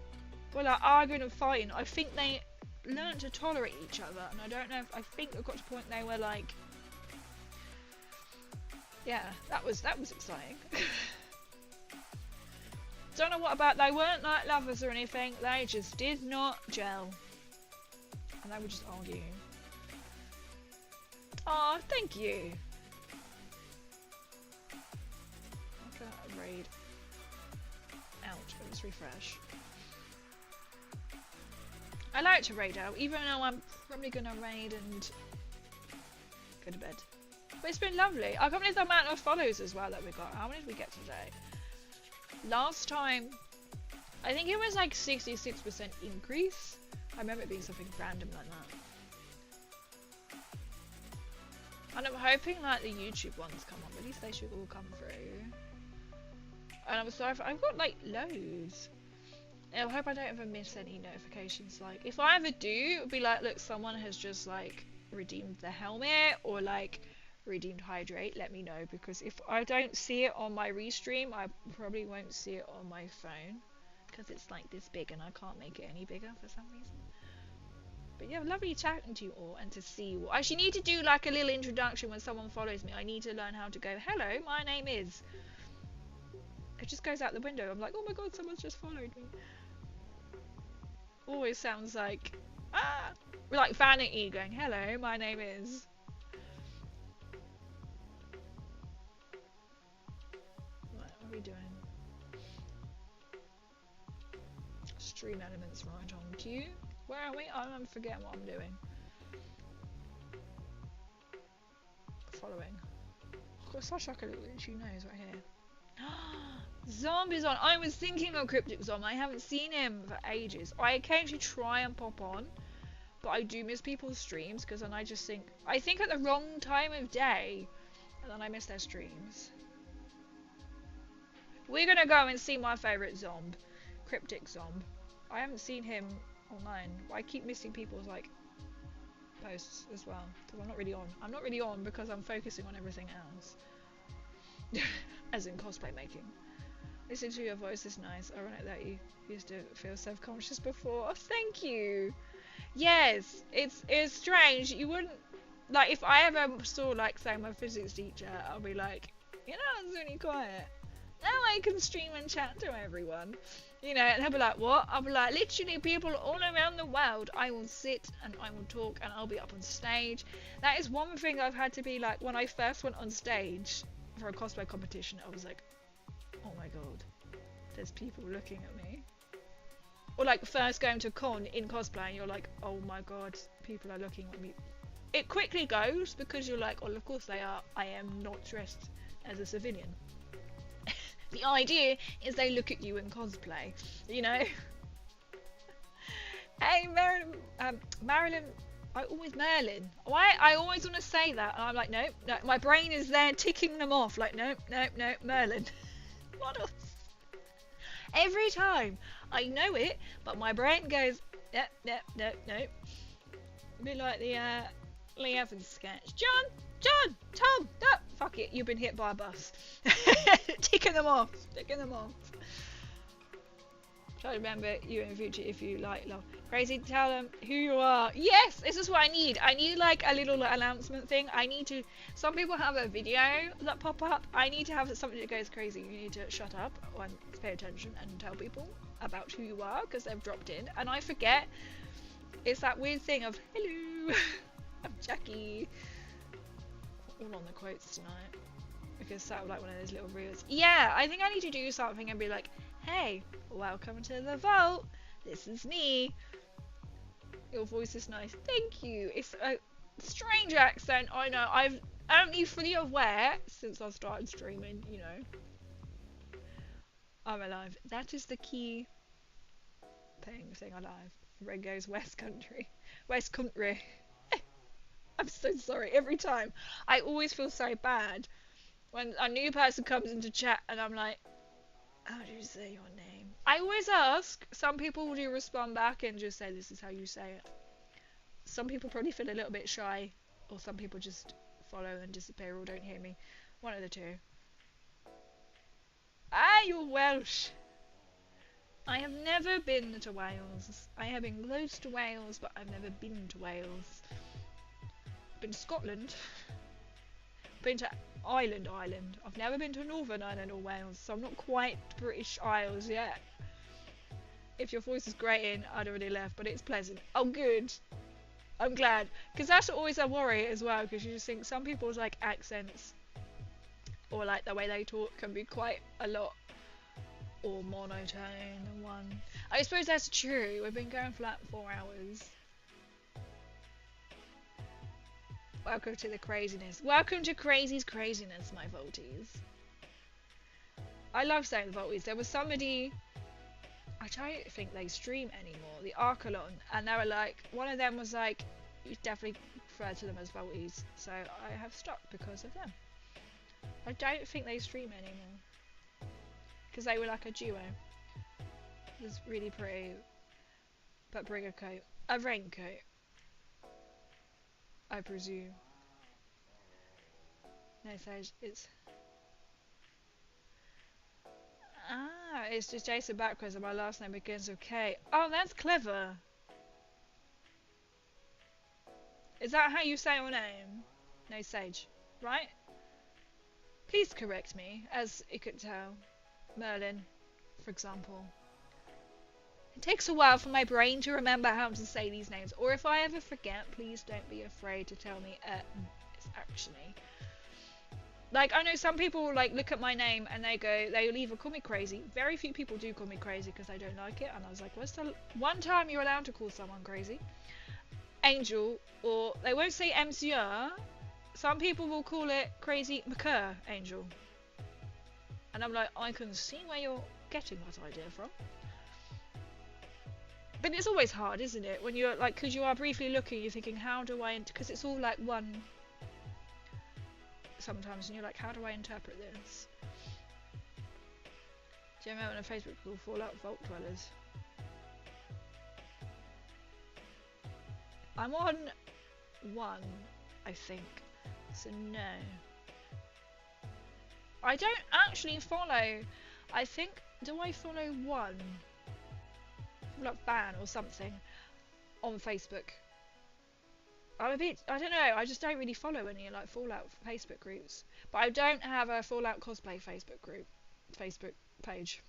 were like arguing and fighting. I think they learned to tolerate each other, and I don't know if, I think it got to the point they were like, yeah, that was exciting. Don't know what about, they weren't like lovers or anything, they just did not gel, and they were just arguing. Oh, thank you. Okay, raid out. Let's refresh. I like to raid out, even though I'm probably gonna raid and go to bed. But it's been lovely. I can't believe the amount of follows as well that we got. How many did we get today? Last time, I think it was like 66% increase. I remember it being something random like that. And I'm hoping like the YouTube ones come up. At least they should all come through. And I'm sorry, I've got like loads. And I hope I don't ever miss any notifications. Like, if I ever do, it'll be like, look, someone has just like redeemed the helmet or like redeemed hydrate. Let me know, because if I don't see it on my restream, I probably won't see it on my phone because it's like this big and I can't make it any bigger for some reason. But yeah, lovely chatting to you all and to see you all. I actually need to do like a little introduction when someone follows me. I need to learn how to go, hello, my name is. It just goes out the window. I'm like, oh my god, someone's just followed me. Always sounds like, ah, like vanity going, hello, my name is. What are we doing? Stream elements right on cue. Where are we? I'm forgetting what I'm doing. Following. I've got such like a little itchy nose right here. Zombies on. I was thinking of Cryptic Zombie. I haven't seen him for ages. I occasionally try and pop on, but I do miss people's streams because then I just think at the wrong time of day, and then I miss their streams. We're gonna go and see my favourite zombie, Cryptic Zombie. I haven't seen him online. I keep missing people's like posts as well because I'm not really on. I'm not really on because I'm focusing on everything else. As in cosplay making. Listening to your voice is nice. Ironic that you used to feel self-conscious before. Oh, thank you. Yes, it's strange. You wouldn't like if I ever saw like say my physics teacher. I'll be like, you know, it's really quiet. Now I can stream and chat to everyone. You know, and they'll be like, what? I'll be like, literally people all around the world. I will sit and I will talk and I'll be up on stage. That is one thing I've had to be like when I first went on stage for a cosplay competition. I was like, oh my god, there's people looking at me. Or like first going to a con in cosplay and you're like, oh my god, people are looking at me. It quickly goes because you're like, oh, of course they are. I am not dressed as a civilian. The idea is they look at you in cosplay, you know? Hey, Marilyn, Merlin. Why? I always want to say that, and I'm like, nope, no. My brain is there ticking them off, like, nope, Merlin. What else? Every time I know it, but my brain goes, nope. A bit like the Lee Evans sketch. John, Tom, no, fuck it, you've been hit by a bus. Ticking them off. Try to remember you in the future if you like love. Crazy, tell them who you are. Yes, this is what I need. I need like a little announcement thing. I need to. Some people have a video that pop up. I need to have something that goes crazy. You need to shut up and pay attention and tell people about who you are because they've dropped in. And I forget. It's that weird thing of hello, I'm Jackie. All on the quotes tonight because that was like one of those little reels. Yeah, I think I need to do something and be like, hey, welcome to the vault. This is me. Your voice is nice. Thank you. It's a strange accent. I know. I'm only fully aware since I started streaming. You know, I'm alive. That is the key thing. Saying alive. Ringo's West Country. I'm so sorry. Every time, I always feel so bad when a new person comes into chat and I'm like, how do you say your name? I always ask. Some people do respond back and just say this is how you say it. Some people probably feel a little bit shy, or some people just follow and disappear or don't hear me. One of the two. Ah, you're Welsh. I have never been to Wales. I have been close to Wales, but I've never been to Wales. Been to Scotland. Been to Ireland. I've never been to Northern Ireland or Wales, so I'm not quite British Isles yet. If your voice is grating, I'd already left, but it's pleasant. Oh, good. I'm glad, because that's always a worry as well, because you just think some people's like accents or like the way they talk can be quite a lot or monotone than one. I suppose that's true. We've been going for like 4 hours. Welcome to the craziness. Welcome to Crazy's craziness, my Vaulties. I love saying the Vaulties. There was somebody, I don't think they stream anymore, the Archelon, and they were like, one of them was like, you definitely refer to them as Vaulties, so I have stuck because of them. I don't think they stream anymore, because they were like a duo. It was really pretty, but bring a coat. A raincoat, I presume. No, Sage, it's... Ah, it's just Jason backwards and my last name begins with K. Oh, that's clever. Is that how you say your name? No, Sage, right? Please correct me, as you could tell. Merlin, for example. It takes a while for my brain to remember how to say these names, or if I ever forget, please don't be afraid to tell me, it's actually... Like, I know some people, like, look at my name and they go, they'll either call me crazy. Very few people do call me crazy because I don't like it, and I was like, what's the one time you're allowed to call someone crazy? Angel, or they won't say Monsieur. Some people will call it Crazy McCurr Angel. And I'm like, I can see where you're getting that idea from. But it's always hard, isn't it? When you're like, because you are briefly looking, you're thinking, how do I, because it's all like one sometimes, and you're like, how do I interpret this? Do you remember when a Facebook called Fallout Vault Dwellers? I'm on 1, I think. So no. I don't actually follow. I think, do I follow 1? Like ban or something on Facebook. I'm a bit, I don't know, I just don't really follow any like Fallout Facebook groups. But I don't have a Fallout cosplay Facebook page.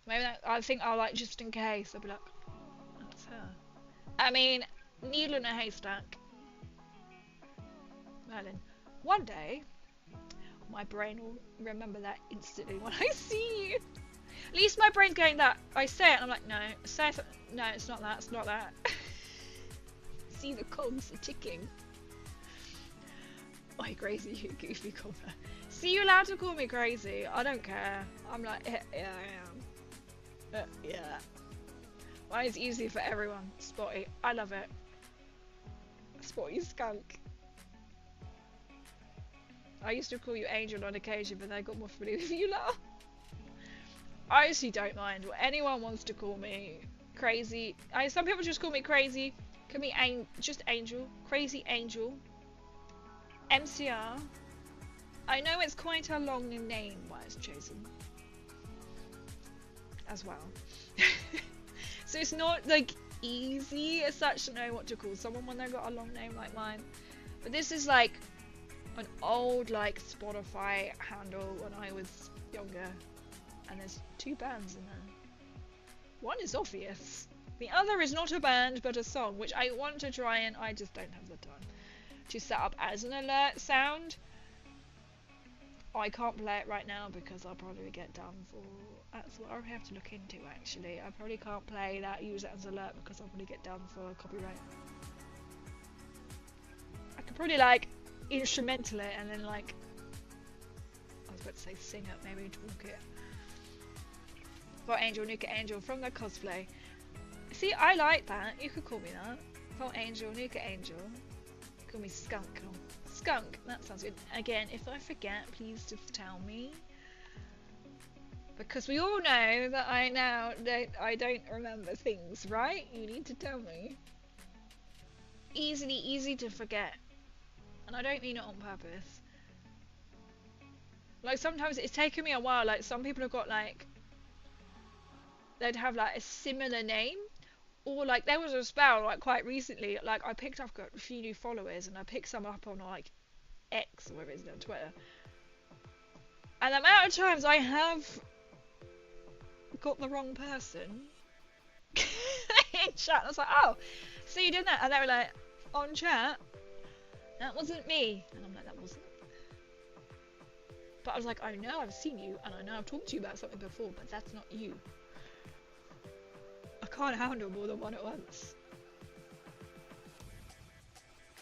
Maybe that, I think I'll like, just in case, I'll be like, that's her. I mean, needle in a haystack. Merlin. One day, my brain will remember that instantly when I see you. At least my brain brain's going that. I say it and I'm like, no, say it. No, it's not that, it's not that. See the cogs are ticking. Oi, crazy, you goofy copper. See, you allowed to call me crazy. I don't care. I'm like, yeah, I am. Yeah. Mine is easy for everyone. Spotty. I love it. Spotty skunk. I used to call you Angel on occasion, but then I got more familiar with you now. I actually don't mind what anyone wants to call me. Crazy. Some people just call me crazy. Call me just Angel. Crazy Angel. MCR. I know it's quite a long name why it's chosen. As well. So it's not like easy as such to know what to call someone when they've got a long name like mine. But this is like an old like Spotify handle when I was younger. And there's 2 bands in there. One is obvious. The other is not a band but a song, which I want to try and I just don't have the time to set up as an alert sound. I can't play it right now because I'll probably get done for... That's what I have to look into actually. I probably can't play that, use it as an alert because I'll probably get done for copyright. I could probably like instrumental it and then like... I was about to say sing it, maybe talk it. For Angel, Nuka Angel from the cosplay. See, I like that. You could call me that. For Angel, Nuka Angel. Call me Skunk. Skunk, that sounds good. Again, if I forget, please just tell me. Because we all know that I don't remember things, right? You need to tell me. Easy to forget. And I don't mean it on purpose. Like sometimes it's taken me a while, like some people have got like... They'd have like a similar name. Or like there was a spell like quite recently, like I picked up a few new followers and I picked some up on like X or whatever it is on Twitter. And the amount of times I have got the wrong person in chat, I was like, oh, so you did that? And they were like, on chat, that wasn't me. And I'm like, that wasn't. But I was like, I know I've seen you and I know I've talked to you about something before, but that's not you. I can't handle more than one at once.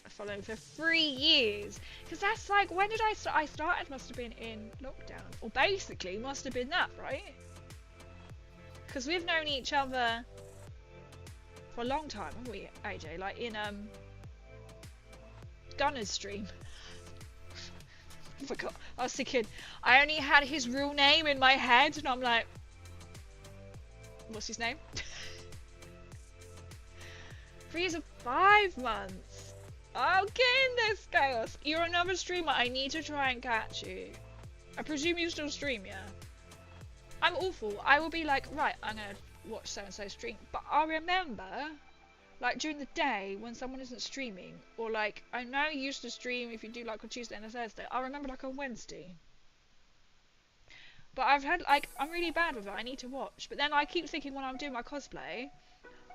I followed for 3 years. Because that's like, when did I start? I started must have been in lockdown. Or basically must have been that, right? Because we've known each other for a long time, haven't we, AJ? Like in Gunner's stream. I forgot. I was thinking, I only had his real name in my head and I'm like, what's his name? 3 years and 5 months. Okay, in this chaos. You're another streamer. I need to try and catch you. I presume you still stream, yeah? I'm awful. I will be like, right, I'm gonna watch so-and-so stream. But I'll remember, like during the day when someone isn't streaming, or like, I know you used to stream if you do like on Tuesday and a Thursday. I'll remember like on Wednesday. But I've had, like, I'm really bad with it. I need to watch. But then I keep thinking when I'm doing my cosplay,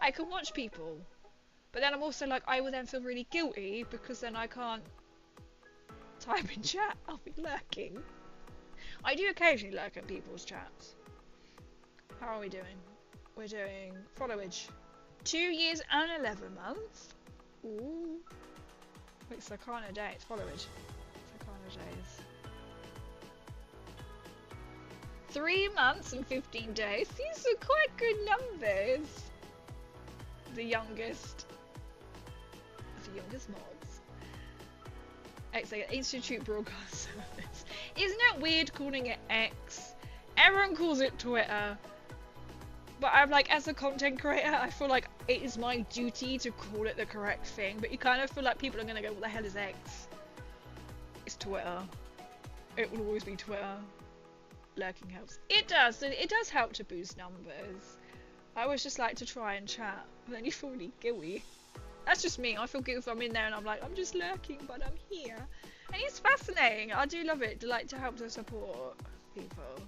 I can watch people. But then I'm also like, I will then feel really guilty because then I can't type in chat. I'll be lurking. I do occasionally lurk at people's chats. How are we doing? We're doing followage. 2 years and 11 months. Ooh. Wait, Sakana Day. It's followage. Sakana Days. 3 months and 15 days. These are quite good numbers. The youngest mods. Institute Broadcast Service. Isn't it weird calling it X? Everyone calls it Twitter. But I'm like, as a content creator, I feel like it is my duty to call it the correct thing. But you kind of feel like people are going to go, what the hell is X? It's Twitter. It will always be Twitter. Lurking helps. It does. It does help to boost numbers. I always just like to try and chat. But then you feel really guilty. That's just me. I feel guilty if I'm in there and I'm like, I'm just lurking, but I'm here. And it's fascinating. I do love it. To like to help to support people.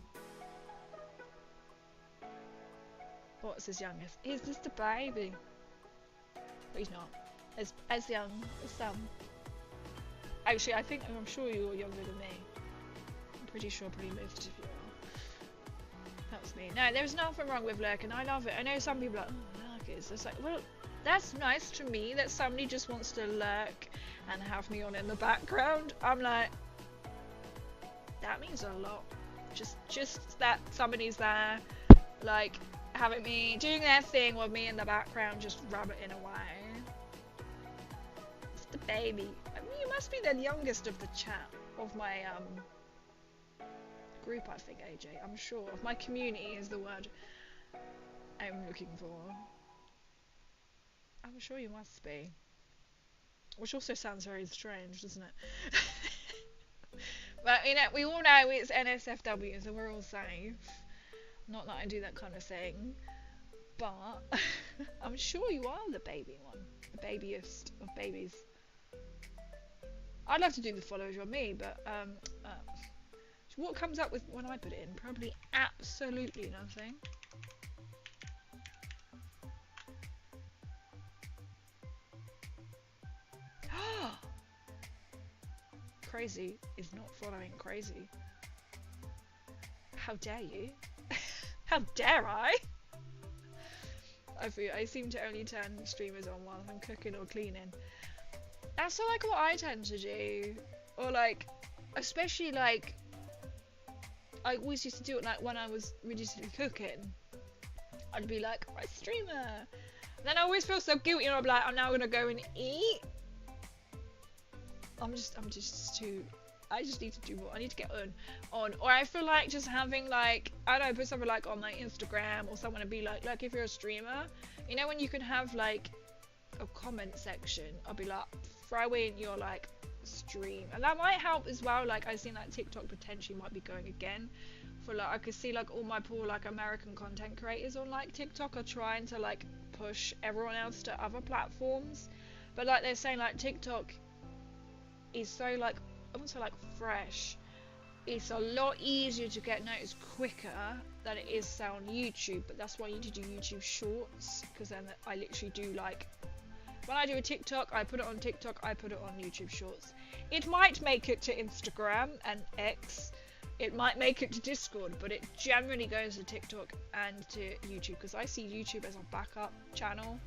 What's his youngest? He's just a baby. But he's not. As young as some. Actually, I'm sure you're younger than me. I'm pretty sure I probably moved if you are. That that's me. No, there's nothing wrong with lurking. I love it. I know some people are like, oh, lurkers. It's like, well, that's nice to me that somebody just wants to lurk and have me on in the background. I'm like, that means a lot. Just that somebody's there, like, having me doing their thing with me in the background, just rabbiting away. It's the baby. I mean, you must be the youngest of the chat of my group, I think, AJ. I'm sure. My community is the word I'm looking for. I'm sure you must be. Which also sounds very strange, doesn't it? But, you know, we all know it's NSFW, so we're all safe. Not that I do that kind of thing. But, I'm sure you are the baby one. The babiest of babies. I'd love to do the followers on me, but, what comes up with when I put it in? Probably absolutely nothing. Crazy is not following crazy. How dare you? How dare I? I seem to only turn streamers on while I'm cooking or cleaning. That's like what I tend to do. Or like, especially like, I always used to do it like when I was religiously cooking. I'd be like, I'm a streamer. Then I always feel so guilty and I'm like, I'm now gonna go and eat. I'm just too, I just need to do more. I need to get on. Or I feel like just having like, I don't know, put something like on like Instagram or someone to be like if you're a streamer, you know when you can have like a comment section, I'll be like, throw in your like stream. And that might help as well. Like I've seen like TikTok potentially might be going again. For like, I could see like all my poor like American content creators on like TikTok are trying to like push everyone else to other platforms. But like they're saying like TikTok is so like, I wouldn't say like fresh, it's a lot easier to get noticed quicker than it is say on YouTube, but that's why you need to do YouTube shorts, because then I literally do like, when I do a TikTok, I put it on TikTok, I put it on YouTube shorts. It might make it to Instagram and X, it might make it to Discord, but it generally goes to TikTok and to YouTube, because I see YouTube as a backup channel.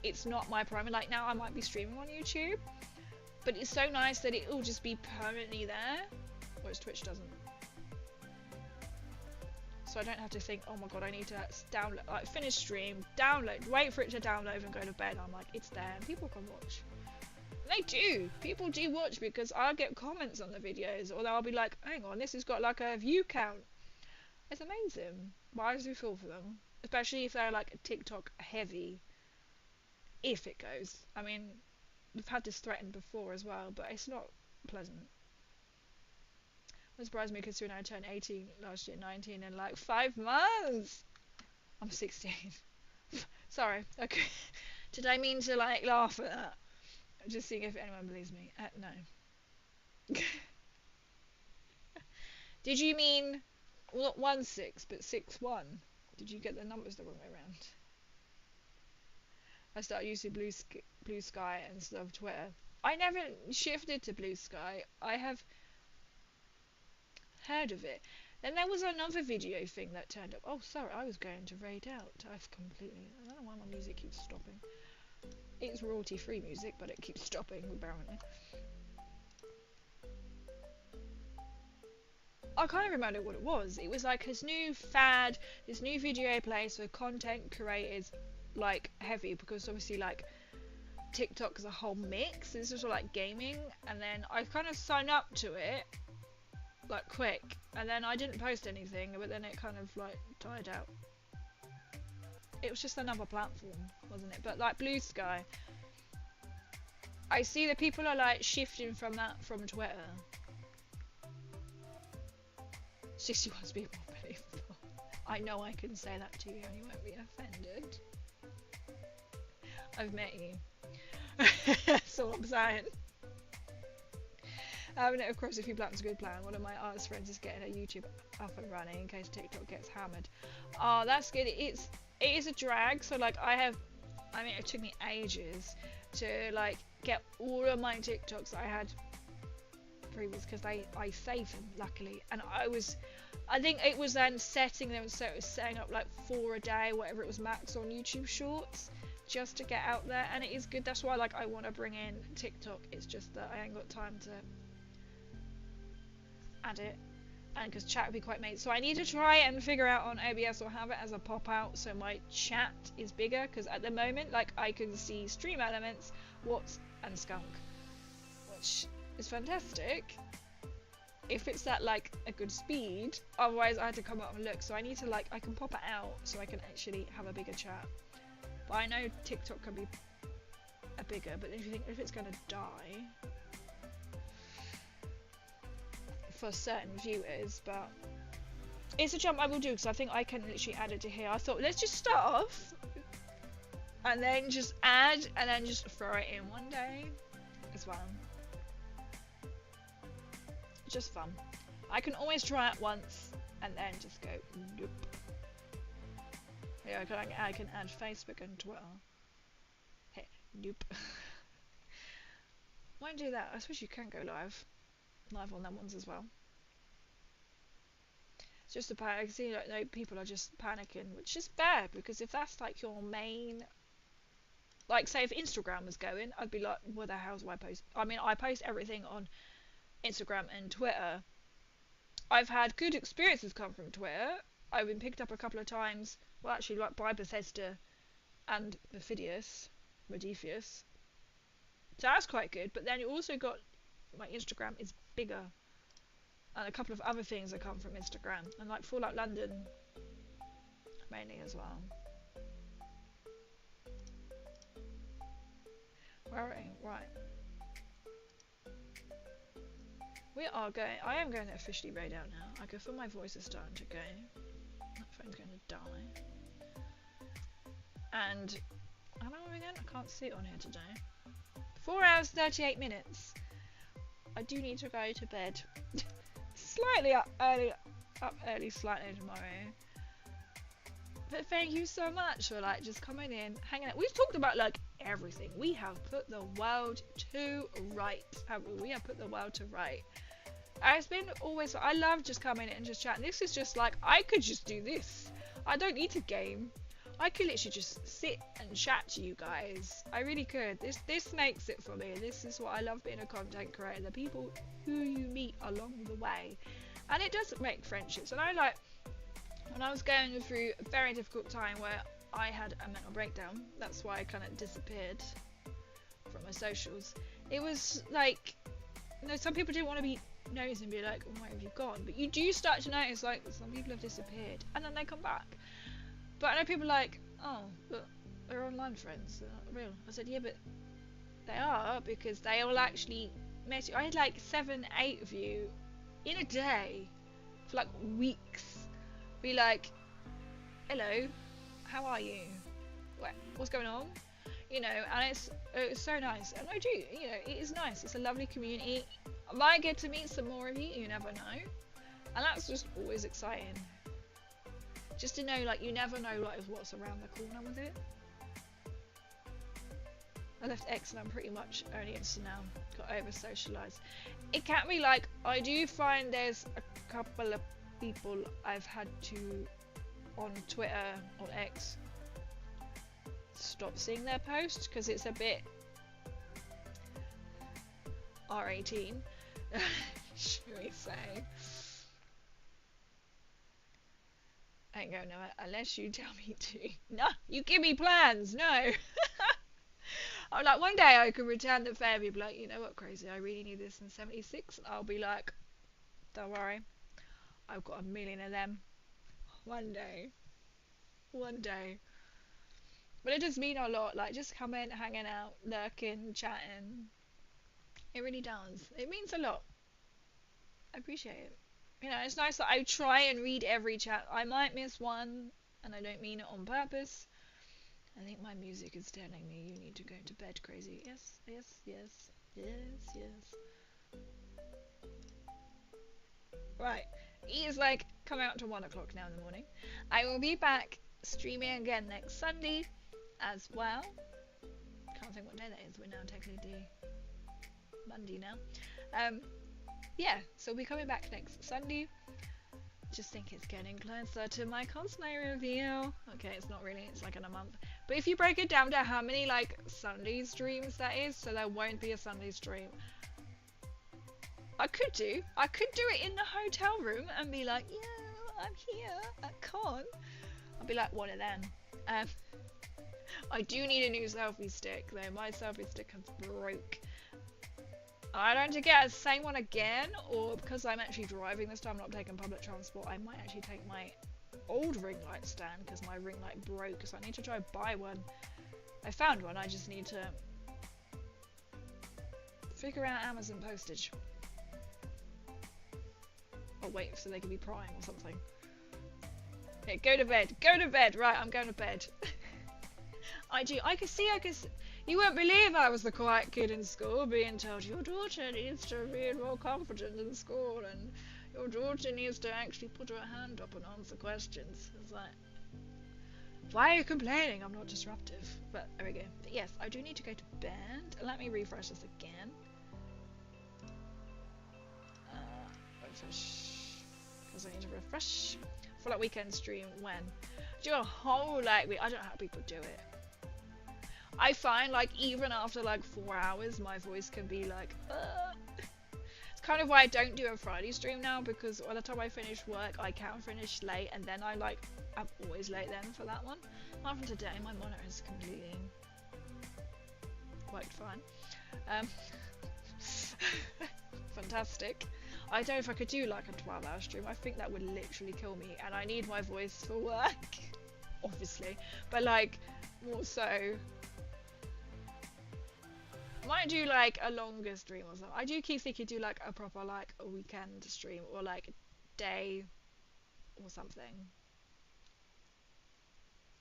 It's not my primary, like now I might be streaming on YouTube, but it's so nice that it will just be permanently there, whereas Twitch doesn't. So I don't have to think, oh my god, I need to download, like finish stream, download, wait for it to download and go to bed. I'm like, it's there, and people can watch. And they do. People do watch because I'll get comments on the videos, or they'll be like, hang on, this has got like a view count. It's amazing. Why do you feel for them? Especially if they're like TikTok heavy. If it goes. I mean, we've had this threatened before as well, but it's not pleasant. It surprised me considering I turned 18 last year, 19 in like 5 months. I'm 16. Sorry. Okay. Did I mean to like laugh at that? Just seeing if anyone believes me. No. Did you mean not 1-6 but 6-1? Did you get the numbers the wrong way around? I started using Blue Sky instead of Twitter. I never shifted to Blue Sky. I have heard of it. Then there was another video thing that turned up. Oh, sorry, I was going to raid out. I've completely... I don't know why my music keeps stopping. It's royalty-free music, but it keeps stopping, apparently. I can't remember what it was. It was like this new fad, this new video place for content creators, like heavy, because obviously like TikTok is a whole mix. This is like gaming, and then I kind of signed up to it like quick, and then I didn't post anything, but then it kind of like died out. It was just another platform, wasn't it? But like Blue Sky, I see that people are like shifting from that from Twitter. 61's being more believable. I know I can say that to you and you won't be offended. I've met you. That's all I'm saying. Of course, if you plan's a good plan. One of my artist friends is getting a YouTube up and running in case TikTok gets hammered. Oh, that's good. It is a drag. So like I mean, it took me ages to like get all of my TikToks that I had previous, because I saved them luckily, and I think it was then setting them, so it was setting up like 4 a day, whatever it was max on YouTube Shorts, just to get out there, and it is good. That's why like I want to bring in TikTok. It's just that I ain't got time to add it, and because chat would be quite made. So I need to try and figure out on OBS or have it as a pop out so my chat is bigger, because at the moment like I can see Stream Elements, Watts and Skunk, which is fantastic if it's at like a good speed. Otherwise I had to come up and look, so I need to like, I can pop it out so I can actually have a bigger chat. But I know TikTok can be a bigger, but if you think if it's gonna die for certain viewers, but it's a jump I will do, because I think I can literally add it to here. I thought let's just start off and then just add and then just throw it in one day as well. Just fun. I can always try it once and then just go nope. Yeah, I can add Facebook and Twitter. Hey, nope. Won't do that. I suppose you can go live on them ones as well. It's just a panic. I can see like no people are just panicking, which is bad, because if that's like your main, like say if Instagram was going, I'd be like, what the hell do I post? I mean, I post everything on Instagram and Twitter. I've had good experiences come from Twitter. I've been picked up a couple of times, well actually like by Bethesda and Mephidius, so that's quite good. But then you also got my Instagram is bigger, and a couple of other things that come from Instagram, and like Fallout London mainly as well. Where are we? Right. We are going. I am going to officially raid out now. I can feel my voice is starting to go. That phone's going to die. And how long are we again? I can't see it on here today. 4 hours 38 minutes. I do need to go to bed. Slightly up early, slightly tomorrow. But thank you so much for like just coming in, hanging out. We've talked about like everything. We have put the world to right. We have put the world to right. It's been always, I love just coming in and just chatting. This is just like, I could just do this. I don't need to game. I could literally just sit and chat to you guys. I really could. This makes it for me. This is what I love being a content creator. The people who you meet along the way. And it does make friendships. And I like, when I was going through a very difficult time where I had a mental breakdown, that's why I kind of disappeared from my socials. It was like, you know, some people didn't want to be noticed and be like, oh, where have you gone? But you do start to notice like some people have disappeared and then they come back. But I know people are like, oh, but they're online friends, they're not real. I said, yeah, but they are, because they all actually met you. I had like 7, 8 of you in a day for like weeks. Be like, hello, how are you? What's going on? You know, and it's so nice. And I do, you know, it is nice. It's a lovely community. I might get to meet some more of you, you never know. And that's just always exciting. Just to know, like, you never know like what's around the corner with it. I left X and I'm pretty much only Insta now. Got over socialised. It can be like, I do find there's a couple of people I've had to, on Twitter, on X, stop seeing their posts because it's a bit R18, should we say. I ain't going nowhere unless you tell me to. No, you give me plans, no. I'm like, one day I could return the favour, be like, you know what, crazy, I really need this in 76, and I'll be like, don't worry, I've got 1 million of them. One day. But it does mean a lot, like just coming, hanging out, lurking, chatting. It really does. It means a lot. I appreciate it. You know, it's nice that I try and read every chat. I might miss one, and I don't mean it on purpose. I think my music is telling me you need to go to bed, crazy. Yes. Right. He is like coming out to 1 o'clock now in the morning. I will be back streaming again next Sunday as well. Can't think what day that is. We're now technically Monday now. Yeah, so we'll be coming back next Sunday. just think it's getting closer to my cosplay reveal. Okay, it's not really, it's like in a month. But if you break it down to how many like Sunday streams that is, so there won't be a Sunday stream. I could do it in the hotel room and be like, yeah, I'm here at con. I'll be like one of them. I do need a new selfie stick though. My selfie stick has broke. I don't have to get the same one again, or because I'm actually driving this time, I'm not taking public transport, I might actually take my old ring light stand because my ring light broke, so I need to try and buy one. I found one, I just need to figure out Amazon postage. Oh wait, so they can be Prime or something. Okay, go to bed, right, I'm going to bed. I can see, you won't believe I was the quiet kid in school being told your daughter needs to be more confident in school and your daughter needs to actually put her hand up and answer questions. It's like, why are you complaining? I'm not disruptive. But there we go. But yes, I do need to go to bed. Let me refresh this again. Refresh. Because I need to refresh. For that weekend stream when? Do a whole like week. I don't know how people do it. I find like even after like 4 hours my voice can be like It's kind of why I don't do a Friday stream now, because by the time I finish work I can finish late, and then I'm always late then for that one. Apart from today, my monitor is completely worked fine. Fantastic. I don't know if I could do like a 12-hour stream. I think that would literally kill me, and I need my voice for work obviously, but like more so might do like a longer stream or something. I do keep thinking do like a proper like a weekend stream or like a day or something.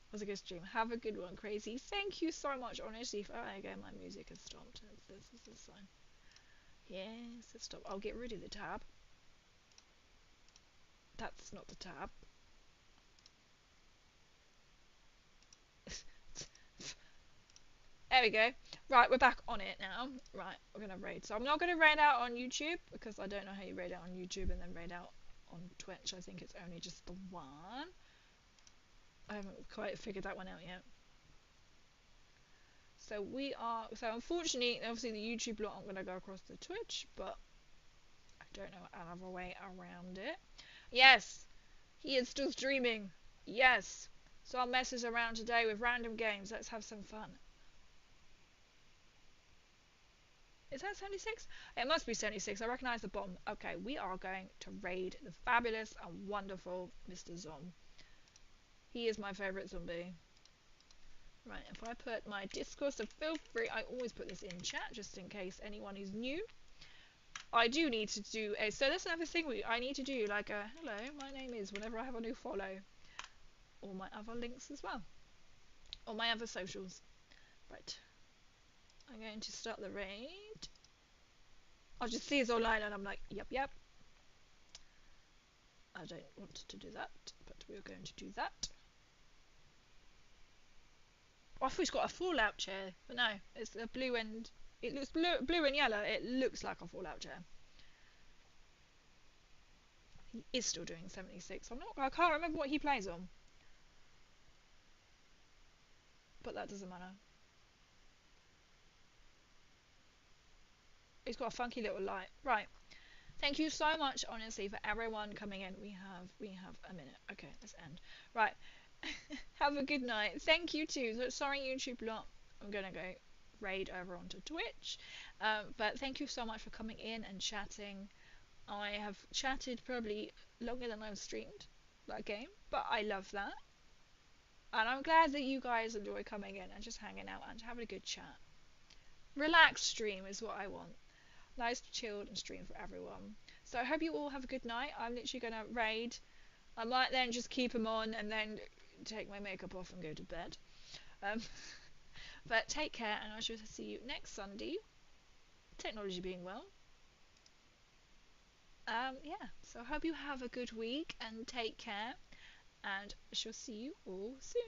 It was a good stream. Have a good one, Crazy. Thank you so much, honestly. Oh, again, my music has stopped. This is fine. Yes, it's stopped. I'll get rid of the tab. That's not the tab. There we go. Right, we're back on it now. Right, we're gonna raid. So I'm not gonna raid out on YouTube because I don't know how you raid out on YouTube and then raid out on Twitch. I think it's only just the one. I haven't quite figured that one out yet. So unfortunately, obviously the YouTube lot aren't gonna go across to Twitch, but I don't know another way around it. Yes, he is still streaming. Yes. So I'll mess us around today with random games. Let's have some fun. Is that 76? It must be 76. I recognise the bomb. Okay, we are going to raid the fabulous and wonderful Mr. Zom. He is my favourite zombie. Right, if I put my Discord, so feel free, I always put this in chat just in case anyone is new. I do need to do a, so that's another thing I need to do, like a, hello, my name is, whenever I have a new follow. All my other links as well. Or my other socials. Right. I'm going to start the raid. I'll just see it's online and I'm like, yep. I don't want to do that, but we're going to do that. Oh, I thought he's got a Fallout chair, but no, it's a blue and it looks blue and yellow. It looks like a Fallout chair. He is still doing 76. I can't remember what he plays on, but that doesn't matter. He's got a funky little light. Right. Thank you so much, honestly, for everyone coming in. We have a minute. Okay, let's end. Right. Have a good night. Thank you too. Sorry, YouTube lot. I'm gonna go raid over onto Twitch. But thank you so much for coming in and chatting. I have chatted probably longer than I've streamed that game, but I love that. And I'm glad that you guys enjoy coming in and just hanging out and having a good chat. Relaxed stream is what I want. Nice, chilled, and stream for everyone. So I hope you all have a good night. I'm literally gonna raid. I might then just keep them on and then take my makeup off and go to bed. But take care, and I shall see you next Sunday. Technology being well. Yeah. So I hope you have a good week and take care, and I shall see you all soon.